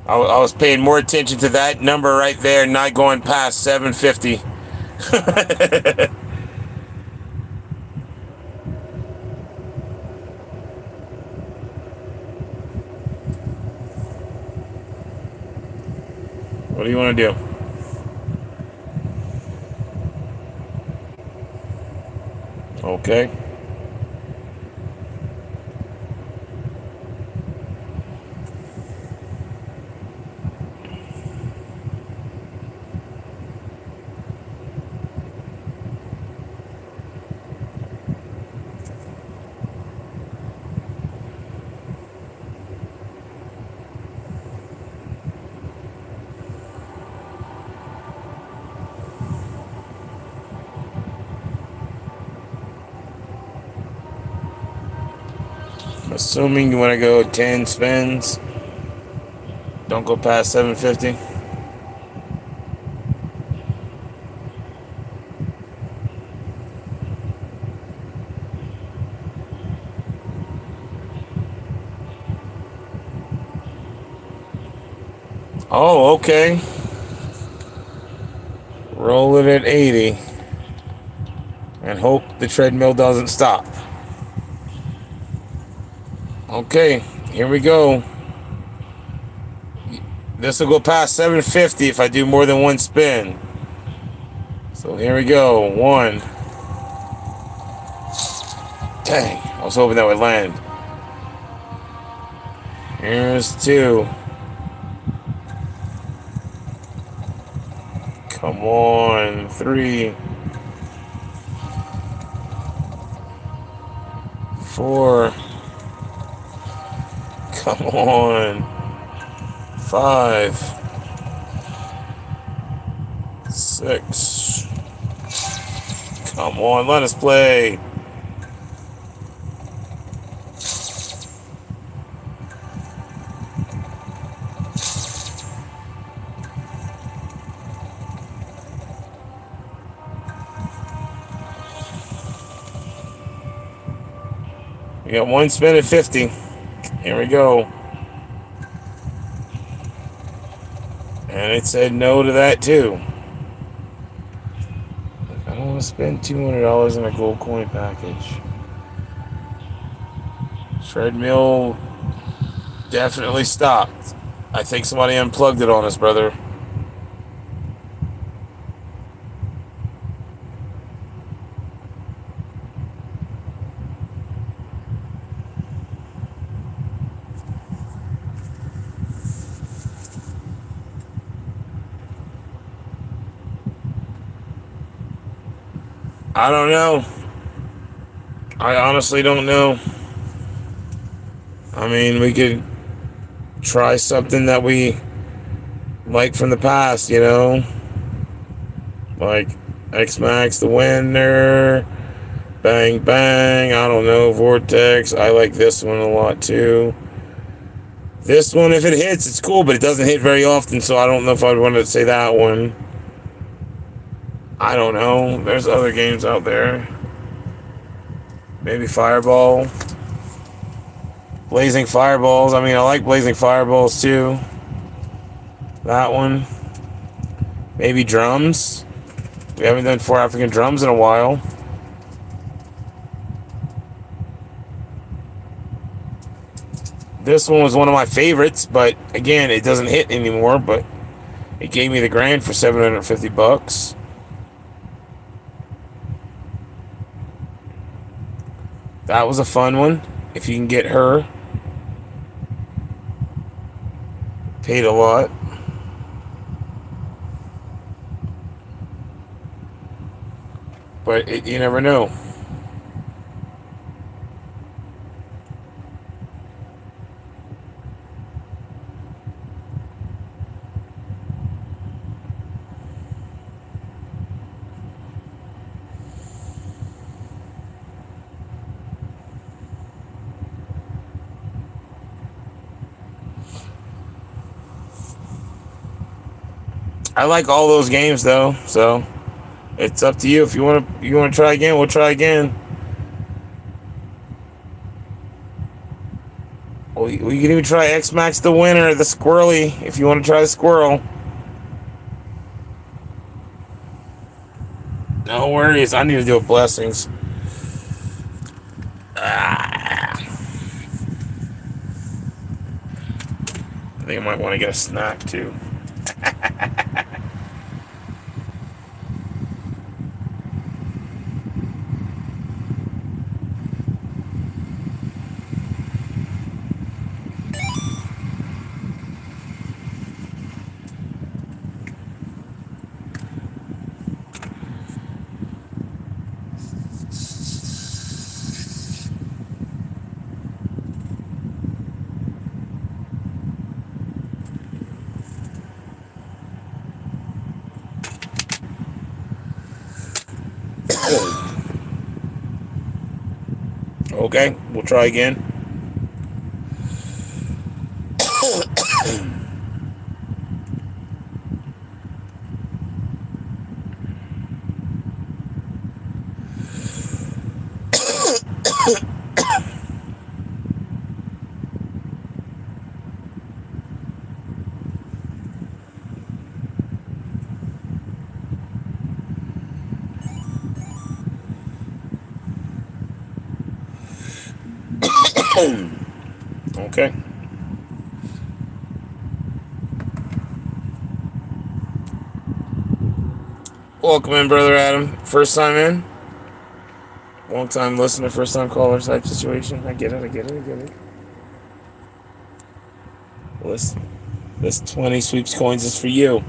I was paying more attention to that number right there, not going past 750. What do you want to do? Okay. Assuming you want to go 10 spins, don't go past 750. Oh, okay. Roll it at 80 and hope the treadmill doesn't stop. Okay, here we go. This will go past 750 if I do more than one spin. So here we go. One. Dang, I was hoping that would land. Here's two. Come on, three. 4. Come on. 5. 6. Come on, let us play. We got one spin at 50. Here we go. And it said no to that too. I don't want to spend $200 on a gold coin package. Treadmill definitely stopped. I think somebody unplugged it on us, brother. I don't know. I honestly don't know. I mean, we could try something that we like from the past, you know? Like X-Max, the winner. Bang, bang. I don't know. Vortex. I like this one a lot, too. This one, if it hits, it's cool, but it doesn't hit very often, so I don't know if I'd want to say that one. I don't know. There's other games out there. Maybe Fireball. Blazing Fireballs. I mean, I like Blazing Fireballs too. That one. Maybe Drums. We haven't done 4 African Drums in a while. This one was one of my favorites, but again, it doesn't hit anymore, but it gave me the grand for $750. That was a fun one. If you can get her. Paid a lot. But you never know. I like all those games though, so it's up to you. If you want to try again, we'll try again. We can even try X-Max the winner, the squirrely, if you want to try the squirrel. No worries, I need to do a blessings. I think I might want to get a snack too. Okay, we'll try again. Okay. Welcome in, Brother Adam. First time in? Long time listener, first time caller type situation. I get it. Well, this 20 sweeps coins is for you.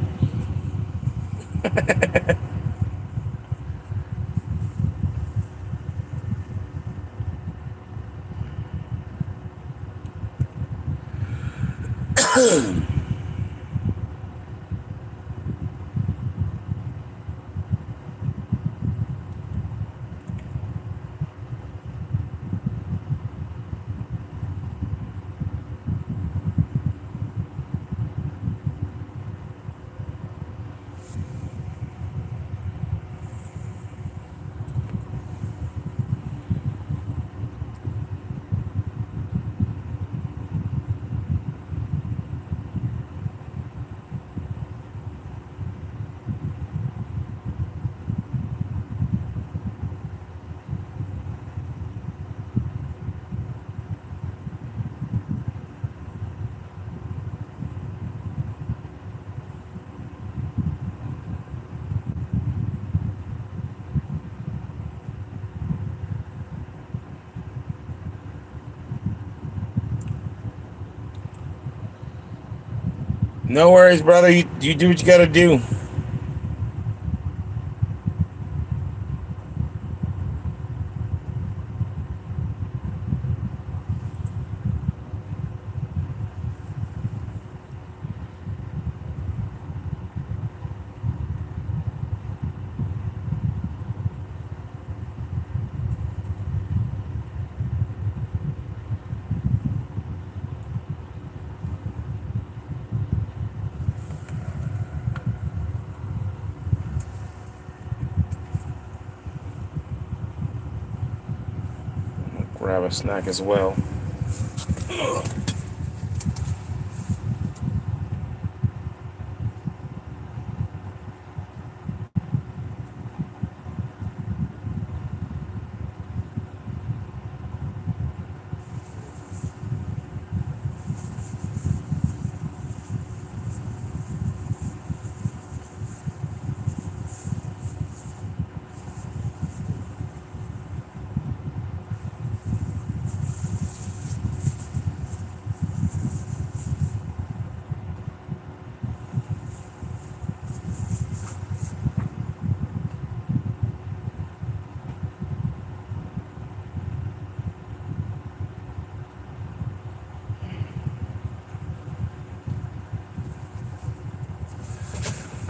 No worries, brother. You do what you gotta do. Grab a snack as well.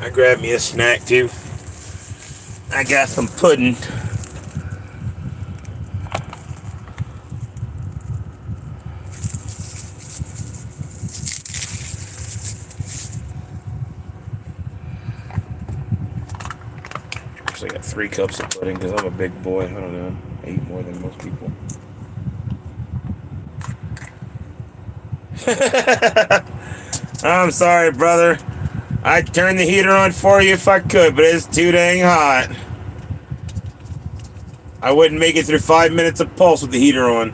I grabbed me a snack too. I got some pudding. Actually, I got 3 cups of pudding because I'm a big boy. I don't know. I eat more than most people. I'm sorry, brother. I'd turn the heater on for you if I could, but it's too dang hot. I wouldn't make it through 5 minutes of pulse with the heater on.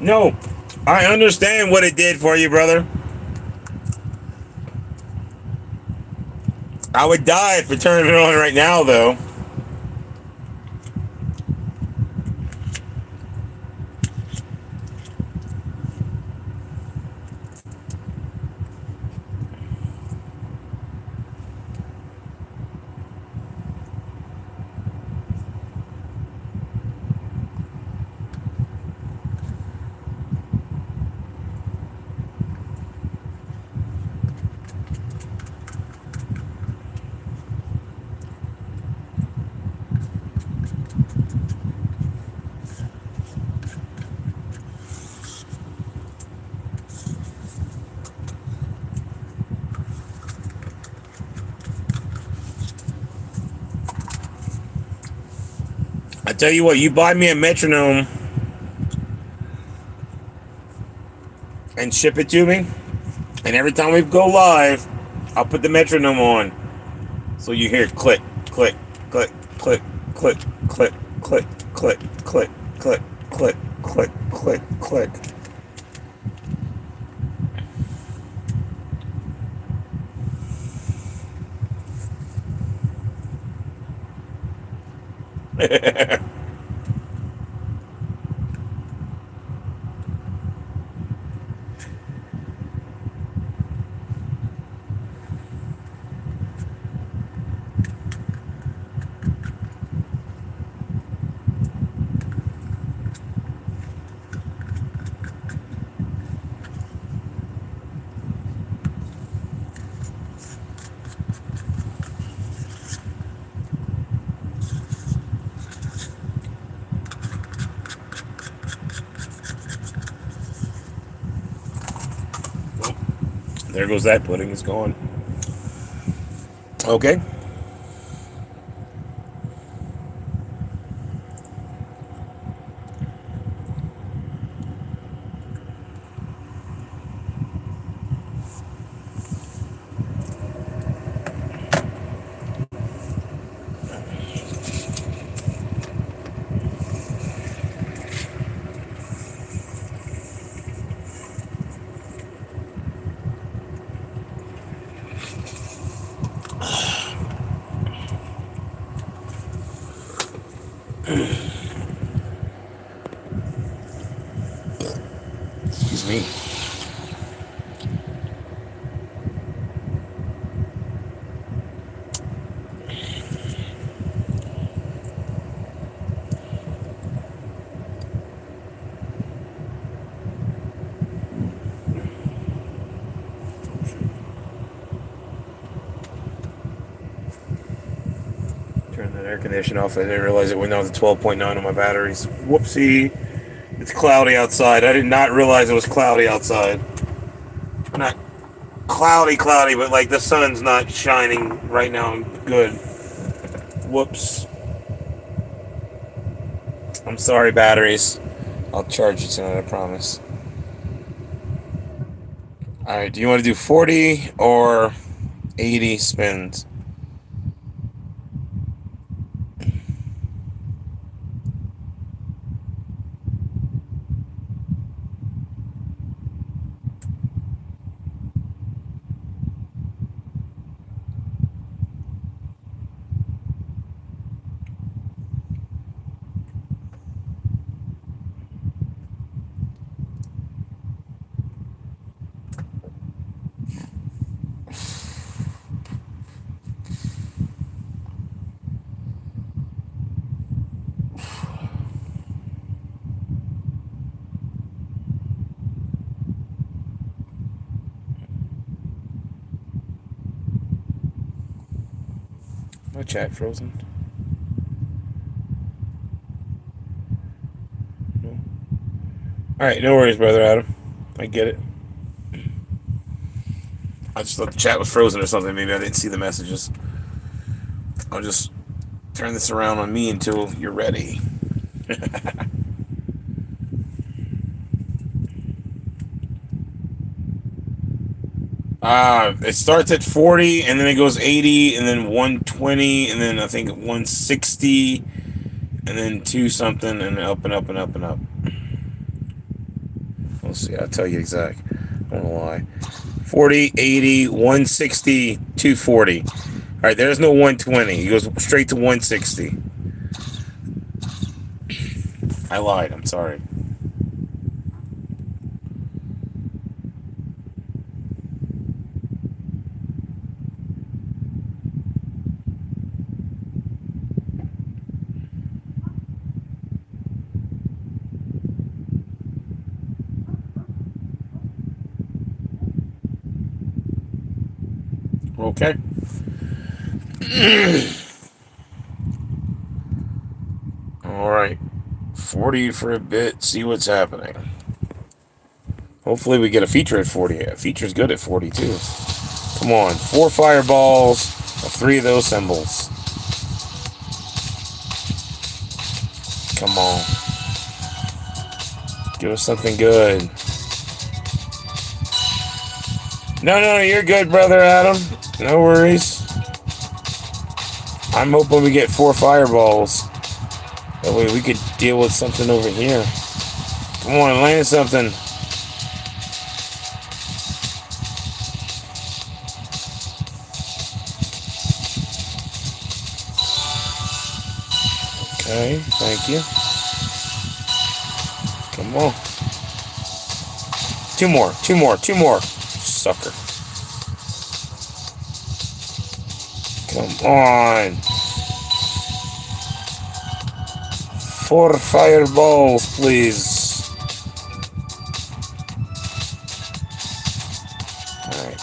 No, I understand what it did for you, brother. I would die if it turned it on right now, though. I tell you what, you buy me a metronome and ship it to me, And every time we go live, I'll put the metronome on. So you hear click, click, click, click, click, click, click, click, click, click, click, click, click, click. There goes that pudding. It's gone. Okay. Excuse me. Turn that air conditioner off. I didn't realize it went down to 12.9 on my batteries. Whoopsie. It's cloudy outside. I did not realize it was cloudy outside. Not cloudy, but like the sun's not shining right now. Good. Whoops. I'm sorry, batteries. I'll charge you tonight, I promise. Alright, do you want to do 40 or 80 spins? My chat frozen. No. Alright, no worries, brother Adam. I get it. I just thought the chat was frozen or something. Maybe I didn't see the messages. I'll just turn this around on me until you're ready. It starts at 40, and then it goes 80, and then 120, and then I think 160, and then 2 something, and up and up and up and up. Let's see, I'll tell you exact. I don't know why. 40, 80, 160, 240. Alright, there's no 120. It goes straight to 160. I lied, I'm sorry. Okay. Alright. 40 for a bit, see what's happening. Hopefully we get a feature at 40. A feature's good at 40 too. Come on, 4 fireballs of 3 of those symbols. Come on. Give us something good. No, you're good, brother Adam. No worries. I'm hoping we get 4 fireballs. That way we could deal with something over here. Come on, land something. Okay, thank you. Come on. 2 more, 2 more, 2 more. Sucker. Come on. 4 fireballs, please. Alright.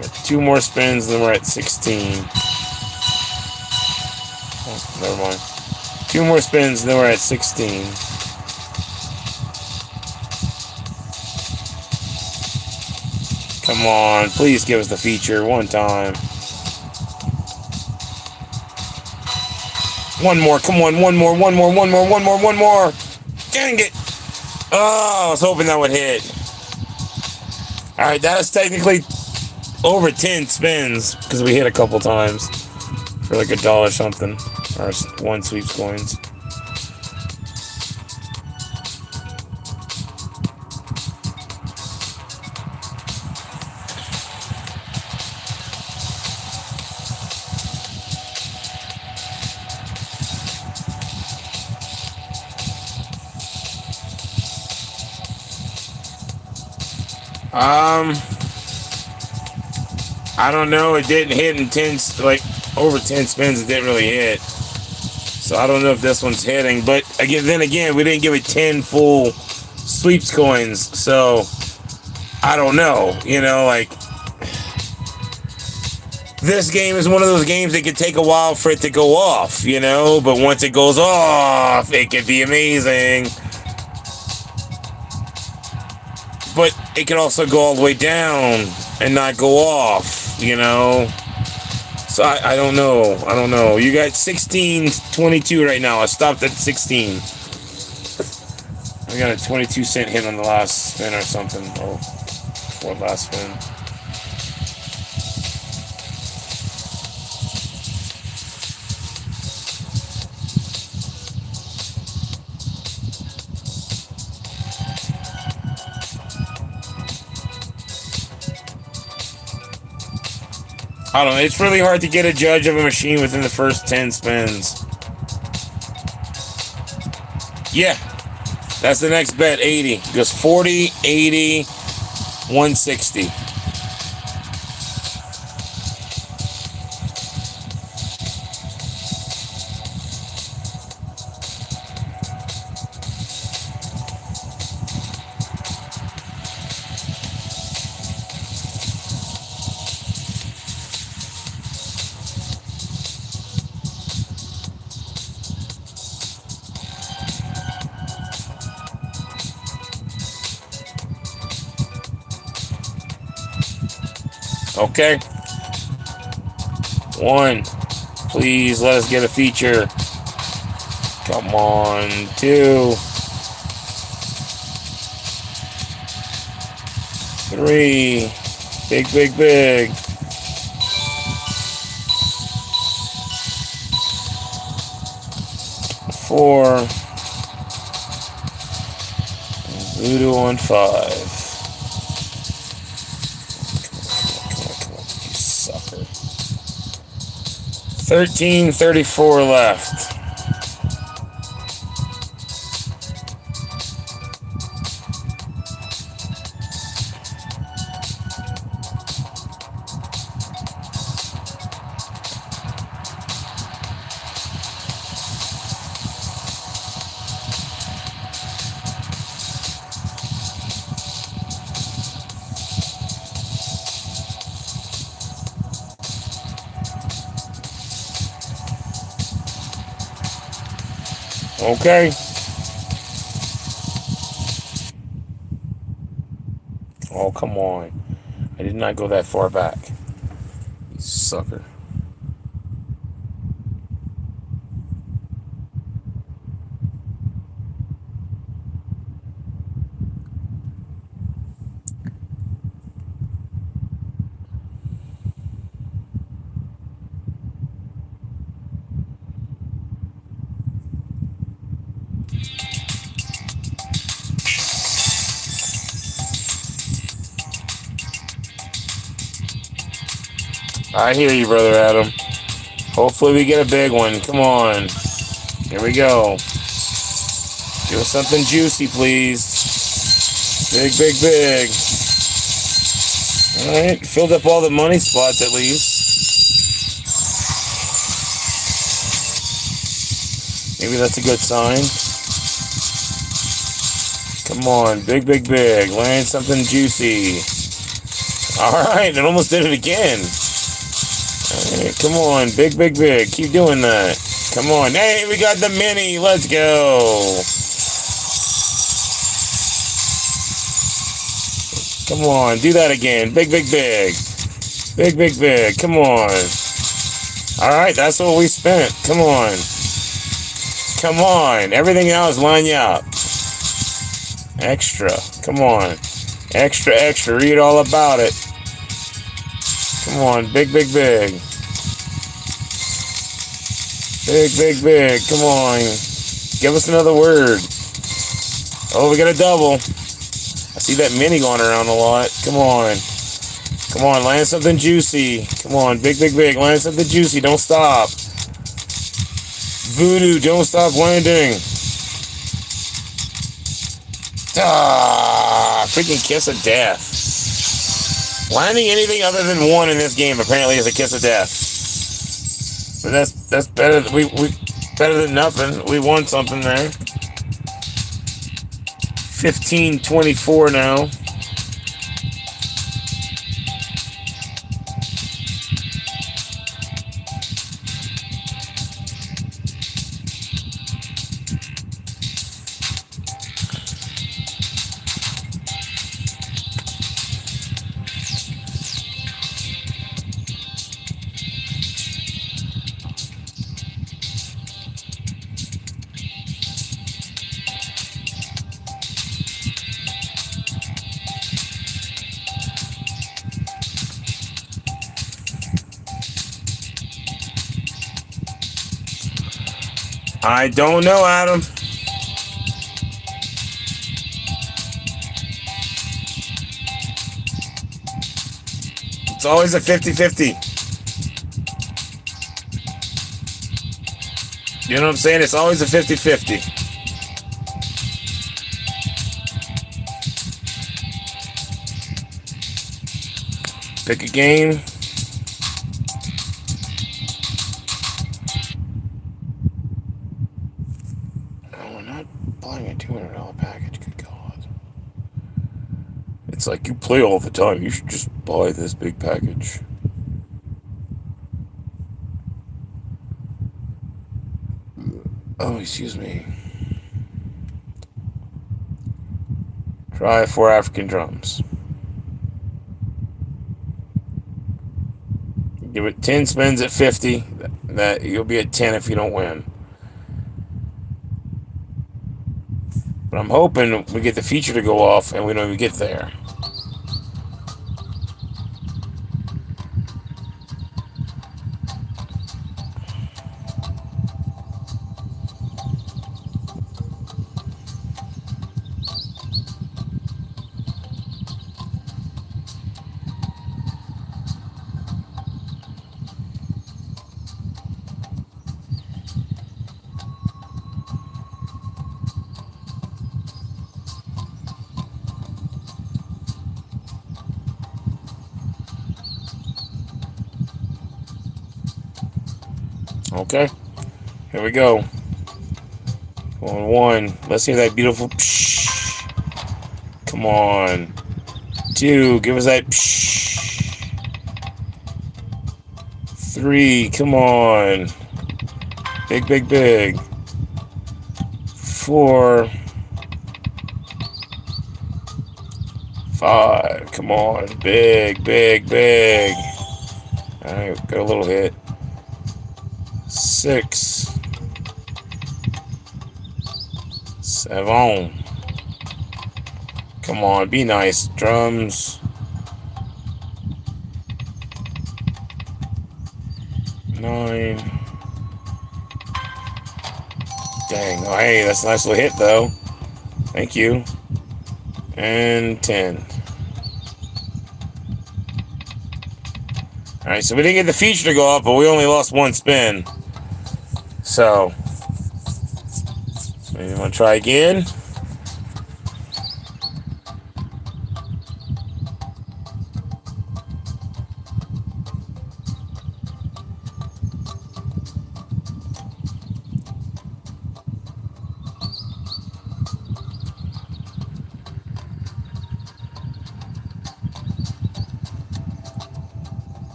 Got 2 more spins, then we're at 16. Oh, never mind. 2 more spins, then we're at 16. Come on, please give us the feature one time. 1 more, come on, 1 more, 1 more, 1 more, 1 more, 1 more. Dang it! Oh, I was hoping that would hit. Alright, that is technically over 10 spins, because we hit a couple times. For like $1 something. Or 1 sweeps coins. I don't know. It didn't hit in 10, like, over 10 spins. It didn't really hit. So I don't know if this one's hitting. But then again, we didn't give it 10 full sweeps coins. So I don't know. You know, like, this game is one of those games that could take a while for it to go off, you know? But once it goes off, it could be amazing. But it could also go all the way down and not go off, you know? So I don't know. I don't know. You got 16.22 right now. I stopped at 16. I got a 22-cent hit on the last spin or something. Oh, for last spin. I don't know. It's really hard to get a judge of a machine within the first 10 spins. Yeah. That's the next bet, 80. It goes 40, 80, 160. Okay. 1. Please let us get a feature. Come on. 2. 3. Big, big, big. 4. Voodoo on 5. 13.34 left. Okay. Oh, come on. I did not go that far back. You sucker. I hear you, brother Adam. Hopefully we get a big one. Come on. Here we go. Give us something juicy, please. Big, big, big. Alright, filled up all the money spots at least. Maybe that's a good sign. Come on, big, big, big. Land something juicy. Alright, it almost did it again. Alright, come on, big, big, big. Keep doing that. Come on. Hey, we got the mini. Let's go. Come on, do that again. Big, big, big. Big, big, big. Come on. Alright, that's what we spent. Come on. Come on. Everything else, line you up. Extra. Come on. Extra, extra. Read all about it. Come on. Big, big, big. Big, big, big. Come on. Give us another word. Oh, we got a double. I see that mini going around a lot. Come on. Come on. Land something juicy. Come on. Big, big, big. Land something juicy. Don't stop. Voodoo. Don't stop landing. Freaking kiss of death. Landing anything other than one in this game apparently is a kiss of death. But that's better. We better than nothing. We won something there. 15-24 now. I don't know, Adam. It's always a 50-50. You know what I'm saying? It's always a 50-50. Pick a game. Buying a $200 package, good God. It's like you play all the time. You should just buy this big package. Oh, excuse me. Try 4 African drums. Give it 10 spins at 50. That you'll be at 10 if you don't win. But I'm hoping we get the feature to go off and we don't even get there. Okay, here we go. On 1. Let's hear that beautiful psh. Come on. 2, give us that psh. 3, come on. Big, big, big. 4. 5, come on. Big, big, big. Alright, got a little hit. 6, 7. Come on, be nice. Drums. 9. Dang. Oh, hey, that's a nice little hit, though. Thank you. And 10. Alright, so we didn't get the feature to go up, but we only lost one spin. So, maybe I'm going to try again.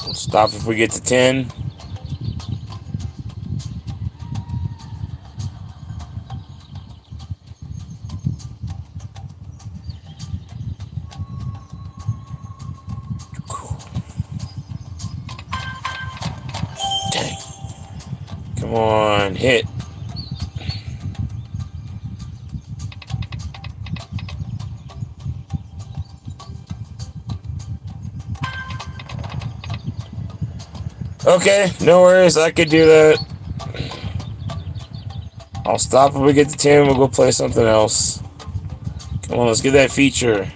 We'll stop if we get to 10. Cool. Dang. Come on, hit. Okay, no worries, I could do that. I'll stop when we get to 10, we'll go play something else. Come on, let's get that feature.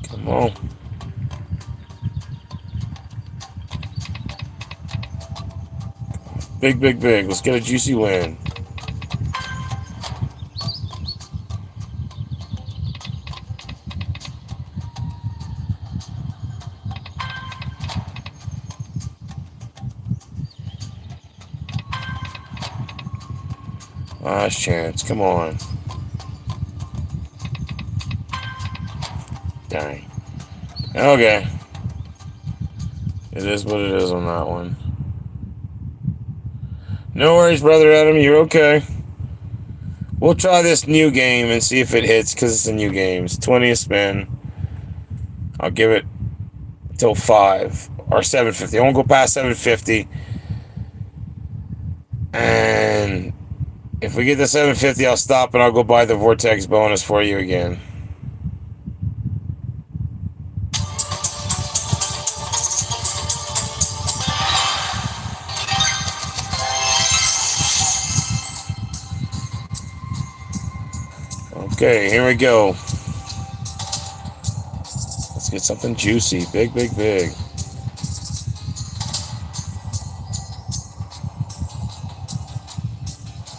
Come on. Big, big, big. Let's get a juicy win. Last chance. Come on. Dang. Okay. It is what it is on that one. No worries, Brother Adam. You're okay. We'll try this new game and see if it hits, because it's a new game. It's 20th spin. I'll give it till 5 or 750. I won't go past 750. And if we get to 750, I'll stop and I'll go buy the Vortex bonus for you again. Okay, here we go. Let's get something juicy. Big, big, big.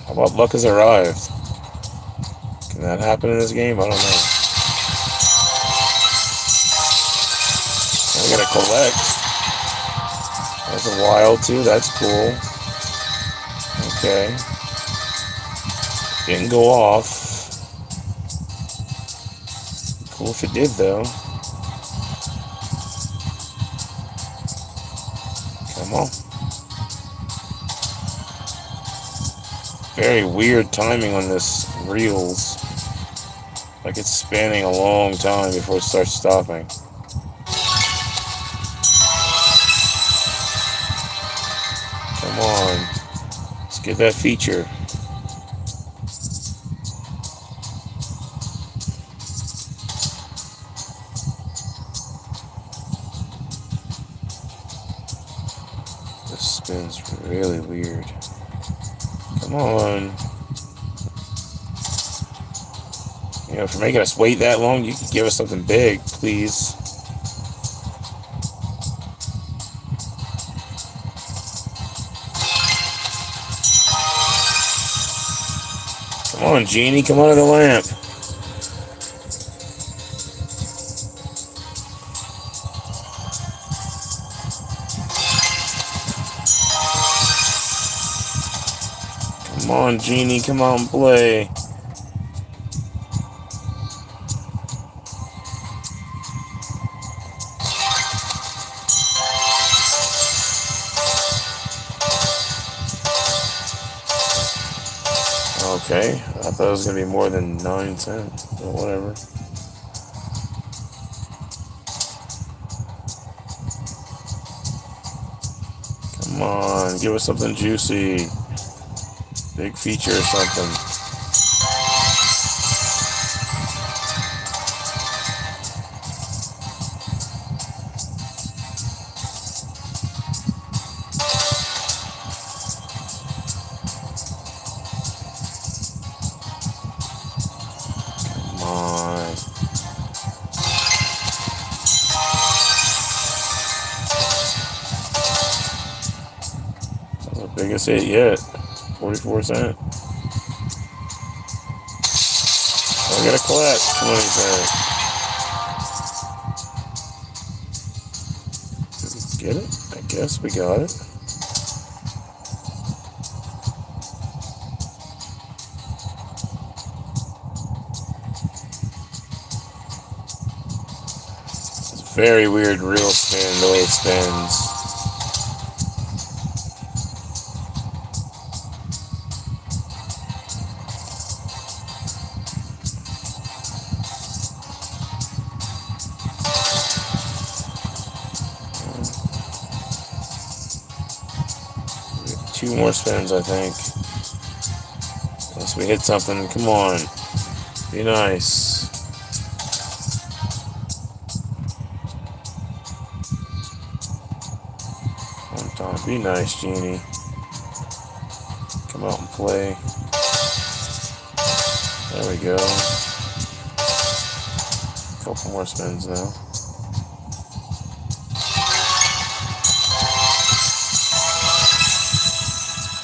How about luck has arrived? Can that happen in this game? I don't know. I gotta collect. That's a wild too. That's cool. Okay. Didn't go off. Cool if it did though. Come on. Very weird timing on this reels. Like it's spanning a long time before it starts stopping. Come on. Let's get that feature. This spin's really weird. Come on. You know, for making us wait that long, you could give us something big, please. Come on, Genie, come out of the lamp. Come on, Genie, come out and play. Okay, I thought it was going to be more than 9 cents, but whatever. Come on, give us something juicy. Big feature or something. Biggest hit yet. 44 cents. I gotta collect 20 cents. Did we get it? I guess we got it. It's a very weird reel spin, the way it spins. Two more spins, I think. Unless we hit something. Come on. Be nice. One time. Be nice, Genie. Come out and play. There we go. Couple more spins now.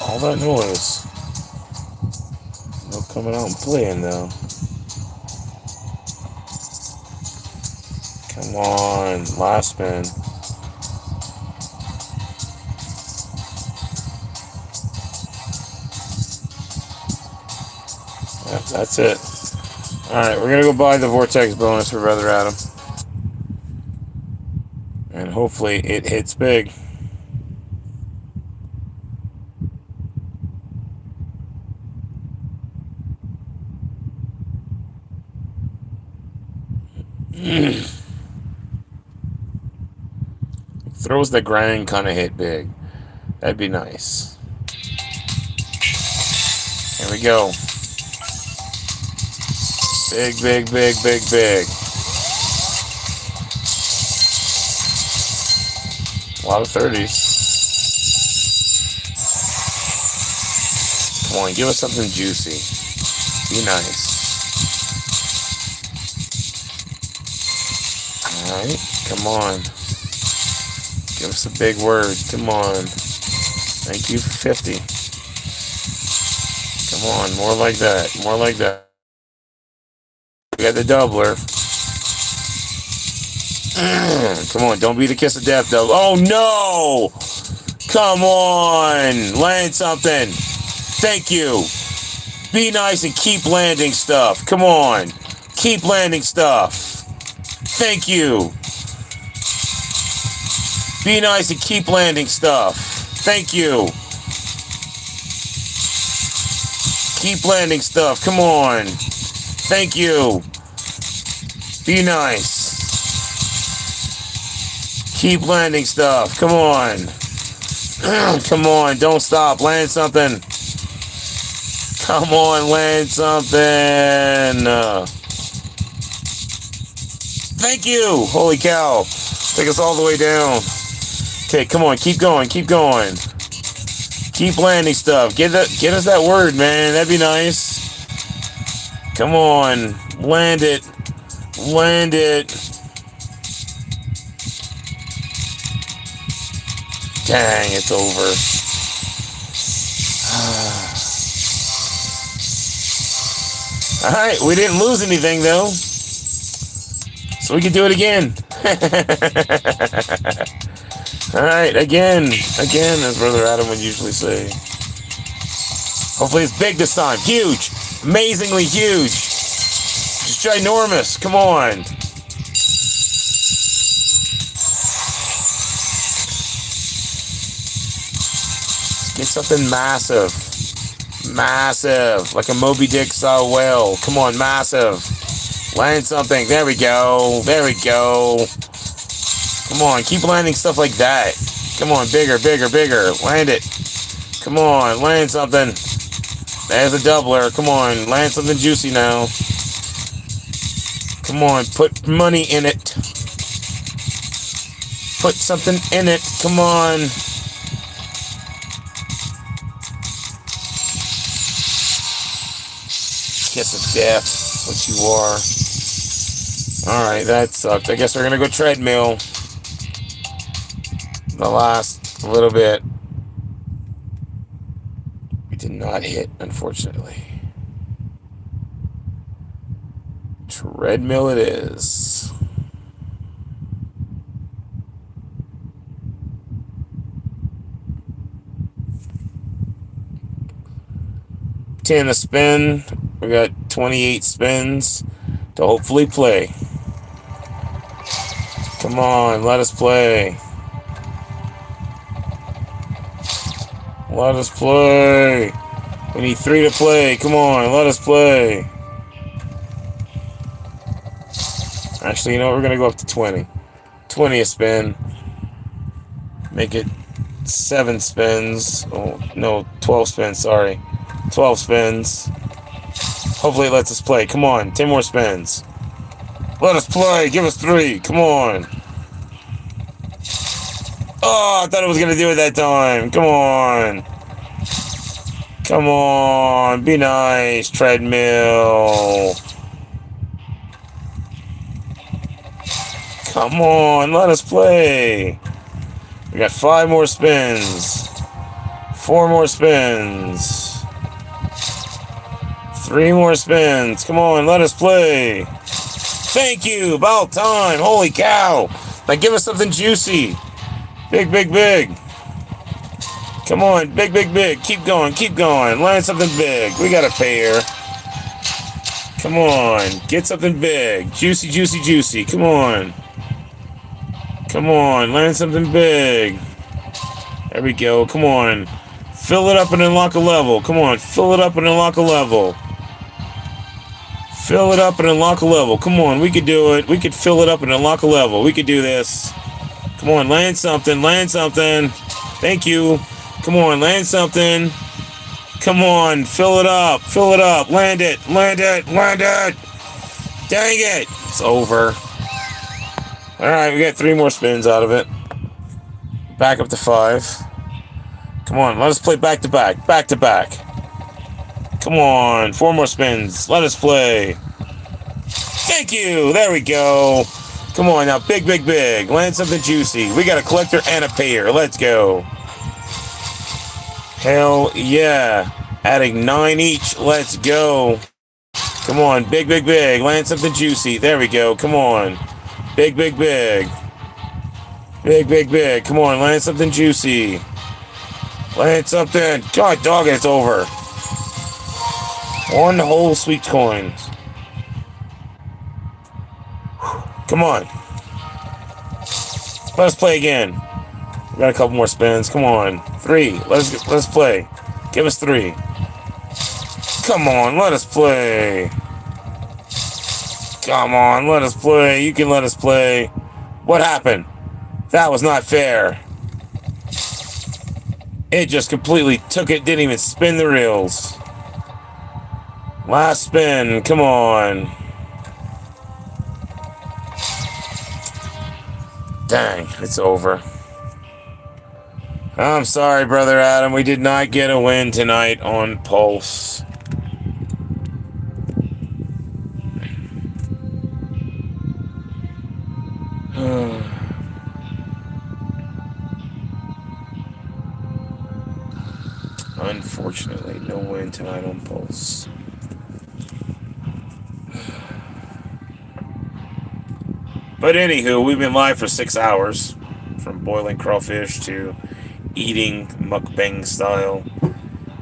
All that noise. No coming out and playing though. Come on, last spin. Yep, that's it. Alright, we're gonna go buy the Vortex bonus for Brother Adam. And hopefully it hits big. Throws the grind kind of hit big. That'd be nice. Here we go. Big, big, big, big, big. A lot of 30s. Come on, give us something juicy. Be nice. Alright, come on. Give us a big word. Come on. Thank you for 50. Come on, more like that. More like that. We got the doubler. Come on, don't be the kiss of death, though. Oh, no! Come on! Land something. Thank you. Be nice and keep landing stuff. Come on. Keep landing stuff. Thank you. Be nice and keep landing stuff. Thank you. Keep landing stuff. Come on. Thank you. Be nice. Keep landing stuff. Come on. Come on. Don't stop. Land something. Come on. Land something. Thank you. Holy cow. Take us all the way down. Okay, come on. Keep going. Keep going. Keep landing stuff. Get us that word, man. That'd be nice. Come on. Land it. Land it. Dang, it's over. Alright, we didn't lose anything, though. So we can do it again. Alright, again. Again, as Brother Adam would usually say. Hopefully it's big this time. Huge. Amazingly huge. Just ginormous. Come on. Let's get something massive. Massive. Like a Moby Dick style whale. Come on, massive. Land something. There we go. There we go. Come on, keep landing stuff like that. Come on, bigger, bigger, bigger. Land it. Come on, land something. There's a doubler. Come on, land something juicy now. Come on, put money in it. Put something in it. Come on. Kiss of death, what you are. Alright, that sucked. I guess we're gonna go treadmill. The last little bit. did not hit, unfortunately. Treadmill it is. $10 a spin. We got 28 spins to hopefully play. Come on, let us play. Let us play. We need 3 to play. Come on, let us play. Actually, you know what? We're going to go up to 20. 20 a spin. Make it 7 spins. Oh, no, 12 spins, sorry. 12 spins. Hopefully it lets us play. Come on, 10 more spins. Let us play. Give us 3. Come on. Oh, I thought it was going to do it that time. Come on. Come on. Be nice, treadmill. Come on. Let us play. We got 5 more spins. 4 more spins. 3 more spins. Come on. Let us play. Thank you. About time. Holy cow. Now give us something juicy. Big, big, big. Come on, big, big, big. Keep going, keep going. Land something big. We got a pair. Come on, get something big. Juicy, juicy, juicy. Come on. Come on, land something big. There we go. Come on. Fill it up and unlock a level. Come on, fill it up and unlock a level. Fill it up and unlock a level. Come on, we could do it. We could fill it up and unlock a level. We could do this. Come on, land something, land something. Thank you. Come on, land something. Come on, fill it up, land it, land it, land it. Dang it. It's over. Alright, we got 3 more spins out of it. Back up to 5. Come on, let us play back to back, back to back. Come on, 4 more spins. Let us play. Thank you. There we go. Come on now, big, big, big. Land something juicy. We got a collector and a payer. Let's go. Hell yeah. Adding 9 each. Let's go. Come on, big, big, big. Land something juicy. There we go. Come on. Big, big, big. Big, big, big. Come on, land something juicy. Land something. God dog it, it's over. 1 whole sweet coin. Come on. Let's play again. We got a couple more spins. Come on. 3. Let's play. Give us 3. Come on, let us play. Come on, let us play. You can let us play. What happened? That was not fair. It just completely took it, didn't even spin the reels. Last spin, come on. Dang, it's over. I'm sorry, Brother Adam. We did not get a win tonight on Pulse. Unfortunately, no win tonight on Pulse. But anywho, we've been live for 6 hours. From boiling crawfish to eating mukbang style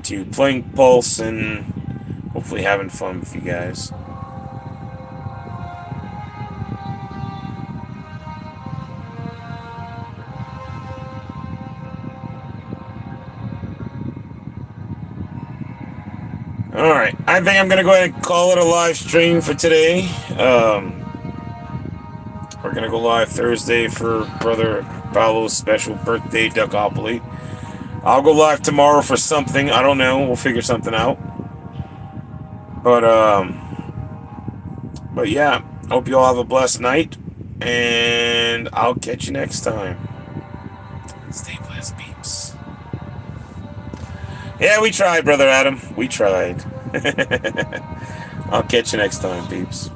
to playing Pulse and hopefully having fun with you guys. Alright, I think I'm going to go ahead and call it a live stream for today. We're going to go live Thursday for Brother Paolo's special birthday Duckopoly. I'll go live tomorrow for something. I don't know. We'll figure something out. But yeah, hope you all have a blessed night. And I'll catch you next time. Stay blessed, peeps. Yeah, we tried, Brother Adam. We tried. I'll catch you next time, peeps.